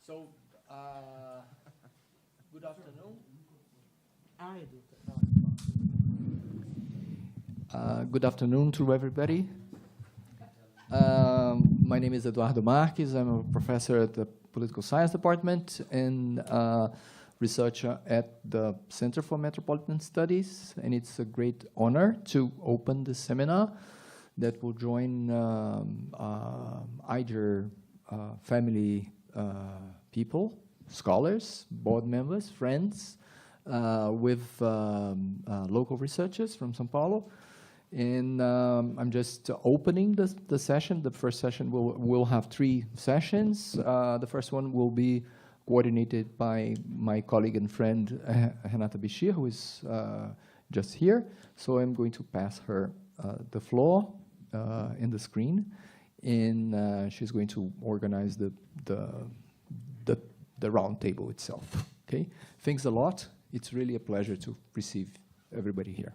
So, good afternoon. Good afternoon to everybody. My name is Eduardo Marques. I'm a professor at the Political Science Department and researcher at the Center for Metropolitan Studies. And it's a great honor to open this seminar that will join IJURR family people, scholars, board members, friends, with local researchers from São Paulo. And I'm just opening the session. The first session will have 3 sessions. The first one will be coordinated by my colleague and friend, Renata Bichir, who is just here. So I'm going to pass her the floor and the screen. And she's going to organize the round table itself. Okay? Thanks a lot. It's really a pleasure to receive everybody here.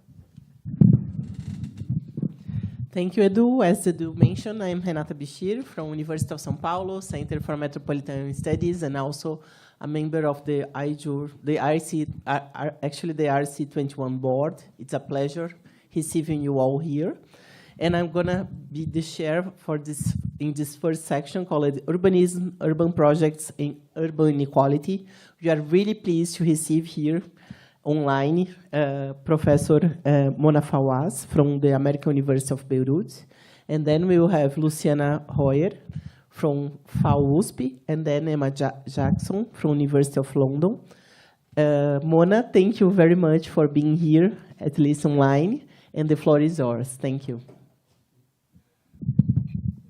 Thank you, Edu. As Edu mentioned, I'm Renata Bichir from University of São Paulo, Center for Metropolitan Studies, and also a member of the IJURR, the actually the RC21 board. It's a pleasure receiving you all here. And I'm gonna be the chair for this in this first section called Urbanism, Urban Projects, and Urban Inequality. We are really pleased to receive here online Professor Mona Fawaz from the American University of Beirut. And then we will have Luciana Royer from FAUSP, and then Emma Jackson from University of London. Mona, thank you very much for being here, at least online, and the floor is yours. Thank you.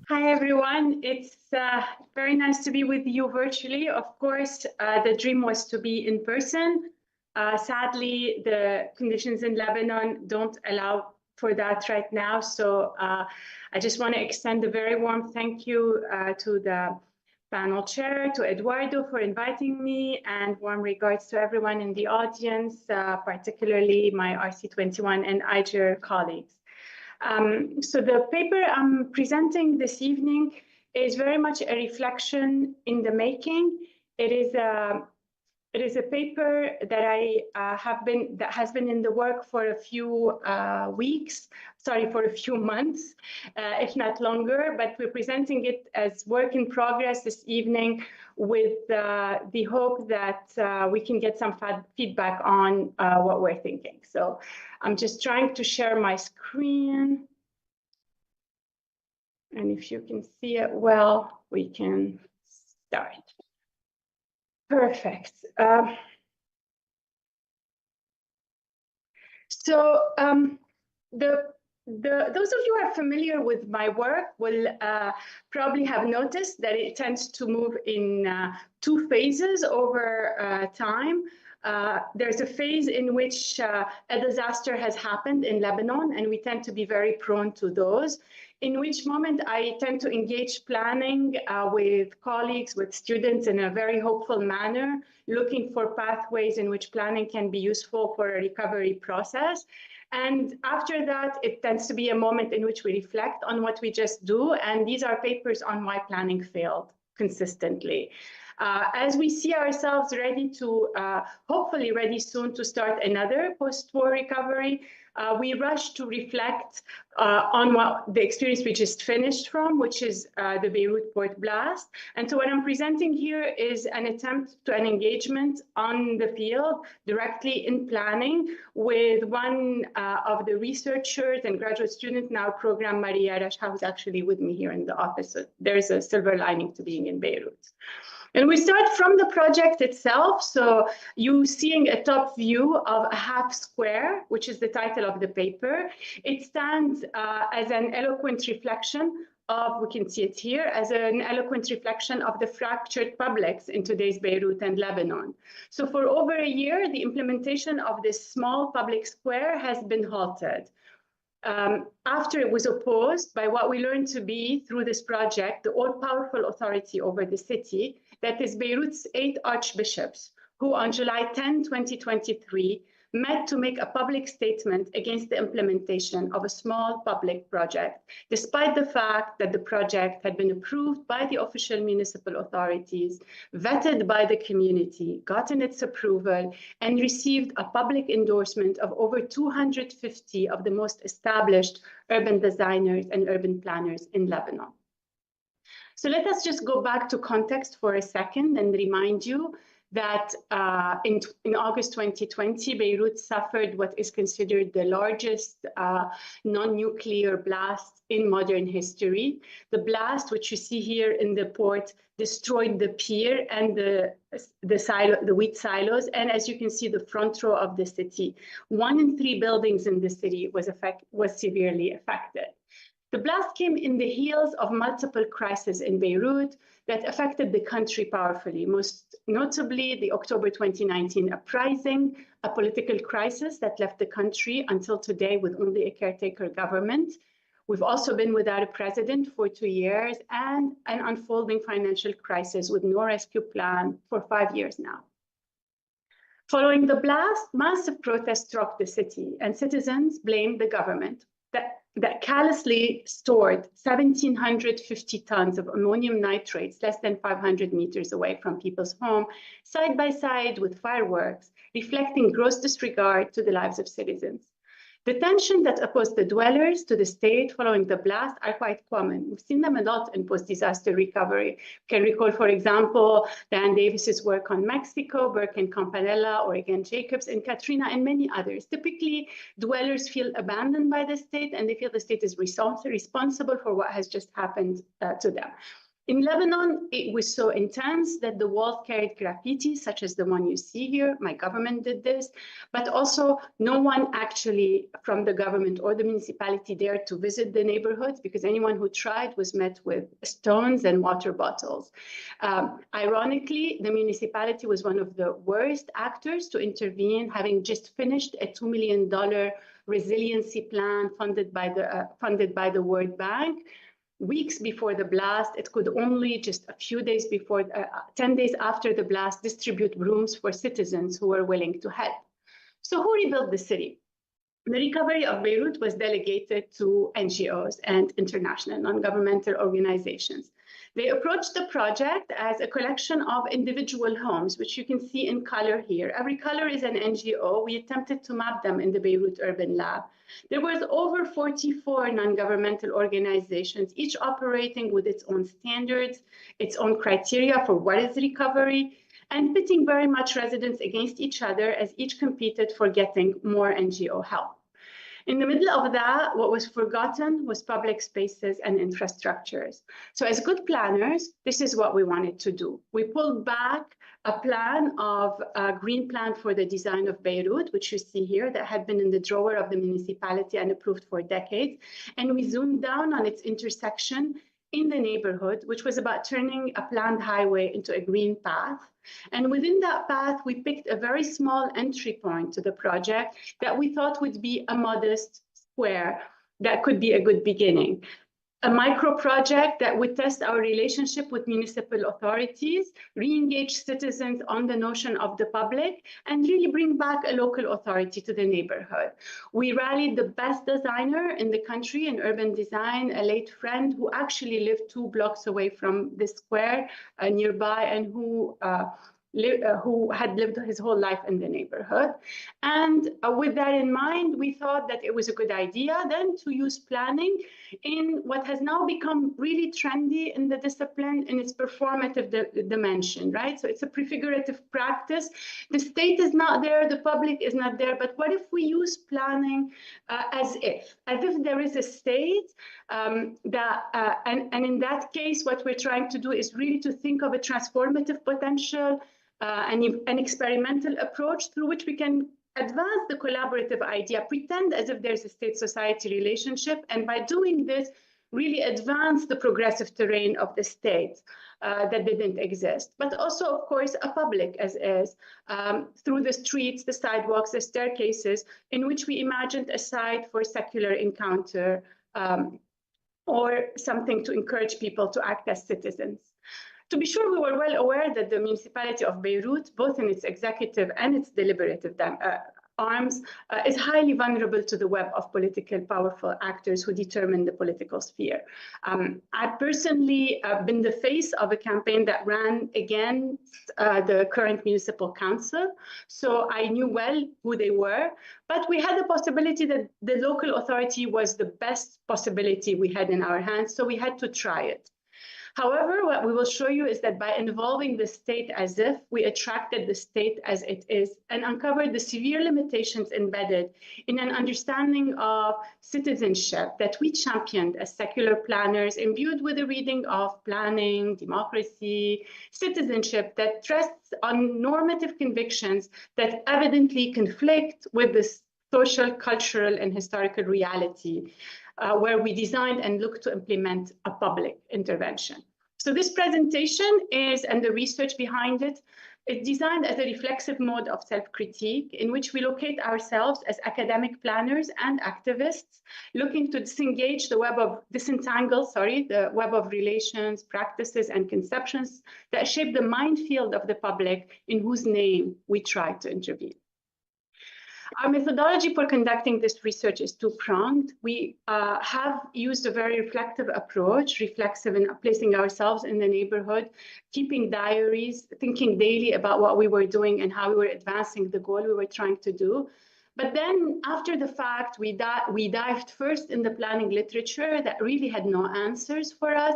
Hi, everyone. It's very nice to be with you virtually. Of course, the dream was to be in person. Sadly, the conditions in Lebanon don't allow for that right now. So I just want to extend a very warm thank you to the panel chair, to Eduardo for inviting me, and warm regards to everyone in the audience, particularly my RC21 and IJURR colleagues. So the paper I'm presenting this evening is very much a reflection in the making. It is a paper that has been in the work for a few for a few months, if not longer, but we're presenting it as work in progress this evening with the hope that we can get some feedback on what we're thinking. So I'm just trying to share my screen. And if you can see it well, we can start. Perfect. Those of you who are familiar with my work will probably have noticed that it tends to move in 2 phases over time. There's a phase in which a disaster has happened in Lebanon, and we tend to be very prone to those, in which moment I tend to engage planning with colleagues, with students in a very hopeful manner, looking for pathways in which planning can be useful for a recovery process. And after that, it tends to be a moment in which we reflect on what we just do. And these are papers on why planning failed consistently. As we see ourselves ready to, hopefully ready soon to start another post-war recovery, we rush to reflect on the experience we just finished from, which is the Beirut port blast. And so what I'm presenting here is an attempt to an engagement on the field, directly in planning, with one of the researchers and graduate student now program, Maria Rashha, who's actually with me here in the office. So there's a silver lining to being in Beirut. And we start from the project itself. So you seeing a top view of a half square, which is the title of the paper. It stands as an eloquent reflection of, we can see it here, as an eloquent reflection of the fractured publics in today's Beirut and Lebanon. So for over a year, the implementation of this small public square has been halted. After it was opposed by what we learned to be, through this project, the all-powerful authority over the city, that is Beirut's 8 archbishops, who on July 10, 2023, met to make a public statement against the implementation of a small public project, despite the fact that the project had been approved by the official municipal authorities, vetted by the community, gotten its approval, and received a public endorsement of over 250 of the most established urban designers and urban planners in Lebanon. So let us just go back to context for a second and remind you that in August 2020, Beirut suffered what is considered the largest non-nuclear blast in modern history. The blast, which you see here in the port, destroyed the pier and the wheat silos, and as you can see, the front row of the city. 1 in 3 buildings in the city was severely affected. The blast came in the heels of multiple crises in Beirut that affected the country powerfully, most notably the October 2019 uprising, a political crisis that left the country until today with only a caretaker government. We've also been without a president for 2 years, and an unfolding financial crisis with no rescue plan for 5 years now. Following the blast, massive protests rocked the city, and citizens blamed the government that callously stored 1,750 tons of ammonium nitrates less than 500 meters away from people's home, side by side with fireworks, reflecting gross disregard to the lives of citizens. The tension that opposed the dwellers to the state following the blast are quite common. We've seen them a lot in post-disaster recovery. You can recall, for example, Dan Davis's work on Mexico, Burke and Campanella, or again Jacobs and Katrina, and many others. Typically, dwellers feel abandoned by the state, and they feel the state is responsible for what has just happened to them. In Lebanon, it was so intense that the walls carried graffiti, such as the one you see here. My government did this, but also no one actually from the government or the municipality dared to visit the neighborhoods, because anyone who tried was met with stones and water bottles. Ironically, the municipality was one of the worst actors to intervene, having just finished a $2 million resiliency plan funded by the World Bank. Weeks before the blast, it could only just a few days before, 10 days after the blast, distribute rooms for citizens who were willing to help. So who rebuilt the city? The recovery of Beirut was delegated to NGOs and international non-governmental organizations. They approached the project as a collection of individual homes, which you can see in color here. Every color is an NGO. We attempted to map them in the Beirut Urban Lab. There was over 44 non-governmental organizations, each operating with its own standards, its own criteria for what is recovery, and pitting very much residents against each other as each competed for getting more NGO help. In the middle of that, what was forgotten was public spaces and infrastructures. So as good planners, this is what we wanted to do. We pulled back a plan of a green plan for the design of Beirut, which you see here, that had been in the drawer of the municipality and approved for decades. And we zoomed down on its intersection in the neighborhood, which was about turning a planned highway into a green path. And within that path, we picked a very small entry point to the project that we thought would be a modest square that could be a good beginning. A micro project that would test our relationship with municipal authorities, re-engage citizens on the notion of the public, and really bring back a local authority to the neighborhood. We rallied the best designer in the country in urban design, a late friend who actually lived 2 blocks away from the square nearby, and who had lived his whole life in the neighborhood. And with that in mind, we thought that it was a good idea then to use planning in what has now become really trendy in the discipline in its performative dimension, right? So it's a prefigurative practice. The state is not there, the public is not there, but what if we use planning as if there is a state and in that case, what we're trying to do is really to think of a transformative potential, an experimental approach through which we can advance the collaborative idea, pretend as if there's a state-society relationship, and by doing this, really advance the progressive terrain of the state that didn't exist. But also, of course, a public as is, through the streets, the sidewalks, the staircases, in which we imagined a site for secular encounter or something to encourage people to act as citizens. To be sure, we were well aware that the municipality of Beirut, both in its executive and its deliberative arms is highly vulnerable to the web of political powerful actors who determine the political sphere. I've personally been the face of a campaign that ran against the current municipal council, so I knew well who they were, but we had the possibility that the local authority was the best possibility we had in our hands, so we had to try it. However, what we will show you is that by involving the state as if, we attracted the state as it is and uncovered the severe limitations embedded in an understanding of citizenship that we championed as secular planners, imbued with a reading of planning, democracy, citizenship that rests on normative convictions that evidently conflict with the social, cultural, and historical reality where we designed and looked to implement a public intervention. So this presentation is, and the research behind it, is designed as a reflexive mode of self-critique in which we locate ourselves as academic planners and activists looking to disentangle the web of relations, practices, and conceptions that shape the minefield of the public in whose name we try to intervene. Our methodology for conducting this research is two-pronged. We have used a very reflective approach, reflexive in placing ourselves in the neighborhood, keeping diaries, thinking daily about what we were doing and how we were advancing the goal we were trying to do. But then after the fact, we dived first in the planning literature that really had no answers for us.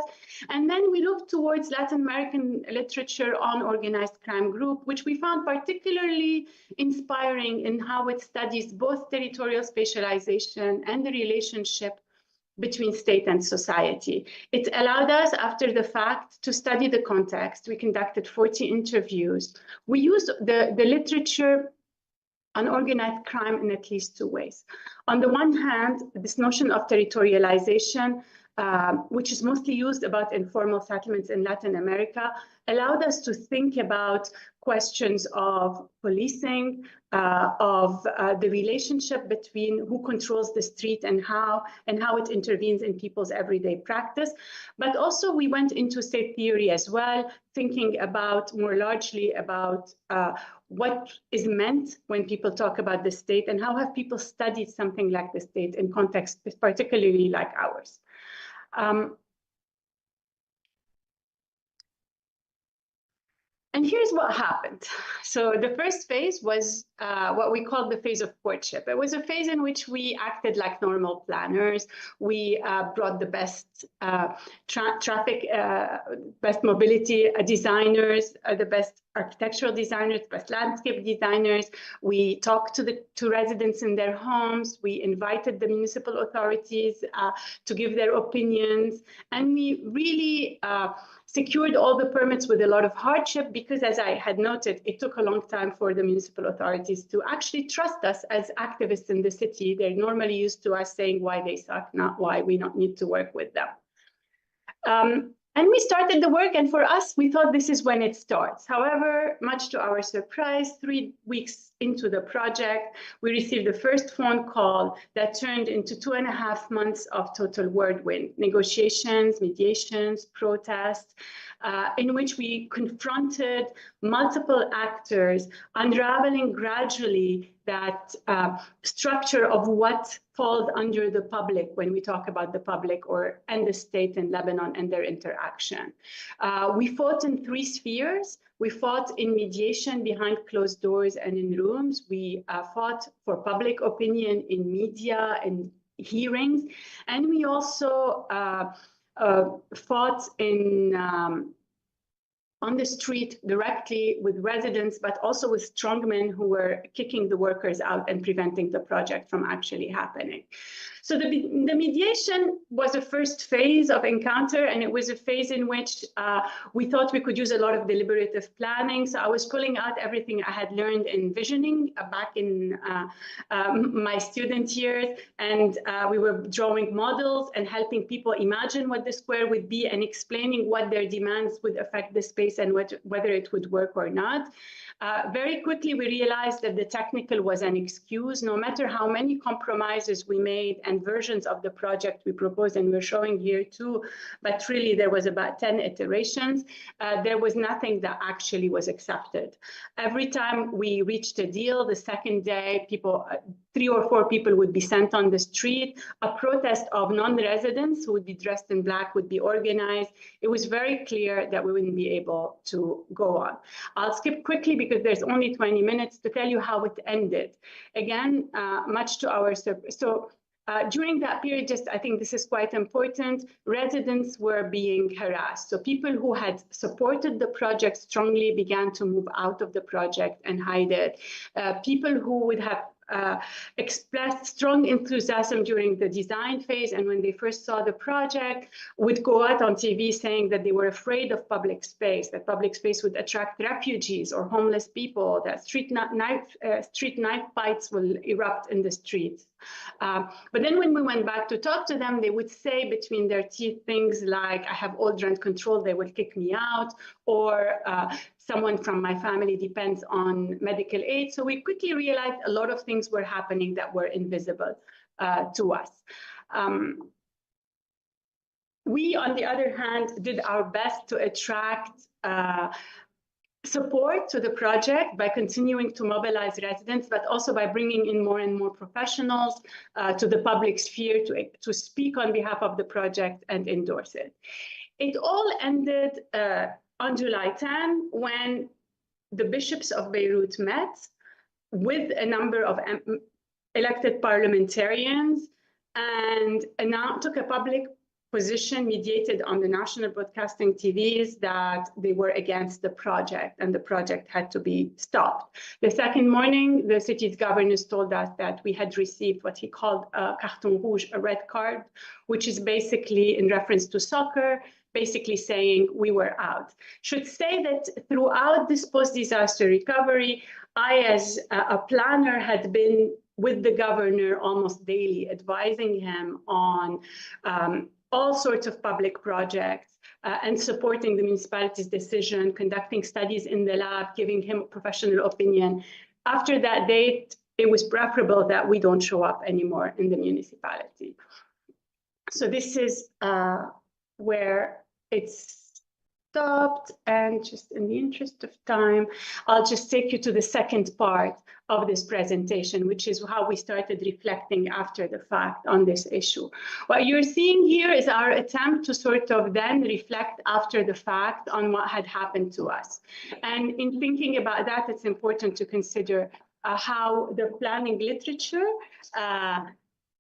And then we looked towards Latin American literature on organized crime group, which we found particularly inspiring in how it studies both territorial spatialization and the relationship between state and society. It allowed us, after the fact, to study the context. We conducted 40 interviews. We used the literature on organized crime in at least two ways. On the one hand, this notion of territorialization, which is mostly used about informal settlements in Latin America, allowed us to think about questions of policing, of the relationship between who controls the street and how it intervenes in people's everyday practice. But also we went into state theory as well, thinking about more largely about what is meant when people talk about the state and how have people studied something like the state in contexts particularly like ours. And here's what happened. So the first phase was what we called the phase of courtship. It was a phase in which we acted like normal planners. We brought the best traffic, best mobility designers, the best architectural designers, best landscape designers. We talked to residents in their homes. We invited the municipal authorities to give their opinions. And we really secured all the permits with a lot of hardship because, as I had noted, it took a long time for the municipal authorities to actually trust us as activists in the city. They're normally used to us saying why they suck, not why we don't need to work with them. And we started the work, and for us, we thought this is when it starts. However, much to our surprise, 3 weeks into the project, we received the first phone call that turned into 2.5 months of total whirlwind, negotiations, mediations, protests, in which we confronted multiple actors, unraveling gradually that structure of what falls under the public when we talk about the public and the state in Lebanon and their interaction. We fought in 3 spheres. We fought in mediation behind closed doors and in rooms. We fought for public opinion in media and hearings. And we also fought on the street directly with residents, but also with strongmen who were kicking the workers out and preventing the project from actually happening. So the mediation was the first phase of encounter, and it was a phase in which we thought we could use a lot of deliberative planning. So I was pulling out everything I had learned in visioning back in my student years, and we were drawing models and helping people imagine what the square would be and explaining what their demands would affect the space and whether it would work or not. Very quickly, we realized that the technical was an excuse. No matter how many compromises we made and and versions of the project we proposed, and we're showing here too, but really there was about 10 iterations. There was nothing that actually was accepted. Every time we reached a deal, the second day, people, 3 or 4 people would be sent on the street. A protest of non-residents who would be dressed in black would be organized. It was very clear that we wouldn't be able to go on. I'll skip quickly because there's only 20 minutes to tell you how it ended. Again, much to our during that period, I think this is quite important, residents were being harassed. So people who had supported the project strongly began to move out of the project and hide it. People who would have expressed strong enthusiasm during the design phase, and when they first saw the project, would go out on TV saying that they were afraid of public space, that public space would attract refugees or homeless people, that street knife fights will erupt in the streets. But then when we went back to talk to them, they would say between their teeth things like, I have old rent control, they will kick me out, or someone from my family depends on medical aid. So we quickly realized a lot of things were happening that were invisible to us. We, on the other hand, did our best to attract support to the project by continuing to mobilize residents, but also by bringing in more and more professionals to the public sphere to speak on behalf of the project and endorse it. It all ended on July 10, when the bishops of Beirut met with a number of elected parliamentarians and took a public position mediated on the national broadcasting TVs that they were against the project and the project had to be stopped. The second morning, the city's governors told us that we had received what he called a carton rouge, a red card, which is basically in reference to soccer, basically saying we were out. Should say that throughout this post-disaster recovery, I, as a planner, had been with the governor almost daily, advising him on all sorts of public projects and supporting the municipality's decision, conducting studies in the lab, giving him a professional opinion. After that date, it was preferable that we don't show up anymore in the municipality. So this is where it's stopped, and just in the interest of time, I'll just take you to the second part of this presentation, which is how we started reflecting after the fact on this issue. What you're seeing here is our attempt to sort of then reflect after the fact on what had happened to us. And in thinking about that, it's important to consider how the planning literature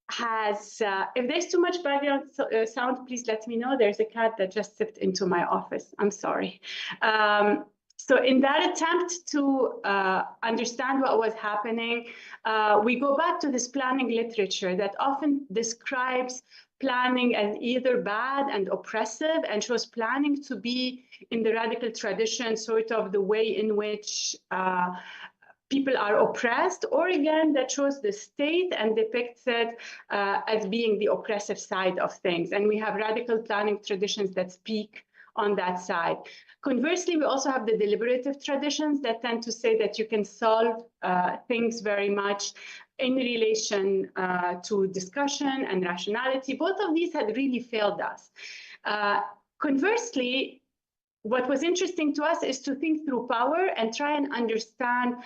has, if there's too much background sound, please let me know. There's a cat that just stepped into my office. I'm sorry. So in that attempt to understand what was happening, we go back to this planning literature that often describes planning as either bad and oppressive and shows planning to be, in the radical tradition, sort of the way in which people are oppressed, or again, that shows the state and depicts it as being the oppressive side of things. And we have radical planning traditions that speak on that side. Conversely, we also have the deliberative traditions that tend to say that you can solve things very much in relation to discussion and rationality. Both of these had really failed us. Conversely, what was interesting to us is to think through power and try and understand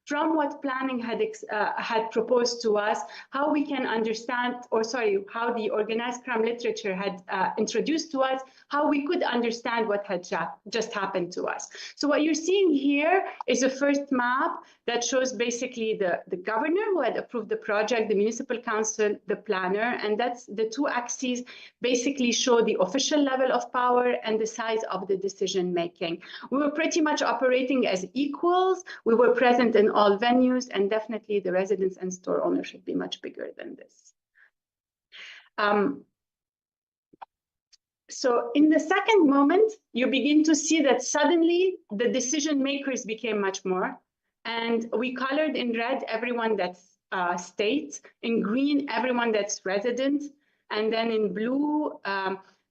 from what planning had proposed to us, how we can understand, or sorry, how the organized crime literature had introduced to us, how we could understand what had just happened to us. So what you're seeing here is a first map that shows basically the governor who had approved the project, the municipal council, the planner, and that's the two axes basically show the official level of power and the size of the decision making. We were pretty much operating as equals. We were present in all venues, and definitely the residents and store owners should be much bigger than this. So in the second moment, you begin to see that suddenly the decision makers became much more. And we colored in red everyone that's state, in green everyone that's resident, and then in blue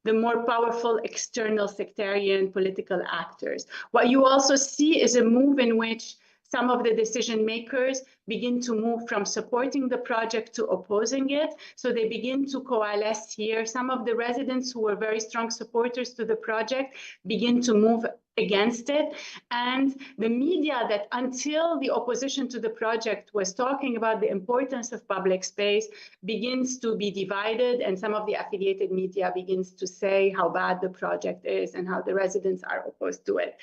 the more powerful external sectarian political actors. What you also see is a move in which some of the decision makers begin to move from supporting the project to opposing it. So they begin to coalesce here. Some of the residents who were very strong supporters to the project begin to move against it. And the media that until the opposition to the project was talking about the importance of public space begins to be divided, and some of the affiliated media begins to say how bad the project is and how the residents are opposed to it.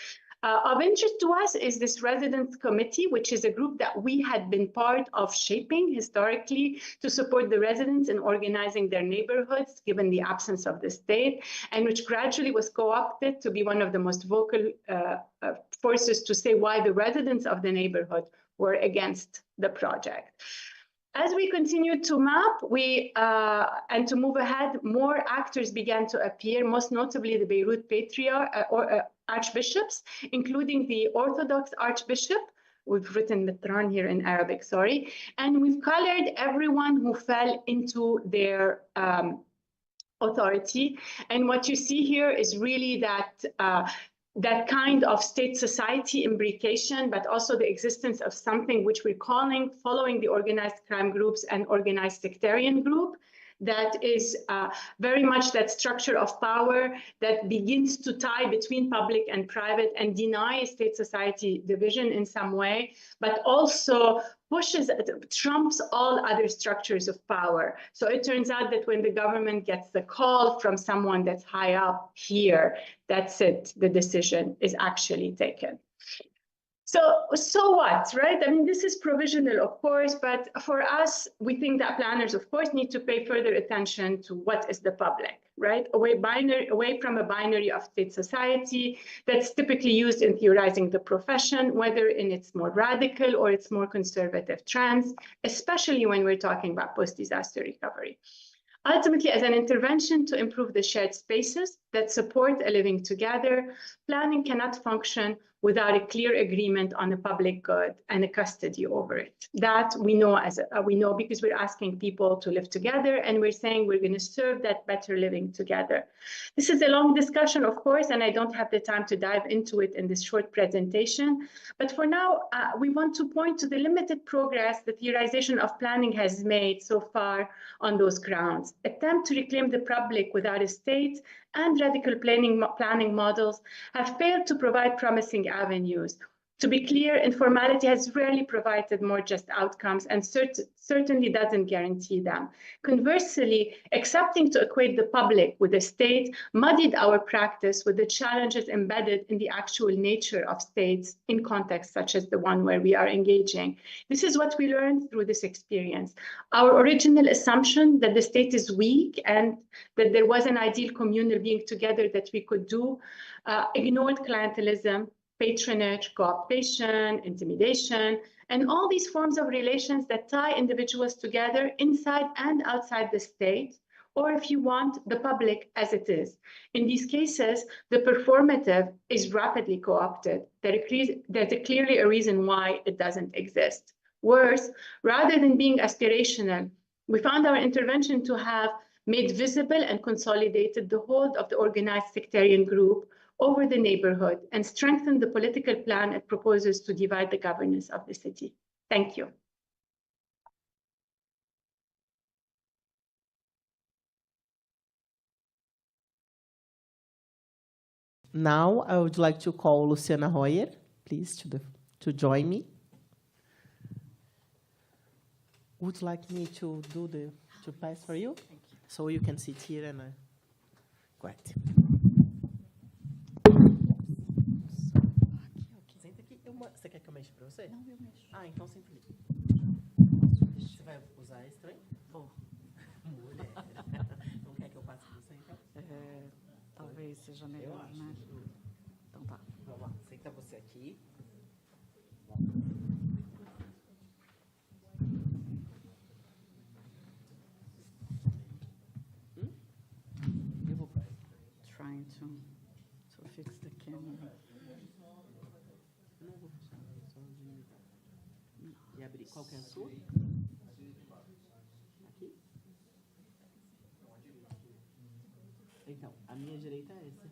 Of interest to us is this residents committee, which is a group that we had been part of shaping historically to support the residents in organizing their neighborhoods, given the absence of the state, and which gradually was co-opted to be one of the most vocal forces to say why the residents of the neighborhood were against the project. As we continued to map and to move ahead, more actors began to appear, most notably the Beirut Patriarch archbishops, including the Orthodox Archbishop. We've written Mitran here in Arabic, sorry. And we've colored everyone who fell into their authority. And what you see here is really that kind of state-society imbrication, but also the existence of something which we're calling, following the organized crime groups and organized sectarian group, that is very much that structure of power that begins to tie between public and private and deny state-society division in some way, but also trumps all other structures of power. So it turns out that when the government gets the call from someone that's high up here, that's it, the decision is actually taken. So what, right? I mean, this is provisional, of course, but for us, we think that planners, of course, need to pay further attention to what is the public, right? Away from a binary of state society that's typically used in theorizing the profession, whether in its more radical or its more conservative trends, especially when we're talking about post-disaster recovery. Ultimately, as an intervention to improve the shared spaces that support a living together, planning cannot function without a clear agreement on a public good and a custody over it. That we know because we're asking people to live together, and we're saying we're going to serve that better living together. This is a long discussion, of course, and I don't have the time to dive into it in this short presentation. But for now, we want to point to the limited progress the theorization of planning has made so far on those grounds. Attempt to reclaim the public without a state and radical planning models have failed to provide promising avenues. To be clear, informality has rarely provided more just outcomes and certainly doesn't guarantee them. Conversely, accepting to equate the public with the state muddied our practice with the challenges embedded in the actual nature of states in contexts such as the one where we are engaging. This is what we learned through this experience. Our original assumption that the state is weak and that there was an ideal communal being together that we could do ignored clientelism, patronage, co-optation, intimidation, and all these forms of relations that tie individuals together inside and outside the state, or if you want, the public as it is. In these cases, the performative is rapidly co-opted. There's clearly a reason why it doesn't exist. Worse, rather than being aspirational, we found our intervention to have made visible and consolidated the hold of the organized sectarian group over the neighborhood and strengthen the political plan it proposes to divide the governance of the city. Thank you. Now, I would like to call Luciana Royer, please, to join me. Would you like me to pass for you? Thank you. So you can sit here and great. Você quer que eu mexa para você? Não, eu mexo. Ah, então senta ali. Você vai usar esse trem? Vou. Mulher. Não quer que eu passe para você, então? Talvez seja melhor, né? Então tá. Vamos lá. Senta você aqui. Eu vou. Trying to fix the camera. E abrir. Qual que é a sua? Aqui? Então, a minha direita é essa.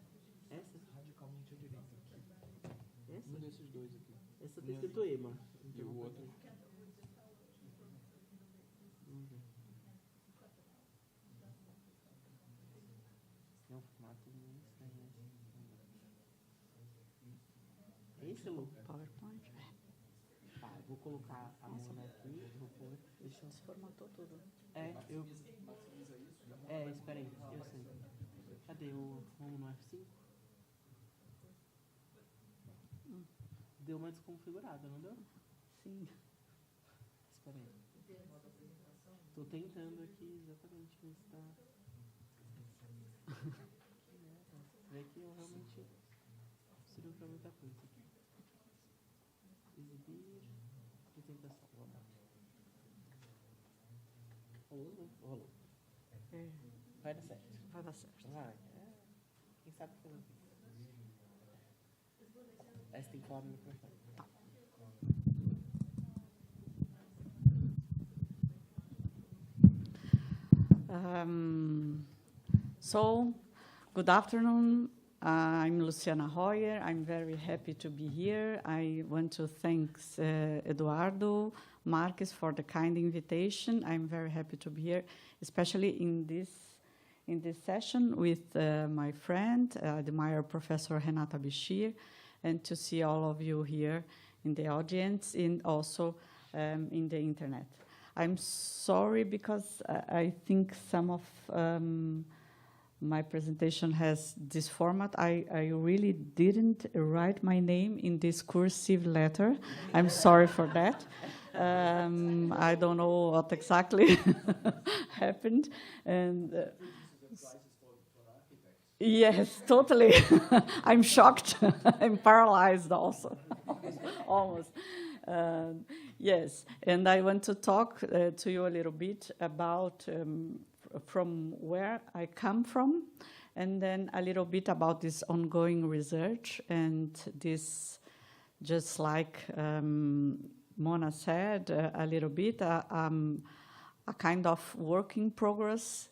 Essa? Radicalmente à direita aqui. Essa? Um desses dois aqui. Essa tá escrito EMA. E o outro? É um formato meio estranho. É esse, Lu? PowerPoint. Tá, eu vou colocar a Mona aqui, vou pôr, deixa eu... Formatou tudo. eu... espera aí, eu sei. Cadê o... Vamos no F5? Deu uma desconfigurada, não deu? Sim. Espera aí. Tô tentando aqui exatamente ver se tá... Você vê que eu realmente sirvo pra muita coisa aqui. Exibir, apresentação, vamos lá. Rolou. Vai dar certo. Vai dar certo. Vai. Quem sabe fazer isso. Aí você tem que falar no microfone. Tá. So, good afternoon. I'm Luciana Royer. I'm very happy to be here. I want to thank Eduardo Marques for the kind invitation. I'm very happy to be here, especially in this session with my friend, admired Professor Renata Bichir, and to see all of you here in the audience and also in the internet. I'm sorry because I think some of my presentation has this format. I really didn't write my name in this cursive letter. I'm sorry for that. I don't know what exactly happened. And yes, totally. I'm shocked. I'm paralyzed also, almost. Yes, and I want to talk to you a little bit about from where I come from, and then a little bit about this ongoing research and this, just like Mona said a little bit, a kind of work in progress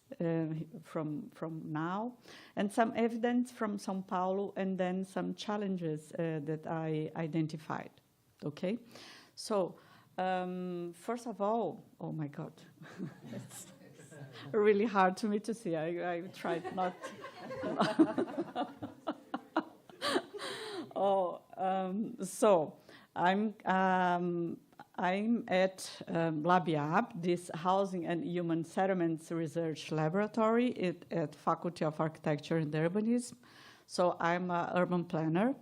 from now, and some evidence from São Paulo, and then some challenges that I identified. Okay, so first of all, oh my God, it's really hard to me to see. I tried not. So I'm at LabIAB, this Housing and Human Settlements Research Laboratory at Faculty of Architecture and Urbanism. So I'm an urban planner,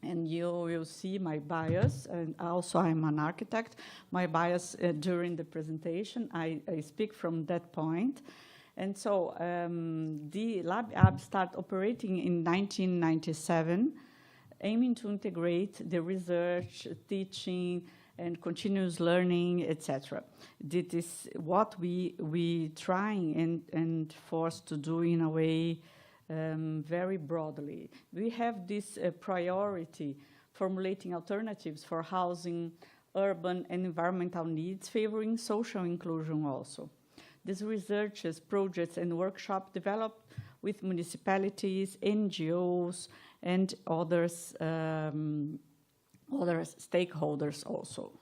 and you will see my bias, and also I'm an architect. My bias during the presentation, I speak from that point. And so the LabIAB started operating in 1997, aiming to integrate the research, teaching, and continuous learning, etc. This is what we trying and forced to do in a way very broadly. We have this priority, formulating alternatives for housing, urban and environmental needs, favoring social inclusion also. These researches, projects, and workshops developed with municipalities, NGOs, and others, other stakeholders also.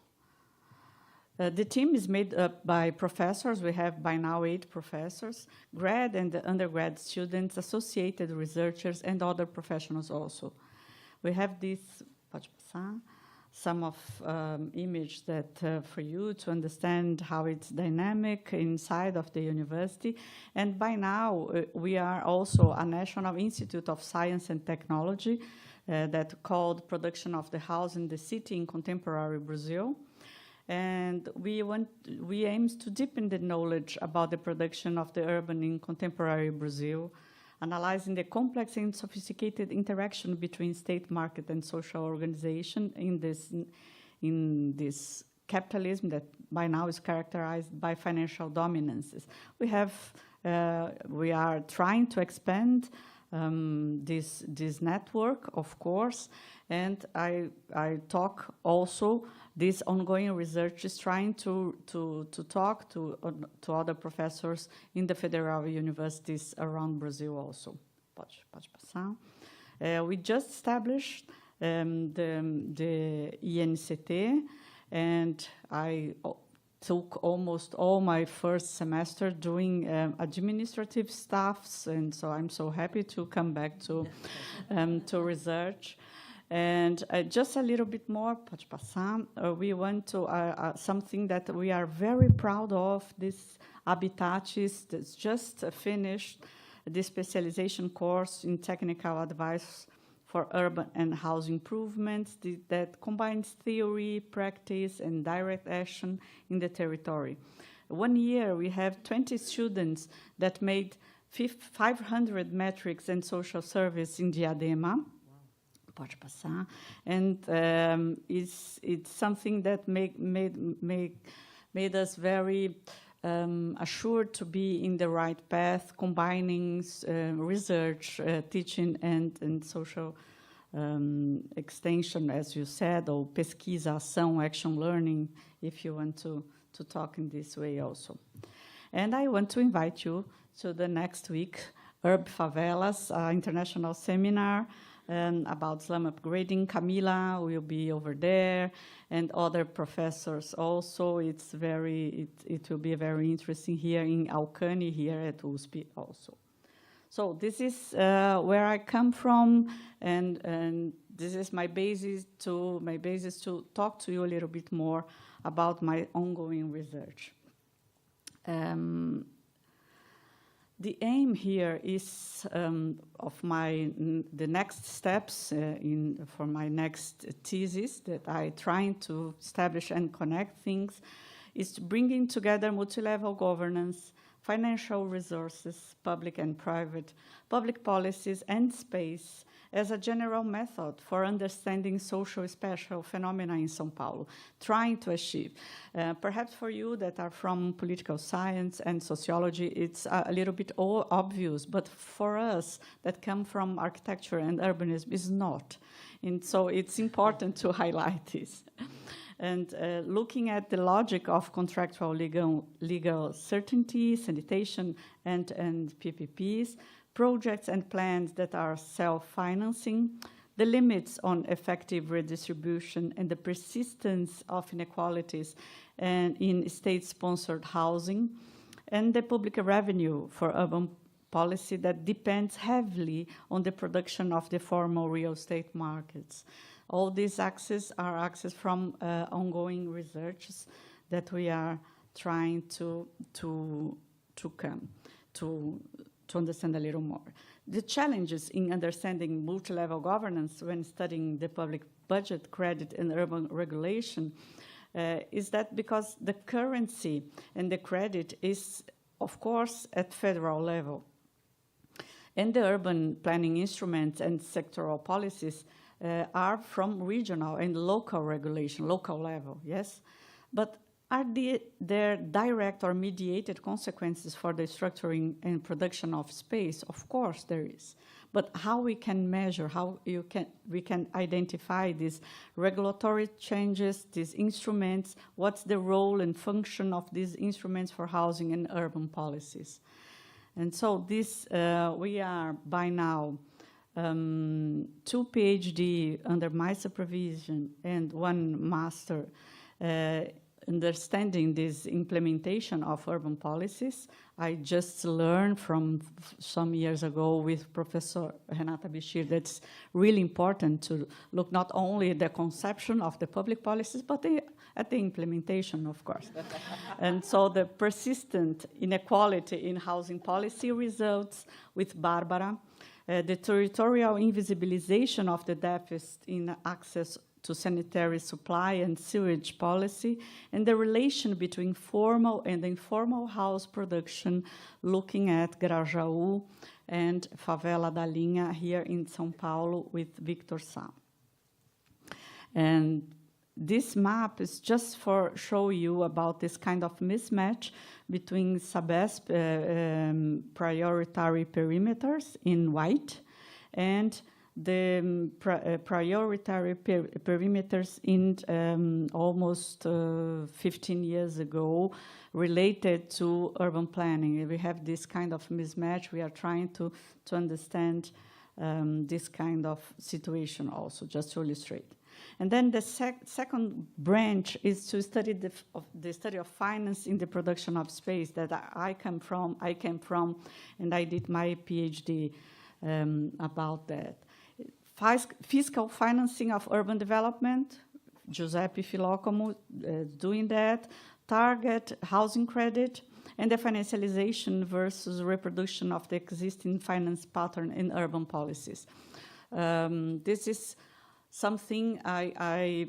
The team is made up by professors. We have by now 8 professors, grad and undergrad students, associated researchers, and other professionals also. We have this, some of image that for you to understand how it's dynamic inside of the university. And by now, we are also a National Institute of Science and Technology that called Production of the House in the City in Contemporary Brazil. And we aim to deepen the knowledge about the production of the urban in contemporary Brazil, analyzing the complex and sophisticated interaction between state, market, and social organization in this capitalism that by now is characterized by financial dominances. We are trying to expand this network, of course, and I talk also. This ongoing research is trying to talk to other professors in the federal universities around Brazil also. We just established the INCT, and I took almost all my first semester doing administrative stuffs, and so I'm so happy to come back to research. And just a little bit more, pode passar. We want to, something that we are very proud of, this Habitats that's just finished the specialization course in technical advice for urban and housing improvements that combines theory, practice, and direct action in the territory. 1 year, we have 20 students that made 500 metrics and social service in Diadema. Pode passar. And it's something that made us very assured to be in the right path, combining research, teaching, and social extension, as you said, or pesquisa, ação, action learning, if you want to talk in this way also. And I want to invite you to the next week, Urb Favelas, International Seminar about slum upgrading. Camila will be over there, and other professors also. It will be very interesting here in Alcântara, here at USP also. So this is where I come from, and this is my basis to talk to you a little bit more about my ongoing research. The aim here is of the next steps for my next thesis that I trying to establish and connect things is to bringing together multi-level governance, financial resources, public and private, public policies and space as a general method for understanding social spatial phenomena in São Paulo, trying to achieve. Perhaps for you that are from political science and sociology, it's a little bit obvious, but for us that come from architecture and urbanism, it's not. And so it's important to highlight this. And looking at the logic of contractual legal certainty, sanitation, and PPPs, projects and plans that are self-financing, the limits on effective redistribution, and the persistence of inequalities and in state-sponsored housing, and the public revenue for urban policy that depends heavily on the production of the formal real estate markets. All these axes are axes from ongoing researches that we are trying to understand a little more. The challenges in understanding multi-level governance when studying the public budget, credit, and urban regulation is that because the currency and the credit is, of course, at federal level. And the urban planning instruments and sectoral policies are from regional and local regulation, local level, yes? But are there direct or mediated consequences for the structuring and production of space? Of course there is. But how we can measure, we can identify these regulatory changes, these instruments, what's the role and function of these instruments for housing and urban policies? And so this, we are by now 2 PhD under my supervision and 1 master understanding this implementation of urban policies. I just learned from some years ago with Professor Renata Bichir that's really important to look not only at the conception of the public policies, but at the implementation, of course. And so the persistent inequality in housing policy results with Barbara, the territorial invisibilization of the deficit in access to sanitary supply and sewage policy, and the relation between formal and informal house production, looking at Grajaú and Favela da Linha here in São Paulo with Victor Sá. And this map is just for show you about this kind of mismatch between Sabesp prioritary perimeters in white and the prioritary perimeters in almost 15 years ago related to urban planning. We have this kind of mismatch. We are trying to understand this kind of situation also, just to illustrate. And then the second branch is to study the study of finance in the production of space that I came from, and I did my PhD about that. Fiscal financing of urban development, Giuseppe Filocomo doing that, target housing credit, and the financialization versus reproduction of the existing finance pattern in urban policies. This is something I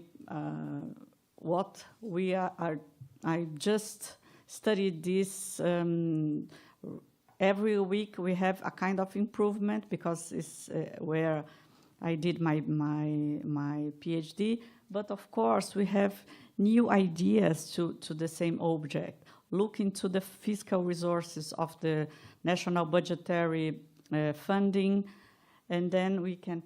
just studied this. Every week we have a kind of improvement because it's where I did my PhD. But of course we have new ideas to the same object. Look into the fiscal resources of the national budgetary funding, and then we can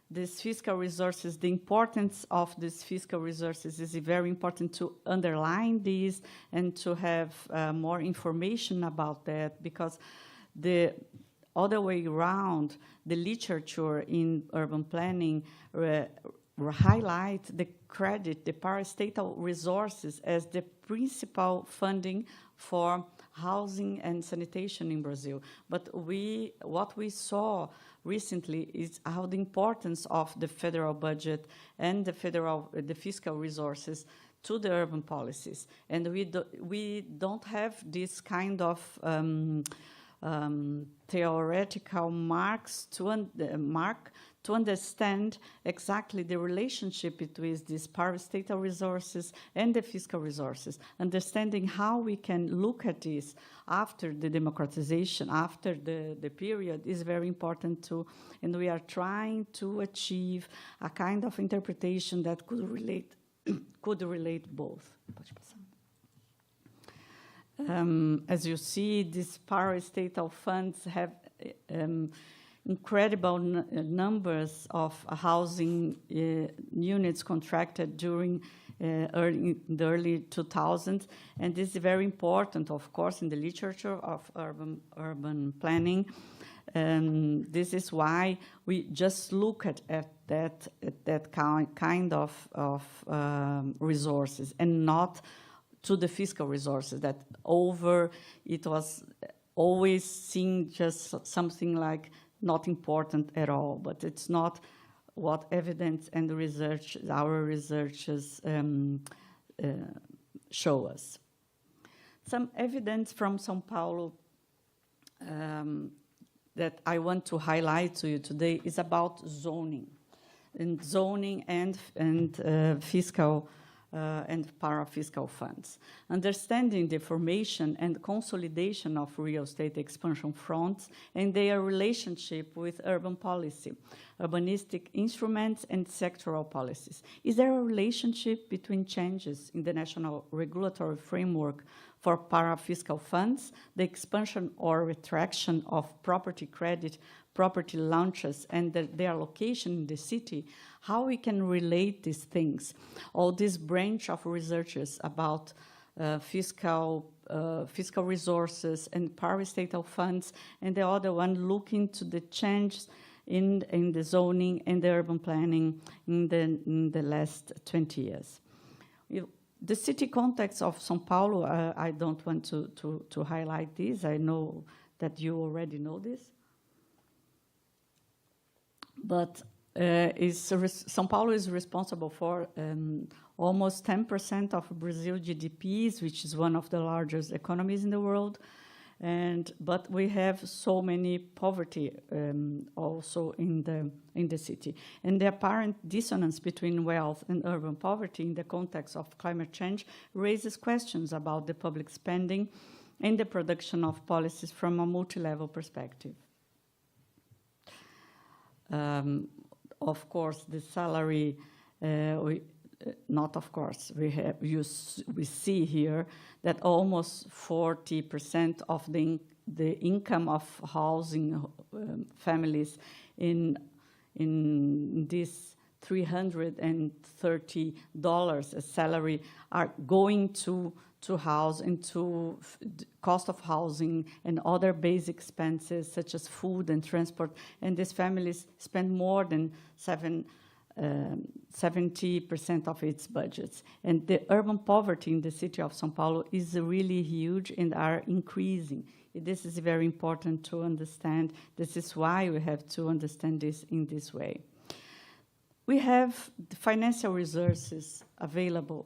these fiscal resources, the importance of these fiscal resources is very important to underline these and to have more information about that, because the other way around, the literature in urban planning highlight the credit, the parastatal resources as the principal funding for housing and sanitation in Brazil. But what we saw recently is how the importance of the federal budget and the fiscal resources to the urban policies. And we don't have this kind of theoretical marks to understand exactly the relationship between these parastatal resources and the fiscal resources. Understanding how we can look at this after the democratization, after the period, is very important too. And we are trying to achieve a kind of interpretation that could relate both. As you see, these parastatal funds have incredible numbers of housing units contracted during the early 2000s, and this is very important, of course, in the literature of urban planning. This is why we just look at that kind of resources, and not to the fiscal resources that it was always seen just something like not important at all, but it's not what evidence and research, our researchers show us. Some evidence from São Paulo that I want to highlight to you today is about zoning, and fiscal and para-fiscal funds. Understanding the formation and consolidation of real estate expansion fronts and their relationship with urban policy, urbanistic instruments, and sectoral policies. Is there a relationship between changes in the national regulatory framework for para-fiscal funds, the expansion or retraction of property credit, property launches, and their location in the city? How we can relate these things? All this branch of researchers about fiscal resources and parastatal funds, and the other one looking to the change in the zoning and the urban planning in the last 20 years. The city context of São Paulo, I don't want to highlight this. I know that you already know this. But São Paulo is responsible for almost 10% of Brazil GDPs, which is one of the largest economies in the world. But we have so many poverty also in the city. And the apparent dissonance between wealth and urban poverty in the context of climate change raises questions about the public spending and the production of policies from a multi-level perspective. Of course, the salary, not of course, we see here that almost 40% of the income of housing families in this $330 a salary are going to house and to cost of housing and other basic expenses such as food and transport. And these families spend more than 70% of its budgets. And the urban poverty in the city of São Paulo is really huge and are increasing. This is very important to understand. This is why we have to understand this in this way. We have the financial resources available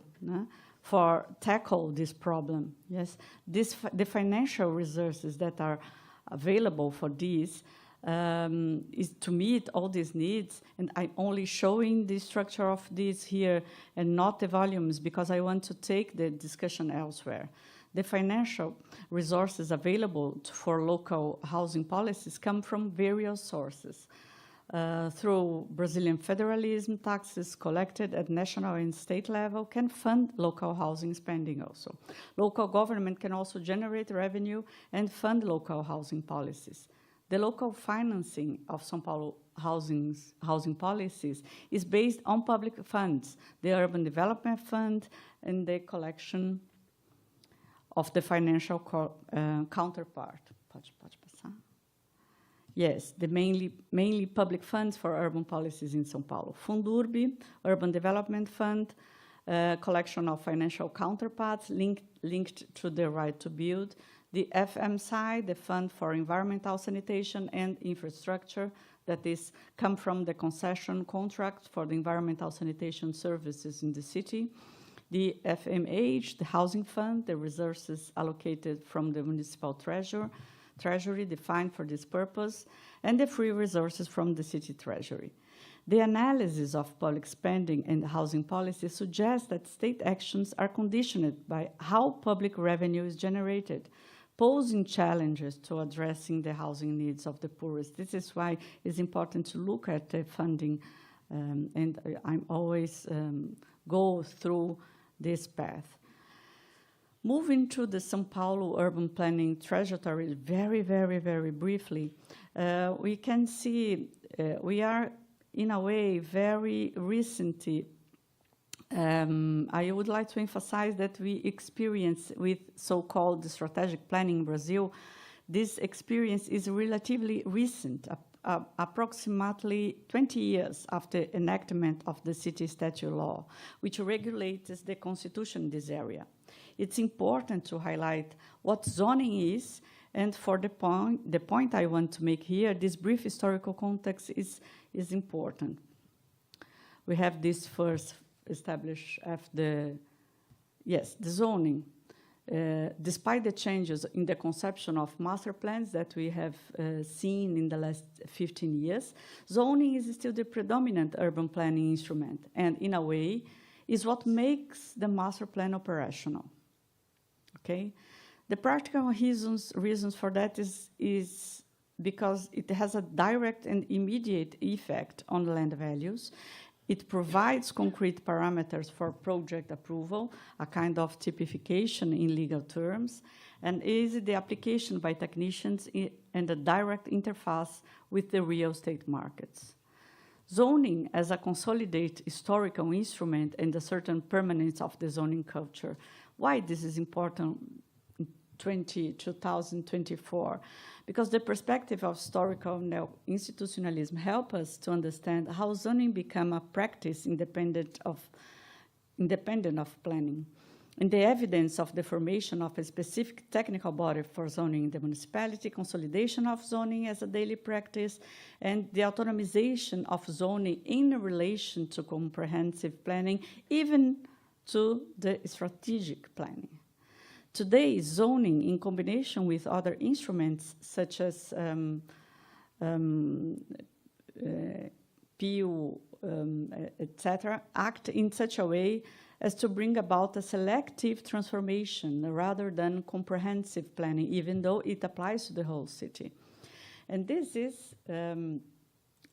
for tackle this problem. Yes, the financial resources that are available for this is to meet all these needs, and I'm only showing the structure of this here and not the volumes because I want to take the discussion elsewhere. The financial resources available for local housing policies come from various sources. Through Brazilian federalism, taxes collected at national and state level can fund local housing spending also. Local government can also generate revenue and fund local housing policies. The local financing of São Paulo housing policies is based on public funds, the Urban Development Fund, and the collection of the financial counterpart. Pode passar? Yes, the mainly public funds for urban policies in São Paulo. Fundurb, Urban Development Fund, collection of financial counterparts linked to the right to build. The FMSI, the Fund for Environmental Sanitation and Infrastructure, that is come from the concession contract for the environmental sanitation services in the city. The FMH, the Housing Fund, the resources allocated from the municipal treasury defined for this purpose, and the free resources from the city treasury. The analysis of public spending and housing policy suggests that state actions are conditioned by how public revenue is generated, posing challenges to addressing the housing needs of the poorest. This is why it's important to look at the funding, and I'm always go through this path. Moving to the São Paulo urban planning trajectory very, very, very briefly, we can see we are, in a way, very recently. I would like to emphasize that we experience with so-called strategic planning in Brazil. This experience is relatively recent, approximately 20 years after enactment of the city statute law, which regulates the constitution in this area. It's important to highlight what zoning is, and for the point I want to make here, this brief historical context is important. We have this first established after the zoning. Despite the changes in the conception of master plans that we have seen in the last 15 years, zoning is still the predominant urban planning instrument, and in a way, is what makes the master plan operational. Okay, the practical reasons for that is because it has a direct and immediate effect on land values. It provides concrete parameters for project approval, a kind of typification in legal terms, and is the application by technicians and a direct interface with the real estate markets. Zoning as a consolidated historical instrument and a certain permanence of the zoning culture. Why this is important in 2024? Because the perspective of historical institutionalism helps us to understand how zoning became a practice independent of planning. And the evidence of the formation of a specific technical body for zoning in the municipality, consolidation of zoning as a daily practice, and the autonomization of zoning in relation to comprehensive planning, even to the strategic planning. Today, zoning, in combination with other instruments such as PU, etc., act in such a way as to bring about a selective transformation rather than comprehensive planning, even though it applies to the whole city. And this is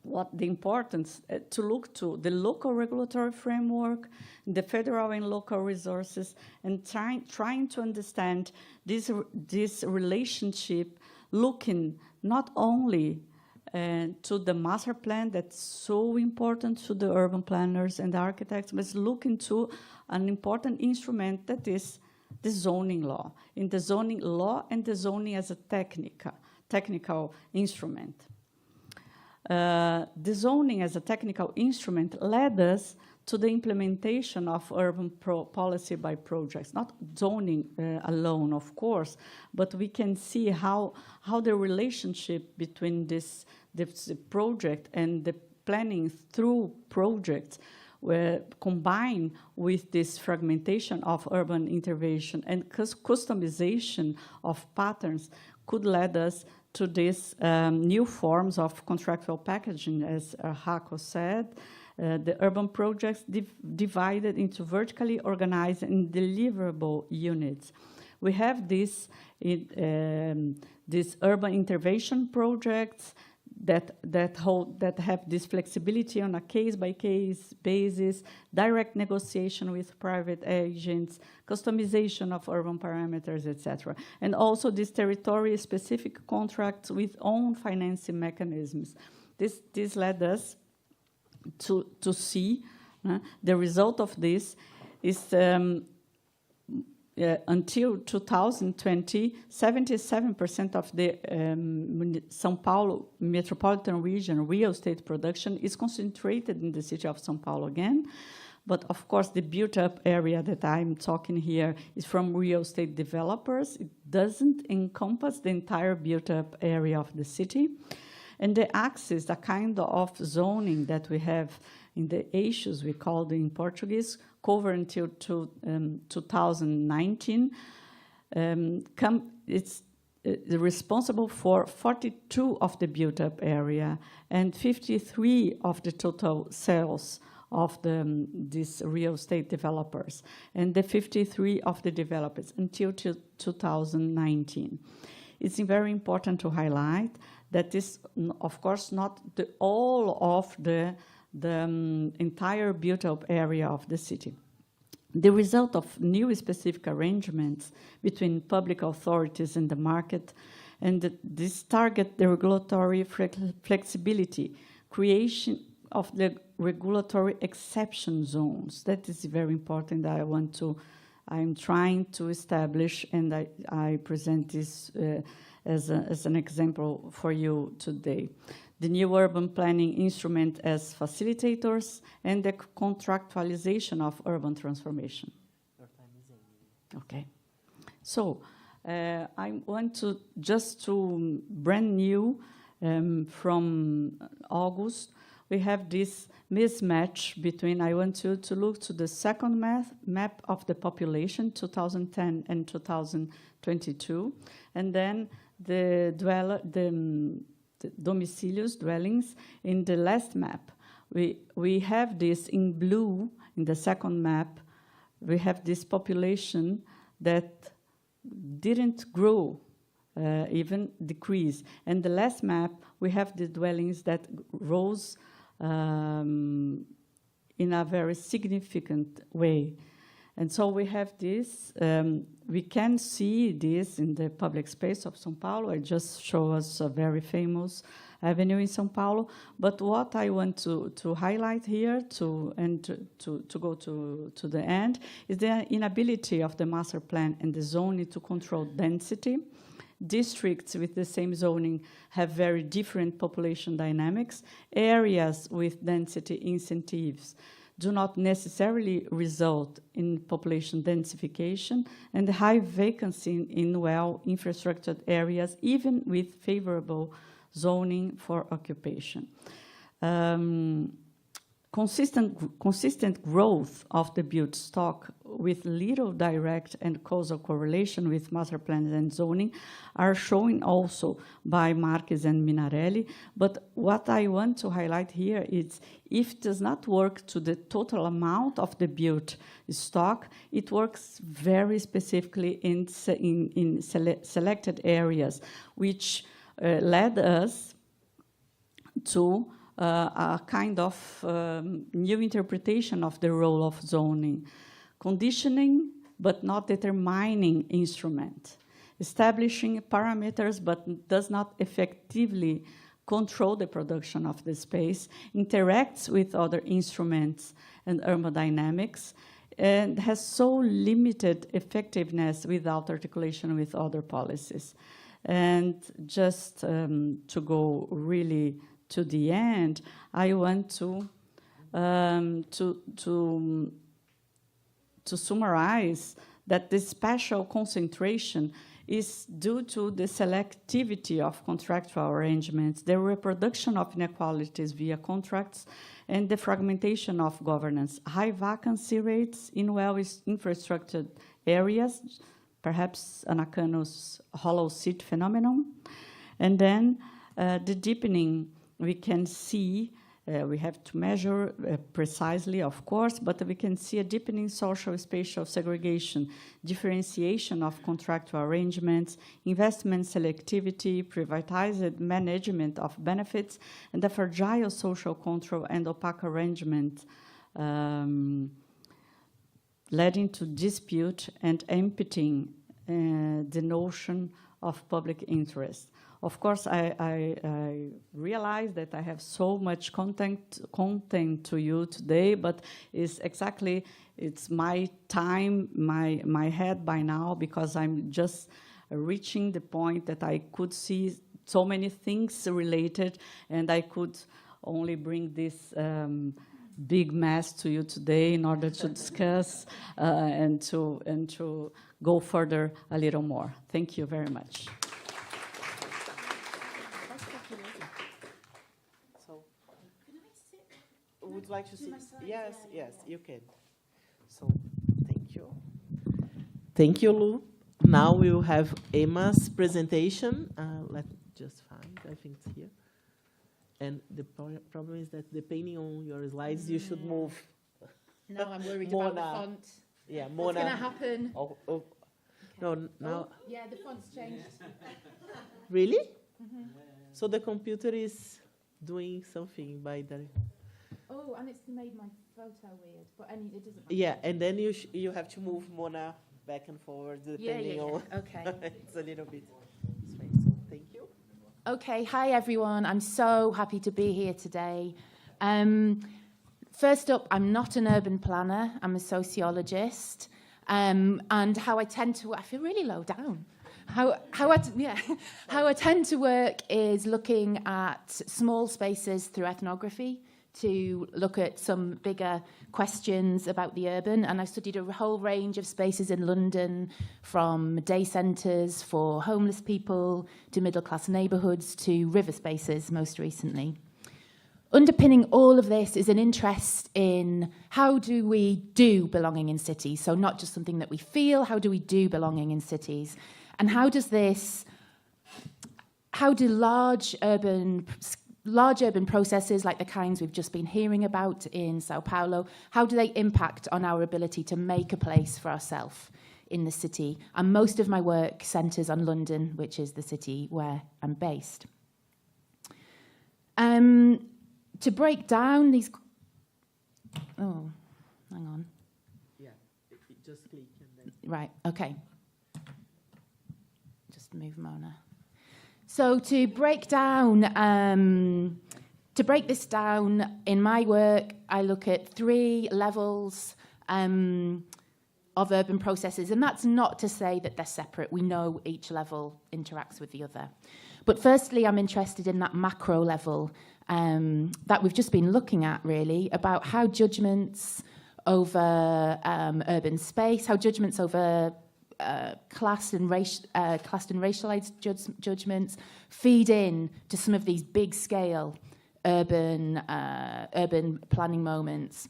what the importance to look to the local regulatory framework, the federal and local resources, and trying to understand this relationship, looking not only and to the master plan that's so important to the urban planners and the architects, but look into an important instrument that is the zoning law. In the zoning law and the zoning as a technical instrument. The zoning as a technical instrument led us to the implementation of urban policy by projects, not zoning alone, of course, but we can see how the relationship between this project and the planning through projects were combined with this fragmentation of urban intervention and customization of patterns could lead us to these new forms of contractual packaging, as Hako said. The urban projects divided into vertically organized and deliverable units. We have these urban intervention projects that have this flexibility on a case-by-case basis, direct negotiation with private agents, customization of urban parameters, etc. And also these territory-specific contracts with own financing mechanisms. This led us to see the result of this is until 2020, 77% of the São Paulo metropolitan region real estate production is concentrated in the city of São Paulo again. But of course, the built-up area that I'm talking here is from real estate developers. It doesn't encompass the entire built-up area of the city. And the axis, the kind of zoning that we have in the eixos, we call it in Portuguese, cover until 2019, it's responsible for 42 of the built-up area and 53 of the total sales of these real estate developers, and the 53 of the developers until 2019. It's very important to highlight that is, of course, not all of the entire built-up area of the city. The result of new specific arrangements between public authorities and the market, and this target the regulatory flexibility, creation of the regulatory exception zones. That is very important. I'm trying to establish, and I present this as an example for you today. The new urban planning instrument as facilitators and the contractualization of urban transformation. Okay. So I want to just to brand new from August, we have this mismatch between, I want you to look to the second map of the population, 2010 and 2022, and then the domicilios, dwellings, in the last map. We have this in blue, in the second map, we have this population that didn't grow, even decrease. And the last map, we have the dwellings that rose in a very significant way. And so we have this, we can see this in the public space of São Paulo. I just show us a very famous avenue in São Paulo. But what I want to highlight here to go to the end is the inability of the master plan and the zoning to control density. Districts with the same zoning have very different population dynamics. Areas with density incentives do not necessarily result in population densification, and high vacancy in well-infrastructured areas, even with favorable zoning for occupation. Consistent growth of the built stock with little direct and causal correlation with master plans and zoning are shown also by Marques and Minarelli. But what I want to highlight here is if it does not work to the total amount of the built stock, it works very specifically in selected areas, which led us to a kind of new interpretation of the role of zoning. Conditioning, but not determining instrument. Establishing parameters, but does not effectively control the production of the space, interacts with other instruments and thermodynamics, and has so limited effectiveness without articulation with other policies. And just to go really to the end, I want to summarize that this special concentration is due to the selectivity of contractual arrangements, the reproduction of inequalities via contracts, and the fragmentation of governance. High vacancy rates in well-infrastructured areas, perhaps Anacanos hollow seat phenomenon. And then the deepening, we can see, we have to measure precisely, of course, but we can see a deepening social spatial segregation, differentiation of contractual arrangements, investment selectivity, privatized management of benefits, and the fragile social control and opaque arrangement leading to dispute and emptying the notion of public interest. Of course, I realize that I have so much content to you today, but it's my time, my head by now, because I'm just reaching the point that I could see so many things related, and I could only bring this big mess to you today in order to discuss and to go further a little more. Thank you very much. Would like to see? Yes, yes, you can. So, thank you. Thank you, Lu. Now we will have Emma's presentation. Let's just find, I think it's here. And the problem is that depending on your slides, you should move. No, I'm worried about the font. Yeah, What's Mona. going to happen? Oh. Okay. No, now. Oh, yeah, the font's changed. Really? Mm-hmm. So the computer is doing something by the. Oh, and it's made my photo weird, but it doesn't matter. Yeah, and then you have to move Mona back and forward depending on. Okay. It's a little bit strange. So thank you. Okay, hi everyone. I'm so happy to be here today. First up, I'm not an urban planner. I'm a sociologist. And how I tend to, I feel really low down. How I tend to work is looking at small spaces through ethnography, to look at some bigger questions about the urban. And I studied a whole range of spaces in London, from day centres for homeless people to middle-class neighbourhoods to river spaces most recently. Underpinning all of this is an interest in how do we do belonging in cities? So not just something that we feel, how do we do belonging in cities? And how do large urban processes like the kinds we've just been hearing about in Sao Paulo, how do they impact on our ability to make a place for ourselves in the city? And most of my work centres on London, which is the city where I'm based. To break down these... Oh, hang on. Yeah, just click and then... Right, okay. Just move Mona. So to break this down in my work, I look at 3 levels of urban processes, and that's not to say that they're separate. We know each level interacts with the other. But firstly, I'm interested in that macro level that we've just been looking at, really, about how judgments over urban space, how judgments over class and racialized judgments feed in to some of these big-scale urban planning moments,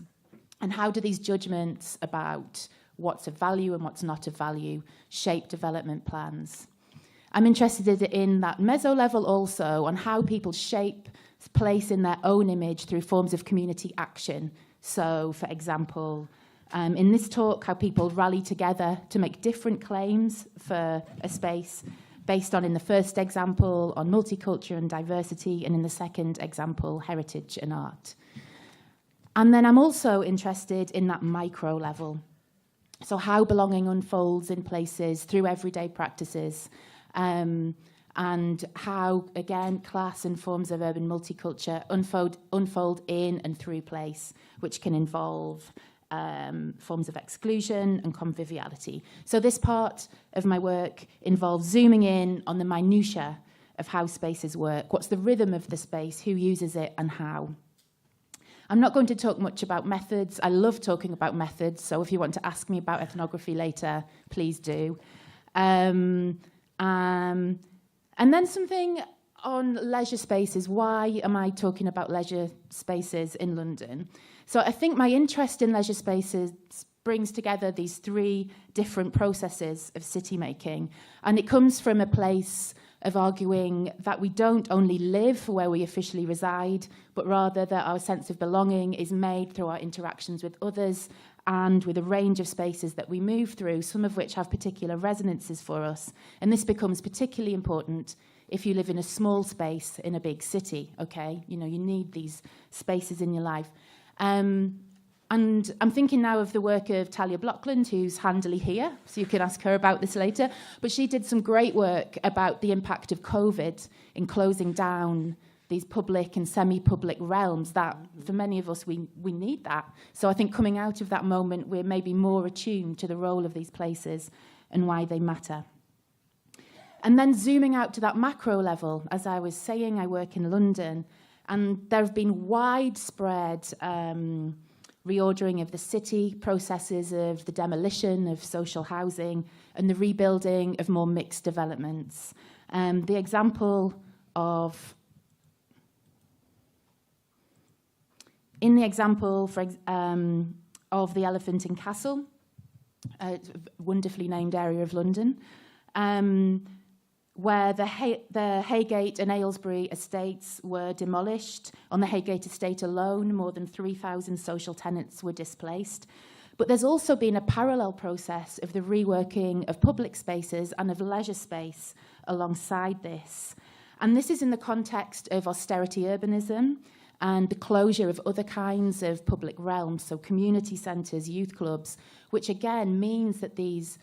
and how do these judgments about what's of value and what's not of value shape development plans. I'm interested in that meso level also, on how people shape place in their own image through forms of community action. So, for example, in this talk, how people rally together to make different claims for a space based on, in the first example, on multicultural and diversity, and in the second example, heritage and art. And then I'm also interested in that micro level. So how belonging unfolds in places through everyday practices, and and how, again, class and forms of urban multiculture unfold in and through place, which can involve forms of exclusion and conviviality. So this part of my work involves zooming in on the minutiae of how spaces work, what's the rhythm of the space, who uses it, and how. I'm not going to talk much about methods. I love talking about methods, so if you want to ask me about ethnography later, please do. And then something on leisure spaces. Why am I talking about leisure spaces in London? So I think my interest in leisure spaces brings together these three different processes of city making, and it comes from a place of arguing that we don't only live where we officially reside, but rather that our sense of belonging is made through our interactions with others and with a range of spaces that we move through, some of which have particular resonances for us. And this becomes particularly important if you live in a small space in a big city, okay? You know, you need these spaces in your life. And I'm thinking now of the work of Talia Blockland, who's handily here, so you can ask her about this later. But she did some great work about the impact of COVID in closing down these public and semi-public realms that, for many of us, we need that. So I think coming out of that moment, we're maybe more attuned to the role of these places and why they matter. And then zooming out to that macro level, as I was saying, I work in London, and there have been widespread reordering of the city, processes of the demolition of social housing, and the rebuilding of more mixed developments. The example of... In the example of the Elephant and Castle, a wonderfully named area of London, where the Haygate and Aylesbury estates were demolished. On the Haygate estate alone, more than 3,000 social tenants were displaced. But there's also been a parallel process of the reworking of public spaces and of leisure space alongside this. And this is in the context of austerity urbanism and the closure of other kinds of public realms, so community centres, youth clubs, which again means that these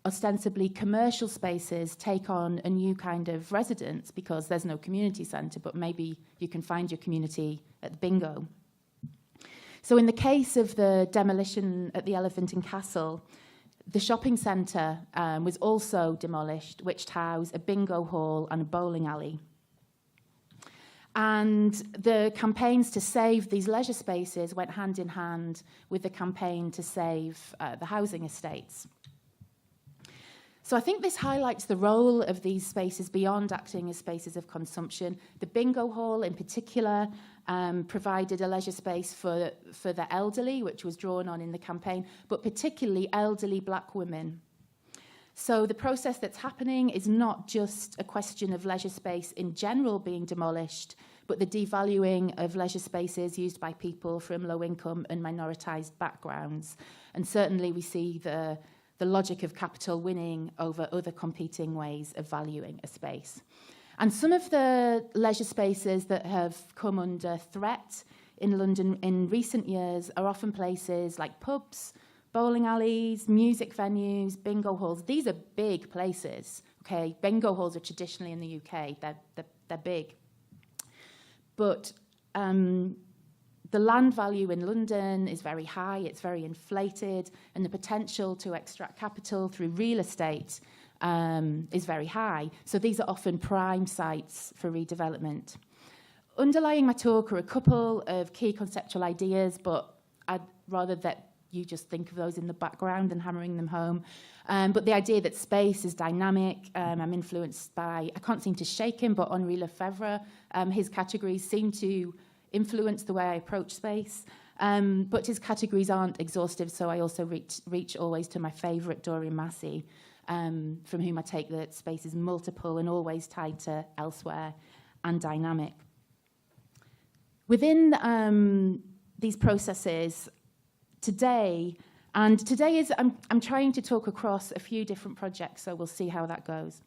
ostensibly commercial spaces take on a new kind of residence because there's no community centre, but maybe you can find your community at the bingo. So in the case of the demolition at the Elephant and Castle, the shopping centre was also demolished, which housed a bingo hall and a bowling alley. And the campaigns to save these leisure spaces went hand in hand with the campaign to save the housing estates. So I think this highlights the role of these spaces beyond acting as spaces of consumption. The bingo hall in particular provided a leisure space for the elderly, which was drawn on in the campaign, but particularly elderly black women. So the process that's happening is not just a question of leisure space in general being demolished, but the devaluing of leisure spaces used by people from low-income and minoritized backgrounds. And certainly we see the logic of capital winning over other competing ways of valuing a space. And some of the leisure spaces that have come under threat in London in recent years are often places like pubs, bowling alleys, music venues, bingo halls. These are big places, okay? Bingo halls are traditionally in the UK, they're big. But the land value in London is very high, it's very inflated, and the potential to extract capital through real estate is very high. So these are often prime sites for redevelopment. Underlying my talk are a couple of key conceptual ideas, but I'd rather that you just think of those in the background and hammering them home. But the idea that space is dynamic, I'm influenced by, I can't seem to shake him, but Henri Lefebvre, his categories seem to influence the way I approach space. But his categories aren't exhaustive, so I also reach always to my favourite, Dorian Massey, from whom I take that space is multiple and always tied to elsewhere and dynamic. Within these processes, today is, I'm trying to talk across a few different projects, so we'll see how that goes.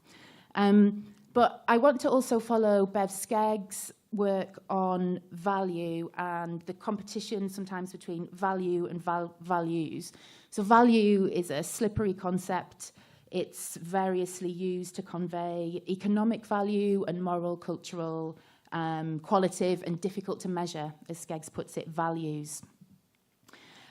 But I want to also follow Bev Skegg's work on value and the competition sometimes between value and values. So value is a slippery concept. It's variously used to convey economic value and moral, cultural, qualitative and difficult to measure, as Skeggs puts it, values.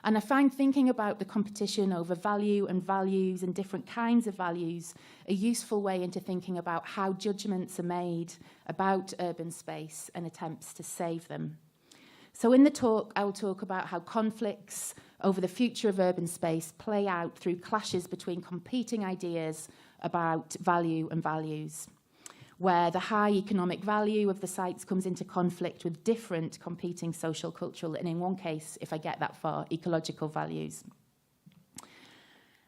And I find thinking about the competition over value and values and different kinds of values a useful way into thinking about how judgments are made about urban space and attempts to save them. So in the talk, I will talk about how conflicts over the future of urban space play out through clashes between competing ideas about value and values, where the high economic value of the sites comes into conflict with different competing social, cultural, and in one case, if I get that far, ecological values.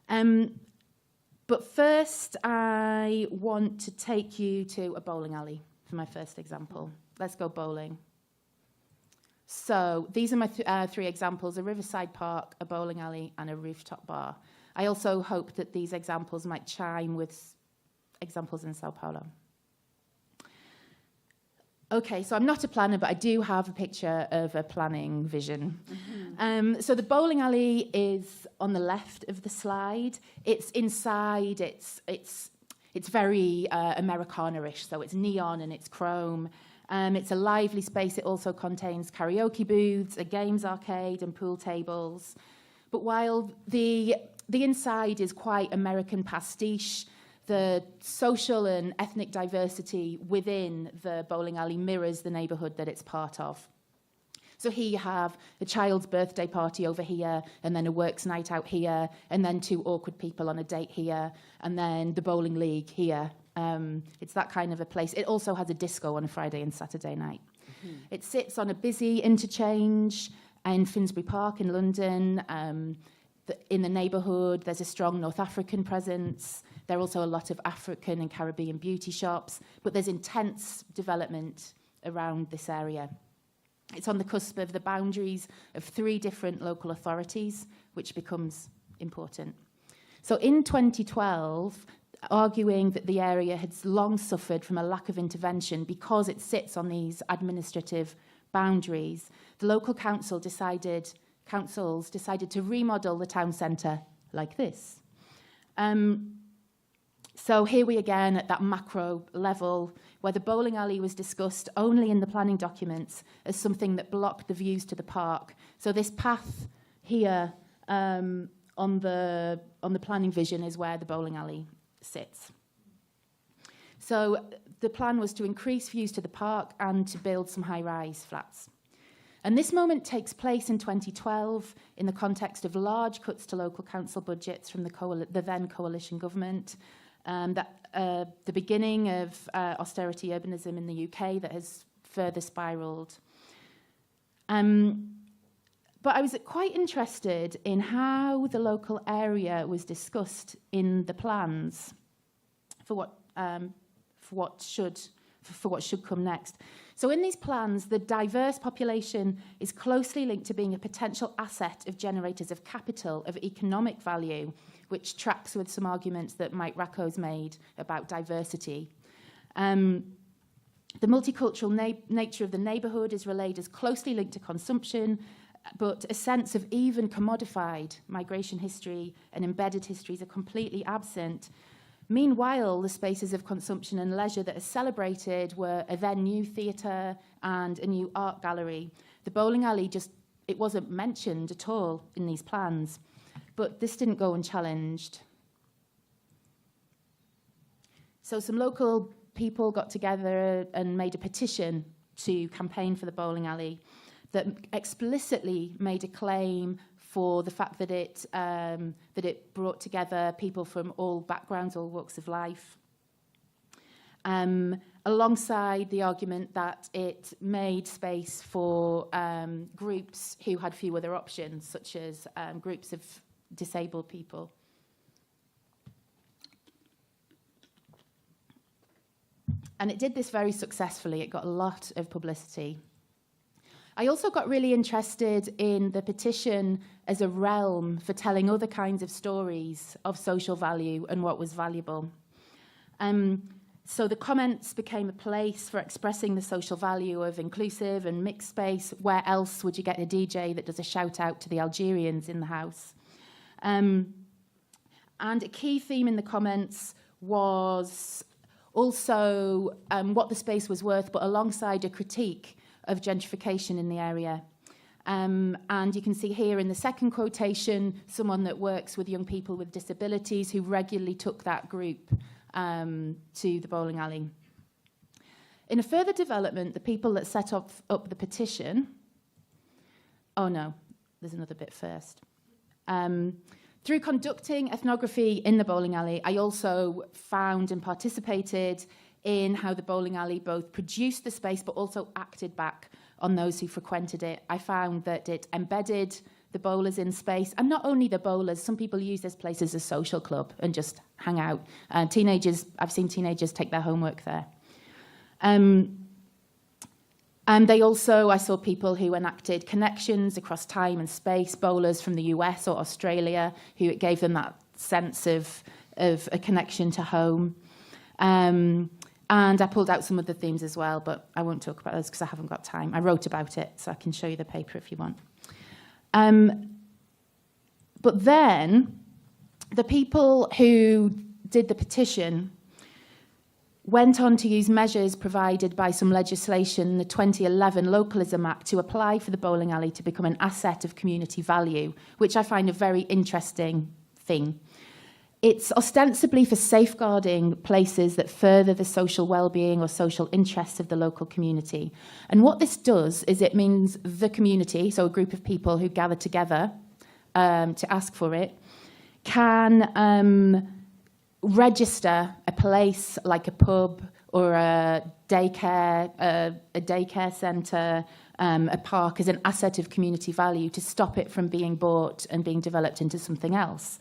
But first, I want to take you to a bowling alley for my first example. Let's go bowling. So these are my three examples: a riverside park, a bowling alley, and a rooftop bar. I also hope that these examples might chime with examples in Sao Paulo. Okay, so I'm not a planner, but I do have a picture of a planning vision. Mm-hmm. So the bowling alley is on the left of the slide. It's inside. It's very Americana-ish, so it's neon and it's chrome. It's a lively space. It also contains karaoke booths, a games arcade, and pool tables. But while the inside is quite American pastiche, the social and ethnic diversity within the bowling alley mirrors the neighbourhood that it's part of. So here you have a child's birthday party over here, and then a works night out here, and then two awkward people on a date here, and then the bowling league here. It's that kind of a place. It also has a disco on a Friday and Saturday night. Mm-hmm. It sits on a busy interchange in Finsbury Park in London. In the neighbourhood, there's a strong North African presence. There are also a lot of African and Caribbean beauty shops, but there's intense development around this area. It's on the cusp of the boundaries of 3 different local authorities, which becomes important. So in 2012, arguing that the area had long suffered from a lack of intervention because it sits on these administrative boundaries, the local councils decided to remodel the town centre like this. So here we again at that macro level, where the bowling alley was discussed only in the planning documents as something that blocked the views to the park. So this path here on the planning vision is where the bowling alley sits. So the plan was to increase views to the park and to build some high-rise flats. And this moment takes place in 2012 in the context of large cuts to local council budgets from the then coalition government, the beginning of austerity urbanism in the UK that has further spiralled. But I was quite interested in how the local area was discussed in the plans for what should come next. So in these plans, the diverse population is closely linked to being a potential asset of generators of capital, of economic value, which tracks with some arguments that Mike Racco's made about diversity. The multicultural nature of the neighbourhood is relayed as closely linked to consumption, but a sense of even commodified migration history and embedded histories are completely absent. Meanwhile, the spaces of consumption and leisure that are celebrated were a then new theatre and a new art gallery. The bowling alley it wasn't mentioned at all in these plans, but this didn't go unchallenged. So some local people got together and made a petition to campaign for the bowling alley that explicitly made a claim for the fact that it brought together people from all backgrounds, all walks of life, alongside the argument that it made space for groups who had few other options, such as groups of disabled people. And it did this very successfully. It got a lot of publicity. I also got really interested in the petition as a realm for telling other kinds of stories of social value and what was valuable. So the comments became a place for expressing the social value of inclusive and mixed space. Where else would you get a DJ that does a shout out to the Algerians in the house? And a key theme in the comments was also what the space was worth, but alongside a critique of gentrification in the area. And you can see here in the second quotation, someone that works with young people with disabilities who regularly took that group to the bowling alley. In a further development, the people that set up the petition, oh no, there's another bit first. Through conducting ethnography in the bowling alley, I also found and participated in how the bowling alley both produced the space but also acted back on those who frequented it. I found that it embedded the bowlers in space, and not only the bowlers, some people use this place as a social club and just hang out. Teenagers, I've seen teenagers take their homework there. And they also, I saw people who enacted connections across time and space, bowlers from the US or Australia, who it gave them that sense of a connection to home. And I pulled out some of the themes as well, but I won't talk about those because I haven't got time. I wrote about it, so I can show you the paper if you want. But then, the people who did the petition went on to use measures provided by some legislation, the 2011 Localism Act, to apply for the bowling alley to become an asset of community value, which I find a very interesting thing. It's ostensibly for safeguarding places that further the social well-being or social interests of the local community. And what this does is it means the community, so a group of people who gather together to ask for it, can register a place like a pub or a daycare centre, a park as an asset of community value to stop it from being bought and being developed into something else.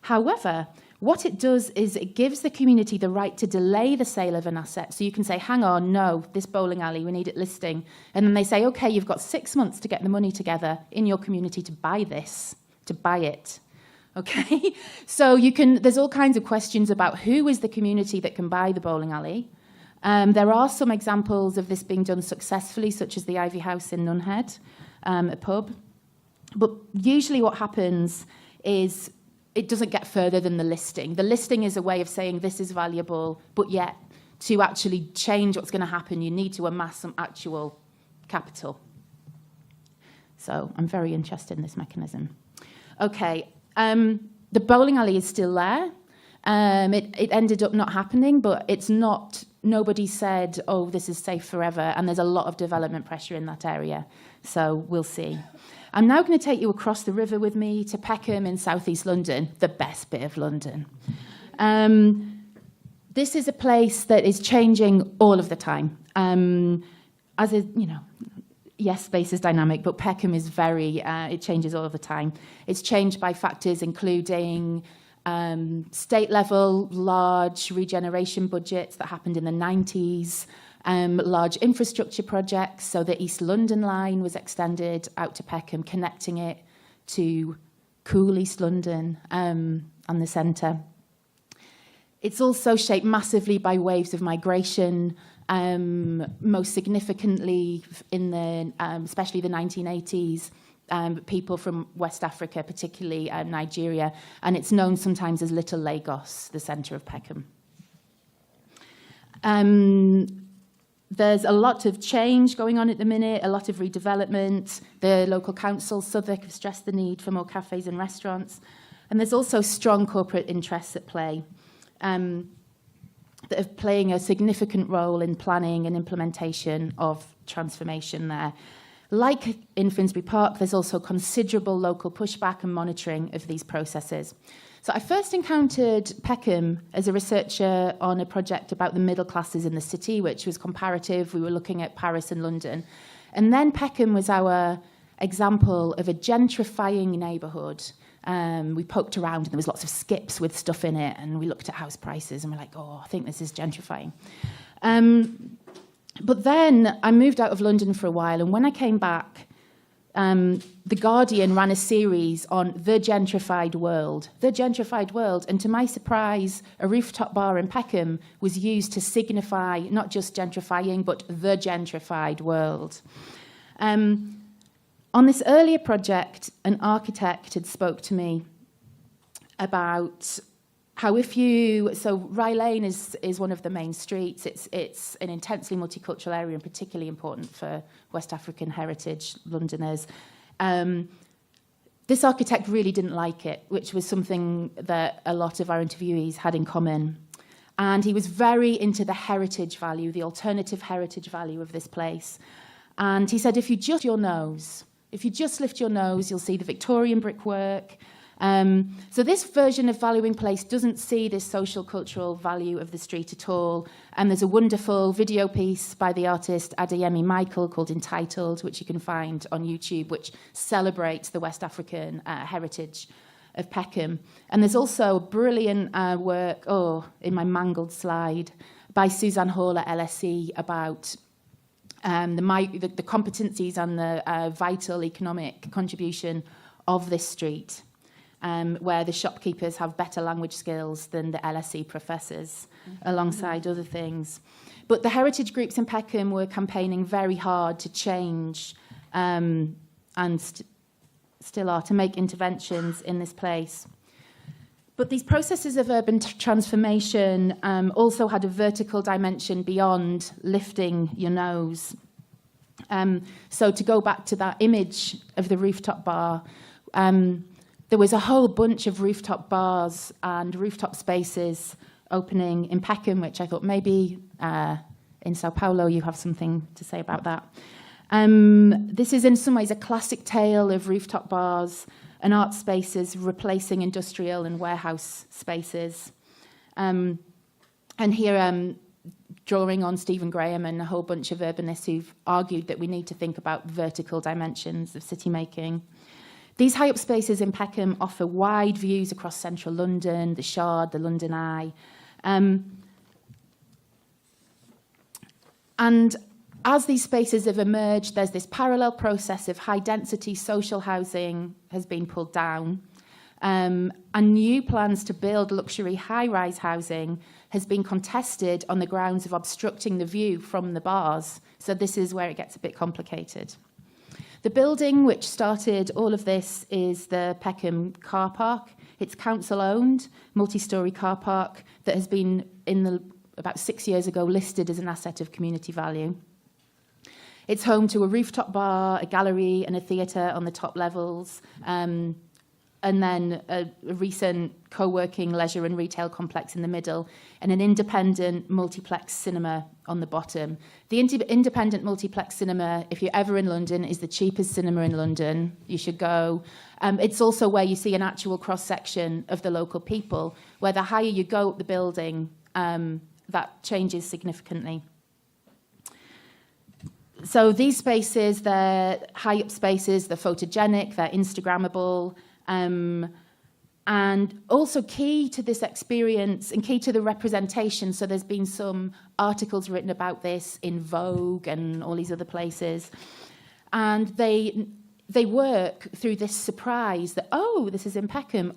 However, what it does is it gives the community the right to delay the sale of an asset. So you can say, hang on, no, this bowling alley, we need it listing. And then they say, okay, you've got 6 months to get the money together in your community to buy this, to buy it. Okay, so there's all kinds of questions about who is the community that can buy the bowling alley. There are some examples of this being done successfully, such as the Ivy House in Nunhead, a pub. But usually what happens is it doesn't get further than the listing. The listing is a way of saying this is valuable, but yet to actually change what's going to happen, you need to amass some actual capital. So I'm very interested in this mechanism. Okay. The bowling alley is still there. It ended up not happening, but it's not, nobody said, oh, this is safe forever, and there's a lot of development pressure in that area. So we'll see. I'm now going to take you across the river with me to Peckham in southeast London, the best bit of London. This is a place that is changing all of the time. As a, you know, yes, space is dynamic, but Peckham is it changes all of the time. It's changed by factors including state-level large regeneration budgets that happened in the 90s, large infrastructure projects. So the East London line was extended out to Peckham, connecting it to cool East London and the centre. It's also shaped massively by waves of migration, most significantly in especially the 1980s, people from West Africa, particularly Nigeria, and it's known sometimes as Little Lagos, the centre of Peckham. There's a lot of change going on at the minute, a lot of redevelopment. The local council, Southwark, have stressed the need for more cafes and restaurants. And there's also strong corporate interests at play that are playing a significant role in planning and implementation of transformation there. Like in Finsbury Park, there's also considerable local pushback and monitoring of these processes. So I first encountered Peckham as a researcher on a project about the middle classes in the city, which was comparative. We were looking at Paris and London. And then Peckham was our example of a gentrifying neighbourhood. We poked around and there was lots of skips with stuff in it, and we looked at house prices and we're like, oh, I think this is gentrifying. But then I moved out of London for a while, and when I came back, The Guardian ran a series on the gentrified world, and to my surprise, a rooftop bar in Peckham was used to signify not just gentrifying, but the gentrified world. On this earlier project, an architect had spoke to me about So Rye Lane is one of the main streets. It's an intensely multicultural area and particularly important for West African heritage Londoners. This architect really didn't like it, which was something that a lot of our interviewees had in common. And he was very into the heritage value, the alternative heritage value of this place. And he said, if you just lift your nose, you'll see the Victorian brickwork. So this version of valuing place doesn't see this social cultural value of the street at all. And there's a wonderful video piece by the artist Adeyemi Michael called Entitled, which you can find on YouTube, which celebrates the West African heritage of Peckham. And there's also a brilliant work, in my mangled slide, by Suzanne Hall at LSE about the competencies and the vital economic contribution of this street, where the shopkeepers have better language skills than the LSE professors, alongside other things. But the heritage groups in Peckham were campaigning very hard to change and still are, to make interventions in this place. But these processes of urban transformation also had a vertical dimension beyond lifting your nose. So to go back to that image of the rooftop bar, there was a whole bunch of rooftop bars and rooftop spaces opening in Peckham, which I thought maybe in Sao Paulo you have something to say about that. This is in some ways a classic tale of rooftop bars and art spaces replacing industrial and warehouse spaces. And here, drawing on Stephen Graham and a whole bunch of urbanists who've argued that we need to think about vertical dimensions of city making. These high-up spaces in Peckham offer wide views across central London, the Shard, the London Eye. And as these spaces have emerged, there's this parallel process of high-density social housing has been pulled down, and new plans to build luxury high-rise housing has been contested on the grounds of obstructing the view from the bars. So this is where it gets a bit complicated. The building which started all of this is the Peckham car park. It's council-owned, multi-storey car park that has been, about 6 years ago, listed as an asset of community value. It's home to a rooftop bar, a gallery and a theatre on the top levels, and then a recent co-working leisure and retail complex in the middle, and an independent multiplex cinema on the bottom. The independent multiplex cinema, if you're ever in London, is the cheapest cinema in London. You should go. It's also where you see an actual cross-section of the local people, where the higher you go up the building, that changes significantly. So these spaces, they're high-up spaces, they're photogenic, they're Instagrammable, and also key to this experience and key to the representation. So there's been some articles written about this in Vogue and all these other places. And they work through this surprise that, this is in Peckham.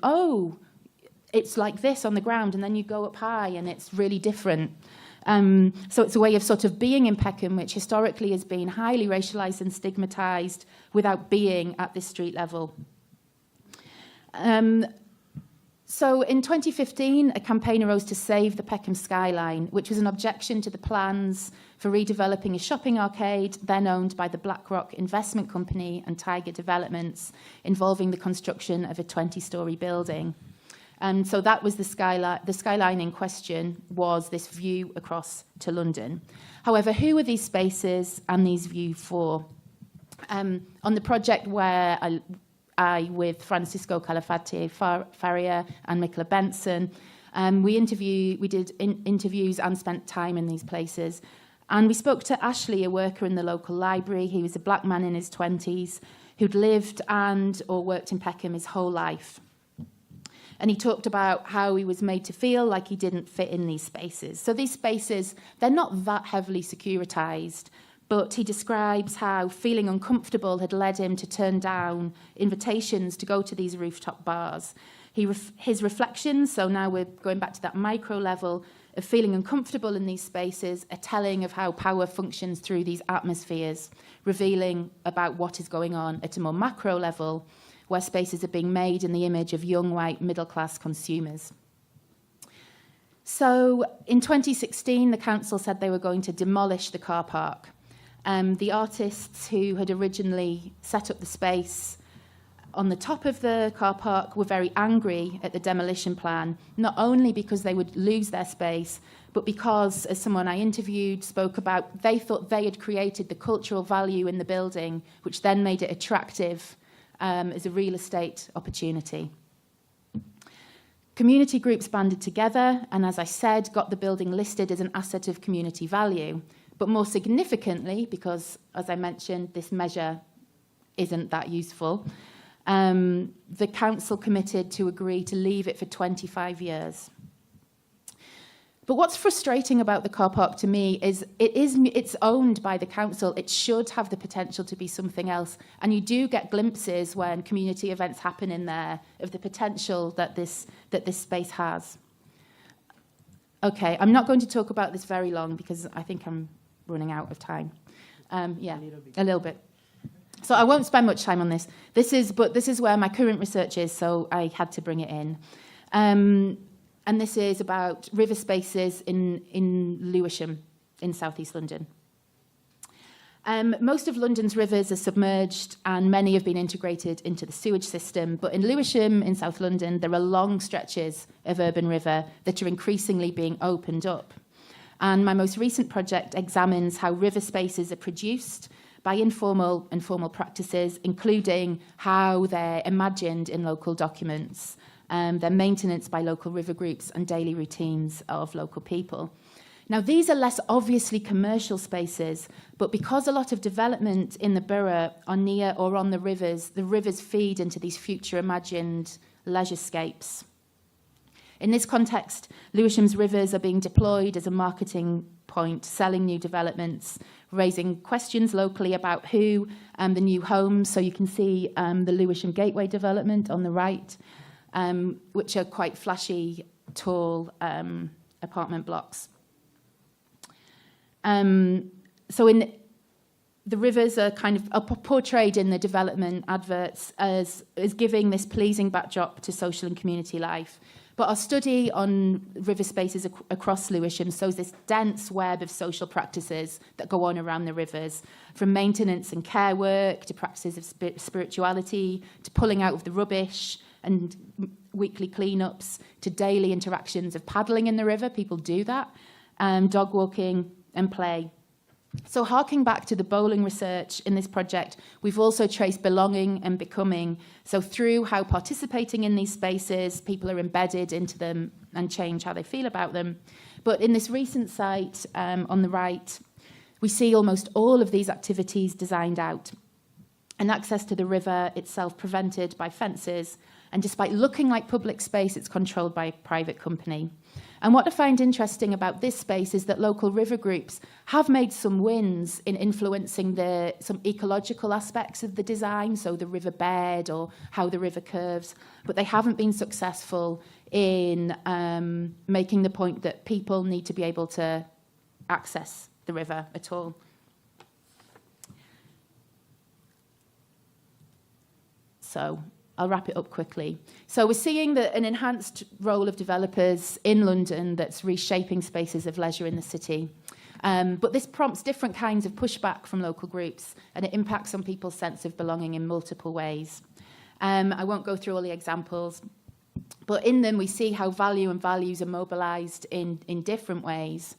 It's like this on the ground, and then you go up high and it's really different. So it's a way of sort of being in Peckham, which historically has been highly racialised and stigmatised without being at this street level. So in 2015, a campaign arose to save the Peckham skyline, which was an objection to the plans for redeveloping a shopping arcade, then owned by the BlackRock Investment Company and Tiger Developments, involving the construction of a 20-storey building. So that was the skyline. The skyline in question was this view across to London. However, who are these spaces and these views for? On the project where I with Francisco Calafate Faria and Nicola Benson, we did interviews and spent time in these places. And we spoke to Ashley, a worker in the local library. He was a black man in his 20s who'd lived and or worked in Peckham his whole life. And he talked about how he was made to feel like he didn't fit in these spaces. So these spaces, they're not that heavily securitized, but he describes how feeling uncomfortable had led him to turn down invitations to go to these rooftop bars. His reflections, so now we're going back to that micro level of feeling uncomfortable in these spaces, are telling of how power functions through these atmospheres, revealing about what is going on at a more macro level, where spaces are being made in the image of young white middle-class consumers. So in 2016, the council said they were going to demolish the car park. The artists who had originally set up the space on the top of the car park were very angry at the demolition plan, not only because they would lose their space, but because, as someone I interviewed spoke about, they thought they had created the cultural value in the building, which then made it attractive as a real estate opportunity. Community groups banded together and, as I said, got the building listed as an asset of community value. But more significantly, because, as I mentioned, this measure isn't that useful, the council committed to agree to leave it for 25 years. But what's frustrating about the car park to me is it's owned by the council. It should have the potential to be something else. And you do get glimpses when community events happen in there of the potential that this space has. Okay, I'm not going to talk about this very long because I think I'm running out of time. Yeah, a little bit. So I won't spend much time on this. This is where my current research is, so I had to bring it in. And this is about river spaces in Lewisham, in southeast London. Most of London's rivers are submerged and many have been integrated into the sewage system. But in Lewisham, in South London, there are long stretches of urban river that are increasingly being opened up. And my most recent project examines how river spaces are produced by informal and formal practices, including how they're imagined in local documents, their maintenance by local river groups and daily routines of local people. Now, these are less obviously commercial spaces, but because a lot of development in the borough are near or on the rivers feed into these future imagined leisurescapes. In this context, Lewisham's rivers are being deployed as a marketing point, selling new developments, raising questions locally about who the new homes. So you can see the Lewisham Gateway development on the right, which are quite flashy, tall apartment blocks. So the rivers are portrayed in the development adverts as giving this pleasing backdrop to social and community life. But our study on river spaces across Lewisham shows this dense web of social practices that go on around the rivers, from maintenance and care work to practices of spirituality, to pulling out of the rubbish and weekly cleanups, to daily interactions of paddling in the river. People do that, dog walking and play. So harking back to the bowling research in this project, we've also traced belonging and becoming. So through how participating in these spaces, people are embedded into them and change how they feel about them. But in this recent site on the right, we see almost all of these activities designed out, and access to the river itself prevented by fences. And despite looking like public space, it's controlled by a private company. And what I find interesting about this space is that local river groups have made some wins in influencing some ecological aspects of the design, so the river bed or how the river curves, but they haven't been successful in making the point that people need to be able to access the river at all. So I'll wrap it up quickly. So we're seeing that an enhanced role of developers in London that's reshaping spaces of leisure in the city. But this prompts different kinds of pushback from local groups, and it impacts on people's sense of belonging in multiple ways. I won't go through all the examples, but in them we see how value and values are mobilised in different ways.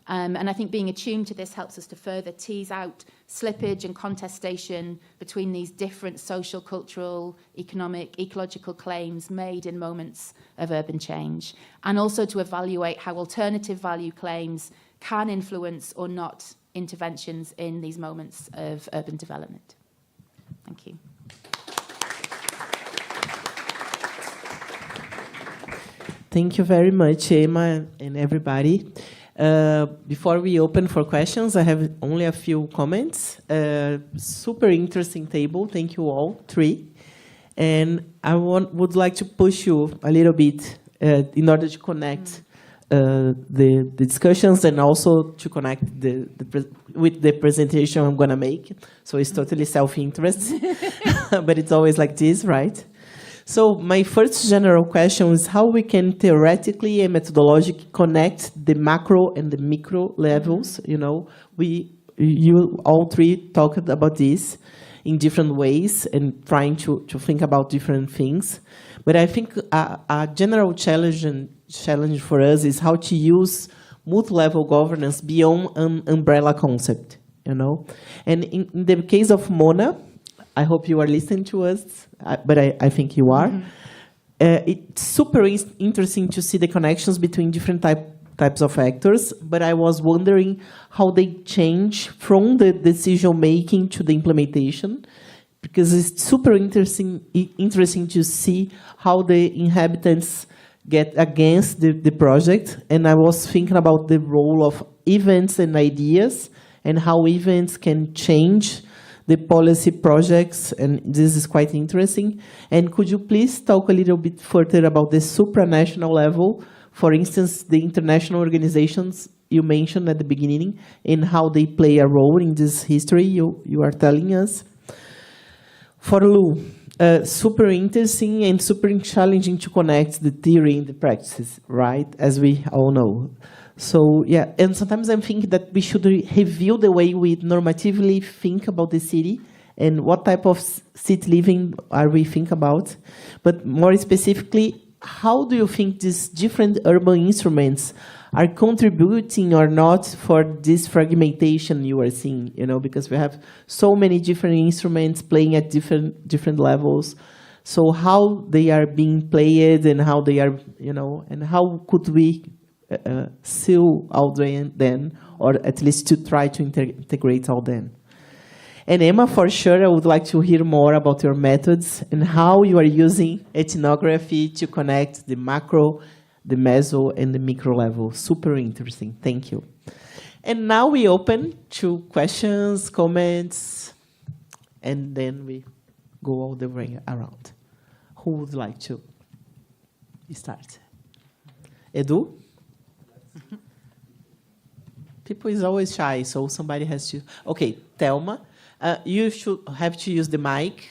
And I think being attuned to this helps us to further tease out slippage and contestation between these different social, cultural, economic, ecological claims made in moments of urban change, and also to evaluate how alternative value claims can influence or not interventions in these moments of urban development. Thank you. Thank you very much, Emma and everybody. Before we open for questions, I have only a few comments. Super interesting table. Thank you all, three. And I would like to push you a little bit in order to connect the discussions and also to connect with the presentation I'm going to make. So it's totally self-interest, but it's always like this, right? So my first general question is how we can theoretically and methodologically connect the macro and the micro levels. You know, you all three talked about this in different ways and trying to think about different things. But I think a general challenge for us is how to use multi-level governance beyond an umbrella concept, you know. And in the case of Mona, I hope you are listening to us, but I think you are. It's super interesting to see the connections between different types of actors, but I was wondering how they change from the decision-making to the implementation, because it's super interesting to see how the inhabitants get against the project. And I was thinking about the role of events and ideas and how events can change the policy projects, and this is quite interesting. And could you please talk a little bit further about the supranational level, for instance, the international organizations you mentioned at the beginning, and how they play a role in this history you are telling us? For Lu, super interesting and super challenging to connect the theory and the practices, right, as we all know. So, yeah, and sometimes I'm thinking that we should review the way we normatively think about the city and what type of city living are we think about. But more specifically, how do you think these different urban instruments are contributing or not for this fragmentation you are seeing, you know, because we have so many different instruments playing at different levels. So how they are being played and how they are, you know, and how could we seal all then, or at least to try to integrate all then. And Emma, for sure, I would like to hear more about your methods and how you are using ethnography to connect the macro, the meso, and the micro level. Super interesting. Thank you. And now we open to questions, comments, and then we go all the way around. Who would like to start? Edu? People is always shy, so somebody has to. Okay, Thelma, you should have to use the mic,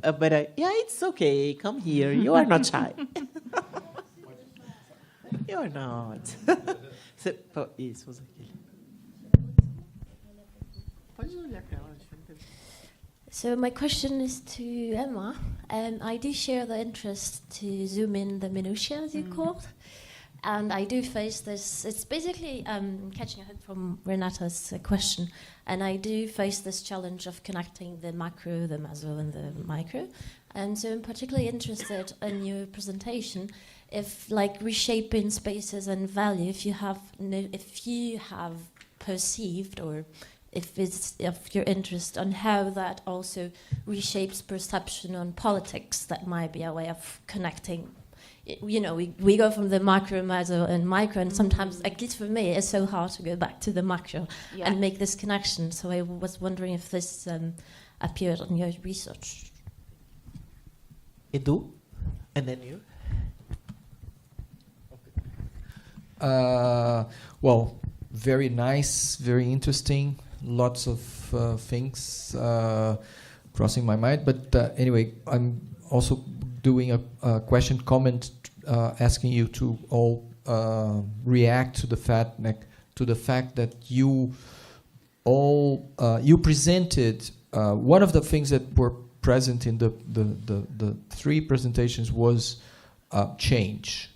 but yeah, it's okay. Come here. You are not shy. You are not. Isso, usa aquele. Pode olhar para ela. So my question is to Emma, and I do share the interest to zoom in the minutiae, as you called. And I do face this, it's basically catching ahead from Renata's question, and I do face this challenge of connecting the macro, the meso, and the micro. And so I'm particularly interested in your presentation, if like reshaping spaces and value, if you have perceived, or if it's of your interest on how that also reshapes perception on politics, that might be a way of connecting. You know, we go from the macro, meso, and micro, and sometimes, at least for me, it's so hard to go back to the macro and make this connection. So I was wondering if this appeared in your research. Edu, and then you. Well, very nice, very interesting. Lots of things crossing my mind. But anyway, I'm also doing a question comment, asking you to all react to the fact that you all you presented one of the things that were present in the three presentations was change,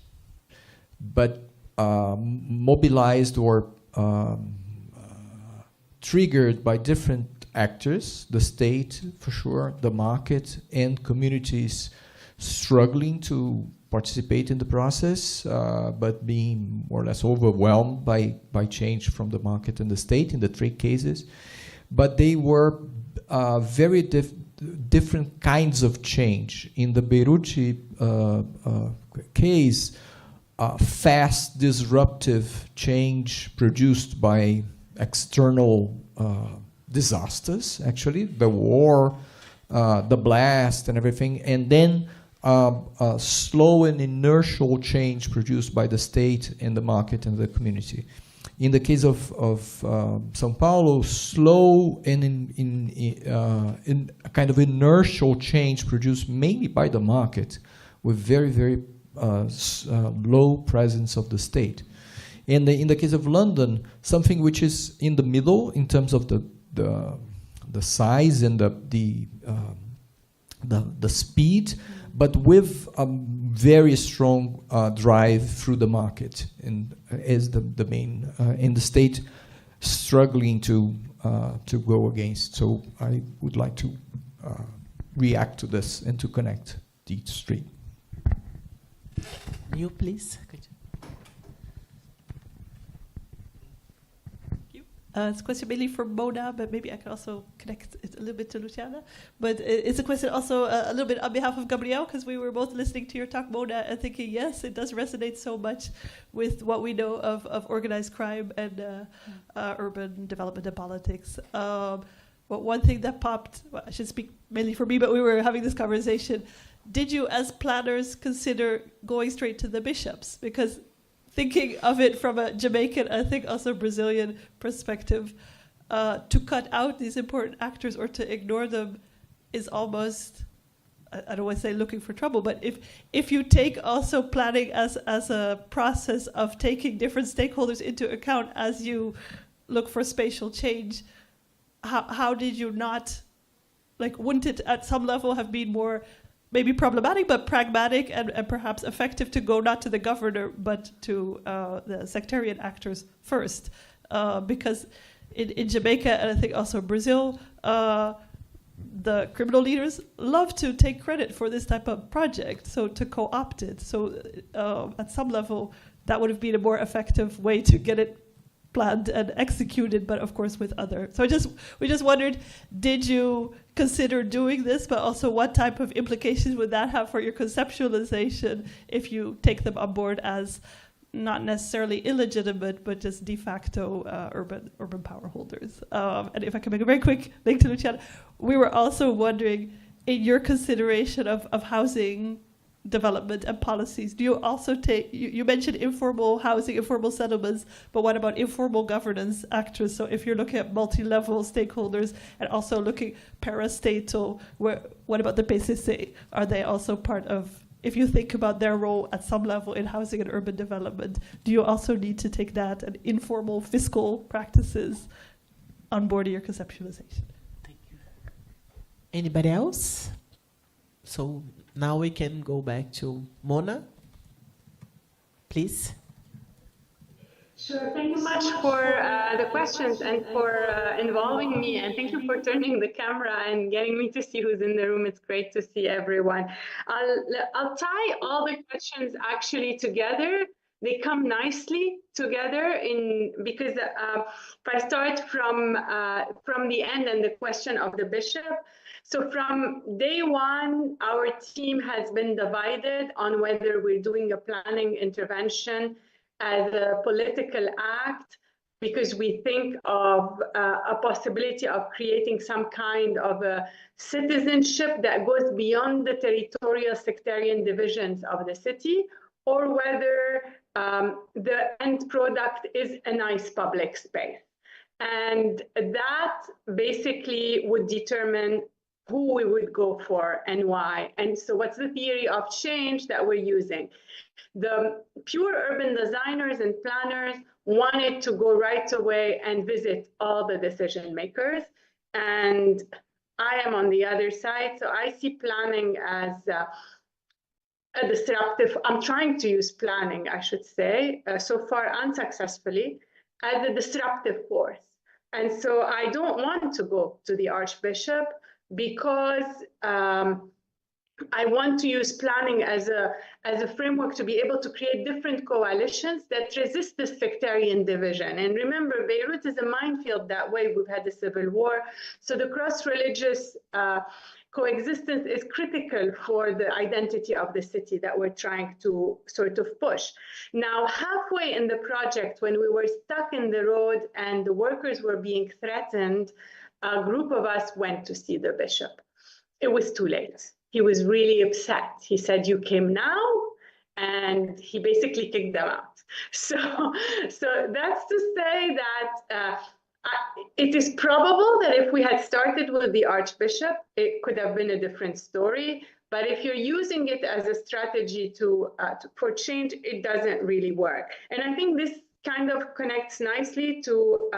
but mobilized or triggered by different actors, the state for sure, the market, and communities struggling to participate in the process, but being more or less overwhelmed by change from the market and the state in the three cases. But they were very different kinds of change. In the Beirut case, fast, disruptive change produced by external disasters, actually, the war, the blast and everything, and then slow and inertial change produced by the state and the market and the community. In the case of São Paulo, slow and in a kind of inertial change produced mainly by the market, with very, very low presence of the state. And in the case of London, something which is in the middle in terms of the size and the speed, but with a very strong drive through the market, and is the main in the state struggling to go against. So I would like to react to this and to connect the street. You, please. It's a question mainly for Mona, but maybe I can also connect it a little bit to Luciana. But it's a question also a little bit on behalf of Gabrielle, because we were both listening to your talk, Mona, and thinking, yes, it does resonate so much with what we know of organized crime and urban development and politics. But one thing that popped, well, I should speak mainly for me, but we were having this conversation. Did you, as planners, consider going straight to the bishops? Because thinking of it from a Jamaican, I think also Brazilian perspective, to cut out these important actors or to ignore them is almost, I don't want to say looking for trouble, but if you take also planning as a process of taking different stakeholders into account as you look for spatial change, how did you not, like, wouldn't it at some level have been more maybe problematic, but pragmatic and perhaps effective to go not to the governor, but to the sectarian actors first? Because in Jamaica, and I think also Brazil, the criminal leaders love to take credit for this type of project, so to co-opt it. So at some level, that would have been a more effective way to get it planned and executed, but of course with other. So we just wondered, did you consider doing this, but also what type of implications would that have for your conceptualization if you take them on board as not necessarily illegitimate, but just de facto urban power holders? And if I can make a very quick link to Luciana, we were also wondering, in your consideration of housing development and policies, do you also take, you mentioned informal housing, informal settlements, but what about informal governance actors? So if you're looking at multi-level stakeholders and also looking parastatal, what about the PCC? Are they also part of, if you think about their role at some level in housing and urban development, do you also need to take that and informal fiscal practices on board of your conceptualization? Thank you. Anybody else? So now we can go back to Mona, please. Sure, thank you much for the questions and for involving me, and thank you for turning the camera and getting me to see who's in the room. It's great to see everyone. I'll tie all the questions actually together. They come nicely together because if I start from the end and the question of the bishop. So from day one, our team has been divided on whether we're doing a planning intervention as a political act, because we think of a possibility of creating some kind of a citizenship that goes beyond the territorial sectarian divisions of the city, or whether the end product is a nice public space. And that basically would determine who we would go for and why. And so what's the theory of change that we're using? The pure urban designers and planners wanted to go right away and visit all the decision makers. And I am on the other side. So I see planning as a disruptive, I'm trying to use planning, I should say, so far unsuccessfully, as a disruptive force. And so I don't want to go to the Archbishop, because I want to use planning as a framework to be able to create different coalitions that resist this sectarian division. And remember, Beirut is a minefield that way. We've had the civil war. So the cross-religious coexistence is critical for the identity of the city that we're trying to sort of push. Now, halfway in the project, when we were stuck in the road and the workers were being threatened, a group of us went to see the bishop. It was too late. He was really upset. He said, "You came now," and he basically kicked them out. So that's to say that it is probable that if we had started with the Archbishop, it could have been a different story. But if you're using it as a strategy for change, it doesn't really work. And I think this kind of connects nicely to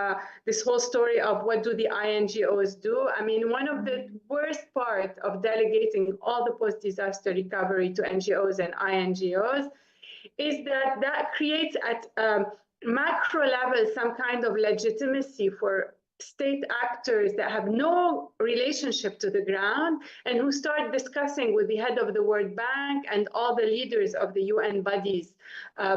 this whole story of what do the INGOs do. I mean, one of the worst part of delegating all the post-disaster recovery to NGOs and INGOs is that that creates at macro level some kind of legitimacy for state actors that have no relationship to the ground and who start discussing with the head of the World Bank and all the leaders of the UN bodies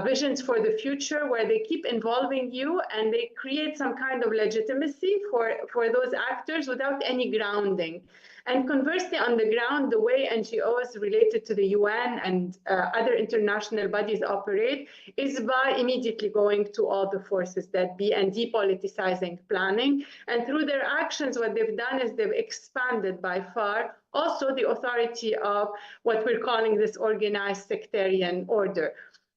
visions for the future, where they keep involving you and they create some kind of legitimacy for those actors without any grounding. And conversely, on the ground, the way NGOs related to the UN and other international bodies operate is by immediately going to all the forces that be and depoliticizing planning. And through their actions, what they've done is they've expanded by far also the authority of what we're calling this organized sectarian order.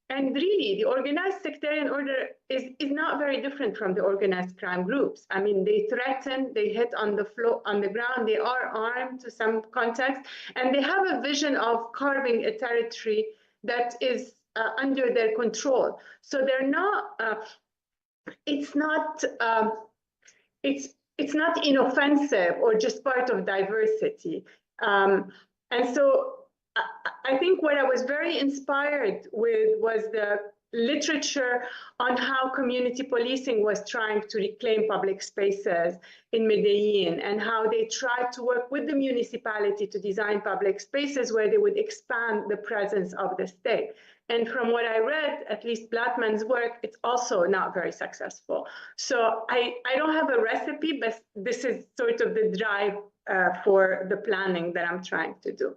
And really, the organized sectarian order is not very different from the organized crime groups. I mean, they threaten, they hit on the floor, on the ground, they are armed to some context, and they have a vision of carving a territory that is under their control. So they're not, it's not inoffensive or just part of diversity. And so I think what I was very inspired with was the literature on how community policing was trying to reclaim public spaces in Medellin and how they tried to work with the municipality to design public spaces where they would expand the presence of the state. And from what I read, at least Blattman's work, it's also not very successful. So I don't have a recipe, but this is sort of the drive for the planning that I'm trying to do.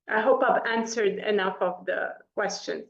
I hope I've answered enough of the questions.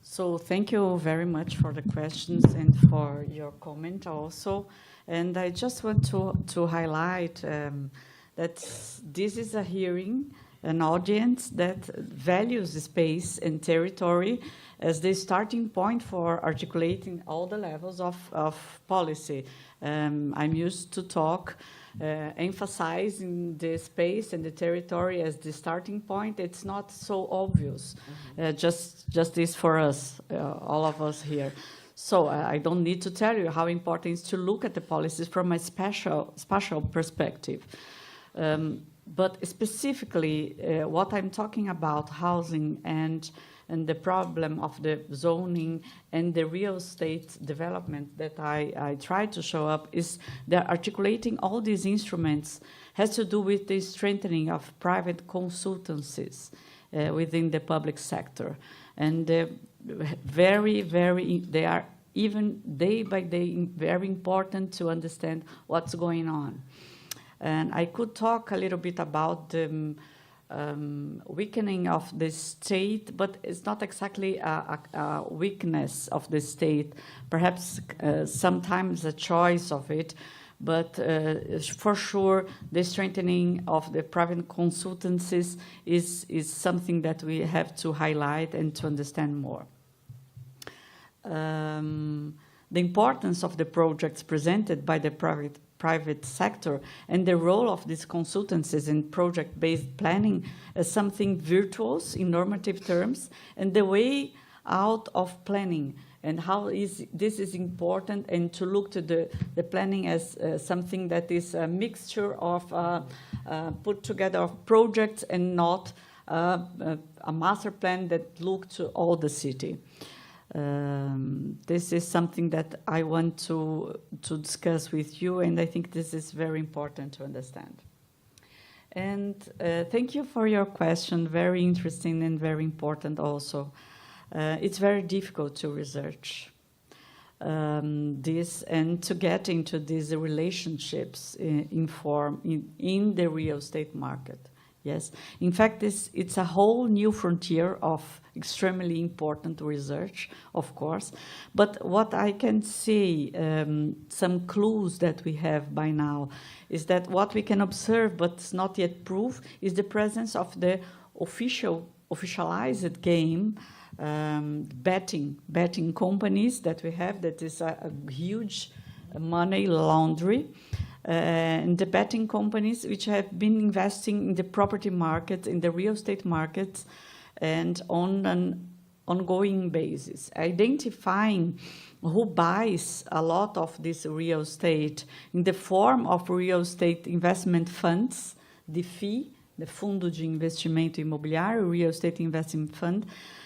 So thank you very much for the questions and for your comment also. And I just want to highlight that this is a hearing, an audience that values space and territory as the starting point for articulating all the levels of policy. I'm used to talk emphasizing the space and the territory as the starting point. It's not so obvious, just this for us, all of us here. So I don't need to tell you how important it is to look at the policies from a spatial perspective. But specifically, what I'm talking about, housing and the problem of the zoning and the real estate development that I try to show up is that articulating all these instruments has to do with the strengthening of private consultancies within the public sector. And they are even day by day very important to understand what's going on. And I could talk a little bit about the weakening of the state, but it's not exactly a weakness of the state, perhaps sometimes a choice of it, but for sure the strengthening of the private consultancies is something that we have to highlight and to understand more. The importance of the projects presented by the private sector and the role of these consultancies in project-based planning as something virtuous in normative terms, and the way out of planning and how this is important, and to look to the planning as something that is a mixture of put together of projects and not a master plan that look to all the city. This is something that I want to discuss with you, and I think this is very important to understand. And thank you for your question, very interesting and very important also. It's very difficult to research this and to get into these relationships in the real estate market. Yes, in fact, it's a whole new frontier of extremely important research, of course. But what I can say, some clues that we have by now, is that what we can observe, but it's not yet proof, is the presence of the officialized game betting companies that we have, that is a huge money laundry. And the betting companies which have been investing in the property market, in the real estate markets, and on an ongoing basis, identifying who buys a lot of this real estate in the form of real estate investment funds, the FII, the Fundo de Investimento Imobiliário, Real Estate Investment Fund,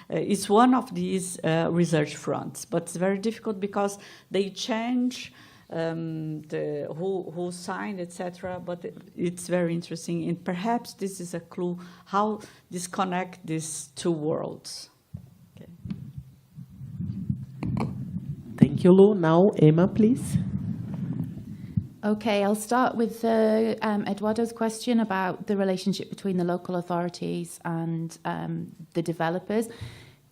is one of these research fronts. But it's very difficult because they change who signed, etc. But it's very interesting, and perhaps this is a clue how disconnect these two worlds. Okay. Thank you, Lu. Now, Emma, please. Okay, I'll start with Eduardo's question about the relationship between the local authorities and the developers.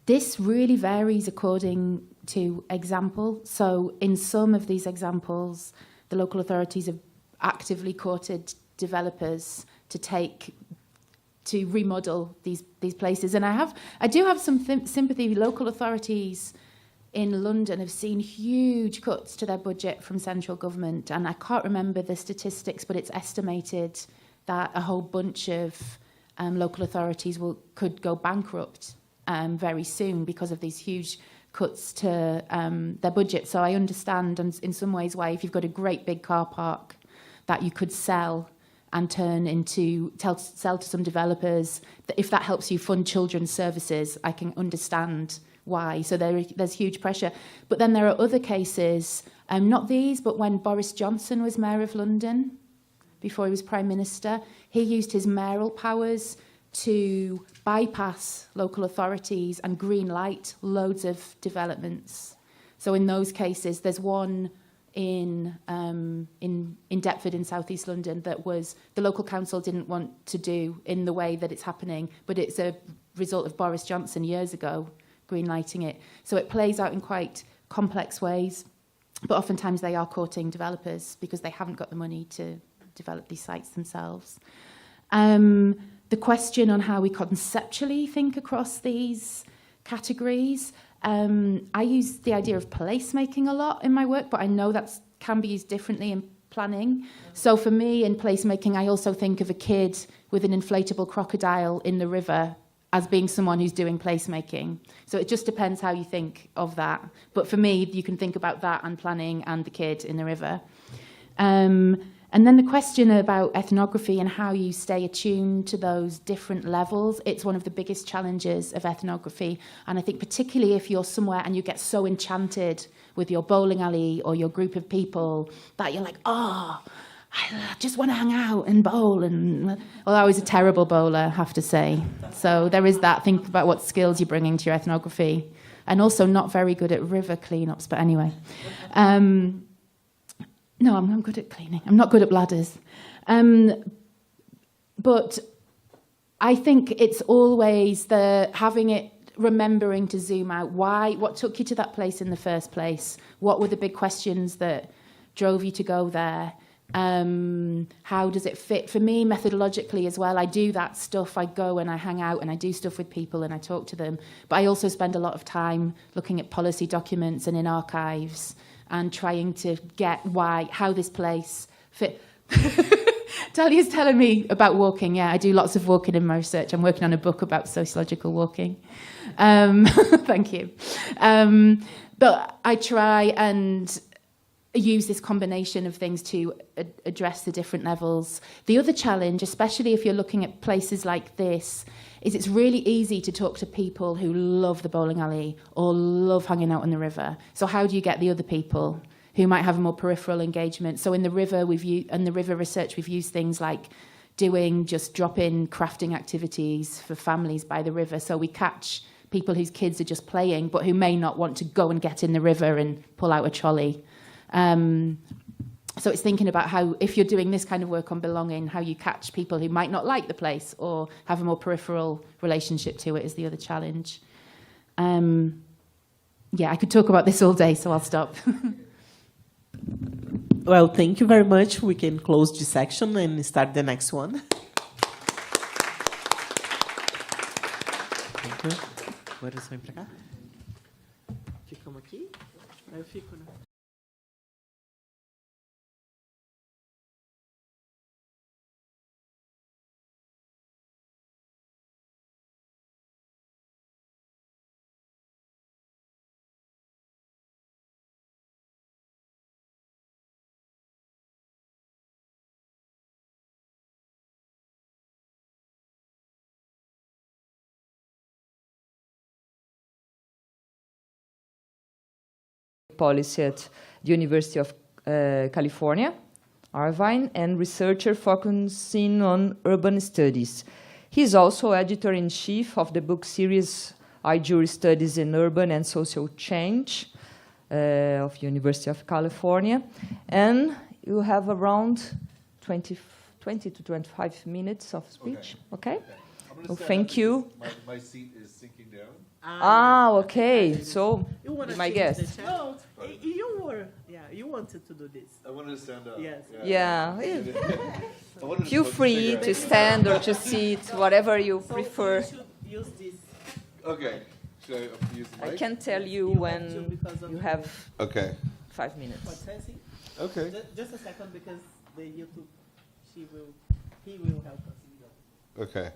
This really varies according to example. So in some of these examples, the local authorities have actively courted developers to remodel these places. And I do have some sympathy. Local authorities in London have seen huge cuts to their budget from central government, and I can't remember the statistics, but it's estimated that a whole bunch of local authorities could go bankrupt very soon because of these huge cuts to their budget. So I understand in some ways why, if you've got a great big car park that you could sell and sell to some developers, that if that helps you fund children's services, I can understand why. So there's huge pressure. But then there are other cases, not these, but when Boris Johnson was Mayor of London, before he was Prime Minister, he used his mayoral powers to bypass local authorities and green light loads of developments. So in those cases, there's one in Deptford in southeast London that was the local council didn't want to do in the way that it's happening, but it's a result of Boris Johnson years ago green lighting it. So it plays out in quite complex ways, but oftentimes they are courting developers because they haven't got the money to develop these sites themselves. The question on how we conceptually think across these categories, I use the idea of placemaking a lot in my work, but I know that can be used differently in planning. So for me, in placemaking, I also think of a kid with an inflatable crocodile in the river as being someone who's doing placemaking. So it just depends how you think of that. But for me, you can think about that and planning and the kid in the river. And then the question about ethnography and how you stay attuned to those different levels, it's one of the biggest challenges of ethnography. And I think particularly if you're somewhere and you get so enchanted with your bowling alley or your group of people that you're like, oh, I just want to hang out and bowl. Well, I was a terrible bowler, I have to say. So there is that. Think about what skills you're bringing to your ethnography. And also not very good at river cleanups, but anyway. No, I'm good at cleaning. I'm not good at bladders. But I think it's always remembering to zoom out. What took you to that place in the first place? What were the big questions that drove you to go there? How does it fit? For me, methodologically as well, I do that stuff. I go and I hang out and I do stuff with people and I talk to them. But I also spend a lot of time looking at policy documents and in archives and trying to get how this place fit. Talia's telling me about walking. Yeah, I do lots of walking in my research. I'm working on a book about sociological walking. Thank you. But I try and use this combination of things to address the different levels. The other challenge, especially if you're looking at places like this, is it's really easy to talk to people who love the bowling alley or love hanging out on the river. So how do you get the other people who might have a more peripheral engagement? So in the river, research, we've used things like doing just drop-in crafting activities for families by the river. So we catch people whose kids are just playing, but who may not want to go and get in the river and pull out a trolley. So it's thinking about how, if you're doing this kind of work on belonging, how you catch people who might not like the place or have a more peripheral relationship to it is the other challenge. I could talk about this all day, so I'll stop. Well, thank you very much. We can close this section and start the next one. Thank you. Agora só vem pra cá. Ficamos aqui. Aí eu fico, né? Policy at the University of California, Irvine, and researcher focusing on urban studies. He's also editor-in-chief of the book series IJURR Studies in Urban and Social Change of University of California. And you have around 20 to 25 minutes of speech, okay? Well, thank you. My seat is sinking down. Okay. So, You want to my change guest. the chair? No, you wanted to do this. I wanted to stand up. Yes. Yeah. I wanted to Feel smoke free cigarettes. to stand or to sit, whatever you So prefer. you should use this. Okay. Should I use the I mic? can tell you You have to when because of you have Okay. 5 minutes. Pode ser assim? Okay. Just a second, because the YouTube, he will help us. Okay.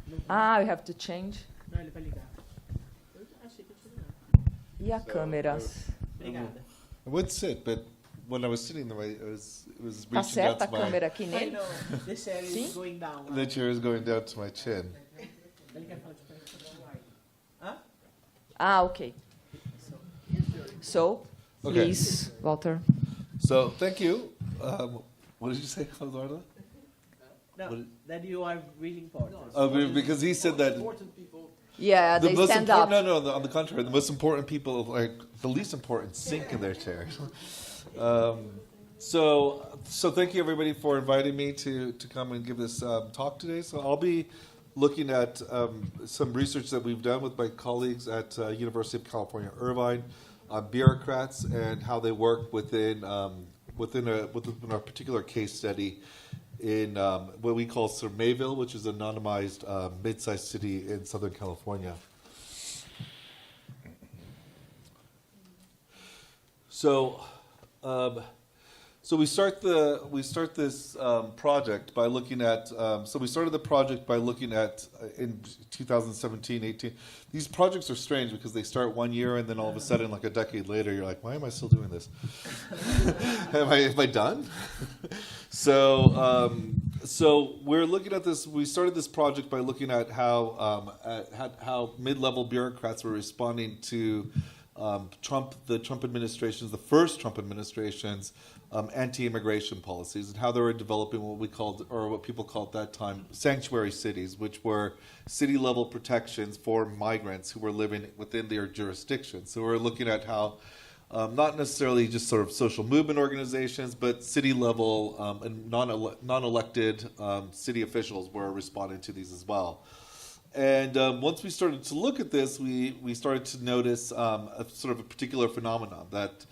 You have to change. Não, ele vai ligar. Eu achei que eu tinha ligado. E a câmera? Obrigada. I would sit, but when I was sitting there, it was Tá reaching out certa a to my... câmera aqui I nele? know, the chair Sim? is going down. The chair is going down to my chin. Ele quer falar de frente. Hã? Okay. So, Okay. please, Walter. So, thank you. What did you say, Eduardo? No, that you are really important. Because he said that Yeah, the they most stand up. important, no, on the contrary, the most important people, like the least important, sink in their chairs. So thank you everybody for inviting me to come and give this talk today. So I'll be looking at some research that we've done with my colleagues at University of California, Irvine, on bureaucrats and how they work within our particular case study in what we call sort of Mayville, which is an anonymized mid-sized city in Southern California. So we start this project by looking at. So we started the project by looking at in 2017, 18. These projects are strange because they start 1 year and then all of a sudden, like a decade later, you're like, why am I still doing this? Am I done? So we're looking at this. We started this project by looking at how mid-level bureaucrats were responding to the Trump administration's, the first Trump administration's anti-immigration policies, and how they were developing what people called at that time sanctuary cities, which were city-level protections for migrants who were living within their jurisdiction. So we're looking at how not necessarily just sort of social movement organizations, but city-level and non-elected city officials were responding to these as well. And once we started to look at this, we started to notice a sort of a particular phenomenon that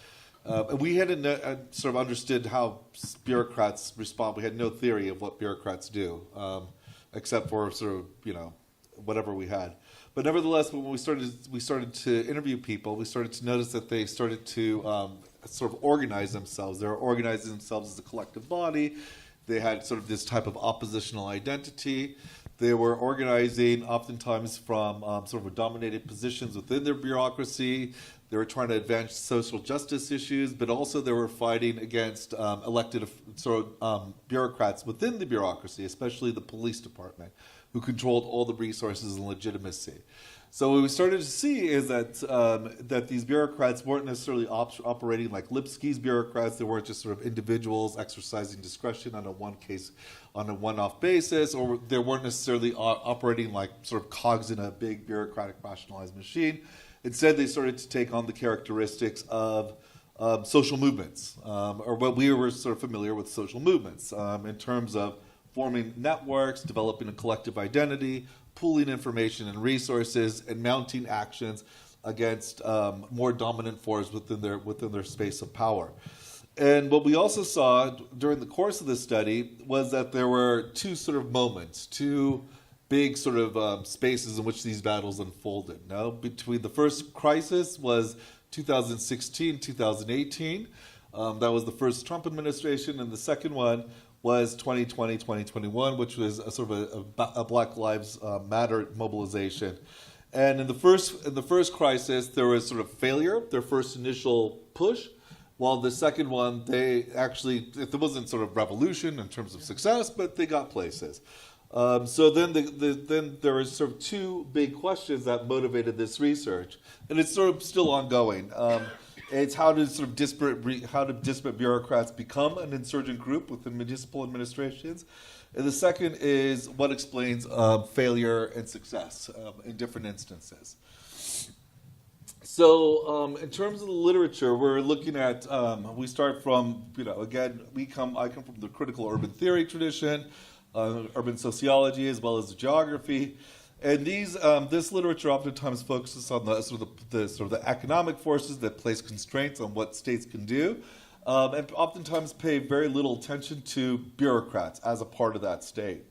we hadn't sort of understood how bureaucrats respond. We had no theory of what bureaucrats do, except for sort of whatever we had. But nevertheless, when we started to interview people, we started to notice that they started to sort of organize themselves. They were organizing themselves as a collective body. They had sort of this type of oppositional identity. They were organizing oftentimes from sort of dominated positions within their bureaucracy. They were trying to advance social justice issues, but also they were fighting against elected bureaucrats within the bureaucracy, especially the police department, who controlled all the resources and legitimacy. So what we started to see is that these bureaucrats weren't necessarily operating like Lipsky's bureaucrats. They weren't just sort of individuals exercising discretion on a one-off basis, or they weren't necessarily operating like sort of cogs in a big bureaucratic rationalized machine. Instead, they started to take on the characteristics of social movements, or what we were sort of familiar with social movements, in terms of forming networks, developing a collective identity, pooling information and resources, and mounting actions against more dominant forces within their space of power. And what we also saw during the course of this study was that there were two sort of moments, two big sort of spaces in which these battles unfolded. No, between the first crisis was 2016, 2018. That was the first Trump administration, and the second one was 2020, 2021, which was a sort of a Black Lives Matter mobilization. And in the first crisis, there was sort of failure, their first initial push, while the second one, they actually, it wasn't sort of revolution in terms of success, but they got places. So then there were sort of two big questions that motivated this research, and it's sort of still ongoing. It's how do disparate bureaucrats become an insurgent group within municipal administrations, and the second is what explains failure and success in different instances. So in terms of the literature, we're looking at, we start from, again, I come from the critical urban theory tradition, urban sociology, as well as geography. And this literature oftentimes focuses on the economic forces that place constraints on what states can do, and oftentimes pay very little attention to bureaucrats as a part of that state.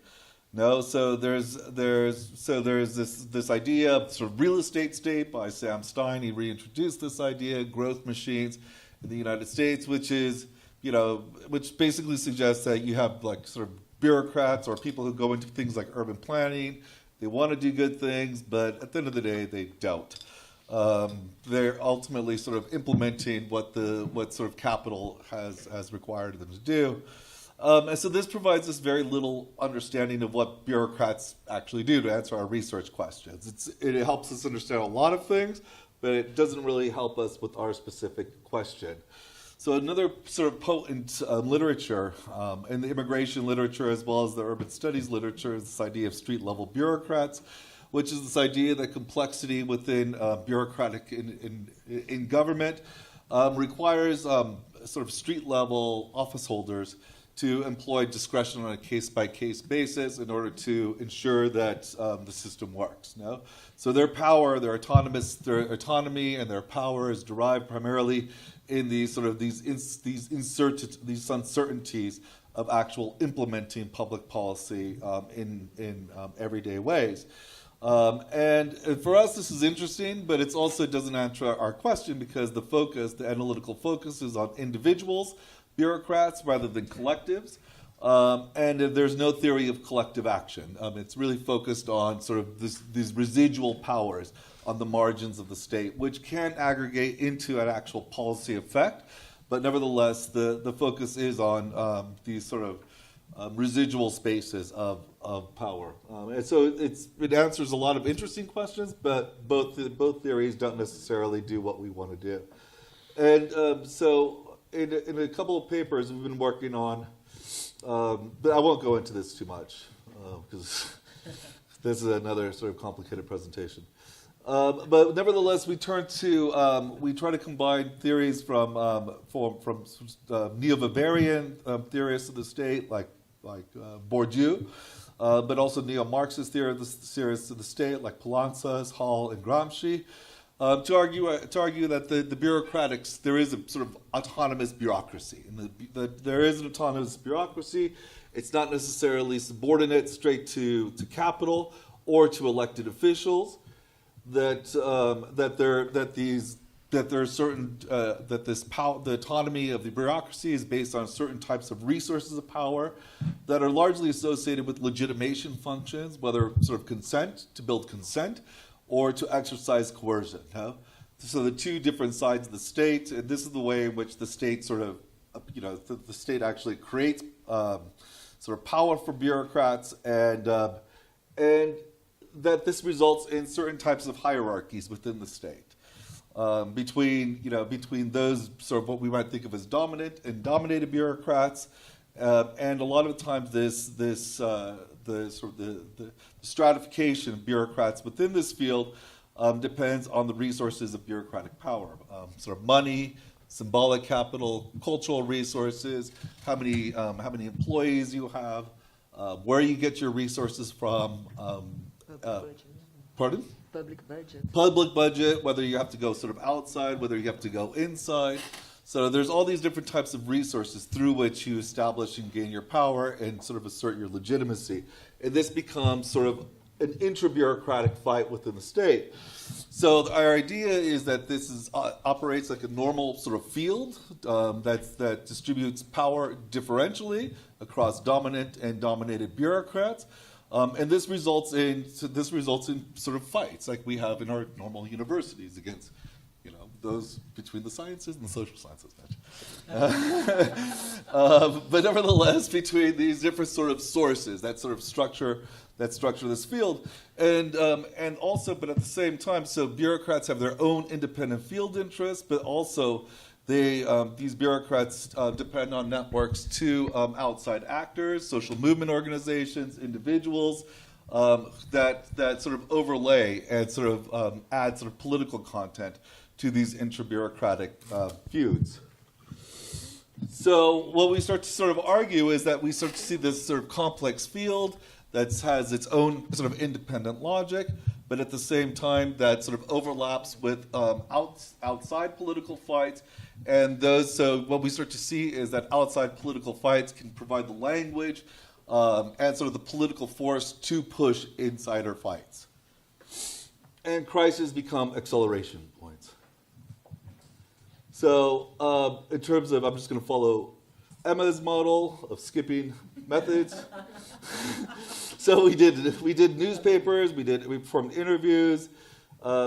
No, so there's this idea of sort of real estate state by Sam Stein. He reintroduced this idea, growth machines in the United States, which basically suggests that you have like sort of bureaucrats or people who go into things like urban planning. They want to do good things, but at the end of the day, they don't. They're ultimately sort of implementing what sort of capital has required them to do. And so this provides us very little understanding of what bureaucrats actually do to answer our research questions. It helps us understand a lot of things, but it doesn't really help us with our specific question. So another sort of potent literature in the immigration literature as well as the urban studies literature is this idea of street-level bureaucrats, which is this idea that complexity within bureaucratic in government requires sort of street-level office holders to employ discretion on a case-by-case basis in order to ensure that the system works. No? So their power, their autonomy, and their power is derived primarily in these uncertainties of actual implementing public policy in everyday ways. And for us, this is interesting, but it also doesn't answer our question because the analytical focus is on individuals, bureaucrats rather than collectives, and there's no theory of collective action. It's really focused on sort of these residual powers on the margins of the state, which can aggregate into an actual policy effect, but nevertheless, the focus is on these sort of residual spaces of power. And so it answers a lot of interesting questions, but both theories don't necessarily do what we want to do. And so in a couple of papers we've been working on, but I won't go into this too much because this is another sort of complicated presentation. But nevertheless, we try to combine theories from neo-Weberian theorists of the state, like Bourdieu, but also neo-Marxist theorists of the state, like Poulantzas, Hall, and Gramsci. To argue that the bureaucratics, there is a sort of autonomous bureaucracy. And there is an autonomous bureaucracy. It's not necessarily subordinate straight to capital or to elected officials. The autonomy of the bureaucracy is based on certain types of resources of power that are largely associated with legitimation functions, whether sort of consent, to build consent, or to exercise coercion. Huh? So the two different sides of the state, and this is the way in which the state sort of, the state actually creates sort of power for bureaucrats, and that this results in certain types of hierarchies within the state between those sort of what we might think of as dominant and dominated bureaucrats, and a lot of times the stratification of bureaucrats within this field depends on the resources of bureaucratic power, sort of money, symbolic capital, cultural resources, how many employees you have, where you get your resources from. Pardon? Public budget. Public budget, whether you have to go sort of outside, whether you have to go inside. So there's all these different types of resources through which you establish and gain your power and sort of assert your legitimacy. And this becomes sort of an intra-bureaucratic fight within the state. So our idea is that this is operates like a normal sort of field that distributes power differentially across dominant and dominated bureaucrats, and this results in sort of fights like we have in our normal universities against, you know, those between the sciences and the social sciences. But nevertheless, between these different sort of sources that sort of structure this field, and also, but at the same time, so bureaucrats have their own independent field interests, but also these bureaucrats depend on networks to outside actors, social movement organizations, individuals that sort of overlay and sort of add sort of political content to these intra-bureaucratic feuds. So what we start to sort of argue is that we start to see this sort of complex field that has its own sort of independent logic, but at the same time that sort of overlaps with outside political fights. And so what we start to see is that outside political fights can provide the language and sort of the political force to push insider fights. And crises become acceleration points. So in terms of, I'm just going to follow Emma's model of skipping methods. So we did newspapers, we performed interviews,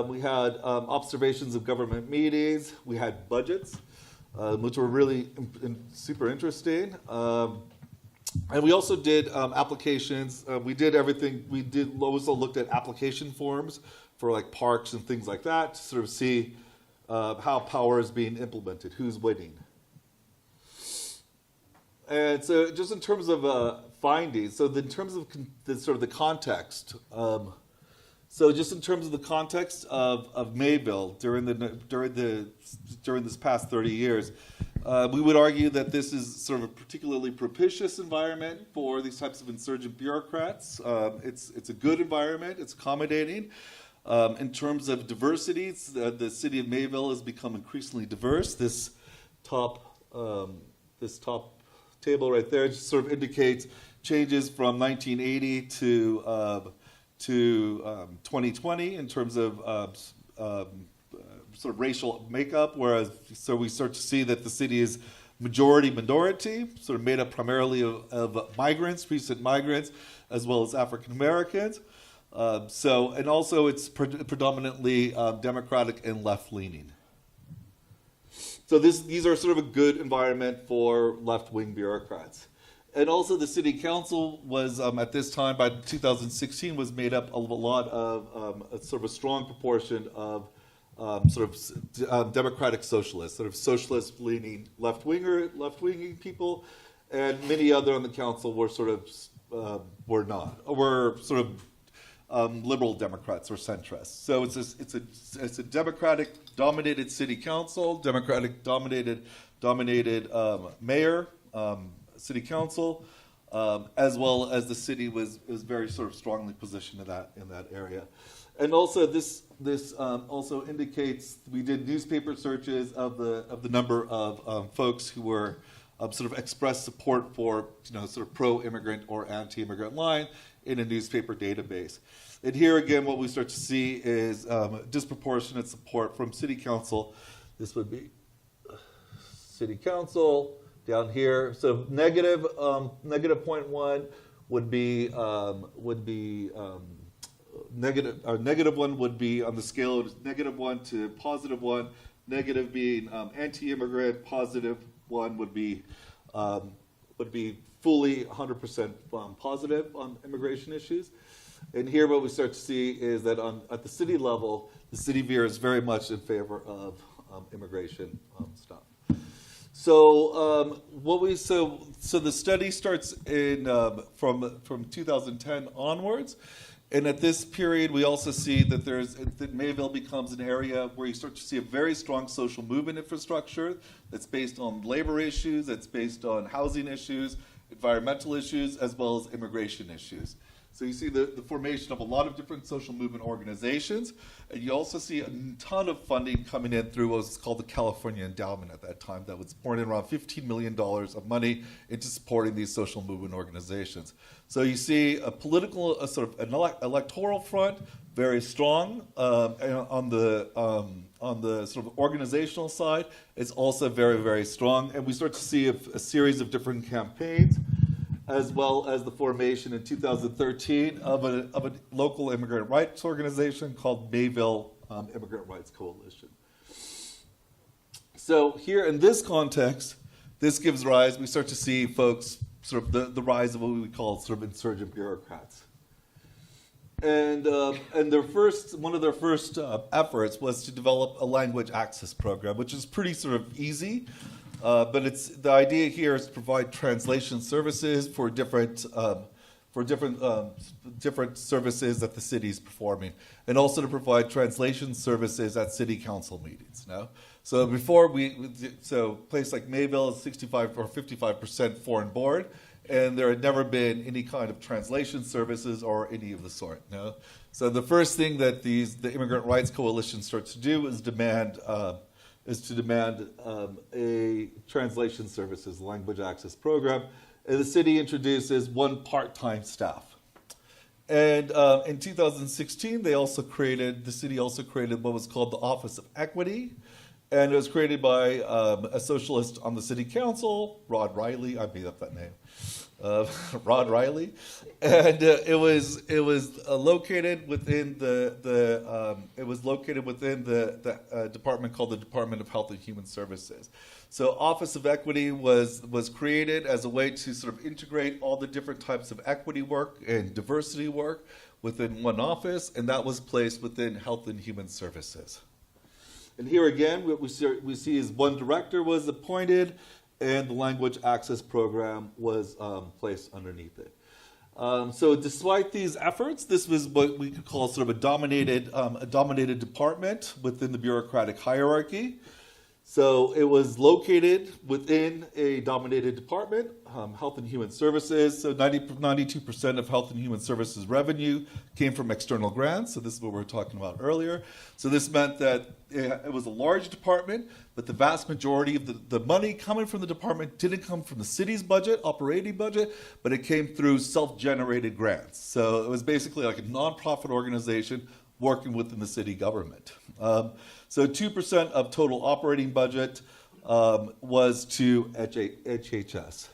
we had observations of government meetings, we had budgets, which were really super interesting. And we also did applications. We did everything. We also looked at application forms for like parks and things like that to sort of see how power is being implemented, who's winning. And so just in terms of findings, so in terms of the context, so just in terms of the context of Mayville during this past 30 years, we would argue that this is sort of a particularly propitious environment for these types of insurgent bureaucrats. It's a good environment. It's accommodating. In terms of diversity, the city of Mayville has become increasingly diverse. This top table right there just sort of indicates changes from 1980 to 2020 in terms of sort of racial makeup, so we start to see that the city is majority minority, sort of made up primarily of migrants, recent migrants, as well as African Americans. And also it's predominantly democratic and left-leaning. So these are sort of a good environment for left-wing bureaucrats. And also the city council was, at this time, by 2016, was made up of a lot of sort of a strong proportion of democratic socialists, sort of socialist-leaning left-wing people, and many other on the council were sort of were sort of liberal Democrats or centrists. So it's a Democratic-dominated city council, Democratic-dominated mayor, city council, as well as the city was very sort of strongly positioned in that area. And also this also indicates, we did newspaper searches of the number of folks who were sort of expressed support for, sort of pro-immigrant or anti-immigrant line in a newspaper database. And here again, what we start to see is disproportionate support from city council. This would be city council down here. So negative 0.1 would be negative, or negative 1 would be on the scale of -1 to +1. Negative being anti-immigrant, +1 would be fully 100% positive on immigration issues. And here what we start to see is that at the city level, the city veers very much in favor of immigration stuff. So so the study starts in from 2010 onwards, and at this period we also see that Mayville becomes an area where you start to see a very strong social movement infrastructure that's based on labor issues, that's based on housing issues, environmental issues, as well as immigration issues. So you see the formation of a lot of different social movement organizations, and you also see a ton of funding coming in through what was called the California Endowment at that time that was pouring in around $15 million of money into supporting these social movement organizations. So you see a political, sort of an electoral front, very strong, and on the sort of organizational side, it's also very, very strong. And we start to see a series of different campaigns, as well as the formation in 2013 of a local immigrant rights organization called Mayville Immigrant Rights Coalition. So here in this context, this gives rise, we start to see folks, sort of the rise of what we call sort of insurgent bureaucrats. And one of their first efforts was to develop a language access program, which is pretty sort of easy. But the idea here is to provide translation services for different services that the city is performing, and also to provide translation services at city council meetings. No? So before so a place like Mayville is 65 or 55% foreign born, and there had never been any kind of translation services or any of the sort. No? So the first thing that the Immigrant Rights Coalition starts to do is demand a translation services language access program, and the city introduces one part-time staff. And in 2016, the city also created what was called the Office of Equity, and it was created by a socialist on the city council, Rod Riley. I made up that name. Rod Riley, and it was located within the department called the Department of Health and Human Services. So Office of Equity was created as a way to sort of integrate all the different types of equity work and diversity work within one office, and that was placed within Health and Human Services. And here again, what we see is one director was appointed, and the language access program was placed underneath it. So despite these efforts, this was what we could call sort of a dominated department within the bureaucratic hierarchy. So it was located within a dominated department, Health and Human Services. So 92% of Health and Human Services revenue came from external grants. So this is what we were talking about earlier. So this meant that it was a large department, but the vast majority of the money coming from the department didn't come from the city's budget, operating budget, but it came through self-generated grants. So it was basically like a nonprofit organization working within the city government. So 2% of total operating budget was to HHS.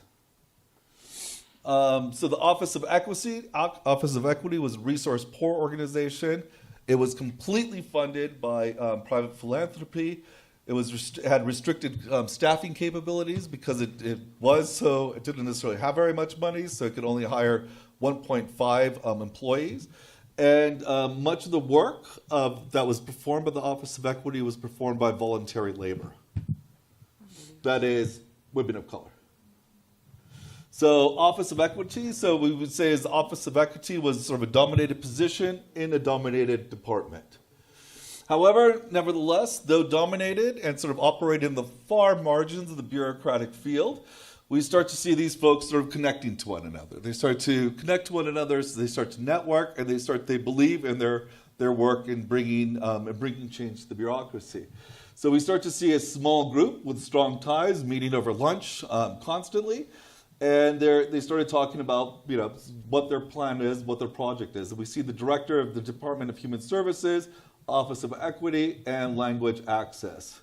So the Office of Equity was a resource-poor organization. It was completely funded by private philanthropy. It had restricted staffing capabilities because it didn't necessarily have very much money, so it could only hire 1.5 employees. And much of the work that was performed by the Office of Equity was performed by voluntary labor. That is, women of color. So Office of Equity, so we would say is the Office of Equity was sort of a dominated position in a dominated department. However, nevertheless, though dominated and sort of operated in the far margins of the bureaucratic field, we start to see these folks sort of connecting to one another. They start to connect to one another, so they start to network, and they believe in their work in bringing change to the bureaucracy. So we start to see a small group with strong ties meeting over lunch constantly, and they started talking about what their plan is, what their project is. And we see the director of the Department of Human Services, Office of Equity, and Language Access.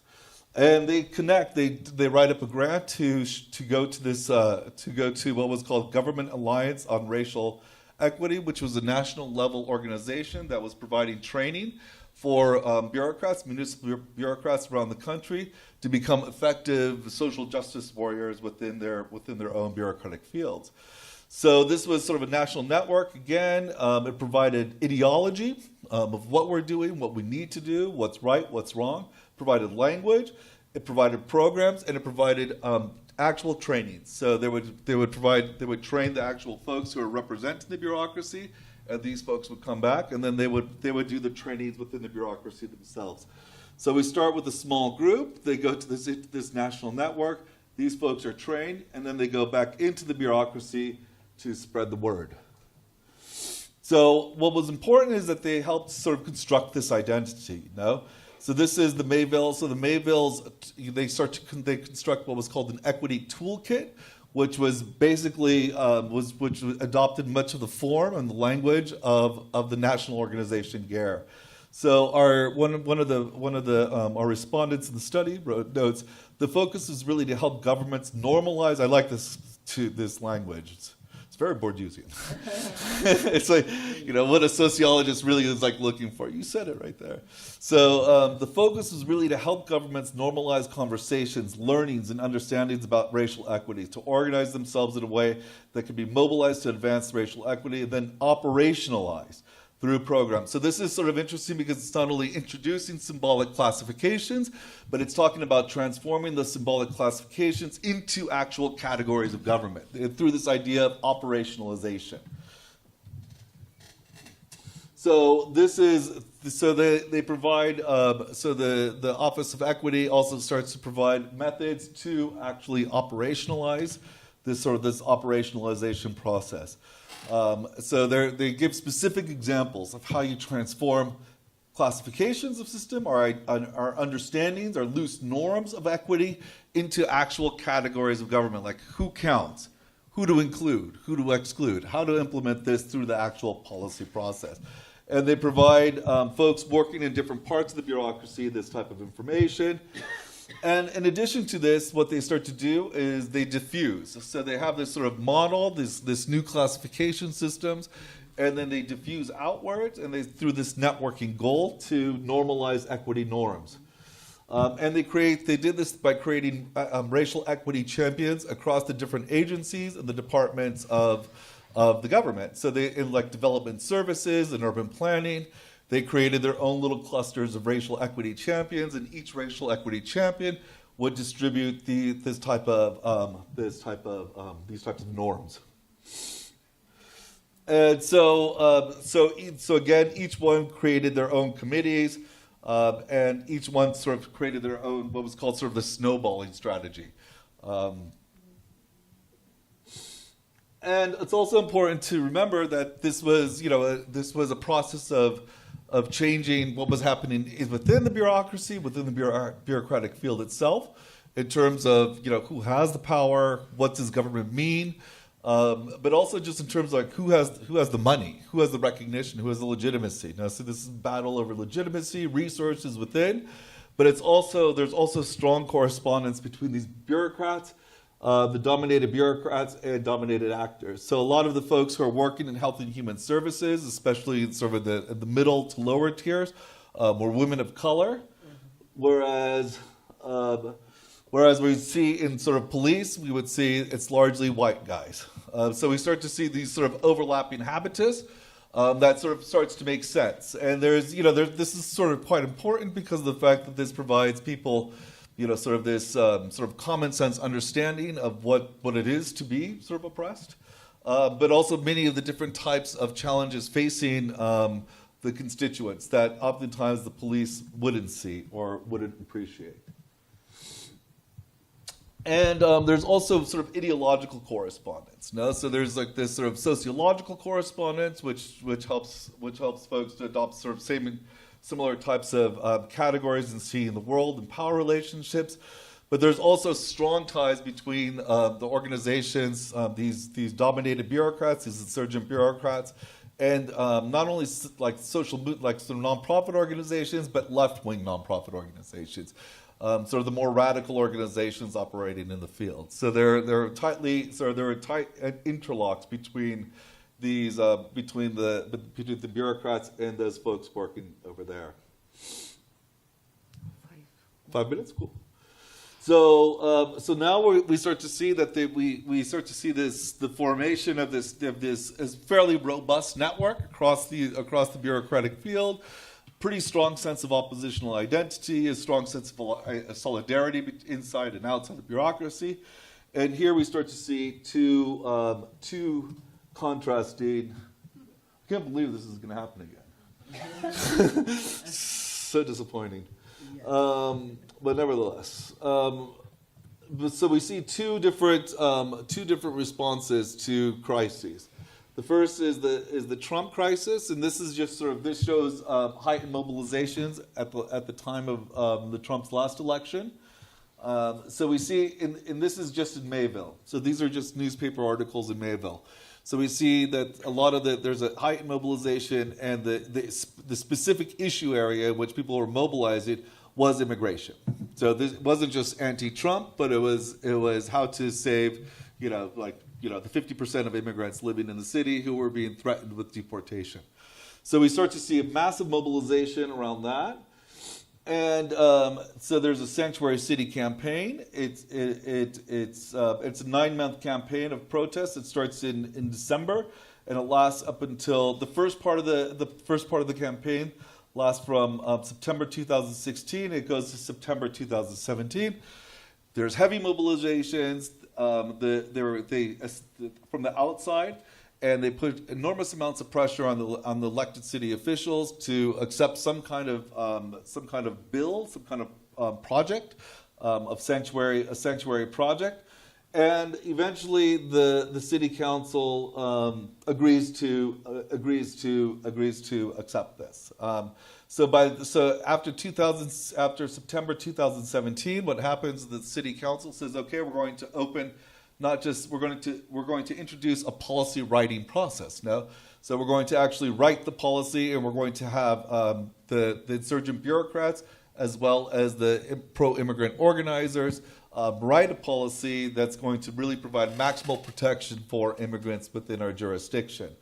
And they connect. They write up a grant to go to what was called Government Alliance on Racial Equity, which was a national level organization that was providing training for municipal bureaucrats around the country to become effective social justice warriors within their own bureaucratic fields. So this was sort of a national network. Again, it provided ideology of what we're doing, what we need to do, what's right, what's wrong. Provided language, it provided programs, and it provided actual training. So they would train the actual folks who are representing the bureaucracy, and these folks would come back, and then they would do the trainings within the bureaucracy themselves. So we start with a small group. They go to this national network. These folks are trained, and then they go back into the bureaucracy to spread the word. So what was important is that they helped sort of construct this identity, you know? So this is the Mayvilles. So the Mayvilles, they construct what was called an equity toolkit, which was basically which adopted much of the form and the language of the national organization IJURR. So one of the our respondents in the study wrote notes. The focus is really to help governments normalize. I like this language. It's very Bourdieusian. It's like, you know, what a sociologist really is like looking for. You said it right there. So the focus is really to help governments normalize conversations, learnings, and understandings about racial equity, to organize themselves in a way that can be mobilized to advance racial equity, and then operationalized through programs. So this is sort of interesting because it's not only introducing symbolic classifications, but it's talking about transforming the symbolic classifications into actual categories of government through this idea of operationalization. So they provide, so the Office of Equity also starts to provide methods to actually operationalize this operationalization process. So they give specific examples of how you transform classifications of system, our understandings, our loose norms of equity into actual categories of government, like who counts, who to include, who to exclude, how to implement this through the actual policy process. And they provide folks working in different parts of the bureaucracy this type of information. And in addition to this, what they start to do is they diffuse. So they have this sort of model, this new classification systems, and then they diffuse outwards, and through this networking goal to normalize equity norms. And they did this by creating racial equity champions across the different agencies and the departments of the government. So in like development services and urban planning, they created their own little clusters of racial equity champions, and each racial equity champion would distribute these types of norms. And so again, each one created their own committees, and each one sort of created their own what was called sort of the snowballing strategy. And it's also important to remember that this was a process of changing what was happening within the bureaucracy, within the bureaucratic field itself, in terms of who has the power, what does government mean, but also just in terms of like who has the money, who has the recognition, who has the legitimacy. Now, so this is a battle over legitimacy, resources within, but there's also strong correspondence between these bureaucrats, the dominated bureaucrats and dominated actors. So a lot of the folks who are working in health and human services, especially in sort of the middle to lower tiers, were women of color, whereas we see in sort of police, we would see it's largely white guys. So we start to see these sort of overlapping habitus that sort of starts to make sense. And this is sort of quite important because of the fact that this provides people sort of this sort of common sense understanding of what it is to be sort of oppressed, but also many of the different types of challenges facing the constituents that oftentimes the police wouldn't see or wouldn't appreciate. And there's also sort of ideological correspondence. No? So there's like this sort of sociological correspondence, which helps folks to adopt sort of similar types of categories and seeing the world and power relationships. But there's also strong ties between the organizations, these dominated bureaucrats, these insurgent bureaucrats, and not only like some nonprofit organizations, but left-wing nonprofit organizations. Sort of the more radical organizations operating in the field. So there are tight interlocks between these between the bureaucrats and those folks working over there. 5 minutes, cool. So now we start to see that we start to see the formation of this fairly robust network across the bureaucratic field. Pretty strong sense of oppositional identity, a strong sense of solidarity inside and outside the bureaucracy, and here we start to see two contrasting. I can't believe this is going to happen again. So disappointing, but nevertheless. So we see two different responses to crises. The first is the Trump crisis, and this is just sort of, this shows heightened mobilizations at the time of the Trump's last election. So we see, and this is just in Mayville. So these are just newspaper articles in Mayville. So we see that a lot of there's a heightened mobilization, and the specific issue area in which people were mobilizing was immigration. So this wasn't just anti-Trump, but it was how to save, the 50% of immigrants living in the city who were being threatened with deportation. So we start to see a massive mobilization around that. And so there's a Sanctuary City campaign. It's a 9-month campaign of protests. It starts in December, and it lasts up until the first part of the campaign lasts from September 2016. It goes to September 2017. There's heavy mobilizations. From the outside, and they put enormous amounts of pressure on the elected city officials to accept some kind of bill, some kind of project a sanctuary project, and eventually the city council agrees to accept this. So after September 2017, what happens is the city council says, okay, we're going to open, we're going to introduce a policy writing process. No, so we're going to actually write the policy, and we're going to have the insurgent bureaucrats as well as the pro-immigrant organizers write a policy that's going to really provide maximal protection for immigrants within our jurisdiction.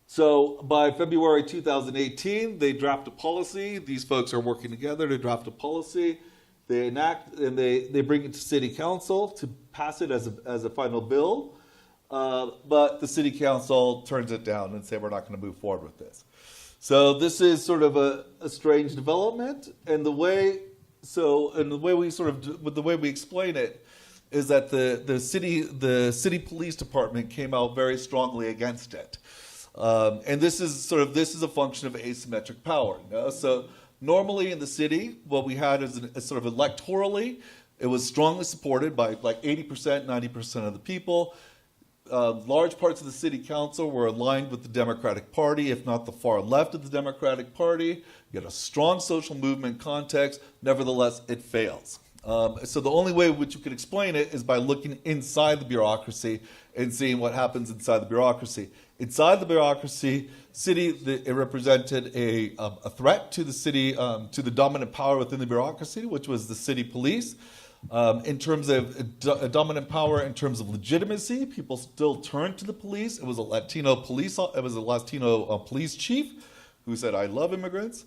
So by February 2018, they draft a policy. These folks are working together to draft a policy. They enact, and they bring it to city council to pass it as a final bill. But the city council turns it down and say, we're not going to move forward with this. So this is sort of a strange development. And the way we explain it is that the city police department came out very strongly against it. And this is a function of asymmetric power. So normally in the city, what we had is sort of electorally, it was strongly supported by like 80%, 90% of the people. Large parts of the city council were aligned with the Democratic Party, if not the far left of the Democratic Party. You had a strong social movement context. Nevertheless, it fails. So the only way in which you can explain it is by looking inside the bureaucracy and seeing what happens inside the bureaucracy. Inside the bureaucracy, it represented a threat to the city, to the dominant power within the bureaucracy, which was the city police. In terms of a dominant power, in terms of legitimacy, people still turned to the police. It was a Latino police chief who said, "I love immigrants."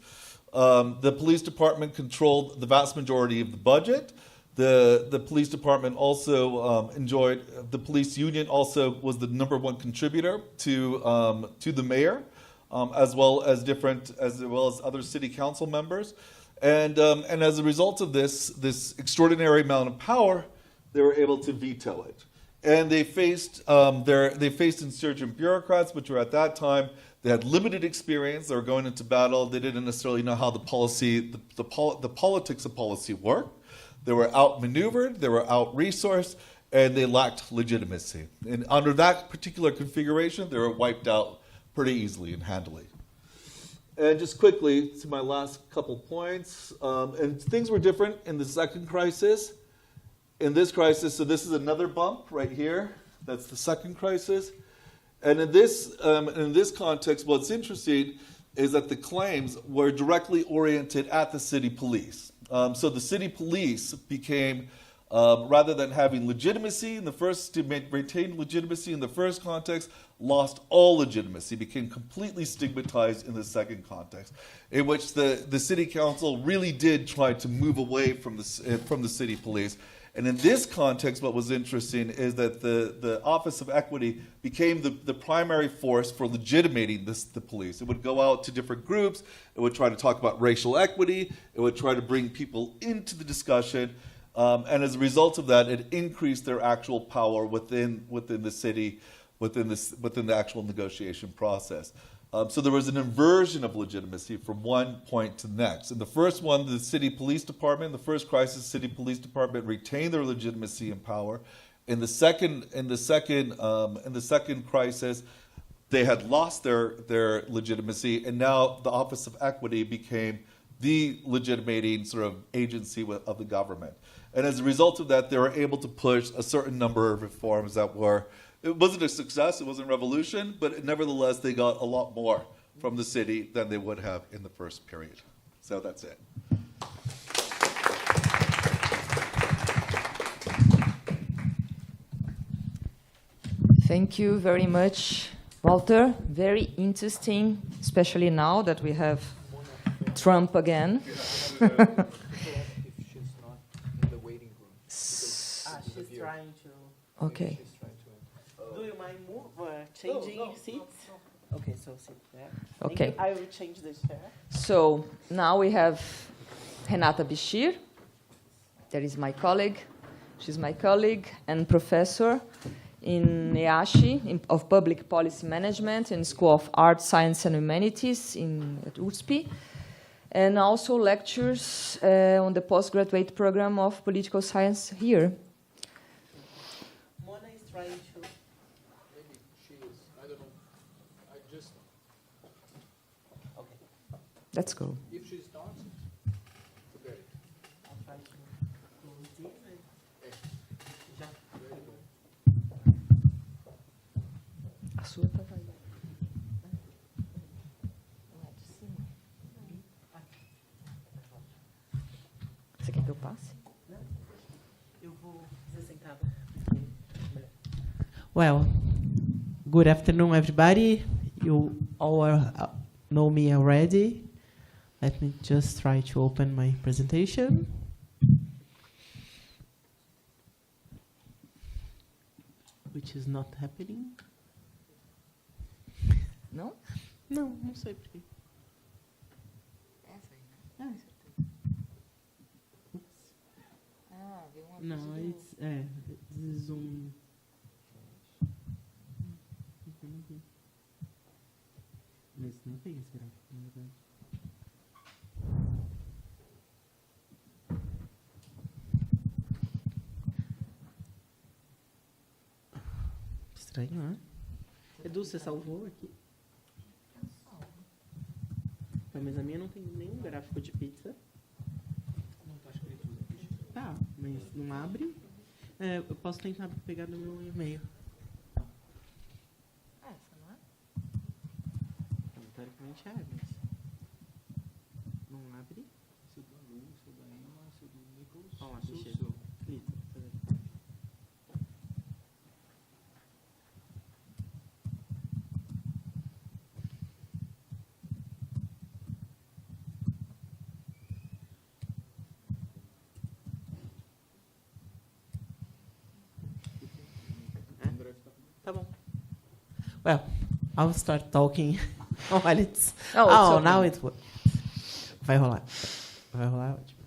The police department controlled the vast majority of the budget. The police department also the police union also was the #1 contributor to the mayor, as well as other city council members. And as a result of this extraordinary amount of power, they were able to veto it. And they faced insurgent bureaucrats, which were at that time, they had limited experience. They were going into battle. They didn't necessarily know how the politics of policy worked. They were outmaneuvered. They were out-resourced, and they lacked legitimacy. And under that particular configuration, they were wiped out pretty easily and handily. And just quickly to my last couple points, and things were different in the second crisis. In this crisis, so this is another bump right here. That's the second crisis. And in this context, what's interesting is that the claims were directly oriented at the city police. So the city police became, rather than having legitimacy in the first, to maintain legitimacy in the first context, lost all legitimacy, became completely stigmatized in the second context, in which the city council really did try to move away from the city police. And in this context, what was interesting is that the Office of Equity became the primary force for legitimating the police. It would go out to different groups. It would try to talk about racial equity. It would try to bring people into the discussion. And as a result of that, it increased their actual power within the city, within the actual negotiation process. So there was an inversion of legitimacy from one point to the next. In the first one, the city police department, the first crisis, city police department retained their legitimacy and power. In the second crisis, they had lost their legitimacy, and now the Office of Equity became the legitimating sort of agency of the government. And as a result of that, they were able to push a certain number of reforms that were, it wasn't a success, it wasn't a revolution, but nevertheless, they got a lot more from the city than they would have in the first period. So that's it. Thank you very much, Walter. Very interesting, especially now that we have Trump again. If she's not in the waiting room. She's trying to. Okay. Do you mind changing seats? Okay, so sit there. Okay. I will change this chair. So now we have Renata Bichir. That is my colleague. She's my colleague and professor in IASHI of Public Policy Management in School of Arts, Science and Humanities at USP, and also lectures on the postgraduate program of political science here. Mona is trying to. Maybe she is. I don't know. I just. Okay. Let's go. If she's not, forget it. I'll try to close this. Já. A sua tá aí. Você quer que eu passe? Eu vou fazer sentado. Well, good afternoon, everybody. You all know me already. Let me just try to open my presentation. Which is not happening. Não? Não, não sei por quê. Essa aí, né? Ah, Ah, deu uma no, it's this is Zoom. Mas não tem esse gráfico, na verdade. Estranho, né? Edu, você salvou aqui? Mas a minha não tem nenhum gráfico de pizza. Não está escrito. Tá, mas não abre. Eu posso tentar pegar no meu e-mail. Essa, não é? Teoricamente mas não abre. Seu da Lu, seu da Emma, seu do Nichols. Ó, seu, deixa eu- seu. Clica. Tá bom. Well, I'll start talking while it's. Oh, it's okay. Now it works. Vai rolar. Vai rolar, ótimo.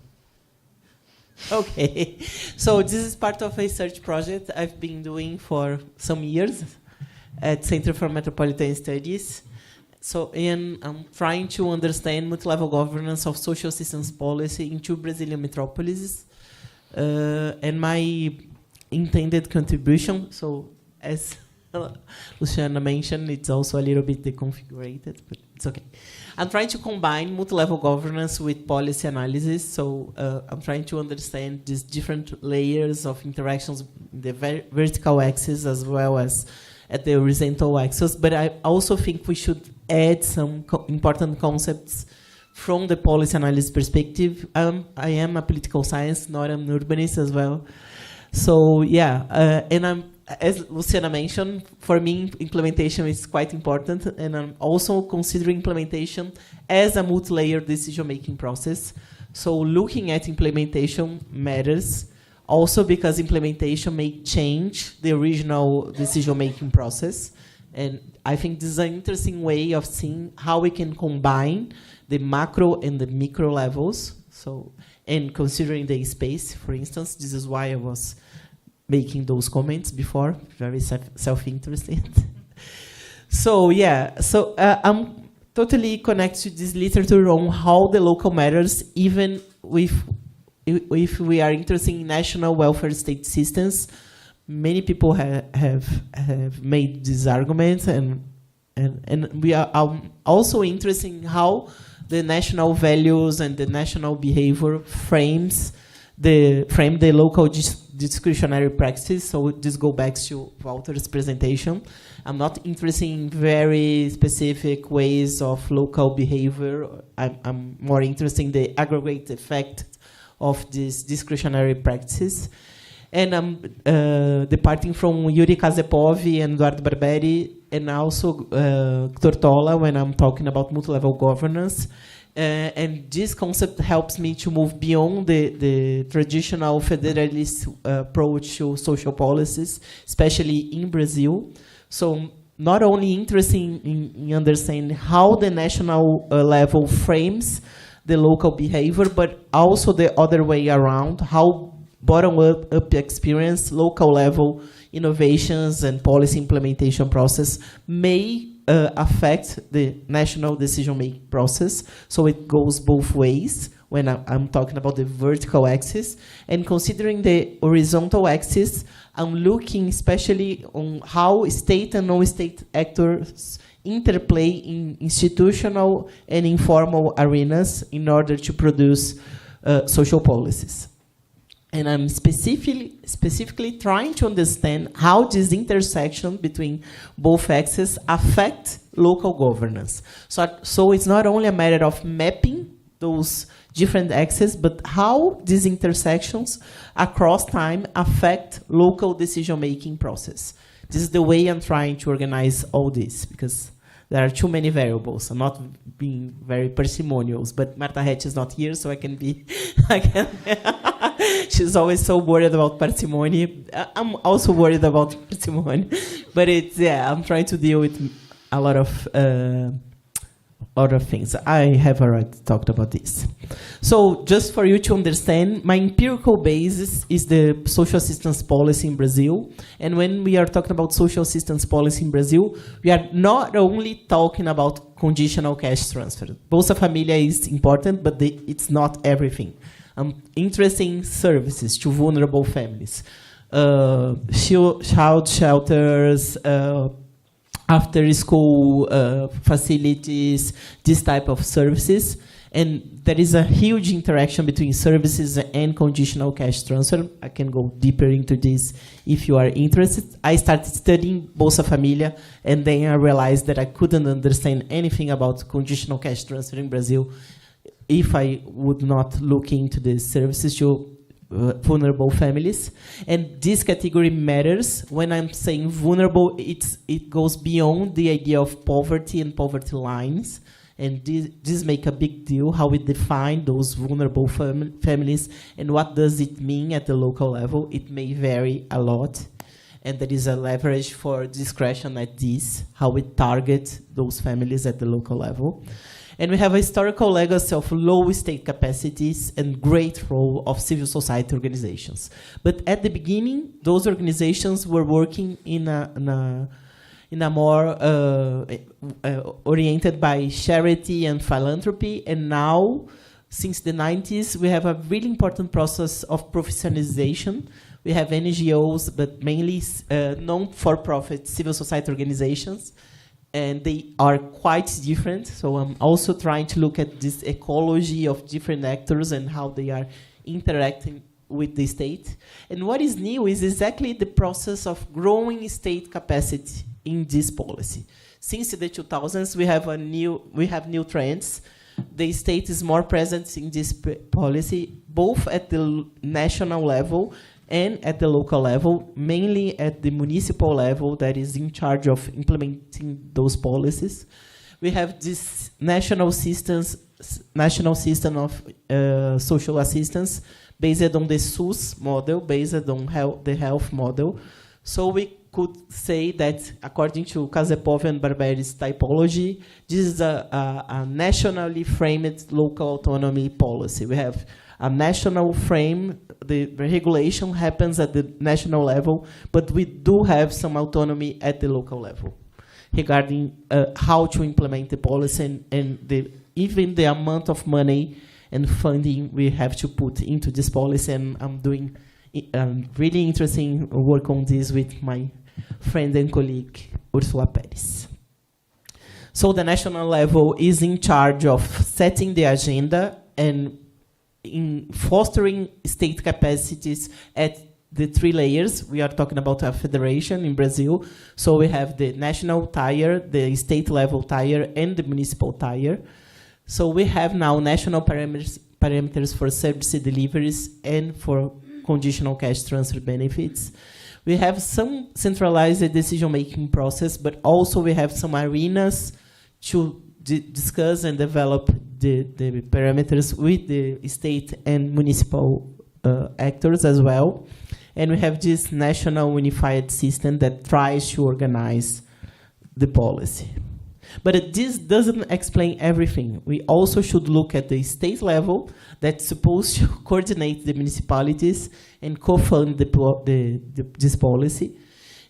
Okay, so this is part of a research project I've been doing for some years at Center for Metropolitan Studies. So, and I'm trying to understand multi-level governance of social systems policy in two Brazilian metropolises. And my intended contribution, so as Luciana mentioned, it's also a little bit deconfigured, but it's okay. I'm trying to combine multi-level governance with policy analysis. So I'm trying to understand these different layers of interactions in the vertical axis as well as at the horizontal axis. But I also think we should add some important concepts from the policy analysis perspective. I am a political science, not an urbanist as well. So yeah, and as Luciana mentioned, for me, implementation is quite important, and I'm also considering implementation as a multi-layer decision-making process. So looking at implementation matters, also because implementation may change the original decision-making process. And I think this is an interesting way of seeing how we can combine the macro and the micro levels. So, and considering the space, for instance, this is why I was making those comments before, very self-interested. So yeah, so I'm totally connected to this literature on how the local matters, even if we are interested in national welfare state systems, many people have made these arguments, and we are also interested in how the national values and the national behavior frame the local discretionary practice. So this goes back to Walter's presentation. I'm not interested in very specific ways of local behavior. I'm more interested in the aggregate effect of this discretionary practices. And I'm departing from Yuri Kazepov and Eduardo Barberi, and also Tortola when I'm talking about multi-level governance. And this concept helps me to move beyond the traditional federalist approach to social policies, especially in Brazil. So not only interested in understanding how the national level frames the local behavior, but also the other way around, how bottom-up experience, local level innovations and policy implementation process may affect the national decision-making process. So it goes both ways when I'm talking about the vertical axis. And considering the horizontal axis, I'm looking especially on how state and non-state actors interplay in institutional and informal arenas in order to produce social policies. And I'm specifically trying to understand how this intersection between both axes affect local governance. So it's not only a matter of mapping those different axes, but how these intersections across time affect local decision-making process. This is the way I'm trying to organize all this, because there are too many variables. I'm not being very parsimonious, but Marta Hetch is not here, so I can be. She's always so worried about parsimony. I'm also worried about parsimony, but I'm trying to deal with a lot of other things. I have already talked about this. So just for you to understand, my empirical basis is the social assistance policy in Brazil. And when we are talking about social assistance policy in Brazil, we are not only talking about conditional cash transfer. Bolsa Família is important, but it's not everything. I'm interested in services to vulnerable families, child shelters, after-school facilities, this type of services. And there is a huge interaction between services and conditional cash transfer. I can go deeper into this if you are interested. I started studying Bolsa Família, and then I realized that I couldn't understand anything about conditional cash transfer in Brazil if I would not look into the services to vulnerable families. And this category matters. When I'm saying vulnerable, it goes beyond the idea of poverty and poverty lines. And this make a big deal, how we define those vulnerable families and what does it mean at the local level. It may vary a lot. And there is a leverage for discretion at this, how we target those families at the local level. And we have a historical legacy of low state capacities and great role of civil society organizations. But at the beginning, those organizations were working in a more oriented by charity and philanthropy. And now, since the 90s, we have a really important process of professionalization. We have NGOs, but mainly non-for-profit civil society organizations. And they are quite different. So I'm also trying to look at this ecology of different actors and how they are interacting with the state. And what is new is exactly the process of growing state capacity in this policy. Since the 2000s, we have new trends. The state is more present in this policy, both at the national level and at the local level, mainly at the municipal level that is in charge of implementing those policies. We have this national system of social assistance based on the SUS model, based on the health model. So we could say that, according to Kazepov and Barberi's typology, this is a nationally framed local autonomy policy. We have a national frame, the regulation happens at the national level, but we do have some autonomy at the local level regarding how to implement the policy and even the amount of money and funding we have to put into this policy. And I'm doing really interesting work on this with my friend and colleague, Ursula Perez. So the national level is in charge of setting the agenda and in fostering state capacities at the 3 layers. We are talking about a federation in Brazil. So we have the national tier, the state level tier, and the municipal tier. So we have now national parameters for service deliveries and for conditional cash transfer benefits. We have some centralized decision-making process, but also we have some arenas to discuss and develop the parameters with the state and municipal actors as well. And we have this national unified system that tries to organize the policy. But this doesn't explain everything. We also should look at the state level that's supposed to coordinate the municipalities and co-fund this policy.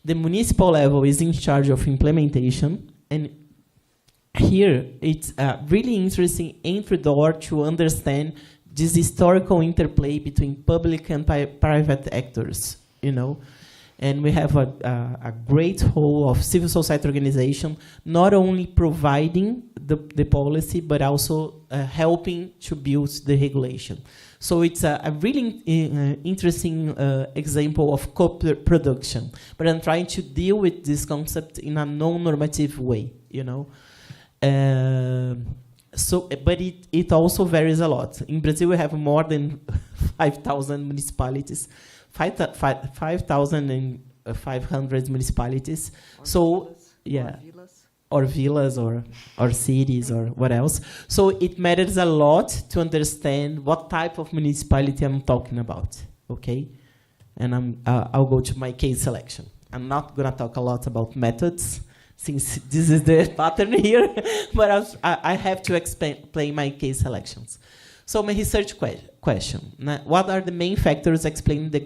The municipal level is in charge of implementation. And here, it's a really interesting entry door to understand this historical interplay between public and private actors, you know. And we have a great whole of civil society organization, not only providing the policy, but also helping to build the regulation. So it's a really interesting example of co-production. But I'm trying to deal with this concept in a non-normative way, you know. But it also varies a lot. In Brazil, we have more than 5,000 municipalities. 5,500 municipalities. Or villas or cities or what else. So it matters a lot to understand what type of municipality I'm talking about, okay? And I'll go to my case selection. I'm not gonna talk a lot about methods, since this is the pattern here, but I have to explain my case selections. So my research question, what are the main factors explaining the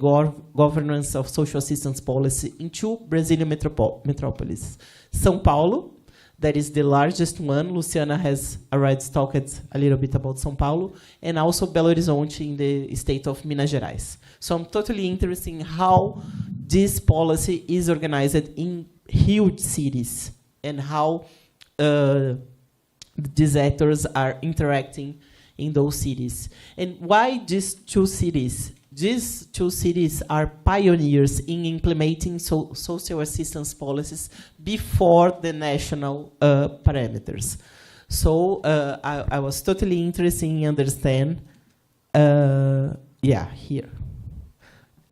governance of social assistance policy in 2 Brazilian metropolises? São Paulo, that is the largest one. Luciana has already talked a little bit about São Paulo, and also Belo Horizonte in the state of Minas Gerais. So I'm totally interested in how this policy is organized in huge cities and how these actors are interacting in those cities. And why these 2 cities? These 2 cities are pioneers in implementing social assistance policies before the national parameters. So I was totally interested in understand, here.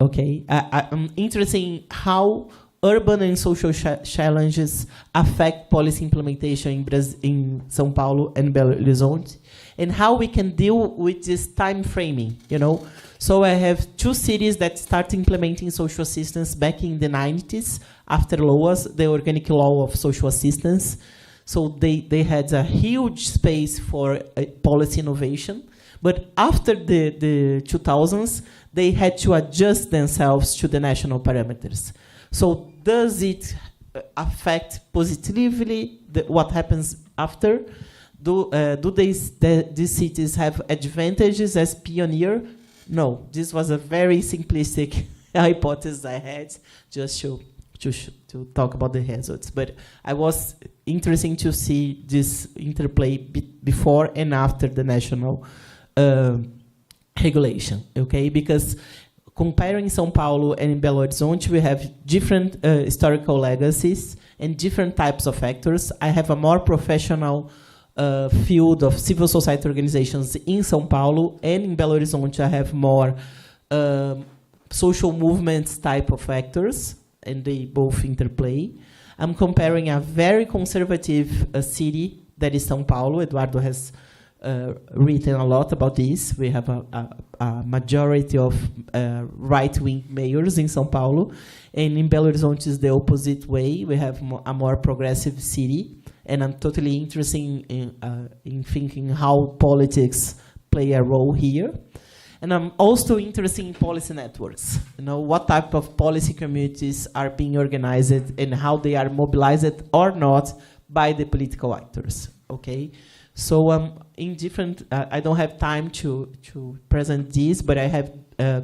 Okay, I'm interested in how urban and social challenges affect policy implementation in São Paulo and Belo Horizonte, and how we can deal with this time framing, you know. So I have 2 cities that start implementing social assistance back in the 90s, after LOAS, the Organic Law of Social Assistance. So they had a huge space for policy innovation. But after the 2000s, they had to adjust themselves to the national parameters. So does it affect positively what happens after? Do these cities have advantages as pioneer? No, this was a very simplistic hypothesis I had just to talk about the results. But I was interested to see this interplay before and after the national regulation, okay? Because comparing São Paulo and Belo Horizonte, we have different historical legacies and different types of actors. I have a more professional field of civil society organizations in São Paulo, and in Belo Horizonte I have more social movements type of actors, and they both interplay. I'm comparing a very conservative city that is São Paulo. Eduardo has written a lot about this. We have a majority of right-wing mayors in São Paulo, and in Belo Horizonte is the opposite way. We have a more progressive city, and I'm totally interested in thinking how politics play a role here. And I'm also interested in policy networks. You know, what type of policy communities are being organized and how they are mobilized or not by the political actors, okay? So in different, I don't have time to present this, but I have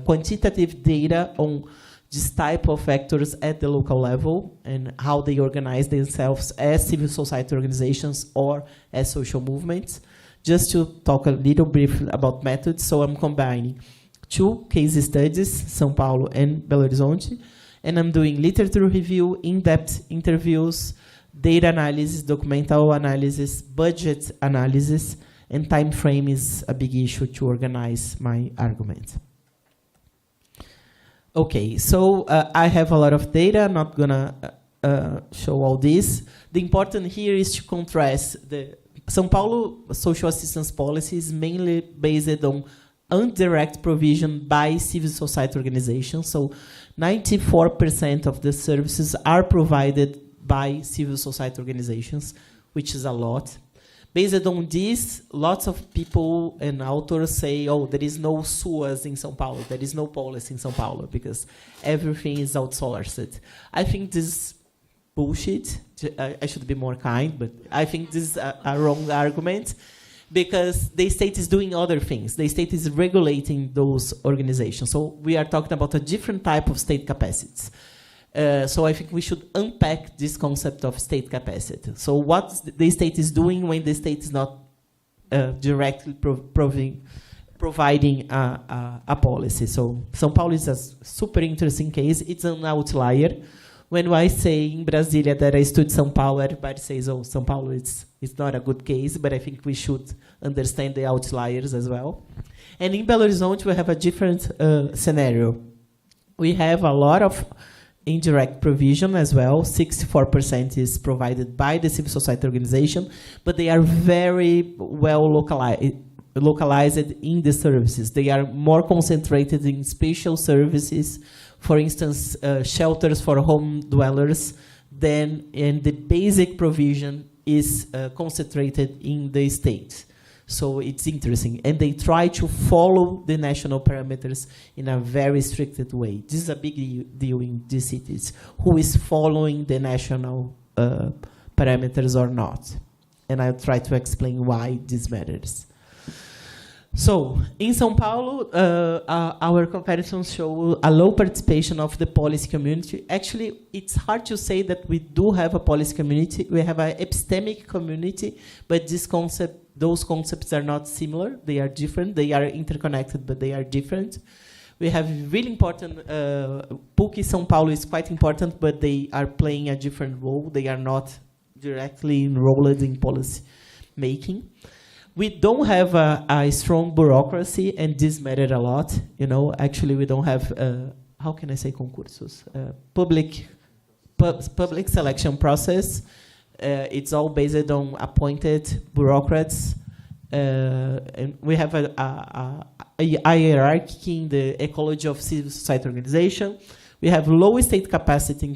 quantitative data on this type of actors at the local level and how they organize themselves as civil society organizations or as social movements. Just to talk a little briefly about methods, so I'm combining 2 case studies, São Paulo and Belo Horizonte, and I'm doing literature review, in-depth interviews, data analysis, documental analysis, budget analysis, and time frame is a big issue to organize my argument. Okay, so I have a lot of data. I'm not gonna show all this. The important here is to contrast the São Paulo social assistance policy is mainly based on indirect provision by civil society organizations. So 94% of the services are provided by civil society organizations, which is a lot. Based on this, lots of people and authors say, oh, there is no SUAS in São Paulo, there is no policy in São Paulo, because everything is outsourced. I think this is bullshit. I should be more kind, but I think this is a wrong argument, because the state is doing other things. The state is regulating those organizations. So we are talking about a different type of state capacities. So I think we should unpack this concept of state capacity. So what the state is doing when the state is not directly providing a policy. So São Paulo is a super interesting case. It's an outlier. When I say in Brasilia that I stood São Paulo, everybody says, oh, São Paulo is not a good case, but I think we should understand the outliers as well. And in Belo Horizonte, we have a different scenario. We have a lot of indirect provision as well. 64% is provided by the civil society organization, but they are very well localized in the services. They are more concentrated in special services, for instance, shelters for home dwellers, and the basic provision is concentrated in the state. So it's interesting. And they try to follow the national parameters in a very strict way. This is a big deal in these cities. Who is following the national parameters or not? And I'll try to explain why this matters. So, in São Paulo, our comparisons show a low participation of the policy community. Actually, it's hard to say that we do have a policy community. We have an epistemic community, but those concepts are not similar. They are different. They are interconnected, but they are different. We have really important, PUC São Paulo is quite important, but they are playing a different role. They are not directly enrolled in policy making. We don't have a strong bureaucracy, and this mattered a lot. You know, actually, we don't have, how can I say concursos? Public selection process. It's all based on appointed bureaucrats. And we have a hierarchy in the ecology of civil society organization. We have low state capacity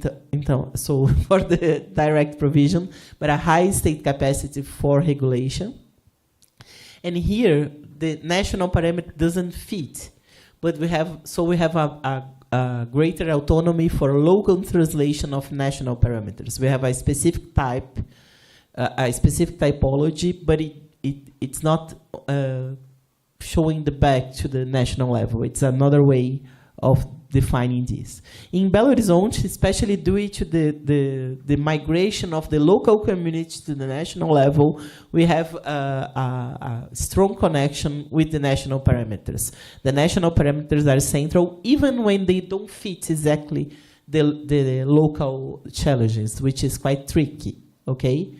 so for the direct provision, but a high state capacity for regulation. And here, the national parameter doesn't fit, but we have a greater autonomy for local translation of national parameters. We have a specific type, a specific typology, but it's not showing the back to the national level. It's another way of defining this. In Belo Horizonte, especially due to the migration of the local community to the national level, we have a strong connection with the national parameters. The national parameters are central, even when they don't fit exactly the local challenges, which is quite tricky, okay?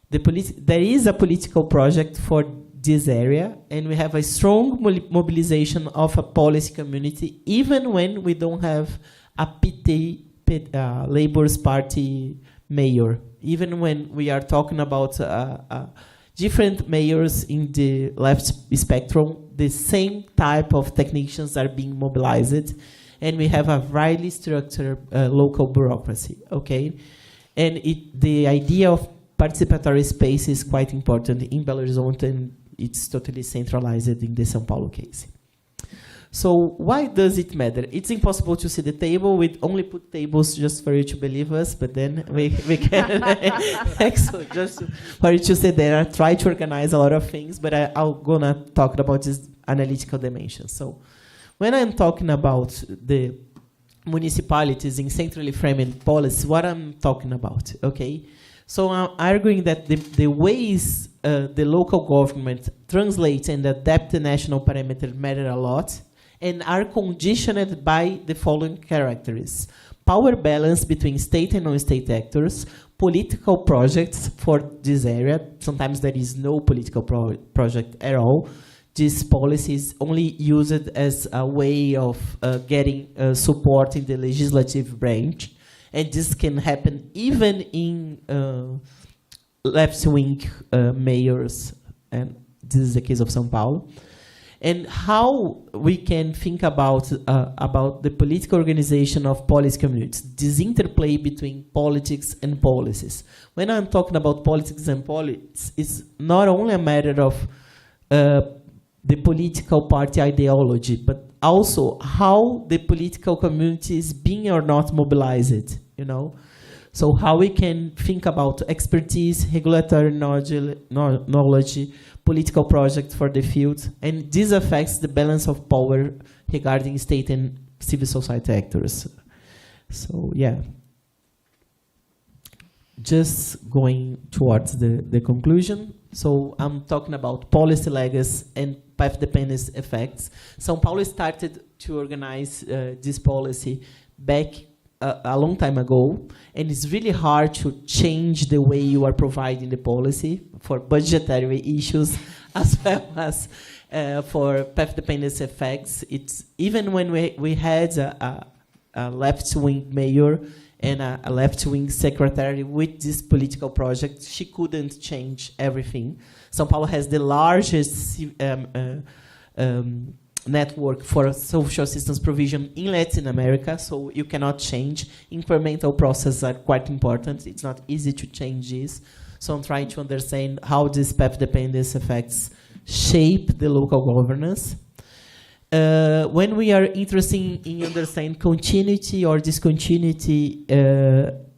There is a political project for this area, and we have a strong mobilization of a policy community, even when we don't have a PT, Labour's Party mayor. Even when we are talking about different mayors in the left spectrum, the same type of technicians are being mobilized, and we have a highly structured local bureaucracy, okay? And the idea of participatory space is quite important in Belo Horizonte, and it's totally centralized in the São Paulo case. So why does it matter? It's impossible to see the table. We only put tables just for you to believe us, but then we can just for you to sit there. I try to organize a lot of things, but I'm gonna talk about this analytical dimension. So when I'm talking about the municipalities in centrally framed policy, what I'm talking about, okay? So I'm arguing that the ways the local government translates and adapt the national parameter matter a lot and are conditioned by the following characteristics: power balance between state and non-state actors, political projects for this area. Sometimes there is no political project at all. This policy is only used as a way of getting support in the legislative branch. And this can happen even in left-wing mayors, and this is the case of São Paulo. And how we can think about the political organization of policy communities, this interplay between politics and policies. When I'm talking about politics and politics, it's not only a matter of the political party ideology, but also how the political community is being or not mobilized, you know? So how we can think about expertise, regulatory knowledge, political projects for the field, and this affects the balance of power regarding state and civil society actors. So yeah, just going towards the conclusion. So I'm talking about policy legacy and path dependence effects. São Paulo started to organize this policy back a long time ago, and it's really hard to change the way you are providing the policy for budgetary issues as well as for path dependence effects. It's even when we had a left-wing mayor and a left-wing secretary with this political project, she couldn't change everything. São Paulo has the largest network for social assistance provision in Latin America, so you cannot change. Incremental processes are quite important. It's not easy to change this. So I'm trying to understand how these path dependence effects shape the local governance. When we are interested in understanding continuity or discontinuity,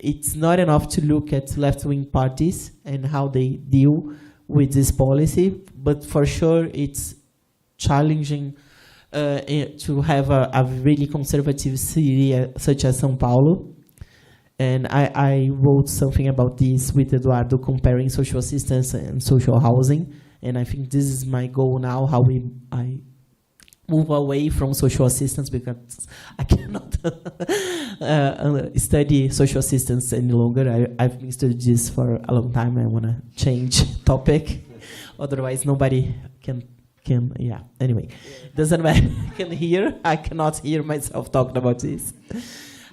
it's not enough to look at left-wing parties and how they deal with this policy, but for sure it's challenging to have a really conservative city such as São Paulo. And I wrote something about this with Eduardo, comparing social assistance and social housing. And I think this is my goal now, how I move away from social assistance, because I cannot study social assistance any longer. I've been studying this for a long time. I want to change topic. Otherwise, nobody can, yeah. Anyway, doesn't matter. I cannot hear myself talking about this.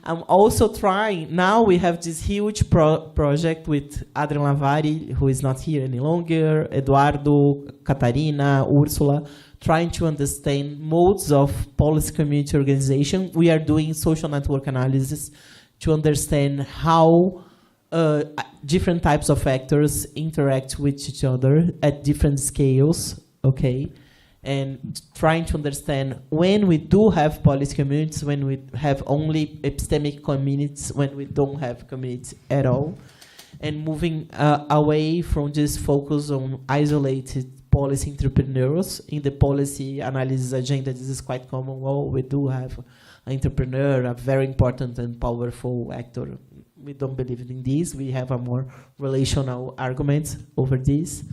I'm also trying, now we have this huge project with Adrian Lavari, who is not here any longer, Eduardo, Catarina, Ursula, trying to understand modes of policy community organization. We are doing social network analysis to understand how different types of actors interact with each other at different scales, okay? And trying to understand when we do have policy communities, when we have only epistemic communities, when we don't have communities at all, and moving away from this focus on isolated policy entrepreneurs. In the policy analysis agenda, this is quite common. Well, we do have an entrepreneur, a very important and powerful actor. We don't believe in this. We have a more relational argument over this.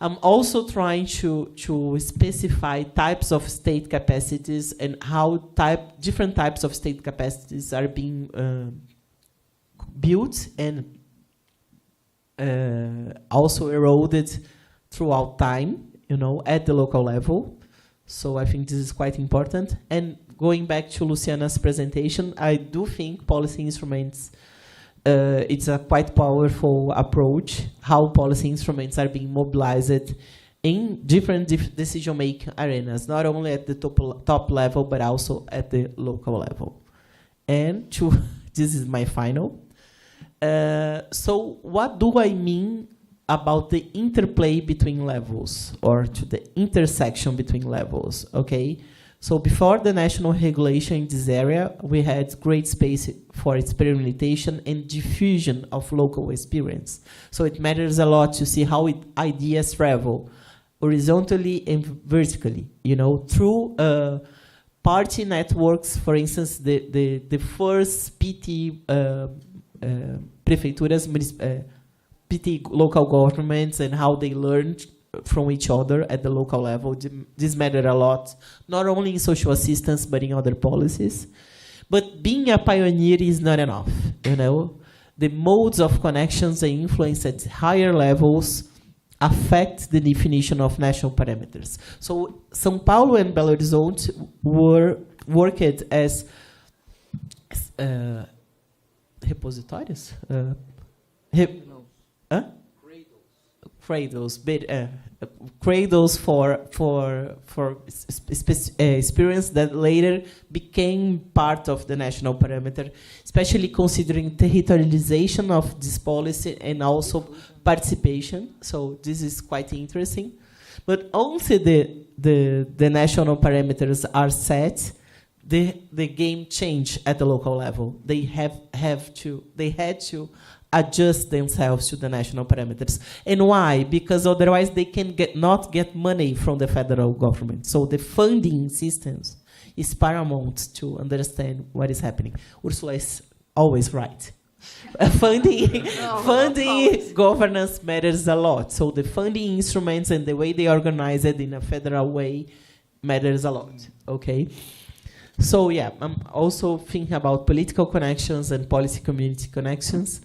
I'm also trying to specify types of state capacities and how different types of state capacities are being built and also eroded throughout time, you know, at the local level. So I think this is quite important. And going back to Luciana's presentation, I do think policy instruments, it's a quite powerful approach, how policy instruments are being mobilized in different decision-making arenas, not only at the top level, but also at the local level. And this is my final. So what do I mean about the interplay between levels, or to the intersection between levels, okay? So before the national regulation in this area, we had great space for experimentation and diffusion of local experience. So it matters a lot to see how ideas travel horizontally and vertically, you know, through party networks, for instance, the first PT prefeituras, PT local governments, and how they learned from each other at the local level. This mattered a lot, not only in social assistance, but in other policies. But being a pioneer is not enough, you know. The modes of connections and influence at higher levels affect the definition of national parameters. So São Paulo and Belo Horizonte worked as repositórios? Cradles, cradles for experience that later became part of the national parameter, especially considering territorialization of this policy and also participation. So this is quite interesting. But once the national parameters are set, the game changed at the local level. They had to adjust themselves to the national parameters. And why? Because otherwise they can not get money from the federal government. So the funding systems is paramount to understand what is happening. Ursula is always right. Funding governance matters a lot. So the funding instruments and the way they organize it in a federal way matters a lot. Okay. So yeah, I'm also thinking about political connections and policy community connections,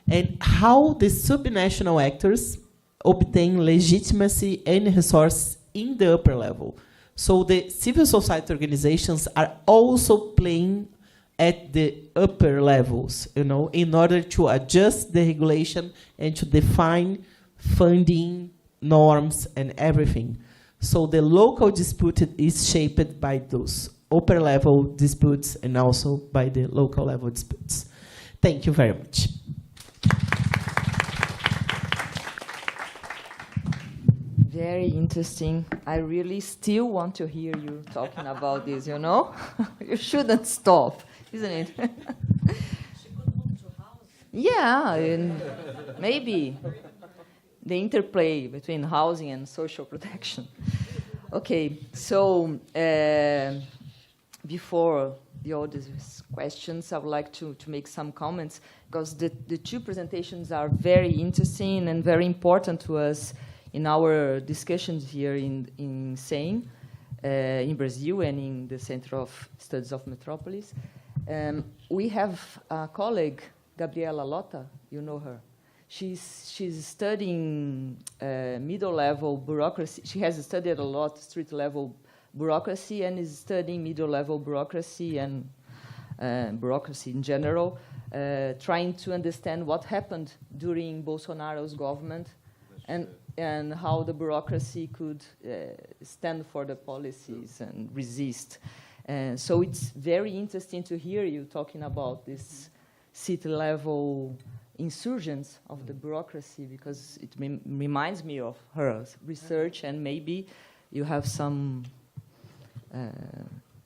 and how the subnational actors obtain legitimacy and resources in the upper level. So the civil society organizations are also playing at the upper levels, you know, in order to adjust the regulation and to define funding norms and everything. So the local dispute is shaped by those upper level disputes and also by the local level disputes. Thank you very much. Very interesting. I really still want to hear you talking about this, you know? You shouldn't stop, isn't it? Yeah, and maybe the interplay between housing and social protection. Okay, so before the audience questions, I would like to make some comments, because the two presentations are very interesting and very important to us in our discussions here in SEM, in Brazil, and in the Center of Studies of Metropolis. We have a colleague, Gabriela Lota, you know her. She's studying middle-level bureaucracy. She has studied a lot street-level bureaucracy and is studying middle-level bureaucracy and bureaucracy in general, trying to understand what happened during Bolsonaro's government and how the bureaucracy could stand for the policies and resist. So it's very interesting to hear you talking about this city-level insurgence of the bureaucracy, because it reminds me of her research, and maybe you have some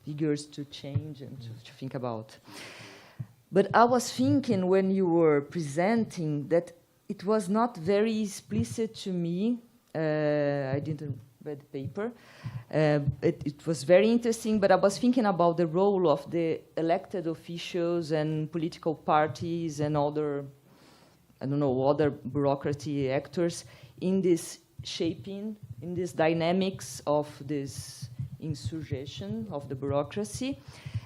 figures to change and to think about. But I was thinking when you were presenting that it was not very explicit to me. I didn't read the paper. It was very interesting, but I was thinking about the role of the elected officials and political parties and other, I don't know, other bureaucracy actors in this shaping, in this dynamics of this insurrection of the bureaucracy.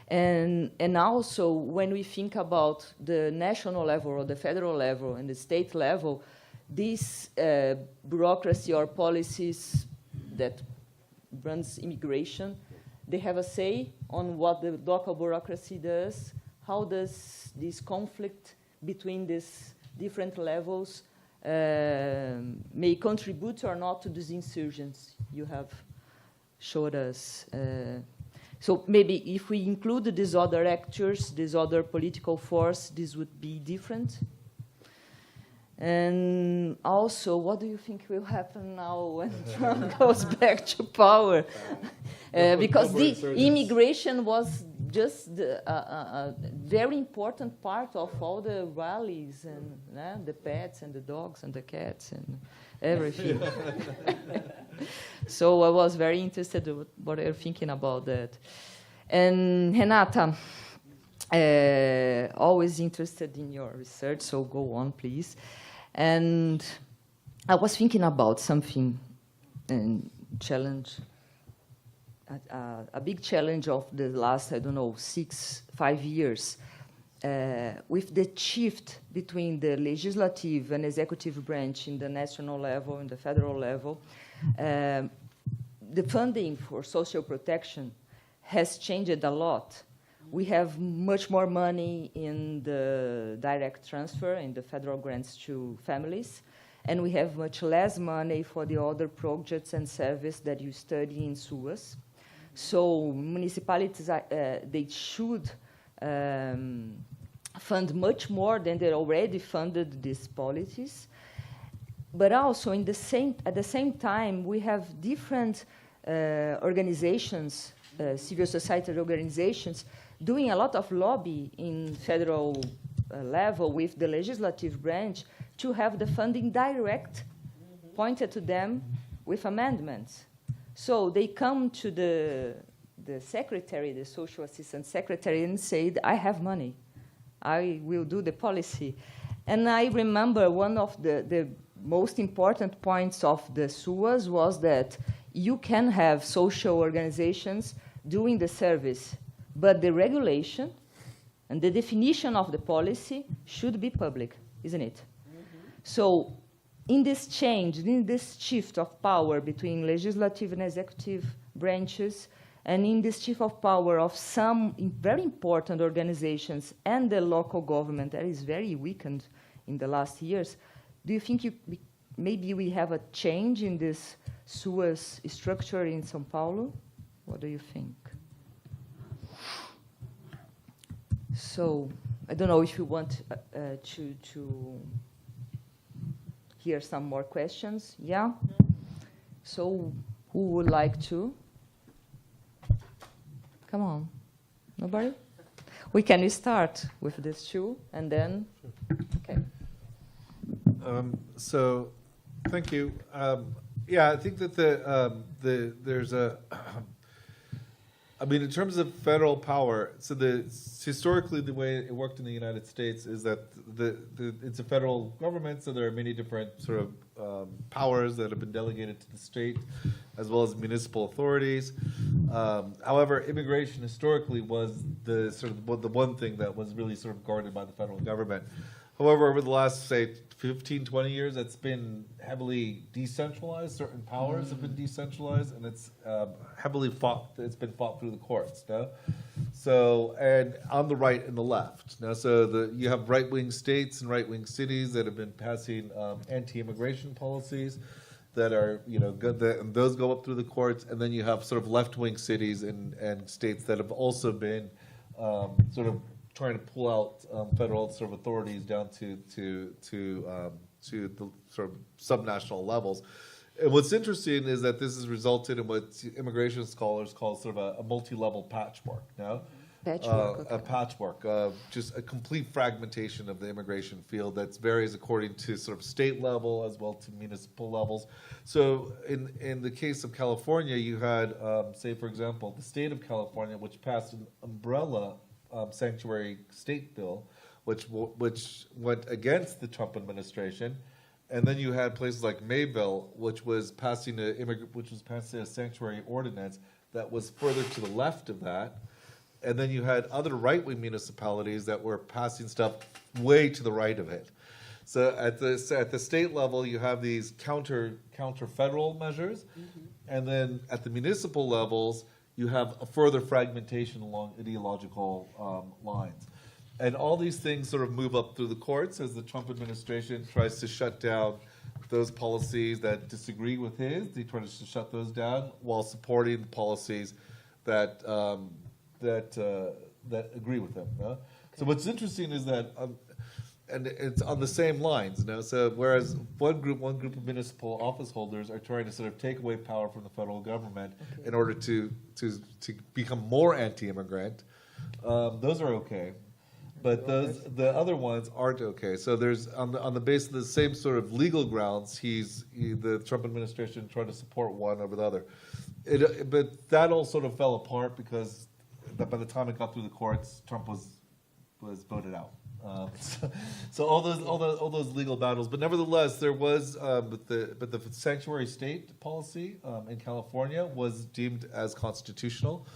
And also, when we think about the national level or the federal level and the state level, this bureaucracy or policies that runs immigration, they have a say on what the local bureaucracy does. How does this conflict between these different levels may contribute or not to these insurgents you have showed us? So maybe if we include these other actors, this other political force, this would be different. And also, what do you think will happen now when Trump goes back to power? Because the immigration was just a very important part of all the rallies and the pets and the dogs and the cats and everything. So I was very interested in what you're thinking about that. And Renata, always interested in your research, so go on, please. And I was thinking about something and challenge, a big challenge of the last, I don't know, 5 years, with the shift between the legislative and executive branch in the national level and the federal level. The funding for social protection has changed a lot. We have much more money in the direct transfer, in the federal grants to families, and we have much less money for the other projects and services that you study in SUAS. So municipalities, they should fund much more than they already funded these policies. But also, at the same time, we have different organizations, civil society organizations, doing a lot of lobby in federal level with the legislative branch to have the funding direct pointed to them with amendments. So they come to the secretary, the social assistant secretary, and say, I have money. I will do the policy. And I remember one of the most important points of the SUAS was that you can have social organizations doing the service, but the regulation and the definition of the policy should be public, isn't it? So in this change, in this shift of power between legislative and executive branches, and in this shift of power of some very important organizations and the local government that is very weakened in the last years, do you think maybe we have a change in this SUAS structure in São Paulo? What do you think? So I don't know if you want to hear some more questions. Yeah? So who would like to? Come on. Nobody? We can start with this two, and then, okay. So, thank you. Yeah, I think that there's a. I mean, in terms of federal power, so historically the way it worked in the United States is that it's a federal government, so there are many different sort of powers that have been delegated to the state, as well as municipal authorities. However, immigration historically was the sort of the one thing that was really sort of guarded by the federal government. However, over the last, say, 15, 20 years, it's been heavily decentralized. Certain powers have been decentralized, and it's heavily fought. It's been fought through the courts. No? So, and on the right and the left. No? So you have right-wing states and right-wing cities that have been passing anti-immigration policies that are, good. And those go up through the courts. And then you have sort of left-wing cities and states that have also been sort of trying to pull out federal sort of authorities down to the sort of subnational levels. And what's interesting is that this has resulted in what immigration scholars call sort of a multi-level patchwork. No? Patchwork. A patchwork, just a complete fragmentation of the immigration field that varies according to sort of state level as well to municipal levels. So in the case of California, you had, say, for example, the state of California, which passed an umbrella sanctuary state bill, which went against the Trump administration, and then you had places like Mayville, which was passing a sanctuary ordinance that was further to the left of that, and then you had other right-wing municipalities that were passing stuff way to the right of it. So at the state level, you have these counter federal measures, and then at the municipal levels, you have a further fragmentation along ideological lines. And all these things sort of move up through the courts as the Trump administration tries to shut down those policies that disagree with his. He tries to shut those down while supporting the policies that agree with him. No? Okay. So what's interesting is that, and it's on the same lines. So whereas one group of municipal office holders are trying to sort of take away power from the federal government in order to become more anti-immigrant, those are okay. But the other ones aren't okay. So there's on the basis of the same sort of legal grounds, the Trump administration tried to support one over the other. But that all sort of fell apart because that by the time it got through the courts, Trump was voted out. So all those legal battles, but nevertheless, there was but the sanctuary state policy in California was deemed as constitutional,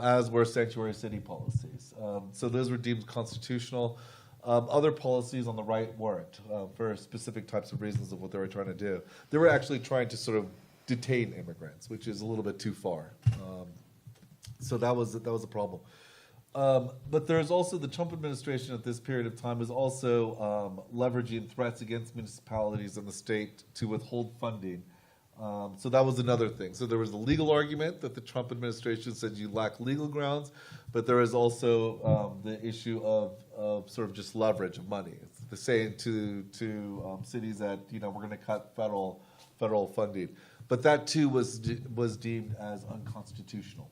as were sanctuary city policies. So those were deemed constitutional. Other policies on the right weren't, for specific types of reasons of what they were trying to do. They were actually trying to sort of detain immigrants, which is a little bit too far. So that was a problem. But there's also the Trump administration at this period of time is also leveraging threats against municipalities in the state to withhold funding. So that was another thing. So there was the legal argument that the Trump administration said you lack legal grounds, but there is also the issue of sort of just leverage of money. It's the saying to cities that we're going to cut federal funding, but that too was deemed as unconstitutional.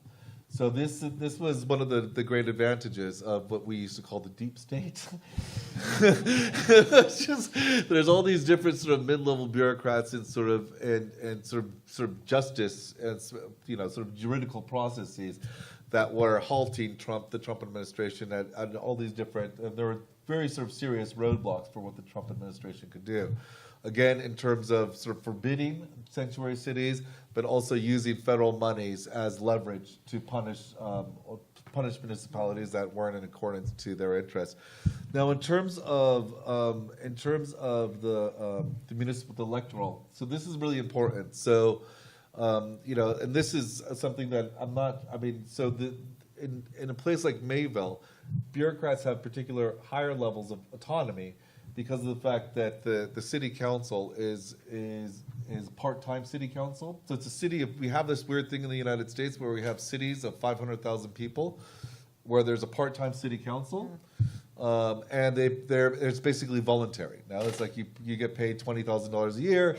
So this was one of the great advantages of what we used to call the deep state. It's just, there's all these different sort of mid-level bureaucrats and sort of justice and sort of juridical processes that were halting the Trump administration at all these different. And there were very sort of serious roadblocks for what the Trump administration could do. Again, in terms of sort of forbidding sanctuary cities, but also using federal monies as leverage to punish municipalities that weren't in accordance to their interests. Now, in terms of the municipal electoral, so this is really important. So, and this is something that I'm not. I mean, so in a place like Mayville, bureaucrats have particular higher levels of autonomy, because of the fact that the city council is part-time city council. So it's a city we have this weird thing in the United States where we have cities of 500,000 people where there's a part-time city council, and it's basically voluntary. Now it's like you get paid $20,000 a year,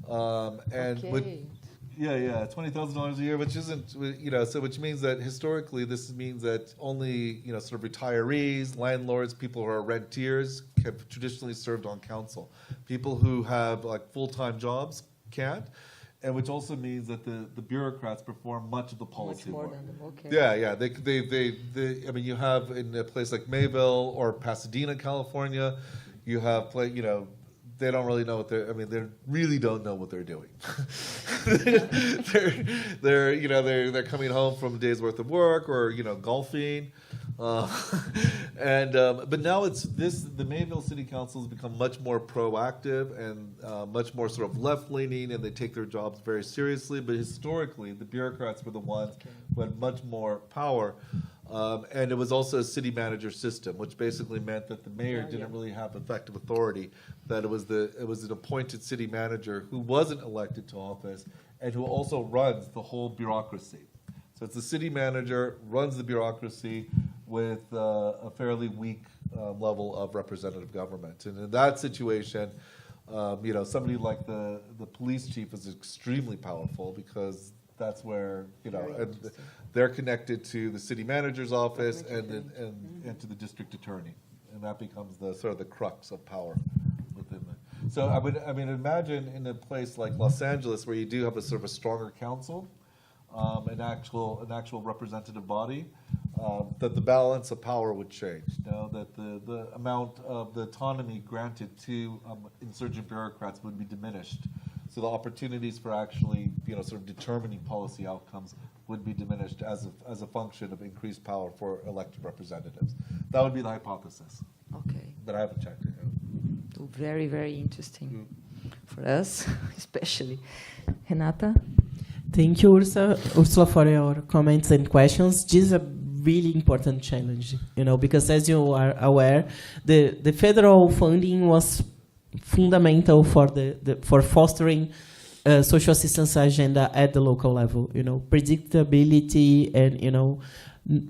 $20,000 a year, which isn't, so which means that historically this means that only, sort of retirees, landlords, people who are rentiers have traditionally served on council. People who have like full-time jobs can't, and which also means that the bureaucrats perform much of the policy work. Yeah. They I mean, you have in a place like Mayville or Pasadena, California, you have they don't really know what they really don't know what they're doing. they're coming home from a day's worth of work or golfing, but now the Mayville City Council has become much more proactive and much more sort of left-leaning, and they take their jobs very seriously. But historically, the bureaucrats were the ones who had much more power. And it was also a city manager system, which basically meant that the mayor didn't really have effective authority. That it was an appointed city manager who wasn't elected to office and who also runs the whole bureaucracy. So it's the city manager runs the bureaucracy with a fairly weak level of representative government. And in that situation, somebody like the police chief is extremely powerful because that's where and they're connected to the city manager's office and to the district attorney, and that becomes the sort of the crux of power within them. So imagine in a place like Los Angeles where you do have a sort of a stronger council, an actual representative body, that the balance of power would change. That the amount of the autonomy granted to insurgent bureaucrats would be diminished. So the opportunities for actually, sort of determining policy outcomes would be diminished as a function of increased power for elected representatives. That would be the hypothesis. Okay. But I haven't checked it out. So very, very interesting for us, especially. Renata? Thank you, Ursula, for your comments and questions. This is a really important challenge, because as you are aware, the federal funding was fundamental for fostering social assistance agenda at the local level. Predictability and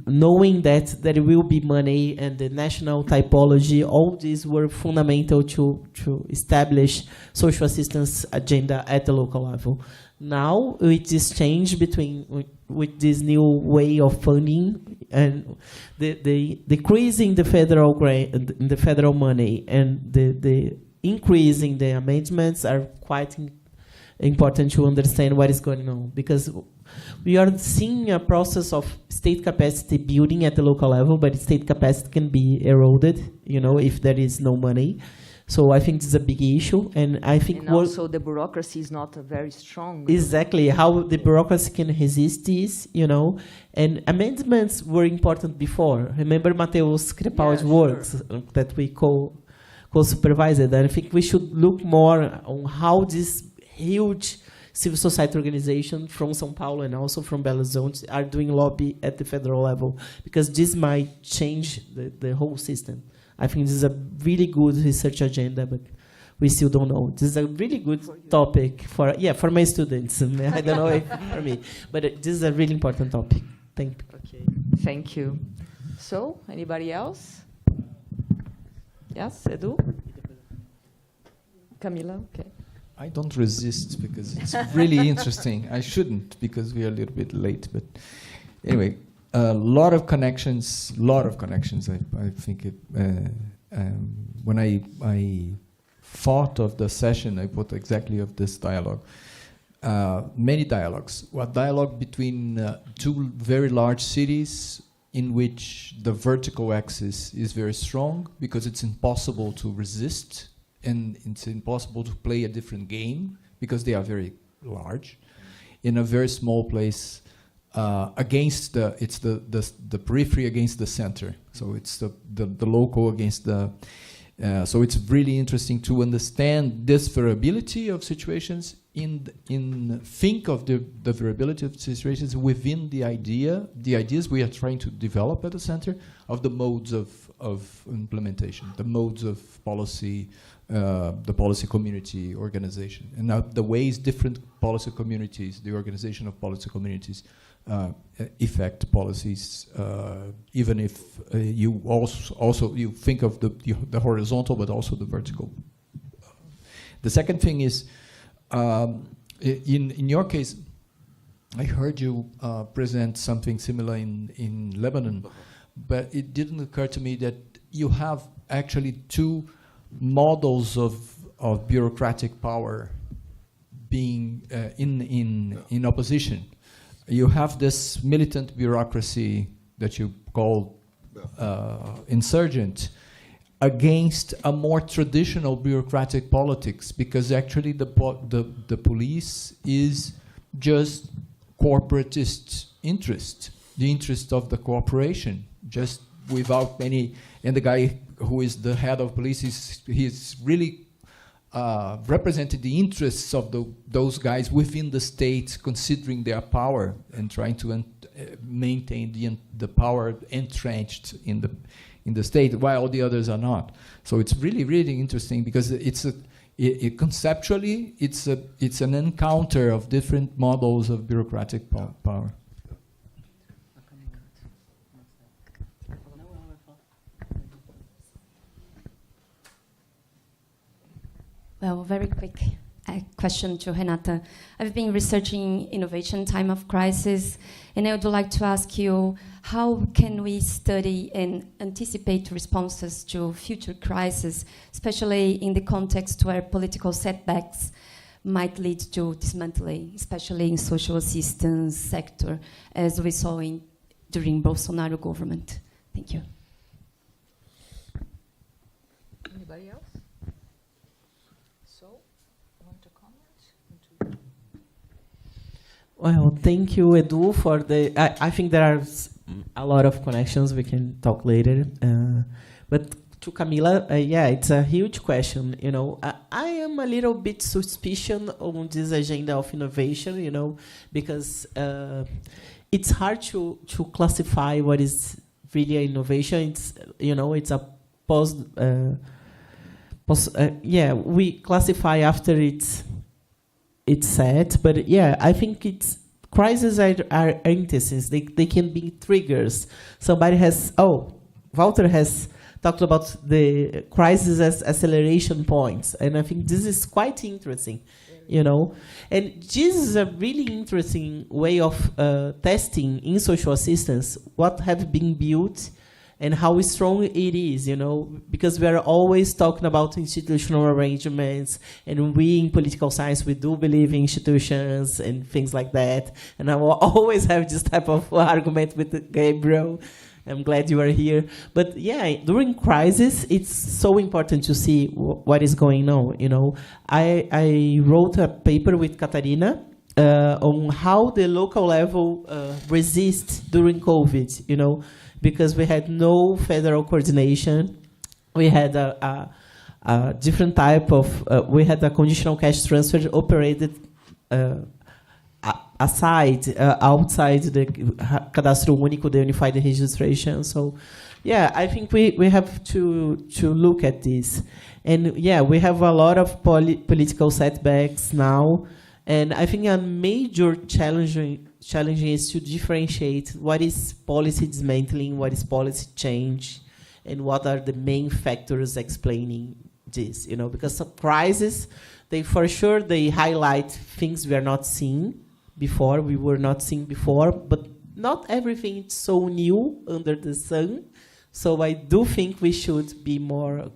knowing that there will be money and the national typology. All these were fundamental to establish social assistance agenda at the local level. Now, with this change with this new way of funding and the decreasing the federal grant, the federal money, and the increasing the amendments are quite important to understand what is going on, because we are seeing a process of state capacity building at the local level, but state capacity can be eroded, if there is no money. So I think this is a big issue, and I think also the bureaucracy is not very strong. Exactly, how the bureaucracy can resist this, and amendments were important before. Remember Mateus Crepaldi's works that we co-supervised, and I think we should look more on how this huge civil society organization from São Paulo and also from Belo Horizonte are doing lobby at the federal level, because this might change the whole system. I think this is a really good research agenda, but we still don't know. This is a really good topic for my students. I don't know if for me, but this is a really important topic. Thank you. Okay, thank you. So, anybody else? Yes, Edu? Camila, okay. I don't resist because it's really interesting. I shouldn't because we are a little bit late, but anyway. A lot of connections. I think when I thought of the session, I thought exactly of this dialogue. Many dialogues. One dialogue between two very large cities in which the vertical axis is very strong because it's impossible to resist and it's impossible to play a different game because they are very large. In a very small place, against the periphery against the center, so it's the local against the. So it's really interesting to understand this variability of situations think of the variability of situations within the ideas we are trying to develop at the center of the modes of implementation, the modes of policy, the policy community organization, and now the ways different policy communities, the organization of policy communities effect policies, even if you also you think of the horizontal, but also the vertical. The second thing is, in your case, I heard you present something similar in Lebanon, but it didn't occur to me that you have actually two models of bureaucratic power being in opposition. You have this militant bureaucracy that you call insurgent against a more traditional bureaucratic politics, because actually the police is just corporatist interest, the interest of the corporation, just without any. And the guy who is the head of police he's really represented the interests of those guys within the state, considering their power and trying to maintain the power entrenched in the state, while the others are not. So it's really, really interesting because conceptually it's an encounter of different models of bureaucratic power. Well, very quick question to Renata. I've been researching innovation time of crisis, and I would like to ask you, how can we study and anticipate responses to future crises, especially in the context where political setbacks might lead to dismantling, especially in social assistance sector, as we saw during Bolsonaro government? Thank you. Anybody else? Well, thank you, Edu, for the. I think there are a lot of connections. We can talk later. But to Camila, yeah, it's a huge question. I am a little bit suspicious on this agenda of innovation. Because it's hard to classify what is really an innovation. It's a we classify after it's set, but yeah, I think crises are entities. They can be triggers. Somebody Walter has talked about the crisis as acceleration points, and I think this is quite interesting, And this is a really interesting way of testing in social assistance what have been built and how strong it is, you know, because we are always talking about institutional arrangements, and we in political science, we do believe in institutions and things like that. And I will always have this type of argument with Gabriel. I'm glad you are here. But yeah, during crisis, it's so important to see what is going on, you know. I wrote a paper with Catarina on how the local level resists during COVID, you know, because we had no federal coordination. We had a different type of, we had a conditional cash transfer operated outside the Cadastro Único, the unified registration. So, yeah, I think we have to look at this. And, yeah, we have a lot of political setbacks now. And I think a major challenge is to differentiate what is policy dismantling, what is policy change, and what are the main factors explaining this. You know, because of crisis, they highlight things we are not seeing before, we were not seeing before, but not everything is so new under the sun. So I do think we should be more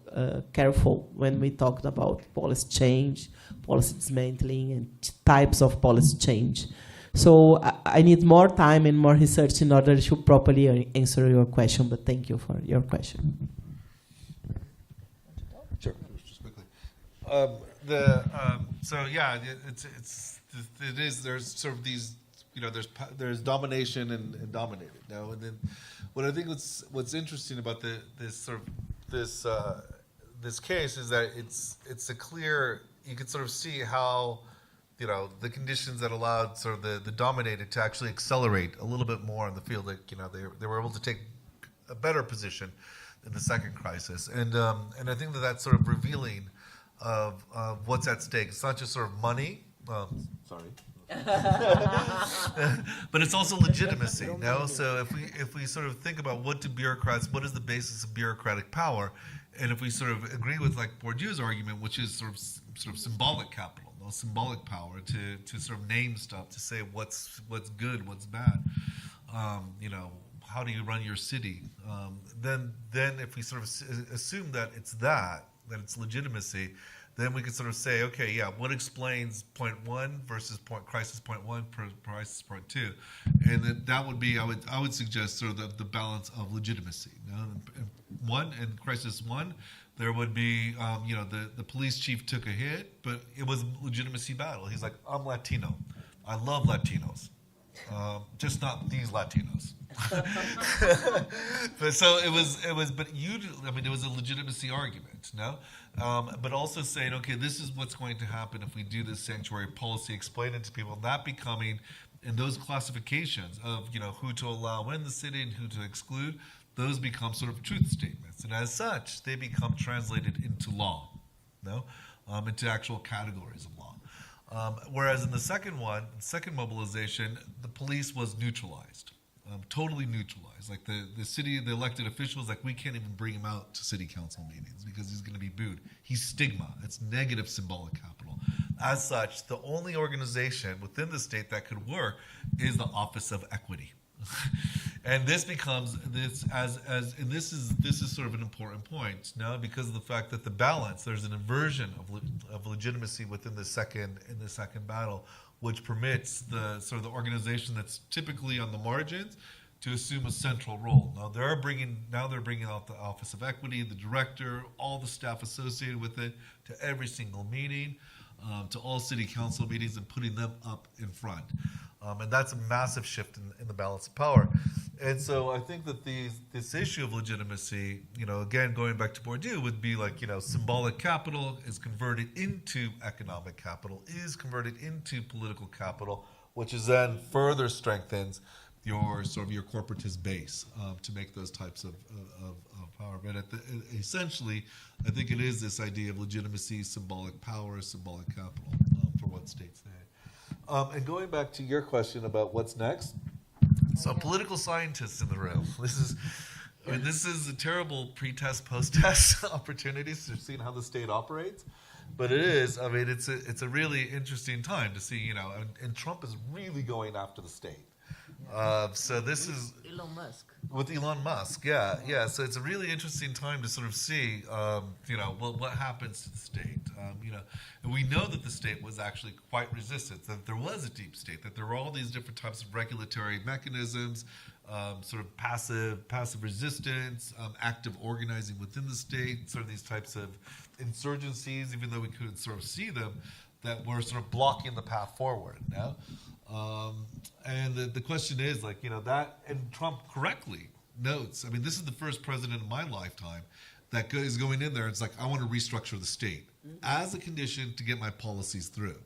careful when we talk about policy change, policy dismantling, and types of policy change. So I need more time and more research in order to properly answer your question, but thank you for your question. Sure. Just quickly. So yeah, there's sort of these, you know, there's domination and dominated now, and then what I think what's interesting about this case is that it's a clear, you can sort of see how, you know, the conditions that allowed sort of the dominated to actually accelerate a little bit more in the field, like, you know, they were able to take a better position in the second crisis, and I think that's sort of revealing of what's at stake. It's not just sort of money. Sorry. But it's also legitimacy. No, so if we sort of think about what is the basis of bureaucratic power, and if we sort of agree with like Bourdieu's argument, which is sort of symbolic capital, no, symbolic power to sort of name stuff, to say what's good, what's bad, you know, how do you run your city? Then if we sort of assume that it's legitimacy, then we could sort of say, okay, yeah, what explains point one versus crisis point one, crisis point two, and that would be, I would suggest sort of the balance of legitimacy. You know? In crisis one, there would be, you know, the police chief took a hit, but it was a legitimacy battle. He's like, I'm Latino, I love Latinos, just not these Latinos. But so it was, it was a legitimacy argument, no? But also saying, okay, this is what's going to happen if we do this sanctuary policy, explain it to people, not becoming in those classifications of, you know, who to allow in the city and who to exclude, those become sort of truth statements. And as such, they become translated into law, no? Into actual categories of law. Whereas in the second mobilization, the police was neutralized. Totally neutralized. Like the city, the elected officials, like, we can't even bring him out to city council meetings because he's going to be booed. He's stigma. It's negative symbolic capital. As such, the only organization within the state that could work is the Office of Equity. And this becomes this and this is sort of an important point now, because of the fact that the balance, there's an inversion of legitimacy within the second battle, which permits the sort of the organization that's typically on the margins to assume a central role. Now they're bringing out the Office of Equity, the director, all the staff associated with it, to every single meeting, to all city council meetings, and putting them up in front. And that's a massive shift in the balance of power. And so I think that this issue of legitimacy, you know, again, going back to Bourdieu, would be like, you know, symbolic capital is converted into economic capital, is converted into political capital, which is then further strengthens your sort of your corporatist base to make those types of power. But essentially, I think it is this idea of legitimacy, symbolic power, symbolic capital for what states say. And going back to your question about what's next, so political scientists in the room. This is a terrible pre-test, post-test opportunities to see how the state operates. But it is, I mean, it's a really interesting time to see, you know, and Trump is really going after the state. So this is Elon Musk. with Elon Musk, yeah. So it's a really interesting time to sort of see, what happens to the state. And we know that the state was actually quite resistant. That there was a deep state. That there were all these different types of regulatory mechanisms, sort of passive resistance, active organizing within the state. Sort of these types of insurgencies, even though we couldn't sort of see them, that were sort of blocking the path forward. Now. And the question is, that, and Trump correctly notes, I mean, this is the first president in my lifetime that is going in there and it's like, I want to restructure the state as a condition to get my policies through,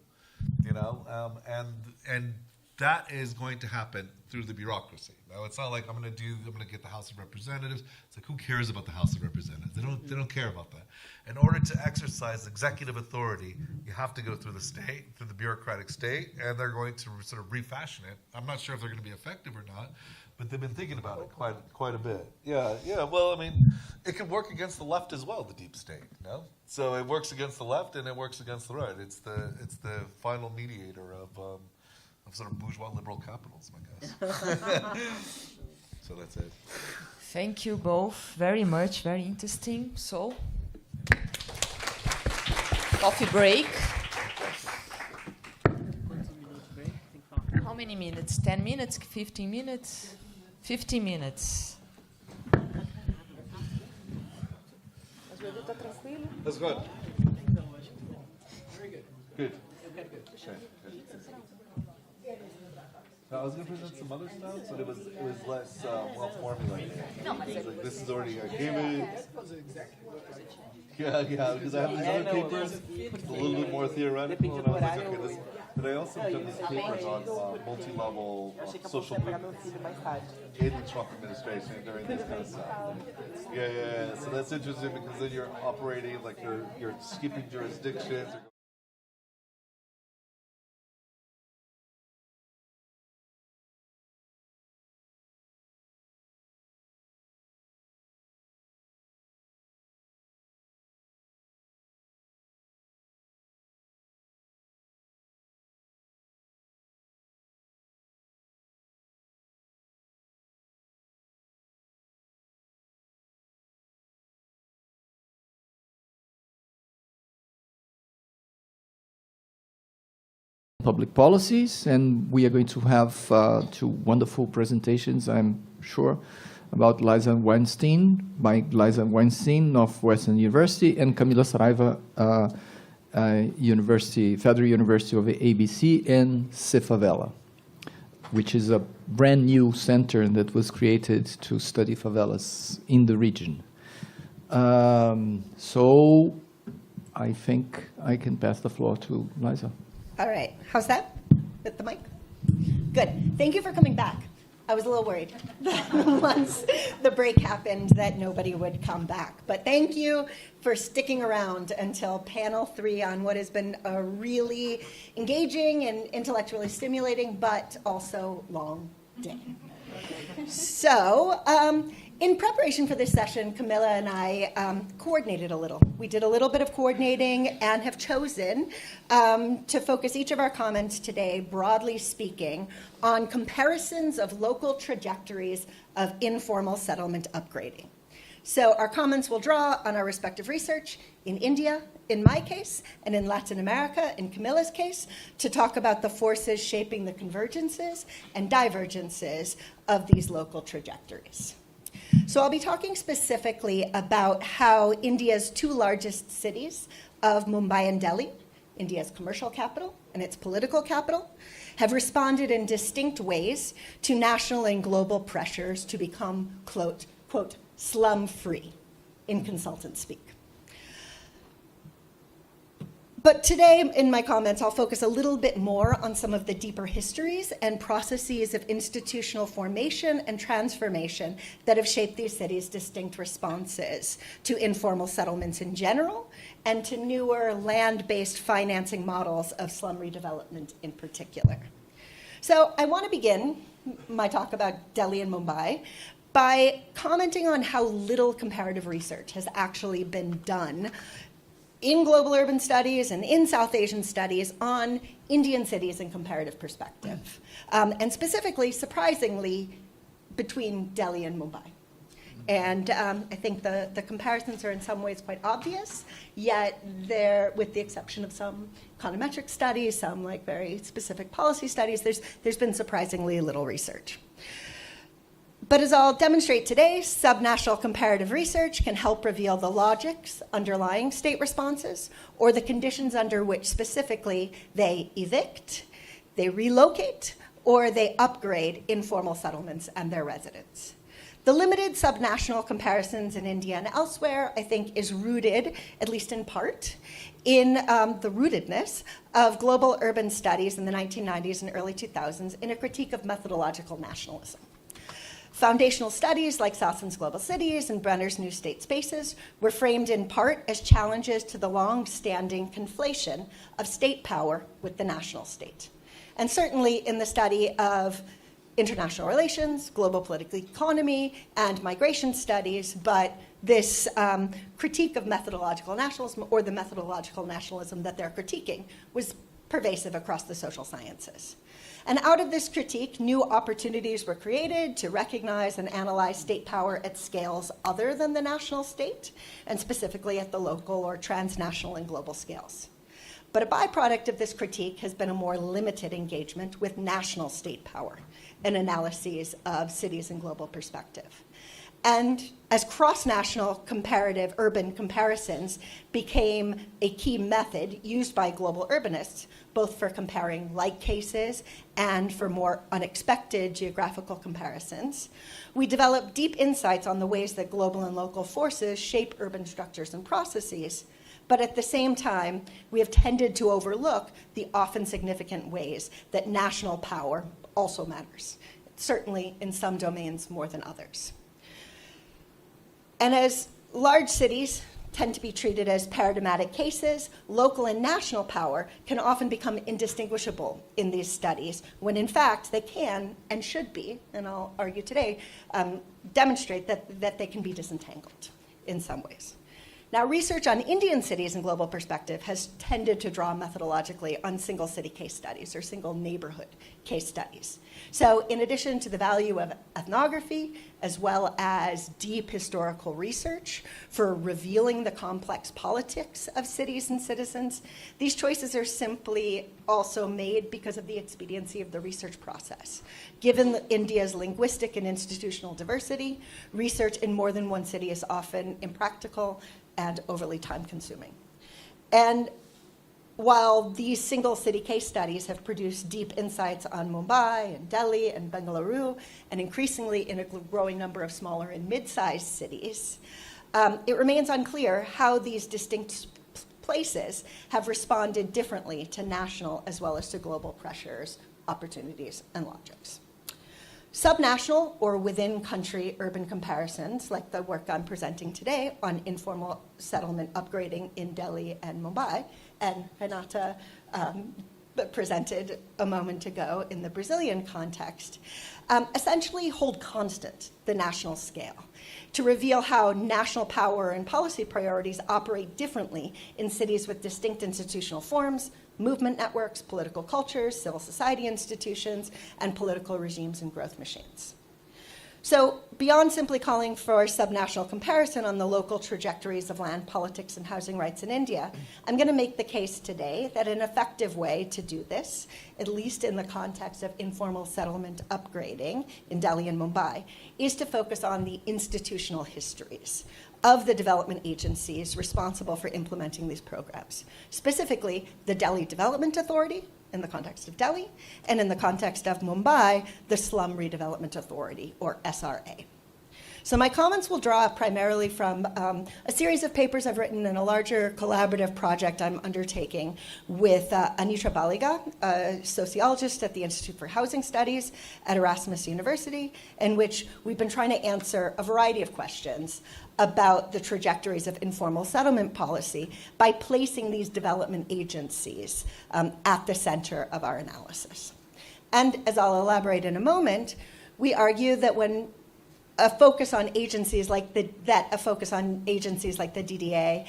and that is going to happen through the bureaucracy. Now, it's not like I'm going to get the House of Representatives. It's like, who cares about the House of Representatives? They don't care about that. In order to exercise executive authority, you have to go through the state, through the bureaucratic state, and they're going to sort of refashion it. I'm not sure if they're going to be effective or not, but they've been thinking about it quite a bit. Yeah. Well, I mean, it can work against the left as well, the deep state. So it works against the left and it works against the right. It's the final mediator of sort of bourgeois liberal capitalism, I guess. So that's it. Thank you both very much. Very interesting. So, coffee break. How many minutes? 10 minutes? 15 minutes? 50 minutes. That's good. Very good. Good. I was going to present some other stuff, but it was less well formulated. Like, this is already, I gave it. Yeah, because I have these other papers, a little bit more theoretical, and I was like, okay, this. But I also have done these papers on multi-level social movements in the Trump administration during this kind of stuff. Yeah. So that's interesting because then you're operating like you're skipping jurisdictions. Public policies, and we are going to have two wonderful presentations, I'm sure, about Liza Weinstein, by Liza Weinstein, Northwestern University, and Camila Saraiva, Federal University of ABC in Cefavela, which is a brand new center that was created to study favelas in the region. So I think I can pass the floor to Liza. All right. How's that? With the mic? Good. Thank you for coming back. I was a little worried that once the break happened that nobody would come back. But thank you for sticking around until panel 3 on what has been a really engaging and intellectually stimulating, but also long day. So, in preparation for this session, Camilla and I coordinated a little. We did a little bit of coordinating and have chosen to focus each of our comments today, broadly speaking, on comparisons of local trajectories of informal settlement upgrading. So our comments will draw on our respective research in India, in my case, and in Latin America, in Camilla's case, to talk about the forces shaping the convergences and divergences of these local trajectories. So I'll be talking specifically about how India's two largest cities of Mumbai and Delhi, India's commercial capital and its political capital, have responded in distinct ways to national and global pressures to become, quote, slum-free, in consultant speak. But today, in my comments, I'll focus a little bit more on some of the deeper histories and processes of institutional formation and transformation that have shaped these cities' distinct responses to informal settlements in general and to newer land-based financing models of slum redevelopment in particular. So I want to begin my talk about Delhi and Mumbai by commenting on how little comparative research has actually been done in global urban studies and in South Asian studies on Indian cities in comparative perspective, and specifically, surprisingly, between Delhi and Mumbai. And I think the comparisons are in some ways quite obvious, yet they're, with the exception of some econometric studies, some like very specific policy studies, there's been surprisingly little research. But as I'll demonstrate today, subnational comparative research can help reveal the logics underlying state responses or the conditions under which specifically they evict, they relocate, or they upgrade informal settlements and their residents. The limited subnational comparisons in India and elsewhere, I think, is rooted, at least in part, in the rootedness of global urban studies in the 1990s and early 2000s in a critique of methodological nationalism. Foundational studies like Sassen's Global Cities and Brenner's New State Spaces were framed in part as challenges to the long-standing conflation of state power with the national state. And certainly in the study of international relations, global political economy, and migration studies, but this critique of methodological nationalism, or the methodological nationalism that they're critiquing, was pervasive across the social sciences. And out of this critique, new opportunities were created to recognize and analyze state power at scales other than the national state, and specifically at the local or transnational and global scales. But a byproduct of this critique has been a more limited engagement with national state power and analyses of cities in global perspective. And as cross-national comparative urban comparisons became a key method used by global urbanists, both for comparing like cases and for more unexpected geographical comparisons, we developed deep insights on the ways that global and local forces shape urban structures and processes. But at the same time, we have tended to overlook the often significant ways that national power also matters, certainly in some domains more than others. And as large cities tend to be treated as paradigmatic cases, local and national power can often become indistinguishable in these studies, when in fact they can and should be, and I'll argue today, demonstrate that they can be disentangled in some ways. Now, research on Indian cities in global perspective has tended to draw methodologically on single city case studies or single neighborhood case studies. So in addition to the value of ethnography, as well as deep historical research for revealing the complex politics of cities and citizens, these choices are simply also made because of the expediency of the research process. Given India's linguistic and institutional diversity, research in more than one city is often impractical and overly time-consuming. And while these single city case studies have produced deep insights on Mumbai and Delhi and Bengaluru, and increasingly in a growing number of smaller and mid-sized cities, it remains unclear how these distinct places have responded differently to national as well as to global pressures, opportunities, and logics. Subnational or within-country urban comparisons, like the work I'm presenting today on informal settlement upgrading in Delhi and Mumbai, and Renata presented a moment ago in the Brazilian context, essentially hold constant the national scale to reveal how national power and policy priorities operate differently in cities with distinct institutional forms, movement networks, political cultures, civil society institutions, and political regimes and growth machines. So beyond simply calling for subnational comparison on the local trajectories of land politics and housing rights in India, I'm going to make the case today that an effective way to do this, at least in the context of informal settlement upgrading in Delhi and Mumbai, is to focus on the institutional histories of the development agencies responsible for implementing these programs, specifically the Delhi Development Authority, in the context of Delhi, and in the context of Mumbai, the Slum Redevelopment Authority, or SRA. So my comments will draw primarily from a series of papers I've written in a larger collaborative project I'm undertaking with Anitra Baliga, a sociologist at the Institute for Housing Studies at Erasmus University, in which we've been trying to answer a variety of questions about the trajectories of informal settlement policy by placing these development agencies at the center of our analysis. And as I'll elaborate in a moment, we argue that when a focus on agencies like the DDA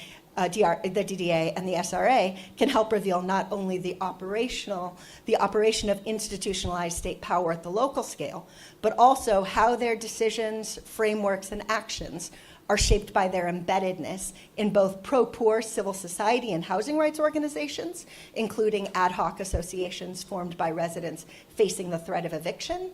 the DDA and the SRA can help reveal not only the operation of institutionalized state power at the local scale, but also how their decisions, frameworks, and actions are shaped by their embeddedness in both pro-poor civil society and housing rights organizations, including ad hoc associations formed by residents facing the threat of eviction,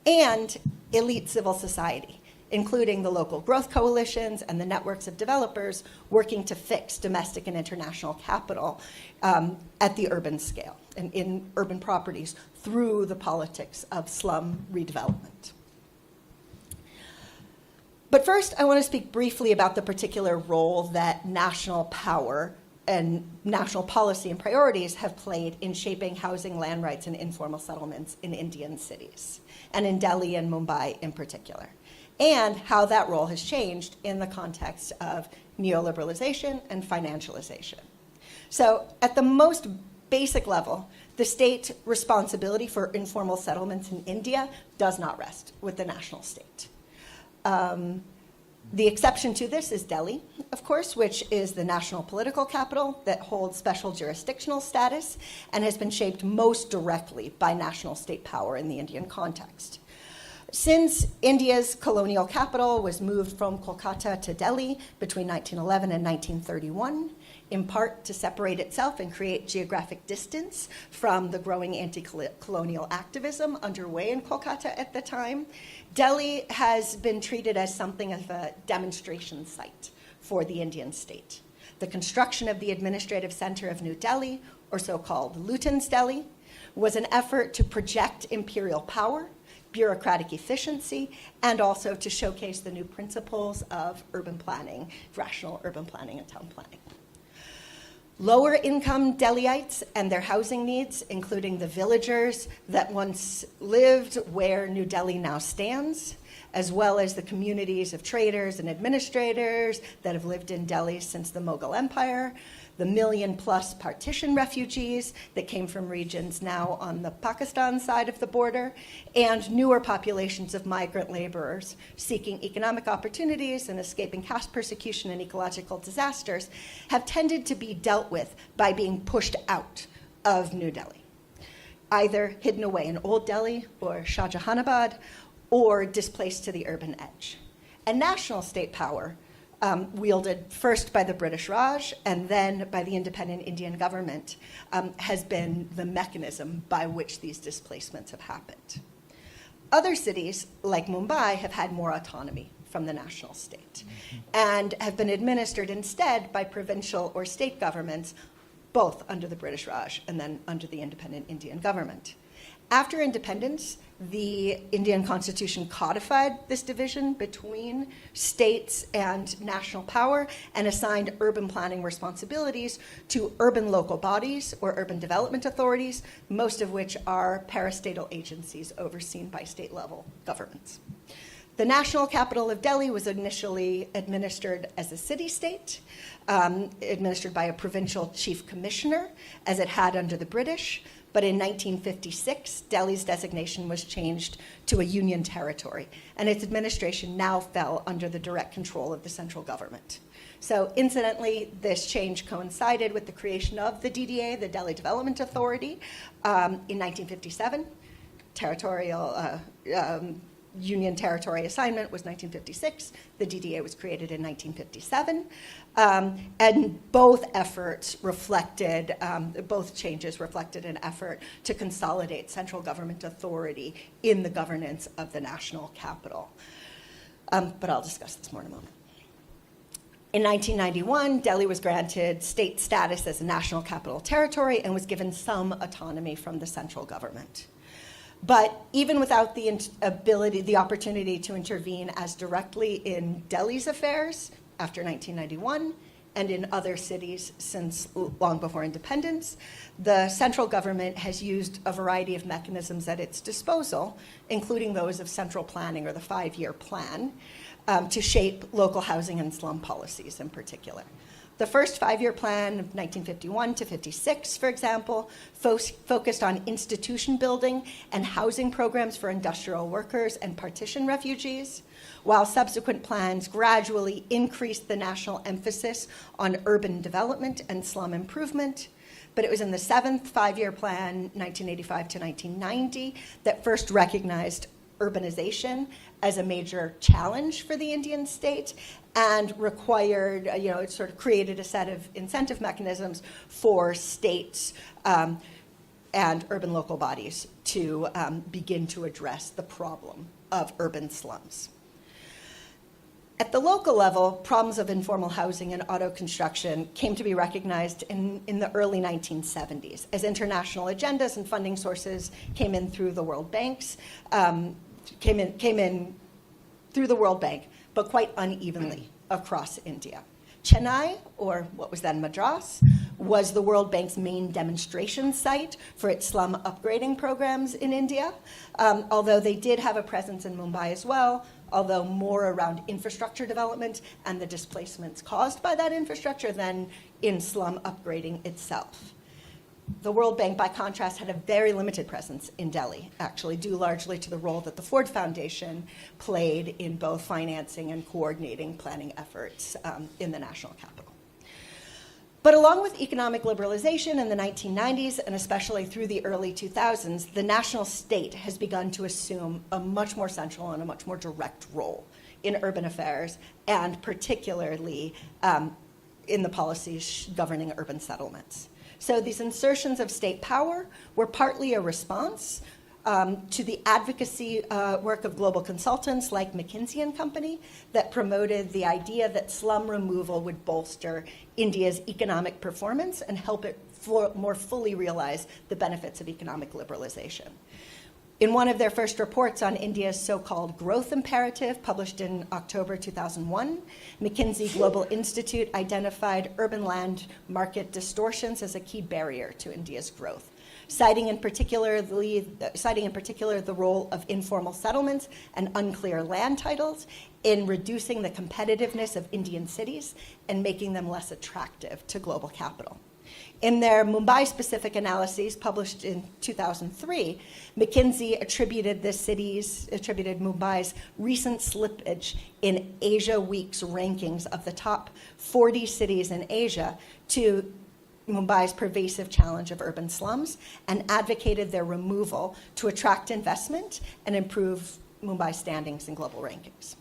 and elite civil society, including the local growth coalitions and the networks of developers working to fix domestic and international capital at the urban scale and in urban properties through the politics of slum redevelopment. But first, I want to speak briefly about the particular role that national power and national policy and priorities have played in shaping housing, land rights, and informal settlements in Indian cities, and in Delhi and Mumbai in particular, and how that role has changed in the context of neoliberalization and financialization. So at the most basic level, the state responsibility for informal settlements in India does not rest with the national state. The exception to this is Delhi, of course, which is the national political capital that holds special jurisdictional status and has been shaped most directly by national state power in the Indian context. Since India's colonial capital was moved from Kolkata to Delhi between 1911 and 1931, in part to separate itself and create geographic distance from the growing anti-colonial activism underway in Kolkata at the time, Delhi has been treated as something of a demonstration site for the Indian state. The construction of the administrative center of New Delhi, or so-called Lutyens Delhi, was an effort to project imperial power, bureaucratic efficiency, and also to showcase the new principles of urban planning, rational urban planning and town planning. Lower income Delhiites and their housing needs, including the villagers that once lived where New Delhi now stands, as well as the communities of traders and administrators that have lived in Delhi since the Mughal Empire, the million-plus partition refugees that came from regions now on the Pakistan side of the border, and newer populations of migrant laborers seeking economic opportunities and escaping caste persecution and ecological disasters have tended to be dealt with by being pushed out of New Delhi, either hidden away in Old Delhi or Shah Jahanabad, or displaced to the urban edge. And national state power, wielded first by the British Raj and then by the independent Indian government, has been the mechanism by which these displacements have happened. Other cities, like Mumbai, have had more autonomy from the national state and have been administered instead by provincial or state governments, both under the British Raj and then under the independent Indian government. After independence, the Indian Constitution codified this division between states and national power and assigned urban planning responsibilities to urban local bodies or urban development authorities, most of which are parastatal agencies overseen by state-level governments. The national capital of Delhi was initially administered as a city-state, administered by a provincial chief commissioner, as it had under the British. But in 1956, Delhi's designation was changed to a union territory, and its administration now fell under the direct control of the central government. So incidentally, this change coincided with the creation of the DDA, the Delhi Development Authority, in 1957. Territorial union territory assignment was 1956. The DDA was created in 1957. And both efforts reflected, both changes reflected an effort to consolidate central government authority in the governance of the national capital. But I'll discuss this more in a moment. In 1991, Delhi was granted state status as a national capital territory and was given some autonomy from the central government. But even without the opportunity to intervene as directly in Delhi's affairs after 1991 and in other cities since long before independence, the central government has used a variety of mechanisms at its disposal, including those of central planning or the 5-year plan, to shape local housing and slum policies in particular. The first 5-year plan of 1951 to 56, for example, focused on institution building and housing programs for industrial workers and partition refugees, while subsequent plans gradually increased the national emphasis on urban development and slum improvement. But it was in the 7th 5-year plan, 1985 to 1990, that first recognized urbanization as a major challenge for the Indian state and required, it sort of created a set of incentive mechanisms for states and urban local bodies to begin to address the problem of urban slums. At the local level, problems of informal housing and auto construction came to be recognized in the early 1970s as international agendas and funding sources came in through the World Banks, came in through the World Bank, but quite unevenly across India. Chennai, or what was then Madras, was the World Bank's main demonstration site for its slum upgrading programs in India, although they did have a presence in Mumbai as well, although more around infrastructure development and the displacements caused by that infrastructure than in slum upgrading itself. The World Bank, by contrast, had a very limited presence in Delhi, actually, due largely to the role that the Ford Foundation played in both financing and coordinating planning efforts in the national capital. But along with economic liberalization in the 1990s, and especially through the early 2000s, the national state has begun to assume a much more central and a much more direct role in urban affairs, and particularly in the policies governing urban settlements. So these insertions of state power were partly a response to the advocacy work of global consultants like McKinsey & Company that promoted the idea that slum removal would bolster India's economic performance and help it more fully realize the benefits of economic liberalization. In one of their first reports on India's so-called growth imperative, published in October 2001, McKinsey Global Institute identified urban land market distortions as a key barrier to India's growth, citing in particular the role of informal settlements and unclear land titles in reducing the competitiveness of Indian cities and making them less attractive to global capital. In their Mumbai-specific analyses published in 2003, McKinsey attributed Mumbai's recent slippage in Asia Week's rankings of the top 40 cities in Asia to Mumbai's pervasive challenge of urban slums and advocated their removal to attract investment and improve Mumbai's standings in global rankings.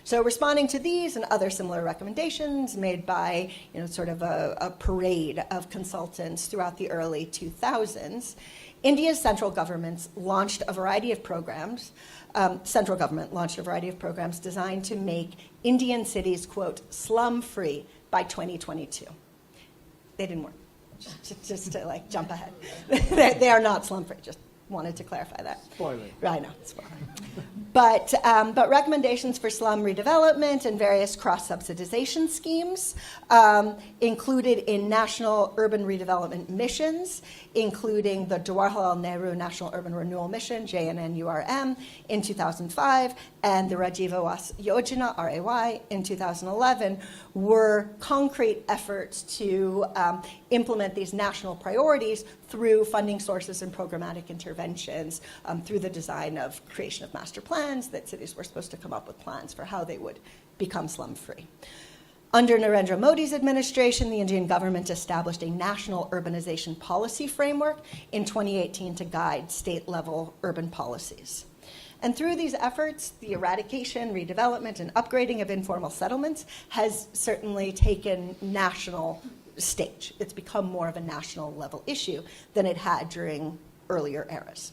So responding to these and other similar recommendations made by sort of a parade of consultants throughout the early 2000s, India's central government launched a variety of programs designed to make Indian cities, quote, slum-free by 2022. They didn't work, just to jump ahead. They are not slum-free, just wanted to clarify that. Spoiler. I know, spoiler. But recommendations for slum redevelopment and various cross-subsidization schemes included in national urban redevelopment missions, including the Jawaharlal Nehru National Urban Renewal Mission, JNNURM, in 2005, and the Rajiv Awas Yojana, RAY, in 2011, were concrete efforts to implement these national priorities through funding sources and programmatic interventions, through the design of creation of master plans, that cities were supposed to come up with plans for how they would become slum-free. Under Narendra Modi's administration, the Indian government established a national urbanization policy framework in 2018 to guide state-level urban policies. And through these efforts, the eradication, redevelopment, and upgrading of informal settlements has certainly taken national stage. It's become more of a national level issue than it had during earlier eras.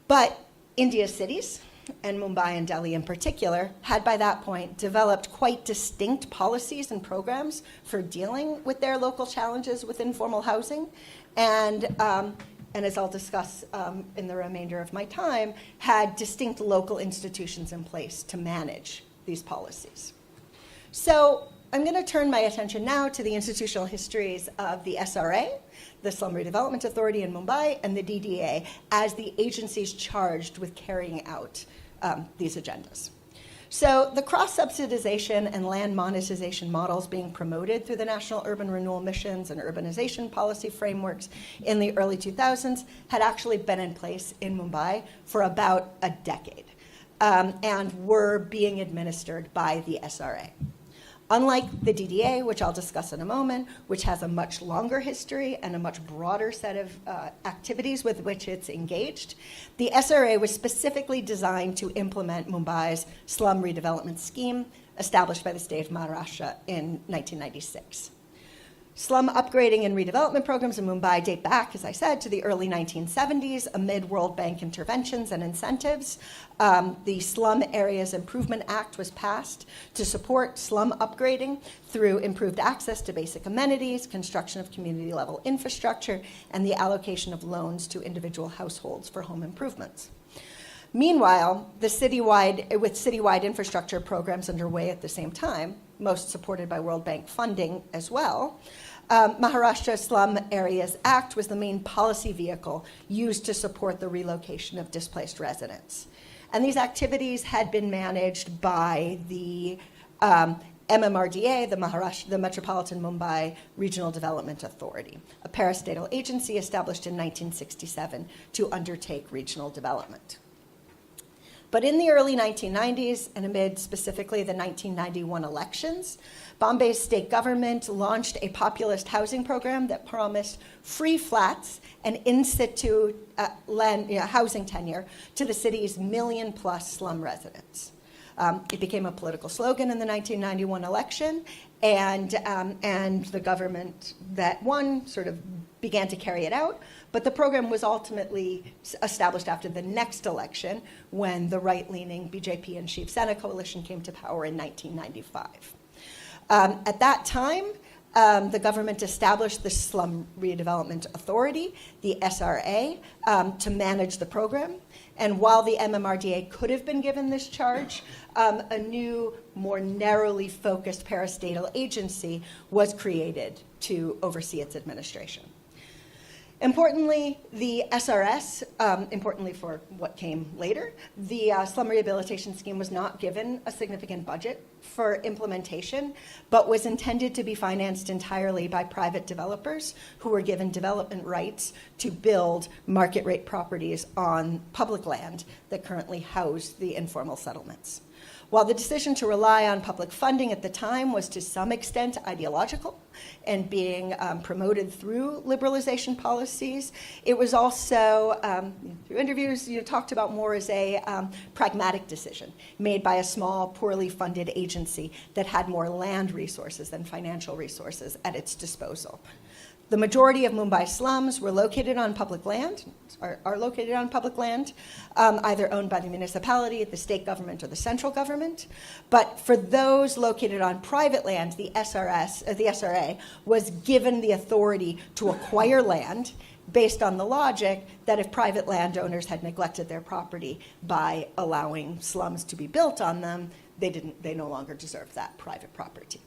But India's cities, and Mumbai and Delhi in particular, had by that point developed quite distinct policies and programs for dealing with their local challenges with informal housing, and as I'll discuss in the remainder of my time, had distinct local institutions in place to manage these policies. So I'm going to turn my attention now to the institutional histories of the SRA, the Slum Redevelopment Authority in Mumbai, and the DDA as the agencies charged with carrying out these agendas. So the cross-subsidization and land monetization models being promoted through the National Urban Renewal Missions and urbanization policy frameworks in the early 2000s had actually been in place in Mumbai for about a decade, and were being administered by the SRA. Unlike the DDA, which I'll discuss in a moment, which has a much longer history and a much broader set of activities with which it's engaged, the SRA was specifically designed to implement Mumbai's slum redevelopment scheme established by the state of Maharashtra in 1996. Slum upgrading and redevelopment programs in Mumbai date back, as I said, to the early 1970s amid World Bank interventions and incentives. The Slum Areas Improvement Act was passed to support slum upgrading through improved access to basic amenities, construction of community-level infrastructure, and the allocation of loans to individual households for home improvements. Meanwhile, with citywide infrastructure programs underway at the same time, most supported by World Bank funding as well, Maharashtra Slum Areas Act was the main policy vehicle used to support the relocation of displaced residents. And these activities had been managed by the MMRDA, the Metropolitan Mumbai Regional Development Authority, a parastatal agency established in 1967 to undertake regional development. But in the early 1990s, and amid specifically the 1991 elections, Bombay's state government launched a populist housing program that promised free flats and in situ housing tenure to the city's million-plus slum residents. It became a political slogan in the 1991 election, and the government that won sort of began to carry it out. But the program was ultimately established after the next election when the right-leaning BJP and Shiv Sena coalition came to power in 1995. At that time, the government established the Slum Redevelopment Authority, the SRA, to manage the program. And while the MMRDA could have been given this charge, a new, more narrowly focused parastatal agency was created to oversee its administration. Importantly, the SRS, importantly for what came later, the slum rehabilitation scheme was not given a significant budget for implementation, but was intended to be financed entirely by private developers who were given development rights to build market rate properties on public land that currently house the informal settlements. While the decision to rely on public funding at the time was to some extent ideological and being promoted through liberalization policies, it was also, through interviews, talked about more as a pragmatic decision made by a small, poorly funded agency that had more land resources than financial resources at its disposal. The majority of Mumbai slums were located on public land, are located on public land, either owned by the municipality, the state government, or the central government. But for those located on private land, the SRA was given the authority to acquire land based on the logic that if private landowners had neglected their property by allowing slums to be built on them, they no longer deserved that private property.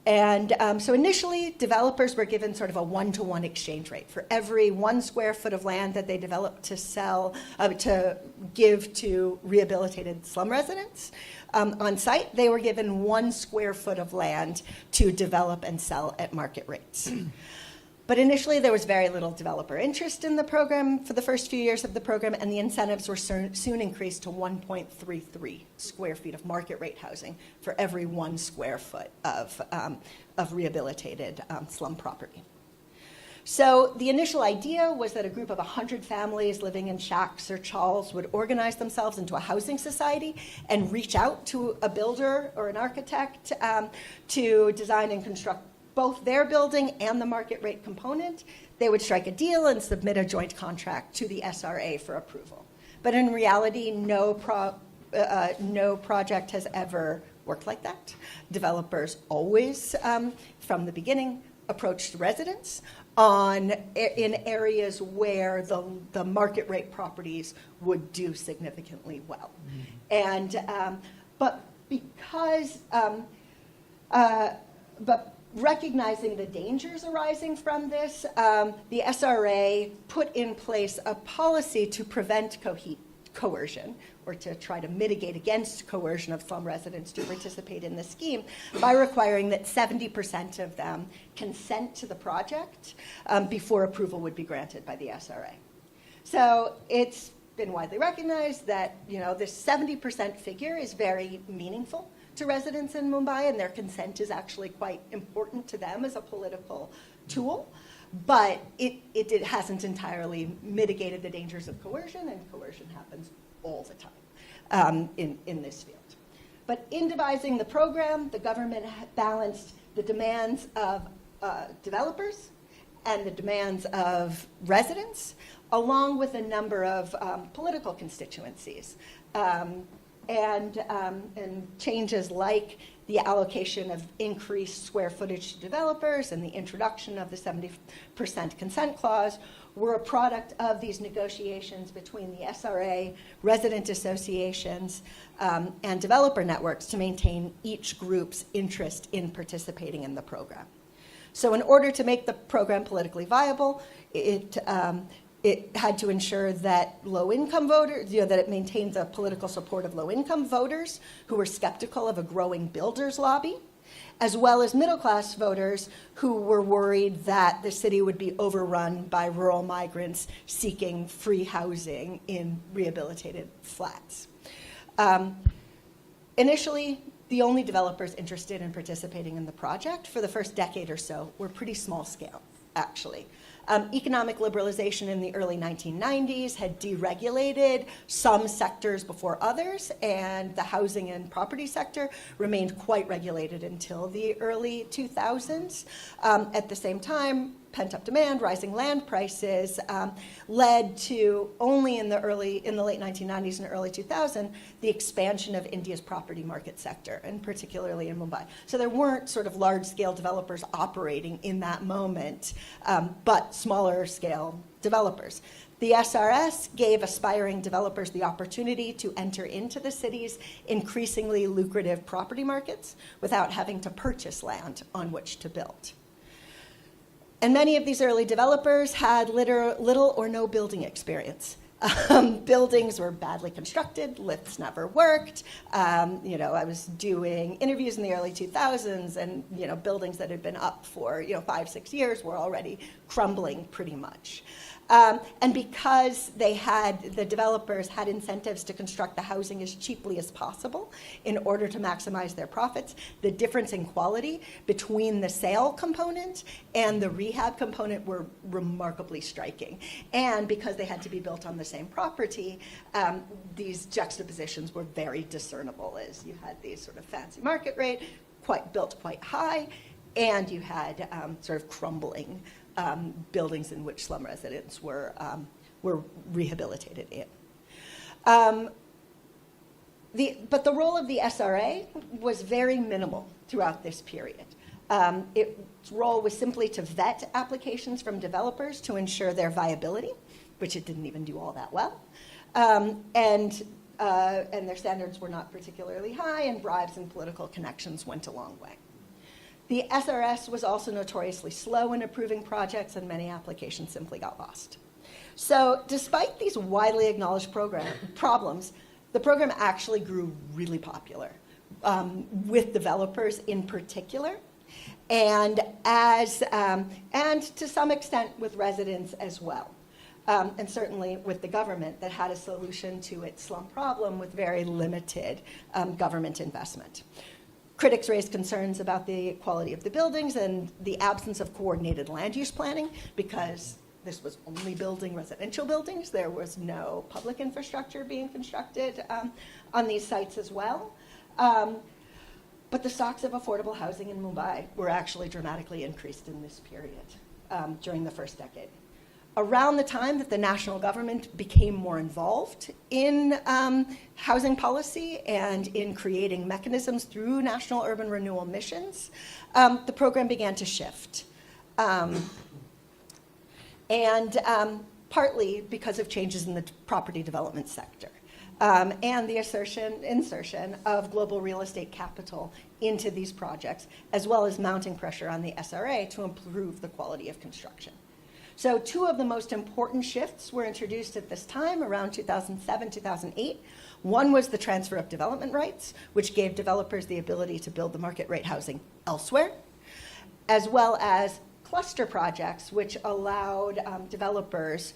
And so initially, developers were given sort of a one-to-one exchange rate. For every 1 square foot of land that they developed to sell, to give to rehabilitated slum residents on site, they were given 1 square foot of land to develop and sell at market rates. But initially, there was very little developer interest in the program for the first few years of the program, and the incentives were soon increased to 1.33 square feet of market rate housing for every 1 square foot of rehabilitated slum property. So the initial idea was that a group of 100 families living in shacks or chawls would organize themselves into a housing society and reach out to a builder or an architect to design and construct both their building and the market rate component. They would strike a deal and submit a joint contract to the SRA for approval. But in reality, no project has ever worked like that. Developers always, from the beginning, approached residents in areas where the market rate properties would do significantly well. And but recognizing the dangers arising from this, the SRA put in place a policy to prevent coercion, or to try to mitigate against coercion of slum residents to participate in the scheme by requiring that 70% of them consent to the project before approval would be granted by the SRA. So it's been widely recognized that, this 70% figure is very meaningful to residents in Mumbai, and their consent is actually quite important to them as a political tool. But it hasn't entirely mitigated the dangers of coercion, and coercion happens all the time in this field. But in devising the program, the government balanced the demands of developers and the demands of residents, along with a number of political constituencies. And changes like the allocation of increased square footage to developers and the introduction of the 70% consent clause were a product of these negotiations between the SRA, resident associations, and developer networks to maintain each group's interest in participating in the program. So in order to make the program politically viable, it had to ensure that low-income voters, that it maintained the political support of low-income voters who were skeptical of a growing builders lobby, as well as middle-class voters who were worried that the city would be overrun by rural migrants seeking free housing in rehabilitated flats. Initially, the only developers interested in participating in the project for the first decade or so were pretty small scale, actually. Economic liberalization in the early 1990s had deregulated some sectors before others, and the housing and property sector remained quite regulated until the early 2000s. At the same time, pent-up demand, rising land prices led to only in the late 1990s and early 2000s, the expansion of India's property market sector, and particularly in Mumbai. So there weren't sort of large-scale developers operating in that moment, but smaller-scale developers. The SRS gave aspiring developers the opportunity to enter into the city's increasingly lucrative property markets without having to purchase land on which to build. And many of these early developers had little or no building experience. Buildings were badly constructed, lifts never worked. I was doing interviews in the early 2000s, and buildings that had been up for 5-6 years were already crumbling pretty much. And because the developers had incentives to construct the housing as cheaply as possible in order to maximize their profits, the difference in quality between the sale component and the rehab component were remarkably striking. And because they had to be built on the same property, these juxtapositions were very discernible, as you had these sort of fancy market rate, built quite high, and you had sort of crumbling buildings in which slum residents were rehabilitated in. But the role of the SRA was very minimal throughout this period. Its role was simply to vet applications from developers to ensure their viability, which it didn't even do all that well. And their standards were not particularly high, and bribes and political connections went a long way. The SRS was also notoriously slow in approving projects, and many applications simply got lost. So despite these widely acknowledged problems, the program actually grew really popular with developers in particular, and to some extent with residents as well. And certainly with the government that had a solution to its slum problem with very limited government investment. Critics raised concerns about the quality of the buildings and the absence of coordinated land use planning, because this was only building residential buildings. There was no public infrastructure being constructed on these sites as well. But the stocks of affordable housing in Mumbai were actually dramatically increased in this period during the first decade. Around the time that the national government became more involved in housing policy and in creating mechanisms through national urban renewal missions, the program began to shift. Partly because of changes in the property development sector and the insertion of global real estate capital into these projects, as well as mounting pressure on the SRA to improve the quality of construction. So two of the most important shifts were introduced at this time, around 2007, 2008. One was the transfer of development rights, which gave developers the ability to build the market rate housing elsewhere, as well as cluster projects, which allowed developers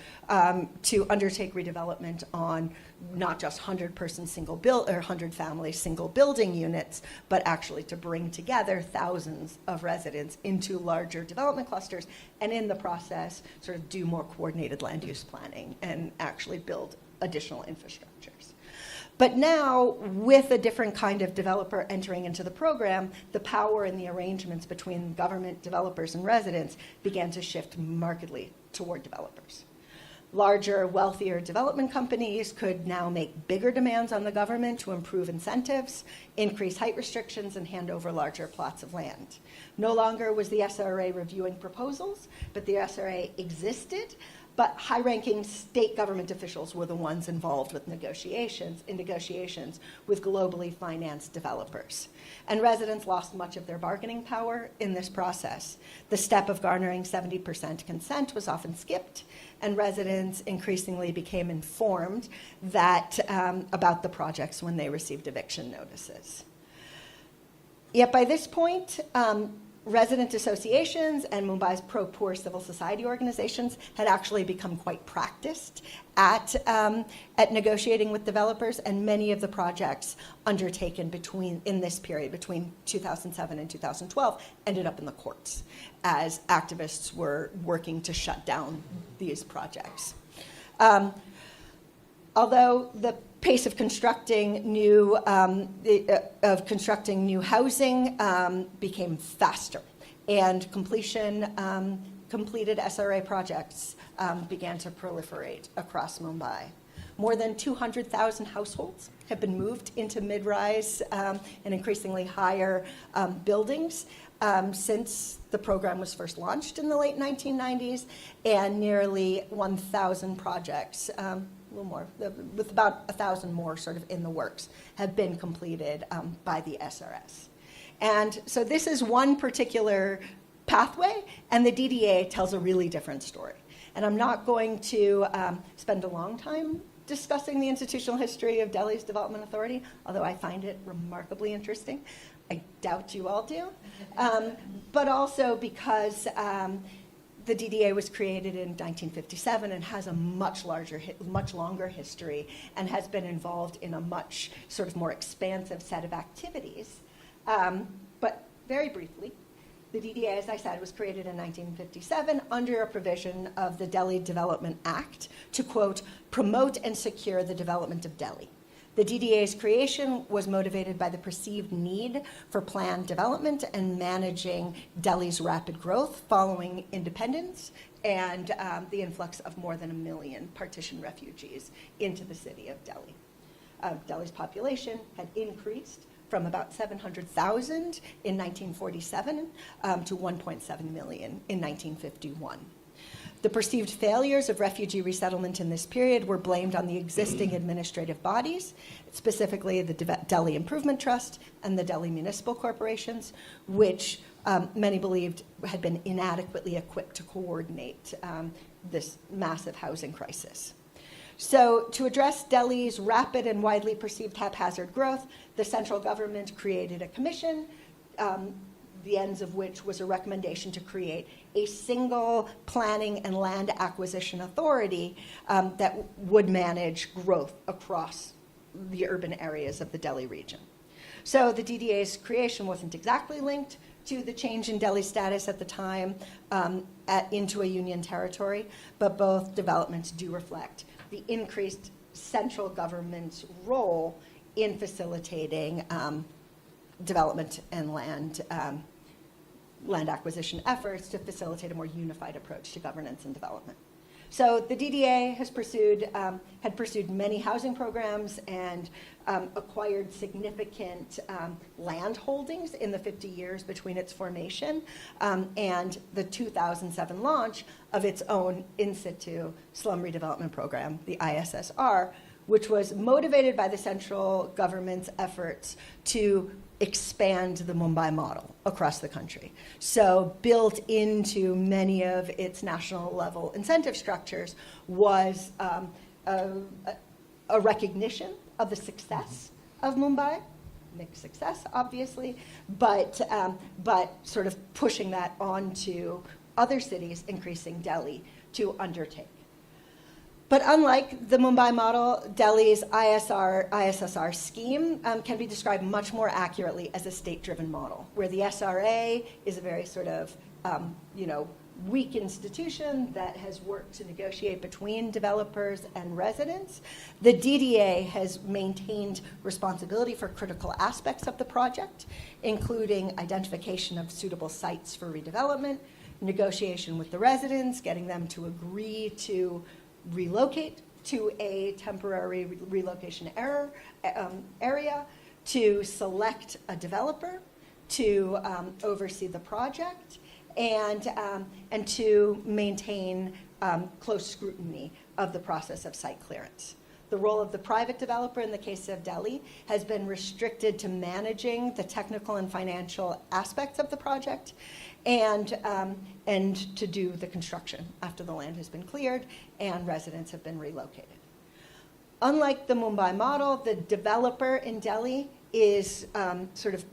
to undertake redevelopment on not just 100-person single build or 100-family single building units, but actually to bring together thousands of residents into larger development clusters, and in the process, sort of do more coordinated land use planning and actually build additional infrastructures. But now, with a different kind of developer entering into the program, the power and the arrangements between government, developers, and residents began to shift markedly toward developers. Larger, wealthier development companies could now make bigger demands on the government to improve incentives, increase height restrictions, and hand over larger plots of land. No longer was the SRA reviewing proposals, but the SRA existed, but high-ranking state government officials were the ones involved with negotiations with globally financed developers. And residents lost much of their bargaining power in this process. The step of garnering 70% consent was often skipped, and residents increasingly became informed that, about the projects when they received eviction notices. Yet by this point, resident associations and Mumbai's pro-poor civil society organizations had actually become quite practiced at negotiating with developers, and many of the projects undertaken in this period, between 2007 and 2012, ended up in the courts as activists were working to shut down these projects. Although the pace of constructing new housing became faster, and completed SRA projects began to proliferate across Mumbai. More than 200,000 households have been moved into mid-rise and increasingly higher buildings since the program was first launched in the late 1990s, and nearly 1,000 projects, a little more, with about 1,000 more sort of in the works, have been completed by the SRS. And so this is one particular pathway, and the DDA tells a really different story. And I'm not going to spend a long time discussing the institutional history of Delhi's Development Authority, although I find it remarkably interesting. I doubt you all do. But also because the DDA was created in 1957 and has a much longer history, and has been involved in a much sort of more expansive set of activities. But very briefly, the DDA, as I said, was created in 1957 under a provision of the Delhi Development Act to, quote, promote and secure the development of Delhi. The DDA's creation was motivated by the perceived need for planned development and managing Delhi's rapid growth following independence and the influx of more than 1 million partition refugees into the city of Delhi. Delhi's population had increased from about 700,000 in 1947 to 1.7 million in 1951. The perceived failures of refugee resettlement in this period were blamed on the existing administrative bodies, specifically the Delhi Improvement Trust and the Delhi Municipal Corporations, which many believed had been inadequately equipped to coordinate this massive housing crisis. So to address Delhi's rapid and widely perceived haphazard growth, the central government created a commission, the ends of which was a recommendation to create a single planning and land acquisition authority that would manage growth across the urban areas of the Delhi region. So the DDA's creation wasn't exactly linked to the change in Delhi's status at the time into a union territory, but both developments do reflect the increased central government's role in facilitating development and land acquisition efforts to facilitate a more unified approach to governance and development. So the DDA had pursued many housing programs and acquired significant land holdings in the 50 years between its formation and the 2007 launch of its own in situ slum redevelopment program, the ISSR, which was motivated by the central government's efforts to expand the Mumbai model across the country. So built into many of its national level incentive structures was a recognition of the success of Mumbai, mixed success, obviously, but sort of pushing that onto other cities, increasing Delhi, to undertake. But unlike the Mumbai model, Delhi's ISSR scheme can be described much more accurately as a state-driven model, where the SRA is a very sort of, weak institution that has worked to negotiate between developers and residents. The DDA has maintained responsibility for critical aspects of the project, including identification of suitable sites for redevelopment, negotiation with the residents, getting them to agree to relocate to a temporary relocation area, to select a developer to oversee the project, and to maintain close scrutiny of the process of site clearance. The role of the private developer in the case of Delhi has been restricted to managing the technical and financial aspects of the project and to do the construction after the land has been cleared and residents have been relocated. Unlike the Mumbai model, the developer in Delhi is sort of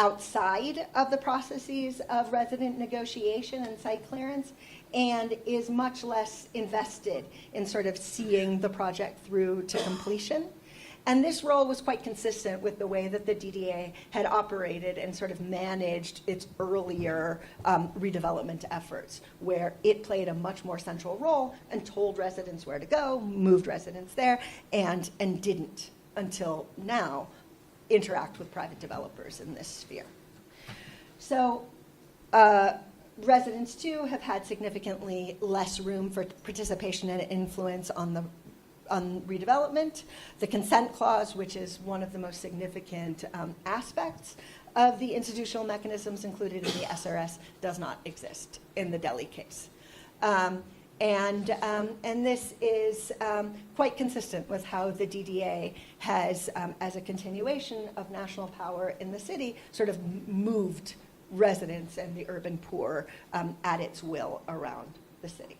outside of the processes of resident negotiation and site clearance, and is much less invested in sort of seeing the project through to completion. And this role was quite consistent with the way that the DDA had operated and sort of managed its earlier redevelopment efforts, where it played a much more central role and told residents where to go, moved residents there, and didn't, until now, interact with private developers in this sphere. So residents, too, have had significantly less room for participation and influence on redevelopment. The consent clause, which is one of the most significant aspects of the institutional mechanisms included in the SRS, does not exist in the Delhi case. And this is quite consistent with how the DDA has, as a continuation of national power in the city, sort of moved residents and the urban poor at its will around the city.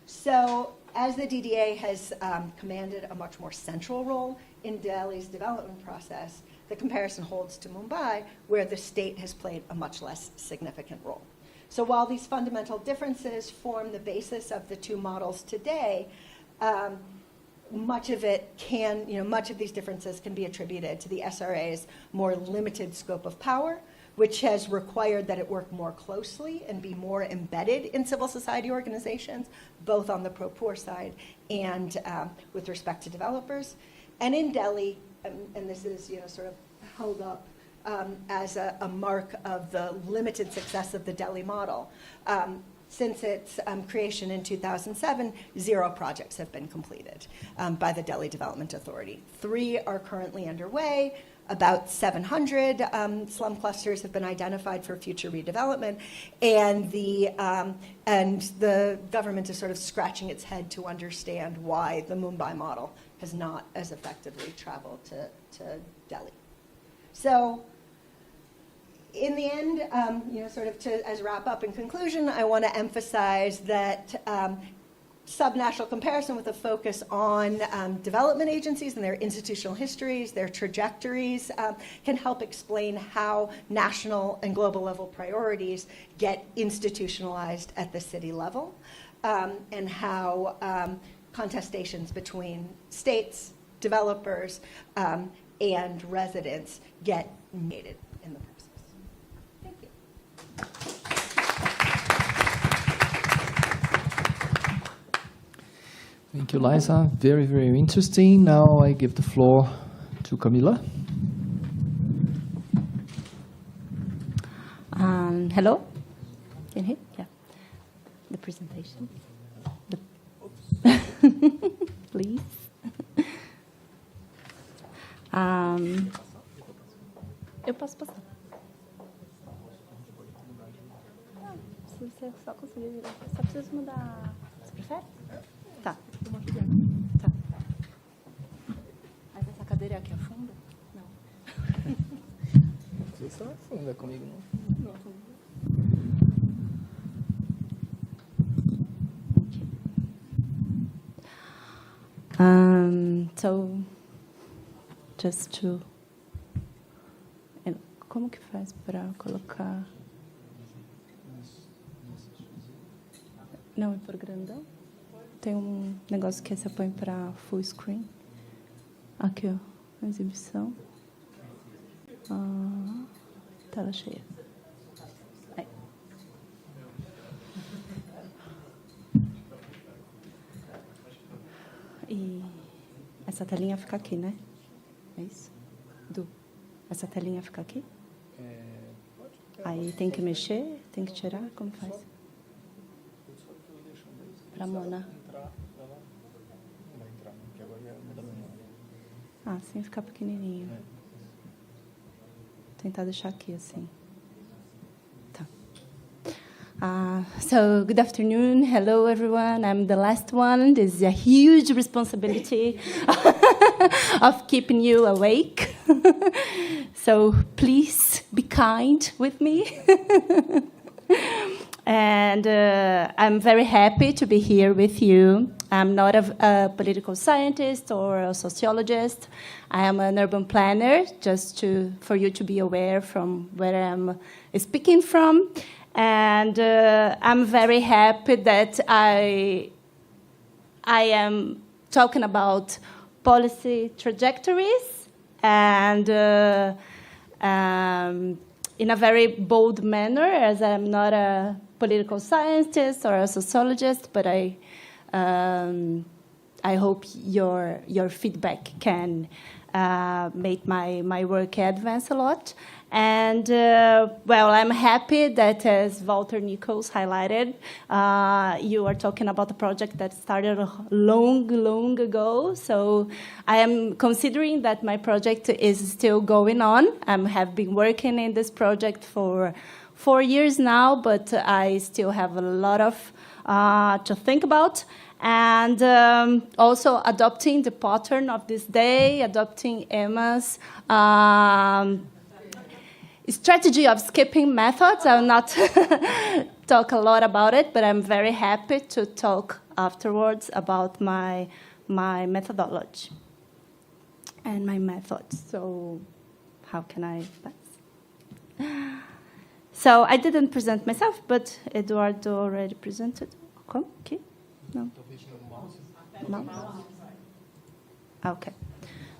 So as the DDA has commanded a much more central role in Delhi's development process, the comparison holds to Mumbai, where the state has played a much less significant role. So while these fundamental differences form the basis of the two models today, much of these differences can be attributed to the SRA's more limited scope of power, which has required that it work more closely and be more embedded in civil society organizations, both on the pro-poor side and with respect to developers. And in Delhi, and this is sort of held up as a mark of the limited success of the Delhi model. Since its creation in 2007, 0 projects have been completed by the Delhi Development Authority. 3 are currently underway. About 700 slum clusters have been identified for future redevelopment, and the government is sort of scratching its head to understand why the Mumbai model has not as effectively traveled to Delhi. So in the end, sort of as wrap up in conclusion, I want to emphasize that subnational comparison with a focus on development agencies and their institutional histories, their trajectories, can help explain how national and global level priorities get institutionalized at the city level, and how contestations between states, developers, and residents get mediated in the process. Thank you. Thank you, Liza. Very, very interesting. Now I give the floor to Camila. Hello? Can you hear? Yeah. The presentation. Please. Eu posso passar. Não, se você só conseguir virar. Só preciso mudar. Você prefere? Tá. Tá. Professor, não é comigo, não. So, just to... Como que faz para colocar... Não, é por grandão? Tem um negócio que você põe para full screen. Aqui, ó, exibição. Tela cheia. Aí. E essa telinha fica aqui, né? É isso? Essa telinha fica aqui? Aí tem que mexer? Tem que tirar? Como faz? Para Mona. Ah, sem ficar pequenininho. Tentar deixar aqui, assim. Tá. So, good afternoon. Hello, everyone. I'm the last one. This is a huge responsibility of keeping you awake. So, please be kind with me. And I'm very happy to be here with you. I'm not a political scientist or a sociologist. I am an urban planner, just for you to be aware from where I'm speaking from. And I'm very happy that I am talking about policy trajectories and in a very bold manner, as I'm not a political scientist or a sociologist, but I hope your feedback can make my work advance a lot. And, well, I'm happy that, as Walter Nichols highlighted, you are talking about a project that started long ago. So I am considering that my project is still going on. I have been working in this project for 4 years now, but I still have a lot of to think about. And also adopting the pattern of this day, adopting Emma's strategy of skipping methods. I will not talk a lot about it, but I'm very happy to talk afterwards about my methodology and my methods. So how can I pass? So I didn't present myself, but Eduardo already presented. Come, okay. No. Okay.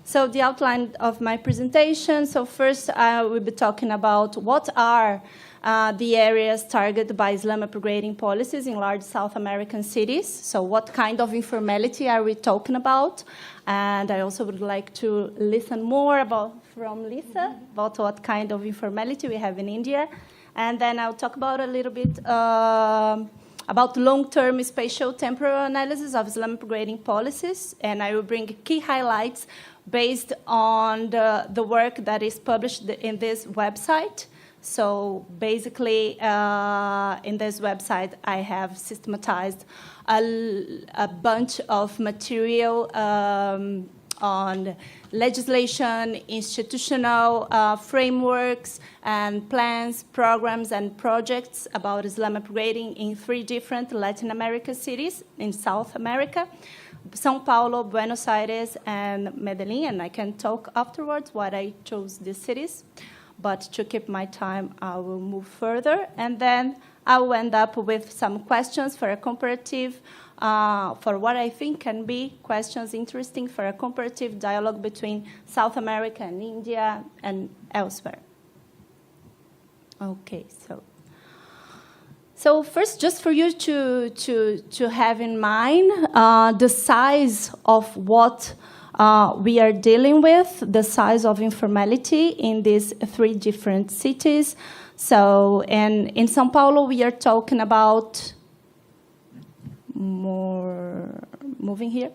So the outline of my presentation. So first, I will be talking about what are the areas targeted by Islam upgrading policies in large South American cities. So what kind of informality are we talking about? And I also would like to listen more from Lisa about what kind of informality we have in India. And then I'll talk about a little bit about long-term spatial temporal analysis of Islam upgrading policies. And I will bring key highlights based on the work that is published in this website. So basically, in this website, I have systematized a bunch of material on legislation, institutional frameworks, and plans, programs, and projects about Islam upgrading in 3 different Latin American cities in South America: São Paulo, Buenos Aires, and Medellin. And I can talk afterwards why I chose these cities. But to keep my time, I will move further. And then I will end up with some questions for a comparative, for what I think can be questions interesting for a comparative dialogue between South America and India and elsewhere. Okay, so first, just for you to have in mind the size of what we are dealing with, the size of informality in these 3 different cities. So, and in São Paulo, we are talking about moving here.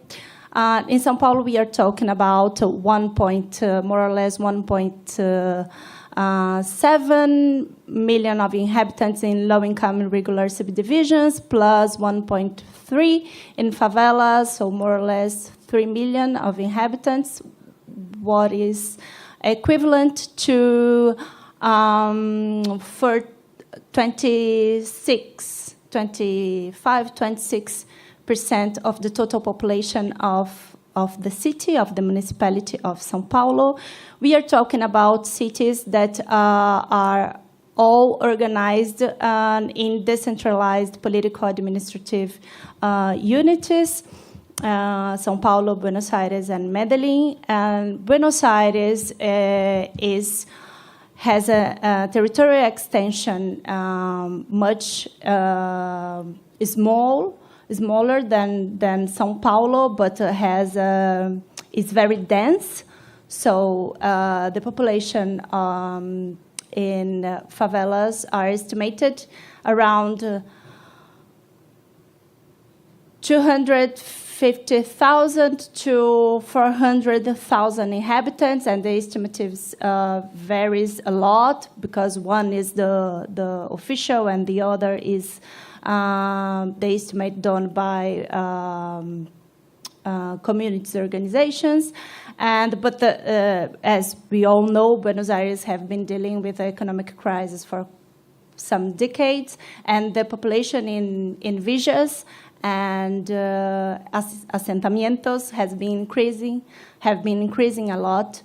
In São Paulo, we are talking about more or less 1.7 million of inhabitants in low-income and regular subdivisions, plus 1.3 in favelas, so more or less 3 million of inhabitants, what is equivalent to for 26% of the total population of the city, of the municipality of São Paulo. We are talking about cities that are all organized in decentralized political administrative unities. São Paulo, Buenos Aires, and Medellin. And Buenos Aires has a territorial extension much smaller than São Paulo, but is very dense. So the population in favelas are estimated around 250,000 to 400,000 inhabitants, and the estimates varies a lot because one is the official and the other is the estimate done by communities organizations. But as we all know, Buenos Aires have been dealing with the economic crisis for some decades, and the population in villas and asentamientos have been increasing a lot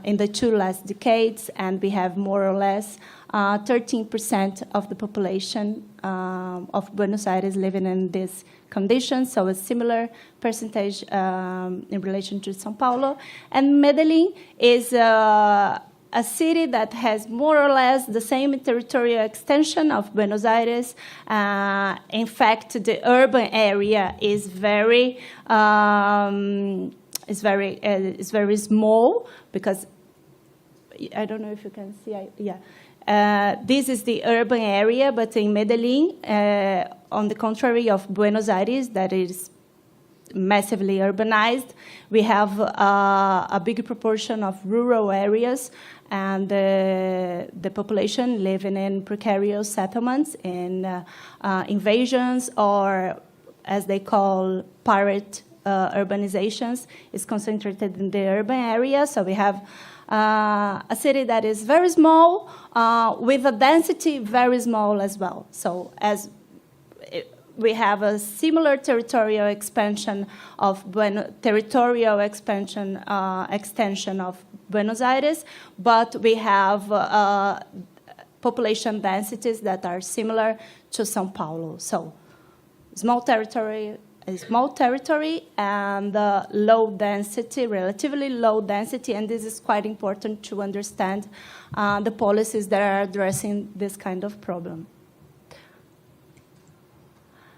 in the 2 last decades, and we have more or less 13% of the population of Buenos Aires living in these conditions, so a similar percentage in relation to São Paulo. And Medellin is a city that has more or less the same territorial extension of Buenos Aires. In fact, the urban area is very small, because I don't know if you can see. This is the urban area, but in Medellin, on the contrary of Buenos Aires, that is massively urbanized, we have a big proportion of rural areas, and the population living in precarious settlements, in invasions, or as they call pirate urbanizations, is concentrated in the urban area. So we have a city that is very small, with a density very small as well. So as we have a similar territorial expansion of extension of Buenos Aires, but we have population densities that are similar to São Paulo. So small territory and low density, relatively low density, and this is quite important to understand the policies that are addressing this kind of problem.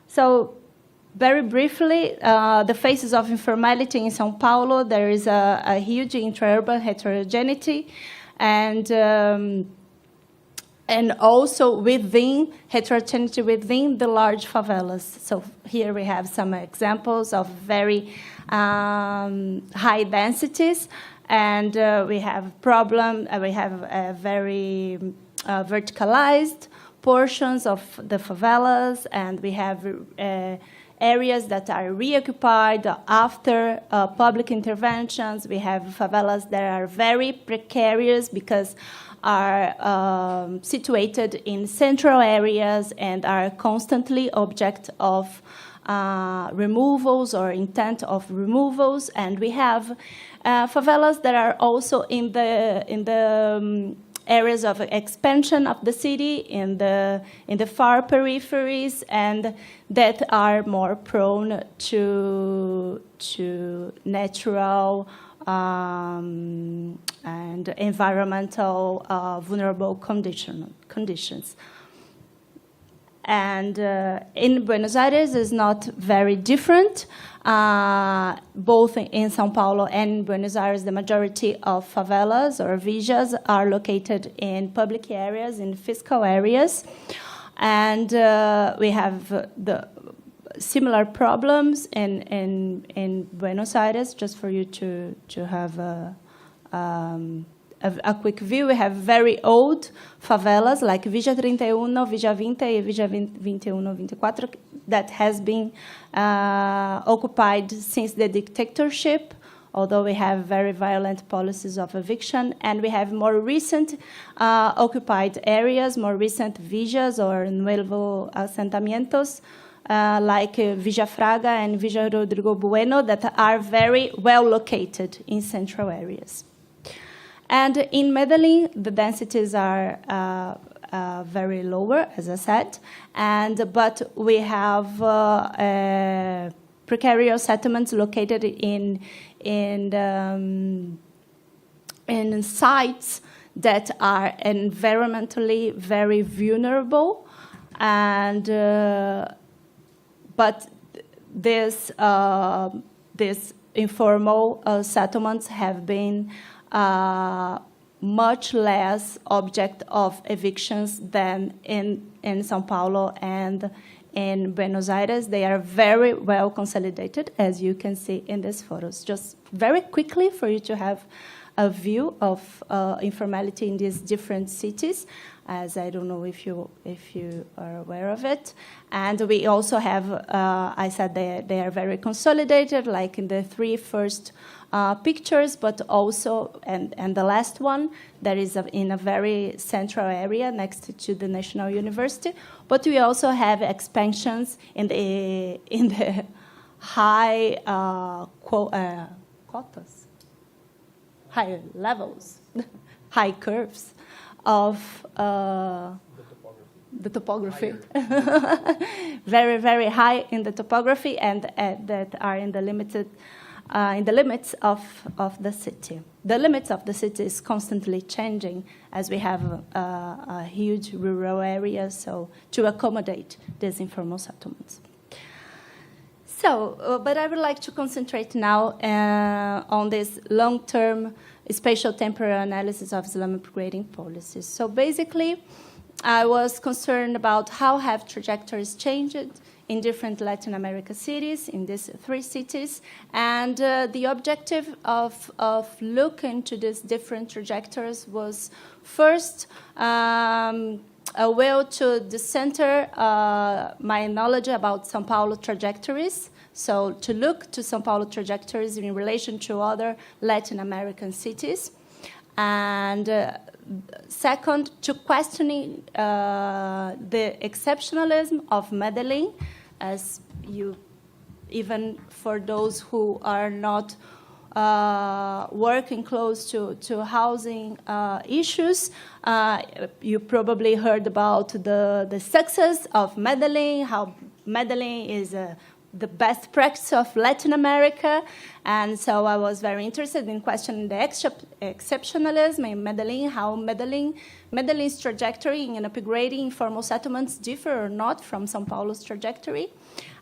So very briefly, the phases of informality in São Paulo, there is a huge intra-urban heterogeneity, and also within heterogeneity within the large favelas. So here we have some examples of very high densities, and we have very verticalized portions of the favelas, and we have areas that are reoccupied after public interventions. We have favelas that are very precarious because are situated in central areas and are constantly object of removals or intent of removals. And we have favelas that are also in the areas of expansion of the city, in the far peripheries, and that are more prone to natural and environmental vulnerable conditions. And in Buenos Aires is not very different. Both in São Paulo and in Buenos Aires, the majority of favelas or villas are located in public areas, in fiscal areas. And we have the similar problems in Buenos Aires. Just for you to have a quick view, we have very old favelas like Villa 31, Villa 20, and Villa 21, 24 that has been occupied since the dictatorship although we have very violent policies of eviction, and we have more recent occupied areas, more recent villas or nuevo asentamientos, like Villa Fraga and Villa Rodrigo Bueno, that are very well located in central areas. And in Medellin, the densities are very lower, as I said, but we have precarious settlements located in sites that are environmentally very vulnerable, and but this informal settlements have been much less object of evictions than in São Paulo and in Buenos Aires. They are very well consolidated, as you can see in these photos. Just very quickly for you to have a view of informality in these different cities, as I don't know if you are aware of it. And we also have, I said they are very consolidated, like in the three first pictures, but also, and the last one, that is in a very central area next to the National University. But we also have expansions in the high quotas, high levels, high curves of the topography. Very, very high in the topography, and that are in the limits of the city. The limits of the city is constantly changing as we have a huge rural area, so to accommodate these informal settlements. So, but I would like to concentrate now on this long-term spatial temporal analysis of Islamic grading policies. So basically, I was concerned about how have trajectories changed in different Latin America cities, in these three cities, and the objective of looking to these different trajectories was first a way to decenter my knowledge about São Paulo trajectories, so to look to São Paulo trajectories in relation to other Latin American cities, and second, to questioning the exceptionalism of Medellin, as you, even for those who are not working close to housing issues, you probably heard about the success of Medellin, how Medellin is the best practice of Latin America, and so I was very interested in questioning the exceptionalism in Medellin, how Medellin's trajectory in upgrading informal settlements differ or not from São Paulo's trajectory.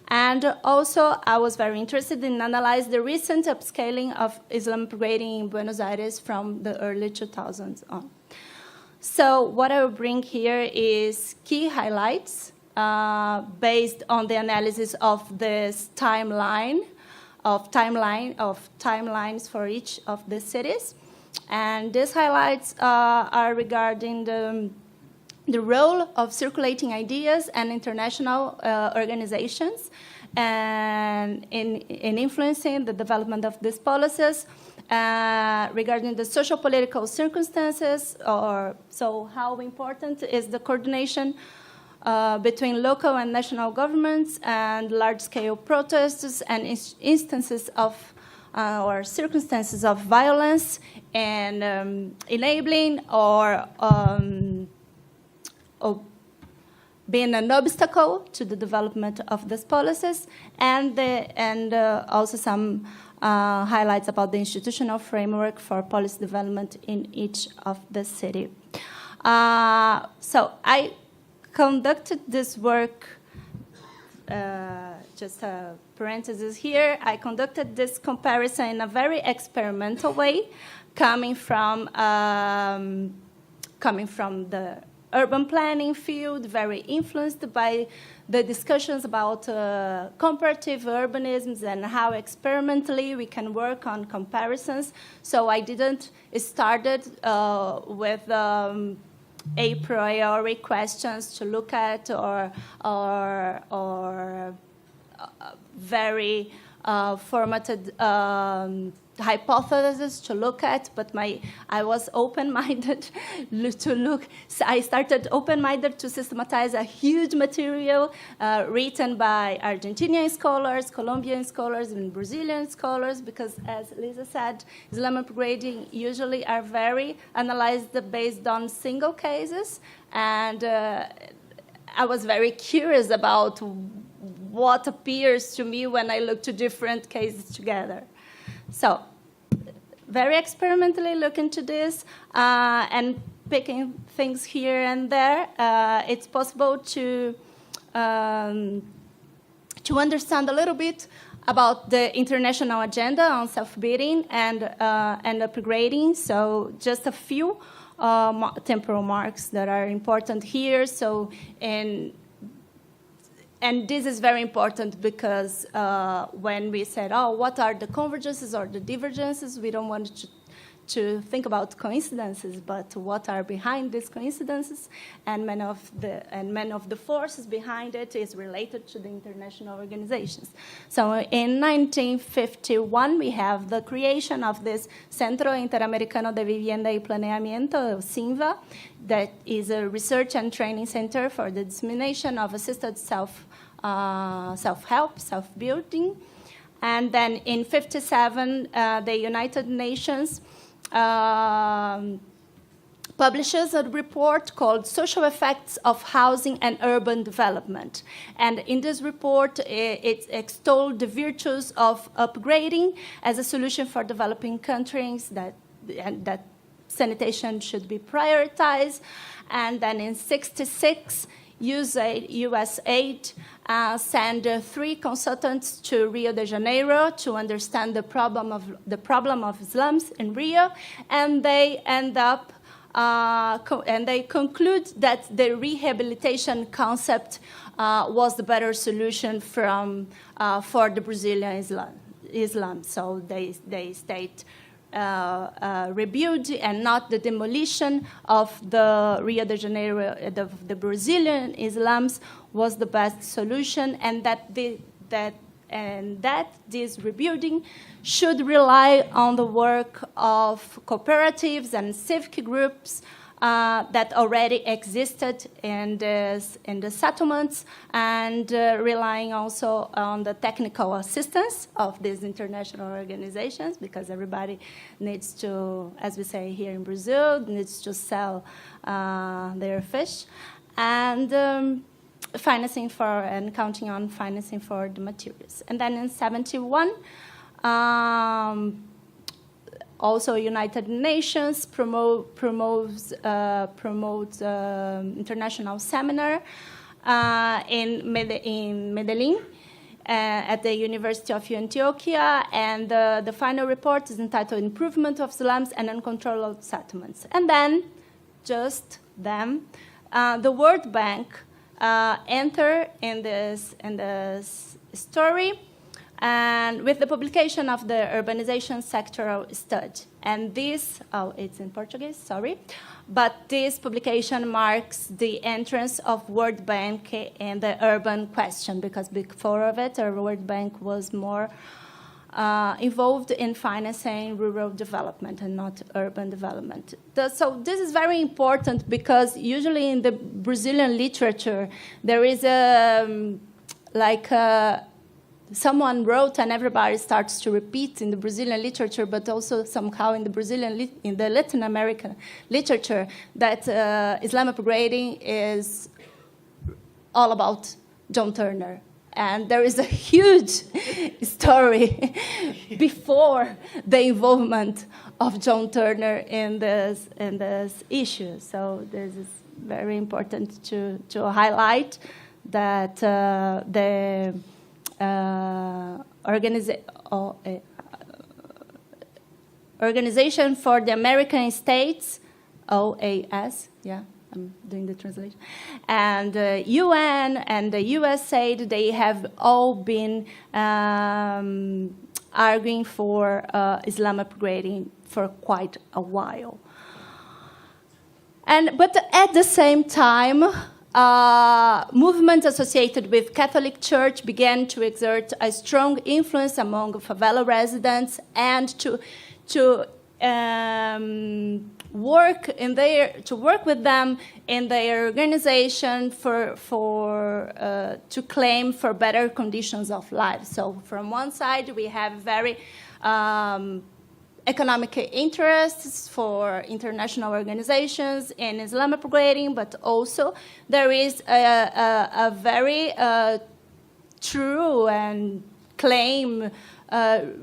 And also, I was very interested in analyzing the recent upscaling of Islam upgrading in Buenos Aires from the early 2000s on. So what I will bring here is key highlights based on the analysis of this timelines for each of the cities. And these highlights are regarding the role of circulating ideas and international organizations and in influencing the development of these policies, regarding the social political circumstances, so how important is the coordination between local and national governments and large-scale protests and instances of or circumstances of violence and enabling or being an obstacle to the development of these policies, and also some highlights about the institutional framework for policy development in each of the city. So I conducted this work, just a parenthesis here, I conducted this comparison in a very experimental way, coming from the urban planning field, very influenced by the discussions about comparative urbanisms and how experimentally we can work on comparisons. So I didn't started with a priori questions to look at or very formatted hypothesis to look at, but I was open-minded to look. So I started open-minded to systematize a huge material written by Argentinian scholars, Colombian scholars, and Brazilian scholars, because as Lisa said, Islam upgrading usually are very analyzed based on single cases, and I was very curious about what appears to me when I look to different cases together. So, very experimentally look into this and picking things here and there. It's possible to understand a little bit about the international agenda on self-bidding and upgrading. So, just a few temporal marks that are important here. So, and this is very important because when we said, oh, what are the convergences or the divergences, we don't want to think about coincidences, but what are behind these coincidences, and many of the forces behind it is related to the international organizations. So in 1951, we have the creation of this Centro Interamericano de Vivienda y Planeamiento, CINVA, that is a research and training center for the dissemination of assisted self-help, self-building. And then in 1957, the United Nations publishes a report called Social Effects of Housing and Urban Development. And in this report, it extolled the virtues of upgrading as a solution for developing countries, that sanitation should be prioritized. And then in 1966, USAID sent 3 consultants to Rio de Janeiro to understand the problem of slums in Rio, and they end up and they conclude that the rehabilitation concept was the better solution for the Brazilian Islam. So they state rebuild and not the demolition of the Rio de Janeiro, the Brazilian Islams was the best solution, and that this rebuilding should rely on the work of cooperatives and civic groups that already existed in the settlements, and relying also on the technical assistance of these international organizations, because everybody needs to, as we say here in Brazil, needs to sell their fish, and financing for, and counting on financing for the materials. And then in 1971, also, United Nations promotes international seminar in Medellin at the University of Antioquia, and the final report is entitled "Improvement of Slums and Uncontrolled Settlements." And then, just then, the World Bank enter in this story, and with the publication of the urbanization sectoral study. And this, it's in Portuguese, sorry, but this publication marks the entrance of World Bank in the urban question, because before of it, the World Bank was more involved in financing rural development and not urban development. So this is very important, because usually in the Brazilian literature, there is someone wrote and everybody starts to repeat in the Brazilian literature, but also somehow in the Latin American literature, that Islam upgrading is all about John Turner. And there is a huge story before the involvement of John Turner in this issue. So this is very important to highlight that the Organization for the American States, OAS, yeah, I'm doing the translation, and UN and the USAID, they have all been arguing for Islam upgrading for quite a while. But at the same time, movements associated with Catholic Church began to exert a strong influence among favela residents and to work with them in their organization to claim for better conditions of life. So from one side, we have very economic interests for international organizations in Islam propagating, but also there is a very true and claim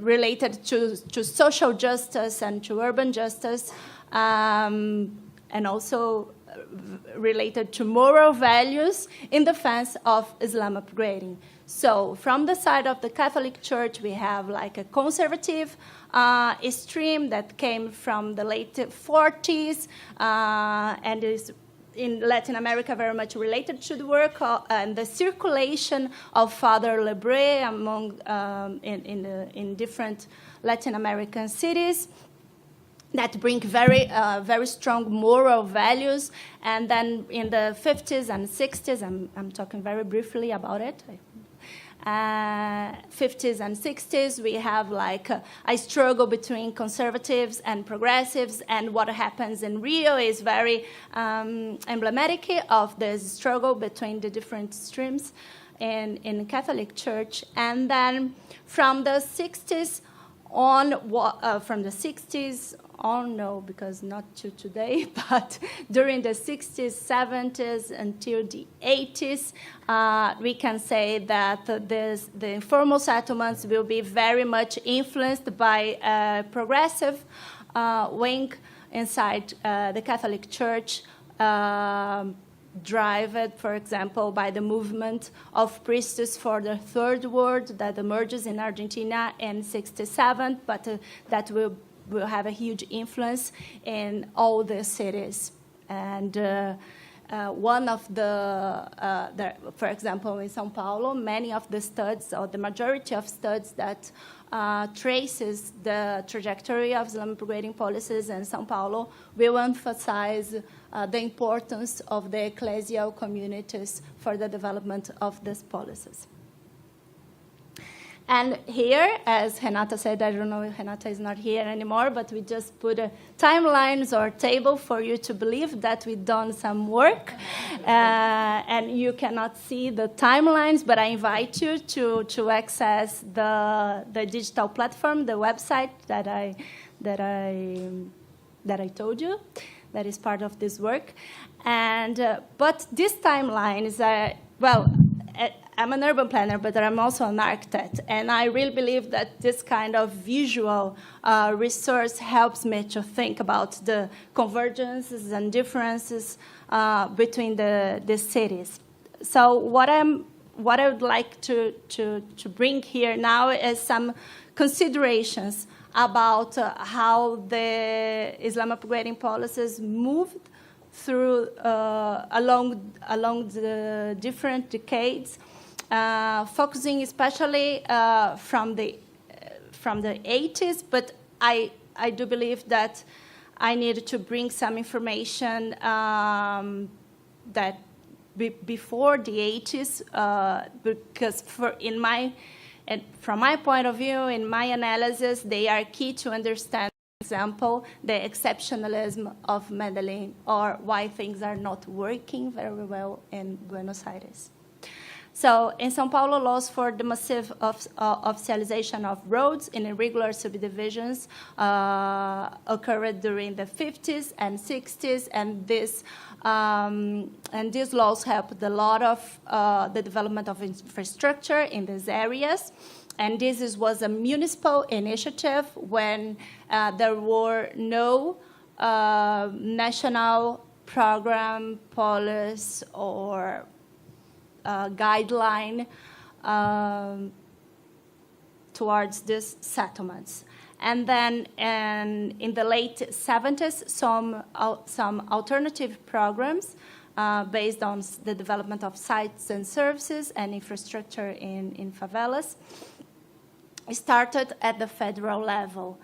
related to social justice and to urban justice, and also related to moral values in defense of Islam upgrading. So from the side of the Catholic Church, we have like a conservative stream that came from the late 40s and is in Latin America very much related to the work and the circulation of Father Lebre among in different Latin American cities that bring very strong moral values. And then in the 50s and 60s, I'm talking very briefly about it. 50s and 60s, we have like a struggle between conservatives and progressives, and what happens in Rio is very emblematic of this struggle between the different streams in Catholic Church. And then from the 60s on, no, because not to today, but during the 60s, 70s, until the 80s, we can say that the informal settlements will be very much influenced by a progressive wing inside the Catholic Church, driven, for example, by the movement of priests for the Third World that emerges in Argentina in 67, but that will have a huge influence in all the cities. And one of for example, in São Paulo, many of the studies, or the majority of studies that traces the trajectory of Islamic propagating policies in São Paulo will emphasize the importance of the ecclesial communities for the development of these policies. And here, as Renata said, I don't know if Renata is not here anymore, but we just put timelines or table for you to believe that we've done some work. And you cannot see the timelines, but I invite you to access the digital platform, the website that I told you, that is part of this work. And but this timeline is I'm an urban planner, but I'm also an architect, and I really believe that this kind of visual resource helps me to think about the convergences and differences between the cities. So what I would like to bring here now is some considerations about how the Islamic upgrading policies moved through along the different decades. Focusing especially from the 80s, but I do believe that I need to bring some information that before the 80s, because from my point of view, in my analysis, they are key to understand, for example, the exceptionalism of Medellin, or why things are not working very well in Buenos Aires. So in São Paulo, laws for the massive officialization of roads in irregular subdivisions occurred during the 50s and 60s, and these laws helped a lot of the development of infrastructure in these areas. And this was a municipal initiative when there were no national program, policy, or guideline towards these settlements. And then in the late 70s, some alternative programs based on the development of sites and services and infrastructure in favelas started at the federal level.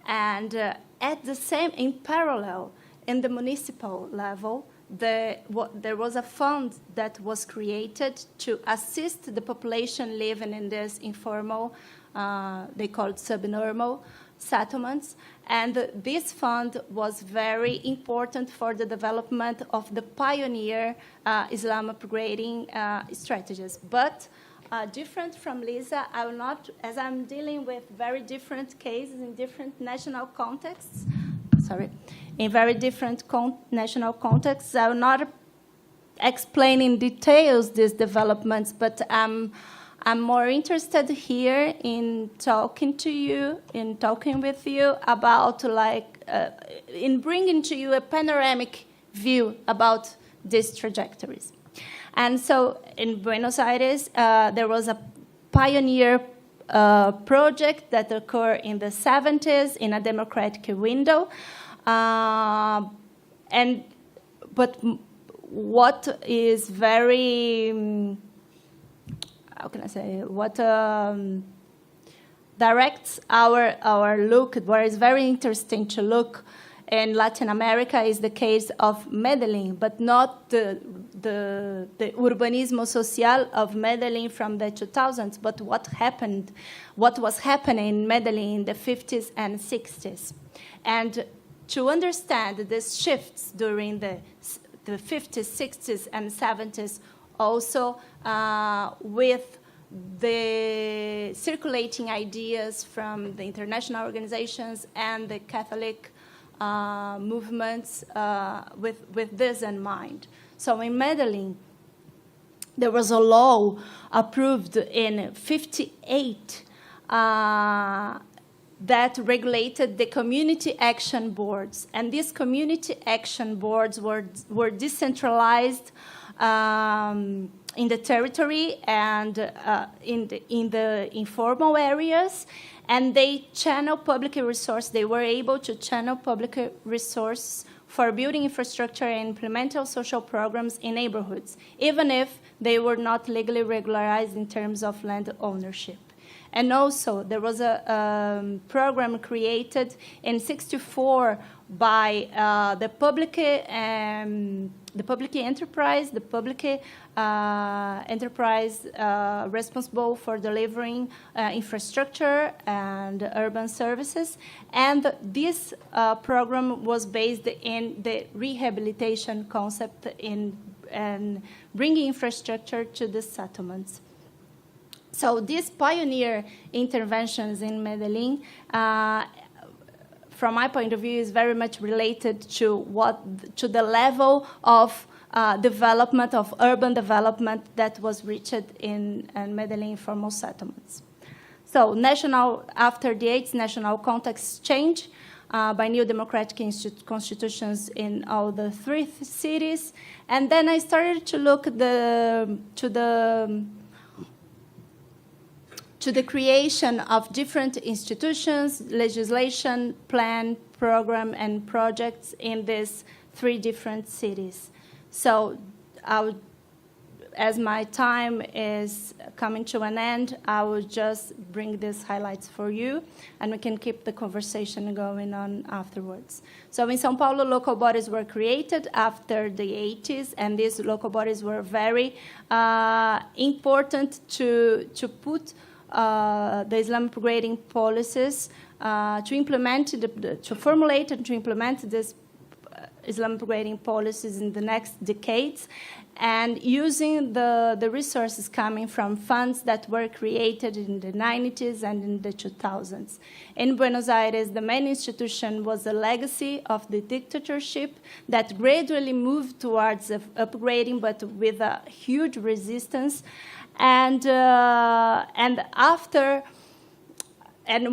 And in parallel, in the municipal level, there was a fund that was created to assist the population living in this informal, they call it subnormal settlements. And this fund was very important for the development of the pioneer Islam upgrading strategies. But different from Lisa, I will not, as I'm dealing with very different cases in different national contexts, in very different national contexts, I will not explain in details these developments, but I'm more interested here in talking to you, in talking with you about in bringing to you a panoramic view about these trajectories. And so in Buenos Aires, there was a pioneer project that occurred in the 70s in a democratic window. But what is very, how can I say, what directs our look, what is very interesting to look in Latin America is the case of Medellin, but not the urbanismo social of Medellin from the 2000s, but what was happening in Medellin in the 50s and 60s. And to understand these shifts during the 50s, 60s, and 70s, also with the circulating ideas from the international organizations and the Catholic movements with this in mind. So in Medellin, there was a law approved in 58 that regulated the community action boards. And these community action boards were decentralized in the territory and in the informal areas, and they channel public resources. They were able to channel public resources for building infrastructure and implementing social programs in neighborhoods, even if they were not legally regularized in terms of land ownership. And also, there was a program created in '64 by the public enterprise, responsible for delivering infrastructure and urban services. And this program was based in the rehabilitation concept and bringing infrastructure to the settlements. So these pioneer interventions in Medellin, from my point of view, is very much related to the level of development, of urban development that was reached in Medellin formal settlements. So after the 8th national context change by new democratic constitutions in all the 3 cities, and then I started to look to the creation of different institutions, legislation, plan, program, and projects in these 3 different cities. So as my time is coming to an end, I will just bring these highlights for you, and we can keep the conversation going on afterwards. So in São Paulo, local bodies were created after the 80s, and these local bodies were very important to put the Islam upgrading policies, to formulate and to implement these Islam upgrading policies in the next decades, and using the resources coming from funds that were created in the 90s and in the 2000s. In Buenos Aires, the main institution was a legacy of the dictatorship that gradually moved towards upgrading, but with a huge resistance. And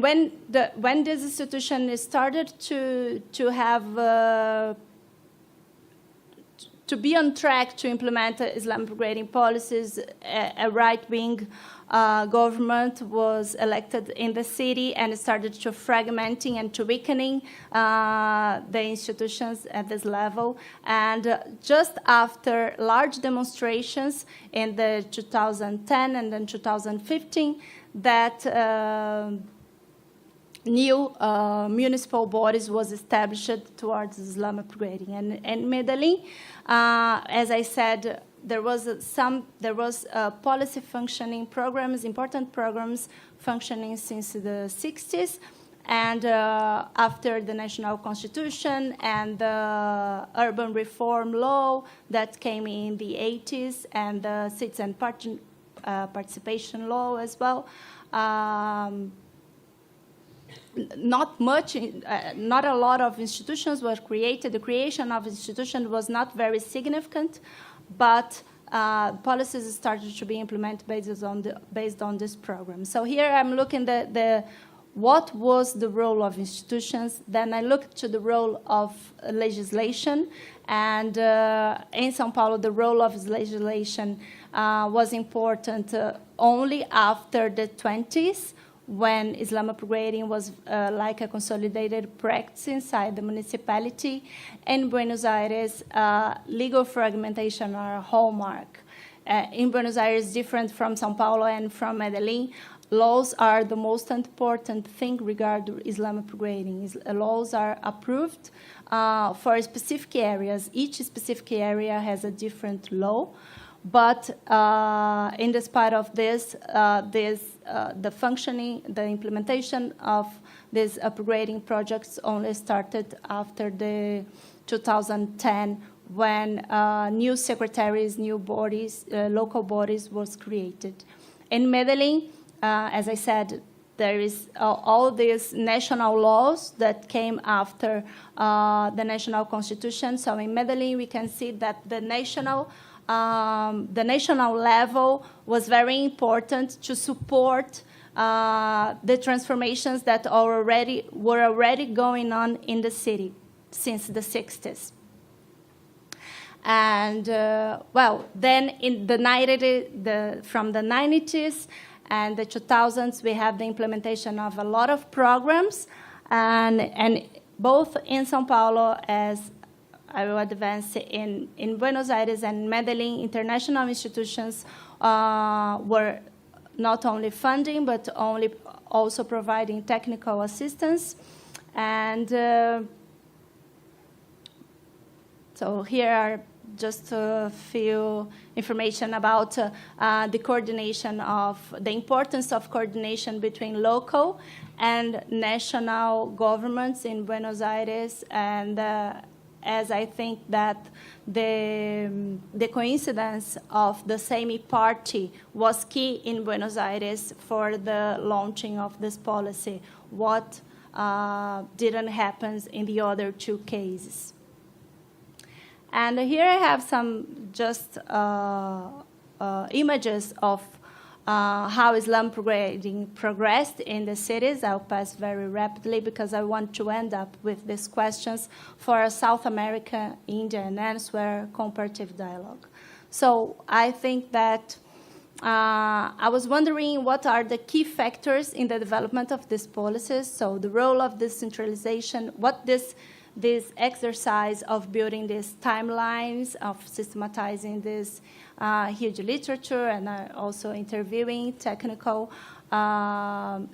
when this institution started to have to be on track to implement Islam upgrading policies, a right-wing government was elected in the city and started to fragmenting and to weakening the institutions at this level. And just after large demonstrations in the 2010 and then 2015, that new municipal bodies was established towards Islam upgrading. And Medellin, as I said, there was policy functioning programs, important programs functioning since the 60s. And after the National Constitution and the Urban Reform Law that came in the 80s, and the Citizen Participation Law as well, not a lot of institutions were created. The creation of institutions was not very significant, but policies started to be implemented based on this program. So here I'm looking at what was the role of institutions. Then I looked to the role of legislation, and in São Paulo, the role of legislation was important only after the 20s, when Islam upgrading was like a consolidated practice inside the municipality. In Buenos Aires, legal fragmentation are a hallmark. In Buenos Aires, different from São Paulo and from Medellin, laws are the most important thing regarding Islam upgrading. Laws are approved for specific areas. Each specific area has a different law. But in despite of this, the functioning, the implementation of these upgrading projects only started after the 2010, when new secretaries, new bodies, local bodies was created. In Medellin, as I said, there is all these national laws that came after the national constitution. So in Medellin, we can see that the national level was very important to support the transformations that were already going on in the city since the 60s. And then in from the 90s and the 2000s, we have the implementation of a lot of programs, and both in São Paulo, as I will advance in Buenos Aires and Medellin, international institutions were not only funding, but also providing technical assistance. And so here are just a few information about the coordination the importance of coordination between local and national governments in Buenos Aires. And as I think that the coincidence of the same party was key in Buenos Aires for the launching of this policy, what didn't happen in the other two cases. And here I have some just images of how Islam progressed in the cities. I'll pass very rapidly because I want to end up with these questions for South America, India, and elsewhere comparative dialogue. So I think that I was wondering what are the key factors in the development of these policies. So the role of decentralization, what this exercise of building these timelines, of systematizing this huge literature, and also interviewing technical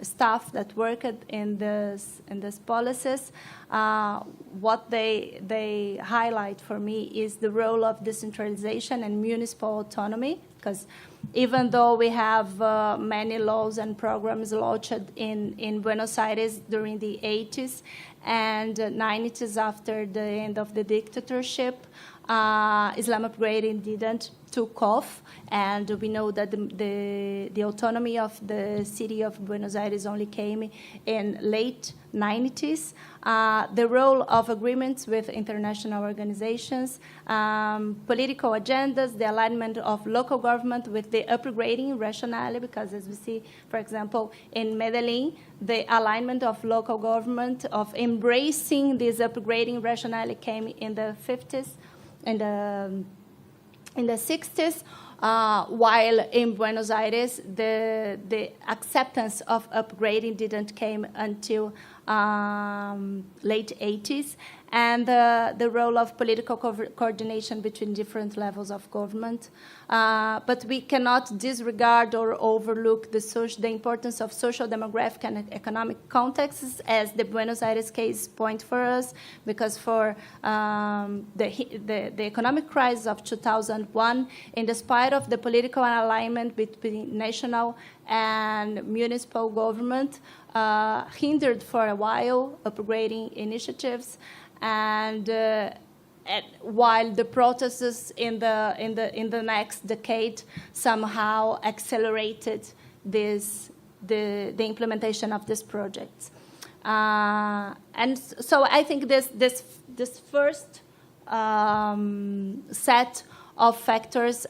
staff that worked in these policies. What they highlight for me is the role of decentralization and municipal autonomy, because even though we have many laws and programs launched in Buenos Aires during the 80s and 90s after the end of the dictatorship, Islam upgrading didn't took off, and we know that the autonomy of the city of Buenos Aires only came in late 90s. The role of agreements with international organizations, political agendas, the alignment of local government with the upgrading rationale, because as we see, for example, in Medellin, the alignment of local government of embracing this upgrading rationale came in the 50s and in the 60s, while in Buenos Aires, the acceptance of upgrading didn't came until late 80s, and the role of political coordination between different levels of government. But we cannot disregard or overlook the importance of social, demographic, and economic contexts, as the Buenos Aires case point for us, because for the economic crisis of 2001, in spite of the political alignment between national and municipal government, hindered for a while upgrading initiatives, and while the protests in the next decade somehow accelerated the implementation of this project. And so I think this first set of factors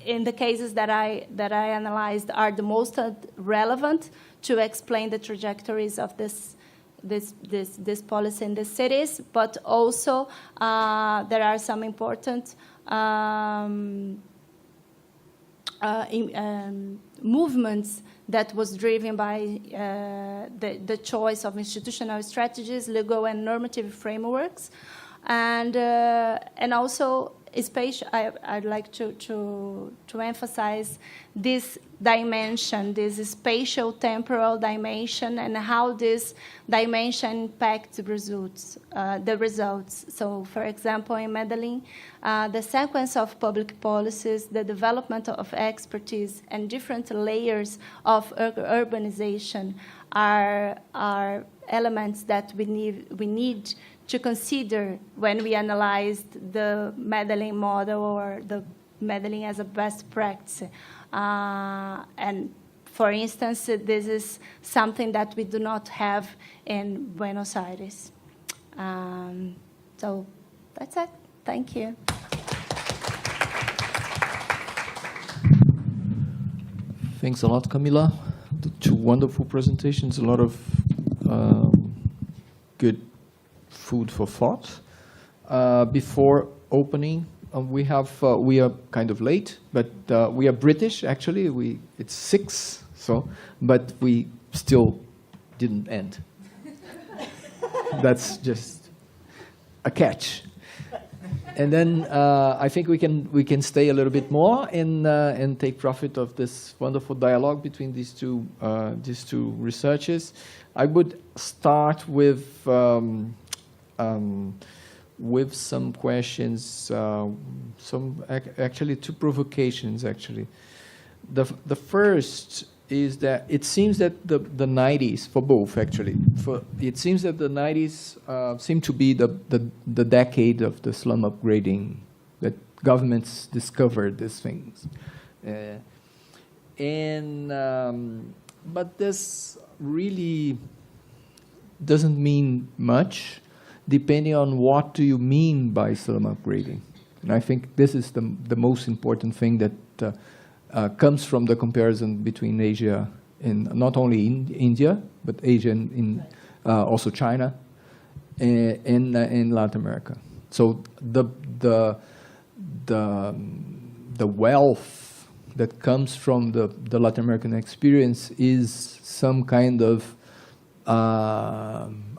in the cases that I analyzed are the most relevant to explain the trajectories of this policy in the cities, but also there are some important movements that was driven by the choice of institutional strategies, legal and normative frameworks, and also I'd like to emphasize this dimension, this spatial temporal dimension, and how this dimension impacts the results. So, for example, in Medellin, the sequence of public policies, the development of expertise, and different layers of urbanization are elements that we need to consider when we analyzed the Medellin model or the Medellin as a best practice. And for instance, this is something that we do not have in Buenos Aires. So that's it. Thank you. Thanks a lot, Camila. The two wonderful presentations, a lot of good food for thought. Before opening, we are kind of late, but we are British actually. It's 6, but we still didn't end. That's just a catch. And then I think we can stay a little bit more and take profit of this wonderful dialogue between these two researchers. I would start with some questions, actually two provocations actually. The first is that it seems that the 90s, for both actually, it seems that the 90s seem to be the decade of the slum upgrading, that governments discovered these things. But this really doesn't mean much, depending on what do you mean by slum upgrading. And I think this is the most important thing that comes from the comparison between Asia and not only in India, but Asia and also China and Latin America. So the wealth that comes from the Latin American experience is some kind of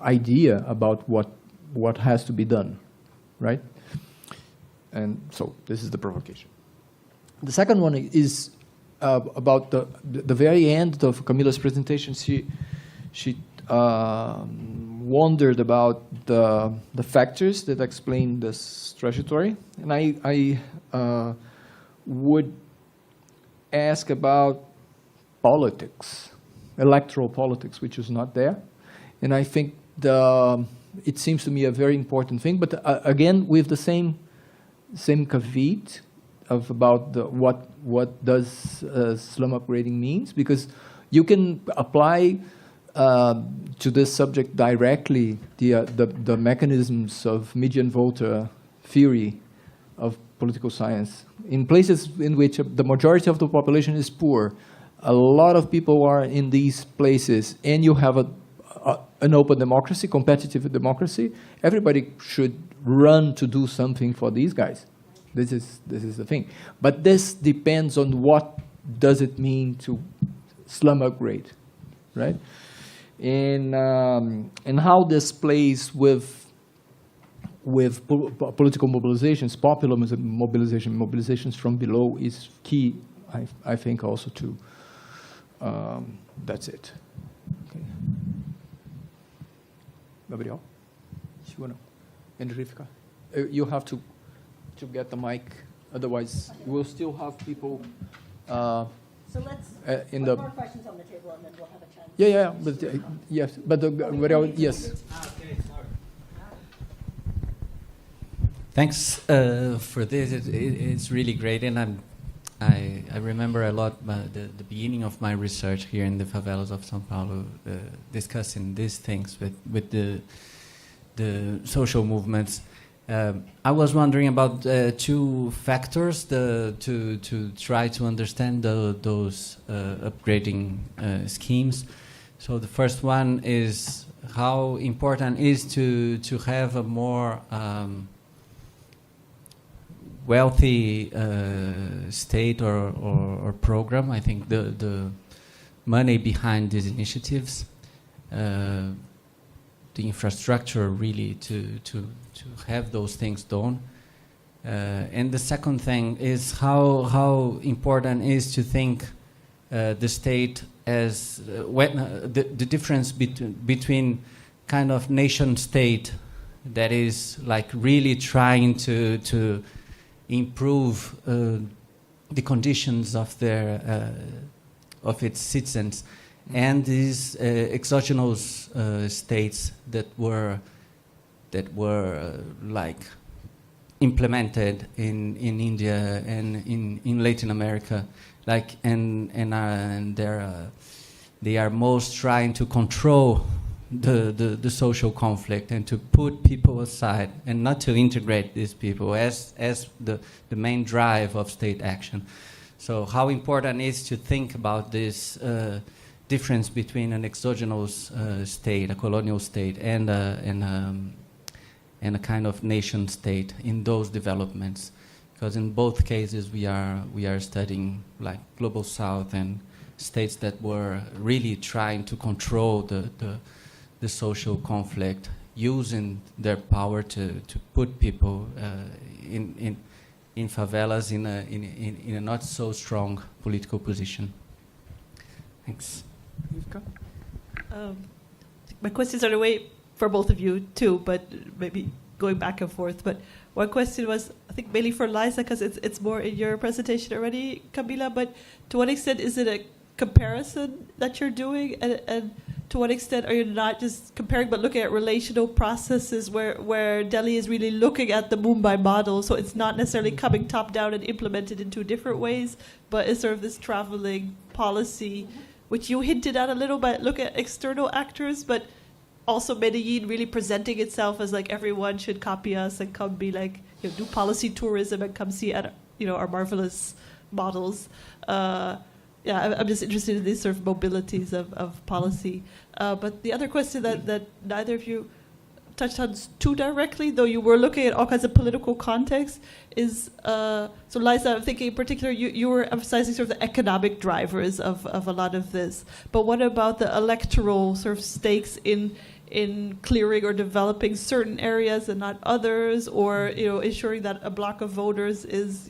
idea about what has to be done, right? And so this is the provocation. The second one is about the very end of Camila's presentation. She wondered about the factors that explain this trajectory, and I would ask about politics, electoral politics, which is not there, and I think it seems to me a very important thing. But again, with the same caveat of about what does slum upgrading means, because you can apply to this subject directly the mechanisms of median voter theory of political science. In places in which the majority of the population is poor, a lot of people are in these places, and you have an open democracy, competitive democracy, everybody should run to do something for these guys. This is the thing. But this depends on what does it mean to slum upgrade, right? and how this plays with political mobilizations, popular mobilizations from below is key, I think, also too. That's it. Okay. Gabriel, Enrica, you have to get the mic, otherwise we'll still have people. So let's in put the more questions on the table, and then we'll have a chance. Yeah, but yes, but Gabriel, yes. Thanks for this. It's really great, and I remember a lot the beginning of my research here in the favelas of São Paulo, discussing these things with the social movements. I was wondering about two factors to try to understand those upgrading schemes. So the first one is how important is to have a more wealthy state or program. I think the money behind these initiatives, the infrastructure really to have those things done. And the second thing is how important is to think the state as the difference between kind of nation state that is like really trying to improve the conditions of their of its citizens, and these exogenous states that were like implemented in India and in Latin America, like and they are most trying to control the social conflict and to put people aside and not to integrate these people as the main drive of state action. So how important is to think about this difference between an exogenous state, a colonial state, and a kind of nation state in those developments? Because in both cases we are studying like global south and states that were really trying to control the social conflict, using their power to put people in favelas in a not so strong political position. Thanks. My questions are in a way for both of you too, but maybe going back and forth. But one question was, I think mainly for Liza, because it's more in your presentation already, Camila, but to what extent is it a comparison that you're doing, and to what extent are you not just comparing but looking at relational processes where Delhi is really looking at the Mumbai model, so it's not necessarily coming top down and implemented in two different ways, but it's sort of this traveling policy, which you hinted at a little bit, look at external actors, but also Medellin really presenting itself as like everyone should copy us and come be like, do policy tourism and come see at our marvelous models. I'm just interested in these sort of mobilities of policy. But the other question that neither of you touched on too directly, though you were looking at all kinds of political context, is, so Liza, I'm thinking in particular, you were emphasizing sort of the economic drivers of a lot of this. But what about the electoral sort of stakes in clearing or developing certain areas and not others, or ensuring that a block of voters is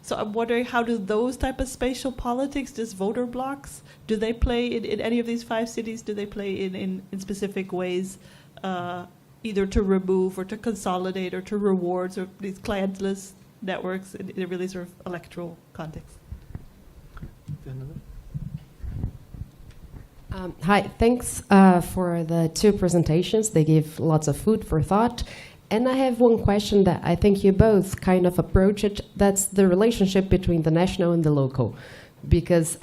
so I'm wondering, how do those type of spatial politics, just voter blocks, do they play in any of these 5 cities? Do they play in specific ways, either to remove or to consolidate or to reward or these clientelist networks in a really sort of electoral context? Hi, thanks for the 2 presentations. They give lots of food for thought. And I have one question that I think you both kind of approach it. That's the relationship between the national and the local. Because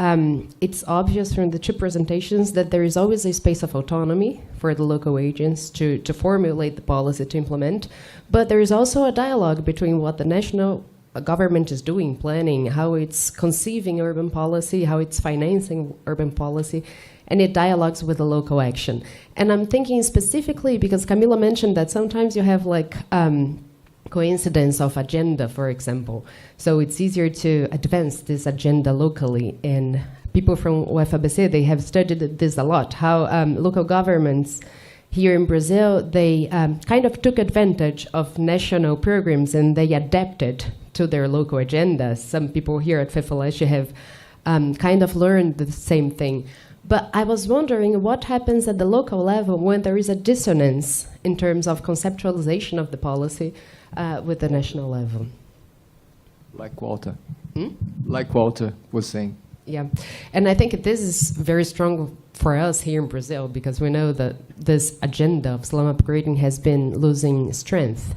it's obvious from the 2 presentations that there is always a space of autonomy for the local agents to formulate the policy to implement. But there is also a dialogue between what the national government is doing, planning, how it's conceiving urban policy, how it's financing urban policy, and it dialogues with the local action. And I'm thinking specifically because Camila mentioned that sometimes you have like coincidence of agenda, for example. So it's easier to advance this agenda locally. And people from UFABC, they have studied this a lot, how local governments here in Brazil, they kind of took advantage of national programs and they adapted to their local agendas. Some people here at FEFALESH have kind of learned the same thing. But I was wondering what happens at the local level when there is a dissonance in terms of conceptualization of the policy with the national level. Like Walter. Like Walter was saying. Yeah, and I think this is very strong for us here in Brazil because we know that this agenda of slum upgrading has been losing strength.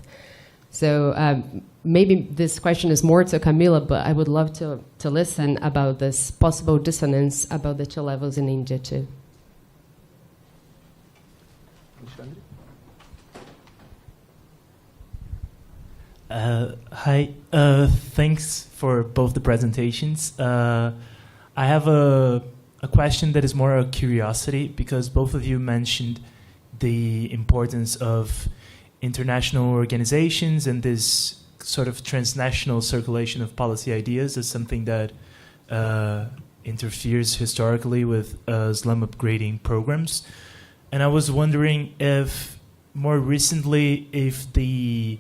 So maybe this question is more to Camila, but I would love to listen about this possible dissonance about the two levels in India too. Hi, thanks for both the presentations. I have a question that is more a curiosity because both of you mentioned the importance of international organizations and this sort of transnational circulation of policy ideas as something that interferes historically with slum upgrading programs. And I was wondering if more recently, if the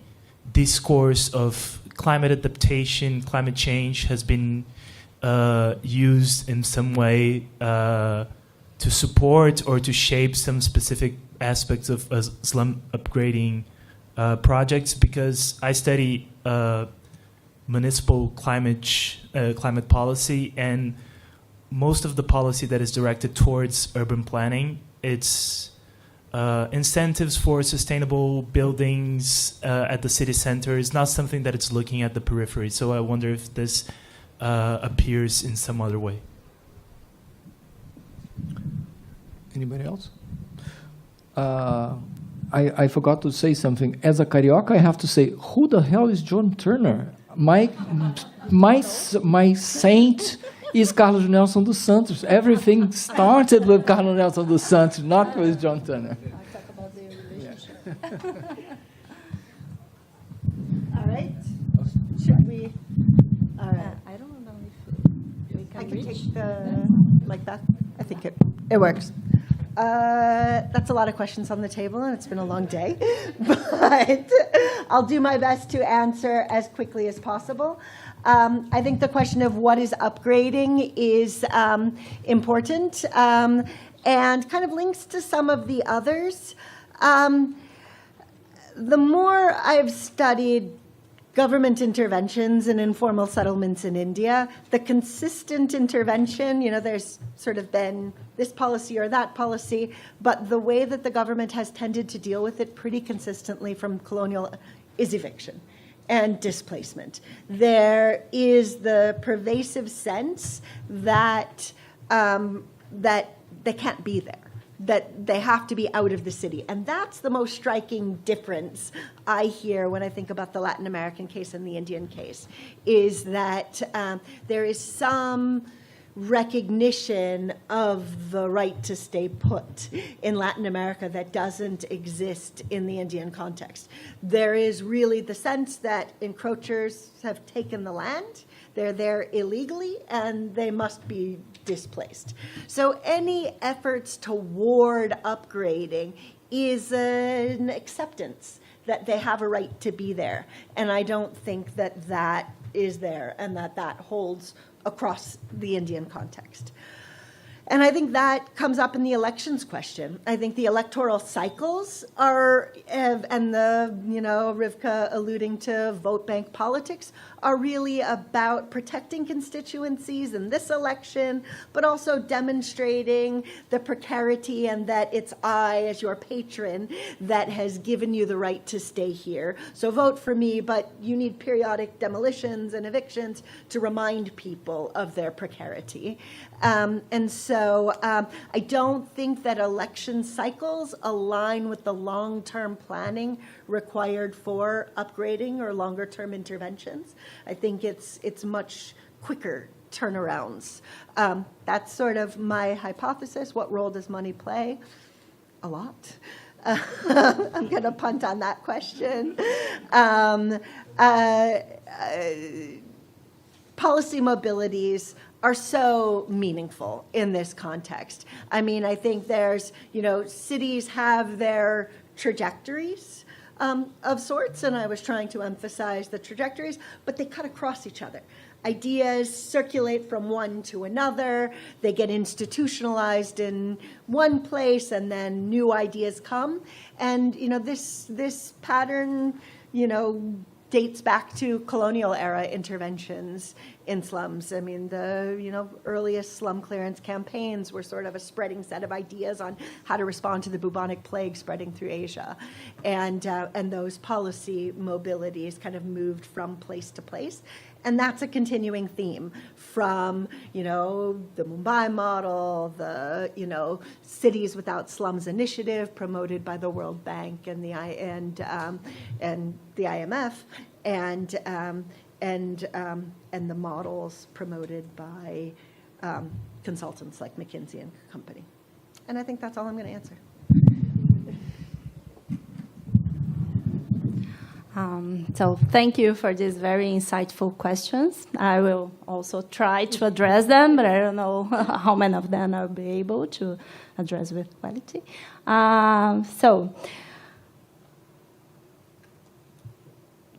discourse of climate adaptation, climate change has been used in some way to support or to shape some specific aspects of slum upgrading projects, because I study municipal climate policy, and most of the policy that is directed towards urban planning, it's incentives for sustainable buildings at the city center is not something that it's looking at the periphery. So I wonder if this appears in some other way. Anybody else? I forgot to say something. As a Carioca, I have to say, who the hell is John Turner? My saint is Carlos Nelson dos Santos. Everything started with Carlos Nelson dos Santos, not with John Turner. I'll talk about the relationship. All right. Should we? All right. I don't know if we can I can reach. take the like that. I think it works. That's a lot of questions on the table, and it's been a long day, but I'll do my best to answer as quickly as possible. I think the question of what is upgrading is important and kind of links to some of the others. The more I've studied government interventions and informal settlements in India, the consistent intervention, there's sort of been this policy or that policy, but the way that the government has tended to deal with it pretty consistently from colonial is eviction and displacement. There is the pervasive sense that that they can't be there, that they have to be out of the city. And that's the most striking difference I hear when I think about the Latin American case and the Indian case, is that there is some recognition of the right to stay put in Latin America that doesn't exist in the Indian context. There is really the sense that encroachers have taken the land, they're there illegally, and they must be displaced. So any efforts toward upgrading is an acceptance that they have a right to be there. And I don't think that that is there and that that holds across the Indian context. And I think that comes up in the elections question. I think the electoral cycles are, and the, Rivka alluding to vote bank politics, are really about protecting constituencies in this election, but also demonstrating the precarity and that it's I, as your patron, that has given you the right to stay here. So vote for me, but you need periodic demolitions and evictions to remind people of their precarity. And so I don't think that election cycles align with the long-term planning required for upgrading or longer-term interventions. I think it's much quicker turnarounds. That's sort of my hypothesis. What role does money play? A lot. I'm going to punt on that question. Policy mobilities are so meaningful in this context. I mean, I think there's, cities have their trajectories of sorts, and I was trying to emphasize the trajectories, but they cut across each other. Ideas circulate from one to another, they get institutionalized in one place, and then new ideas come. And, this pattern, dates back to colonial era interventions in slums. I mean, the earliest slum clearance campaigns were sort of a spreading set of ideas on how to respond to the bubonic plague spreading through Asia, and those policy mobilities kind of moved from place to place. And that's a continuing theme from, the Mumbai model, the, Cities Without Slums initiative promoted by the World Bank and the IMF, and the models promoted by consultants like McKinsey and Company. And I think that's all I'm going to answer. So thank you for these very insightful questions. I will also try to address them, but I don't know how many of them I'll be able to address with quality. So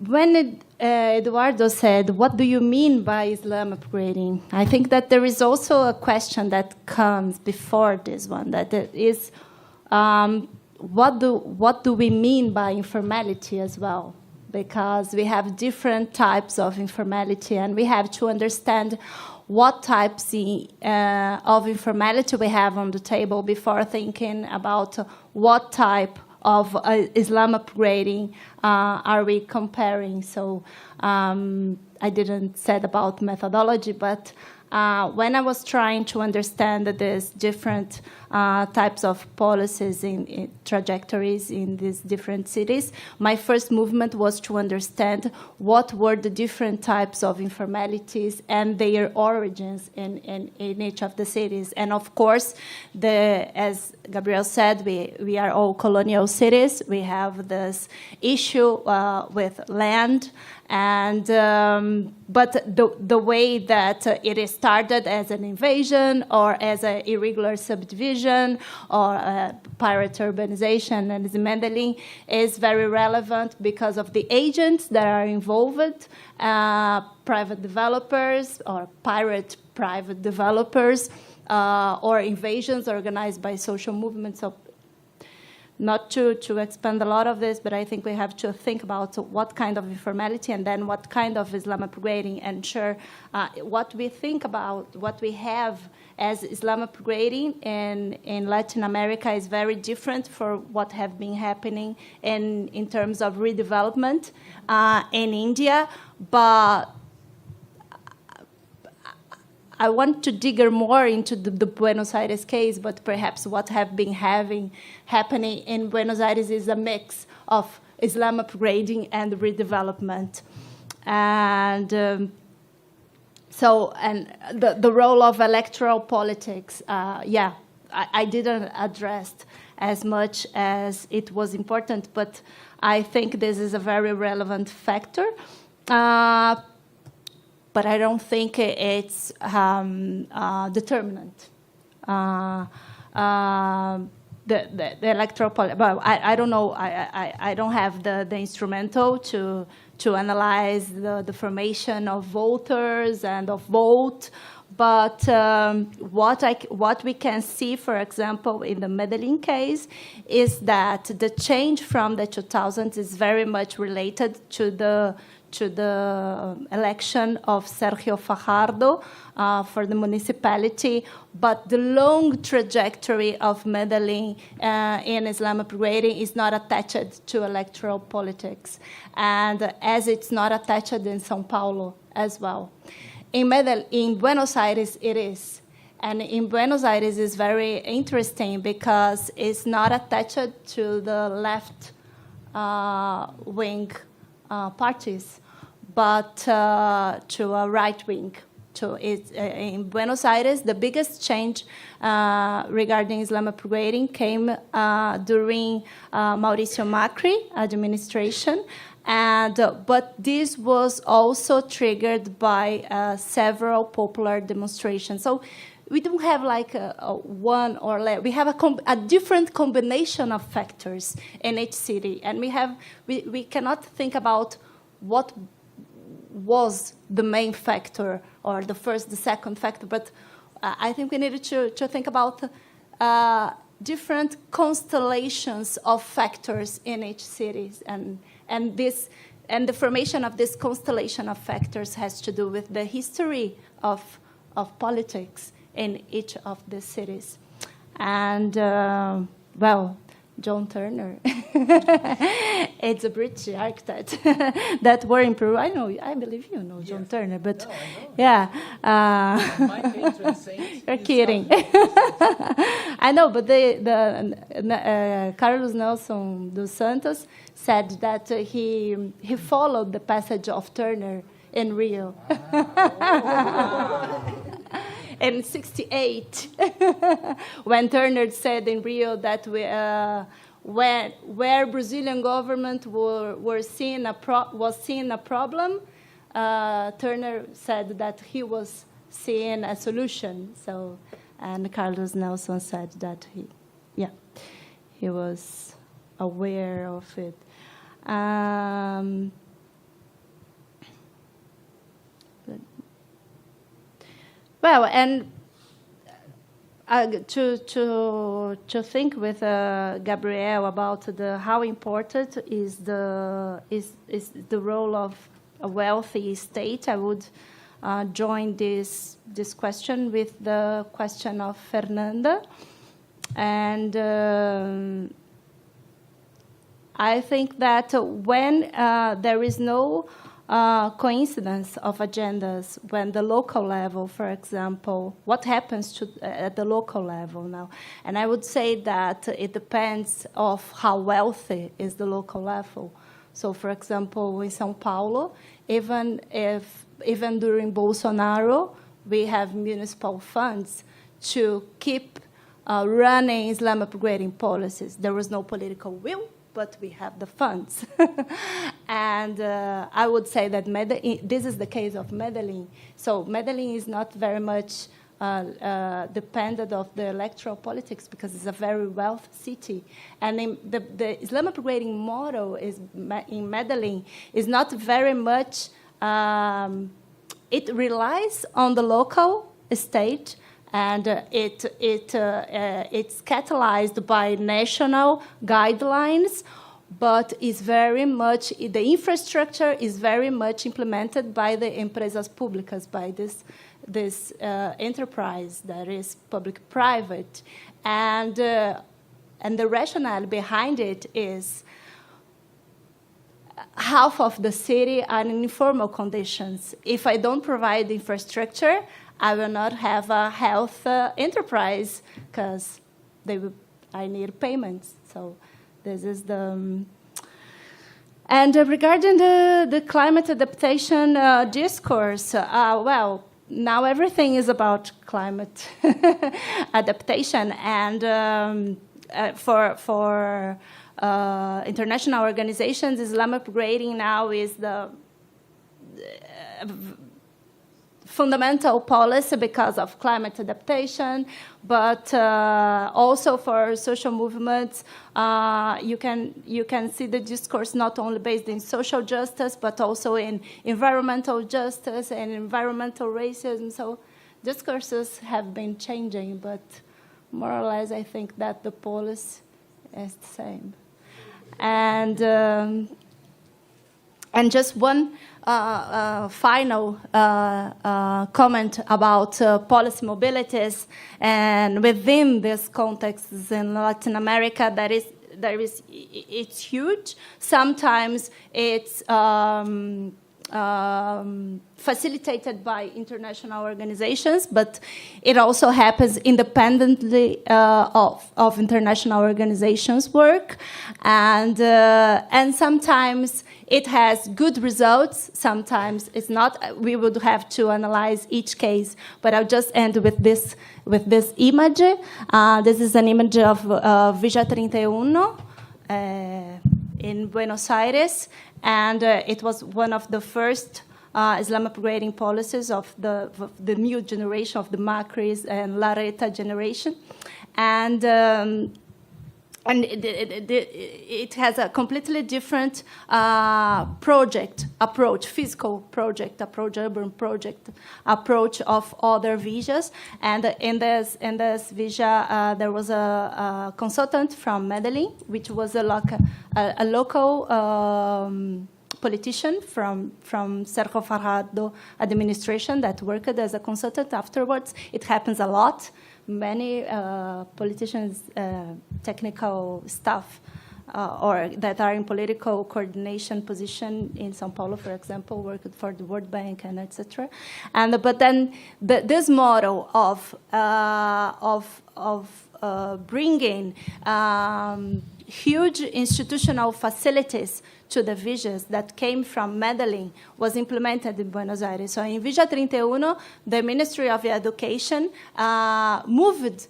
when Eduardo said, what do you mean by Islam upgrading? I think that there is also a question that comes before this one, that is, what do we mean by informality as well? Because we have different types of informality, and we have to understand what types of informality we have on the table before thinking about what type of Islam upgrading are we comparing. So I didn't say about methodology, but when I was trying to understand these different types of policies in trajectories in these different cities, my first movement was to understand what were the different types of informalities and their origins in each of the cities. And of course, as Gabriel said, we are all colonial cities. We have this issue with land, and but the way that it started as an invasion or as an irregular subdivision or pirate urbanization and Medellin is very relevant because of the agents that are involved, private developers or pirate private developers, or invasions organized by social movements. So not to expand a lot of this, but I think we have to think about what kind of informality and then what kind of Islam upgrading, and what we think about, what we have as Islam upgrading in Latin America is very different for what have been happening in terms of redevelopment in India. But I want to dig more into the Buenos Aires case, but perhaps what have been happening in Buenos Aires is a mix of Islam upgrading and redevelopment. And the role of electoral politics, I didn't address as much as it was important, but I think this is a very relevant factor. But I don't think it's determinant. The electoral politics. Well, I don't know. I don't have the instrumental to analyze the formation of voters and of vote. But what we can see, for example, in the Medellin case, is that the change from the 2000s is very much related to the election of Sergio Fajardo for the municipality, but the long trajectory of Medellin in Islam upgrading is not attached to electoral politics, and as it's not attached in São Paulo as well. In Buenos Aires, it is. And in Buenos Aires is very interesting because it's not attached to the left wing parties, but to a right wing in Buenos Aires, the biggest change regarding Islam upgrading came during Mauricio Macri administration. But this was also triggered by several popular demonstrations. So we don't have like one or less. We have a different combination of factors in each city, and we cannot think about what was the main factor or the first, the second factor. But I think we needed to think about different constellations of factors in each city, and the formation of this constellation of factors has to do with the history of politics in each of the cities. And, well, John Turner, it's a British architect that were in Peru. I believe you know John Turner, but no, yeah. My patron saint. You're kidding. I know, but Carlos Nelson dos Santos said that he followed the passage of Turner in Rio. In 1968, when Turner said in Rio that where Brazilian government was seeing a problem, Turner said that he was seeing a solution. So, and Carlos Nelson said that he was aware of it. Well, and to think with Gabriel about how important is the role of a wealthy state, I would join this question with the question of Fernanda, and I think that when there is no coincidence of agendas, when the local level, for example, what happens at the local level now? And I would say that it depends of how wealthy is the local level. So, for example, in São Paulo, even during Bolsonaro, we have municipal funds to keep running Islam upgrading policies. There was no political will, but we have the funds. And I would say that this is the case of Medellin. So Medellin is not very much dependent of the electoral politics because it's a very wealthy city. And the Islam upgrading model in Medellin is not very much, it relies on the local state, and it's catalyzed by national guidelines, but is very much, the infrastructure is very much implemented by the empresas públicas, by this enterprise that is public-private. And the rationale behind it is half of the city are in informal conditions. If I don't provide infrastructure, I will not have a health enterprise because I need payments. So this is the... And regarding the climate adaptation discourse, well, now everything is about climate adaptation. And for international organizations, Islam upgrading now is the fundamental policy because of climate adaptation, but also for social movements, you can see the discourse not only based in social justice, but also in environmental justice and environmental racism. So discourses have been changing, but more or less I think that the policy is the same. And just one final comment about policy mobilities, and within this context in Latin America, it's huge. Sometimes it's facilitated by international organizations, but it also happens independently of international organizations' work, and sometimes it has good results. Sometimes it's not. We would have to analyze each case, but I'll just end with this image. This is an image of Villa 31 in Buenos Aires, and it was one of the first Islam upgrading policies of the new generation of the Macris and Larreta generation, and it has a completely different physical project approach, urban project approach of other villas. And in this villa, there was a consultant from Medellin, which was a local politician from Sergio Farjado administration that worked as a consultant afterwards. It happens a lot. Many politicians, technical staff, or that are in political coordination position in São Paulo, for example, worked for the World Bank and etc. But then this model of bringing huge institutional facilities to the villas that came from Medellin was implemented in Buenos Aires. So in Villa 31, the Ministry of Education moved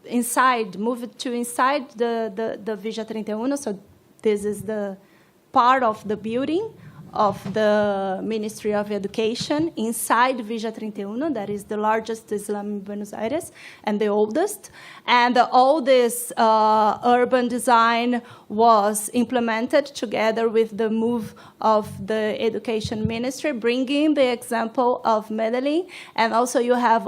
inside the Villa 31. So this is the part of the building of the Ministry of Education inside Villa 31, that is the largest Islam in Buenos Aires and the oldest. And all this urban design was implemented together with the move of the Education Ministry, bringing the example of Medellin. And also you have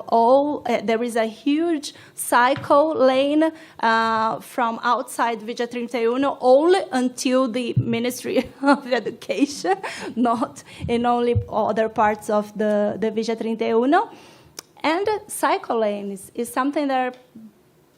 there is a huge cycle lane from outside Villa 31 only until the Ministry of Education, not in only other parts of the Villa 31. And cycle lanes is something that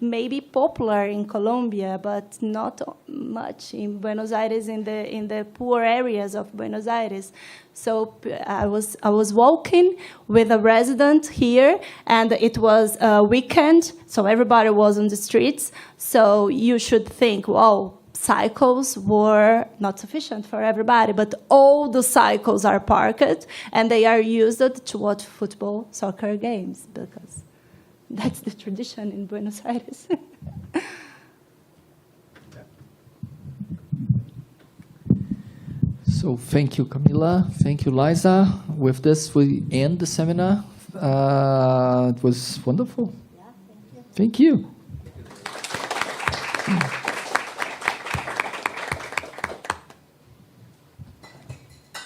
may be popular in Colombia, but not much in Buenos Aires, in the poor areas of Buenos Aires. So I was walking with a resident here, and it was a weekend, so everybody was on the streets. So you should think, wow, cycles were not sufficient for everybody, but all the cycles are parked, and they are used to watch football, soccer games, because that's the tradition in Buenos Aires. So thank you, Camila. Thank you, Liza. With this, we end the seminar. It was wonderful. Yeah, thank you. Thank you.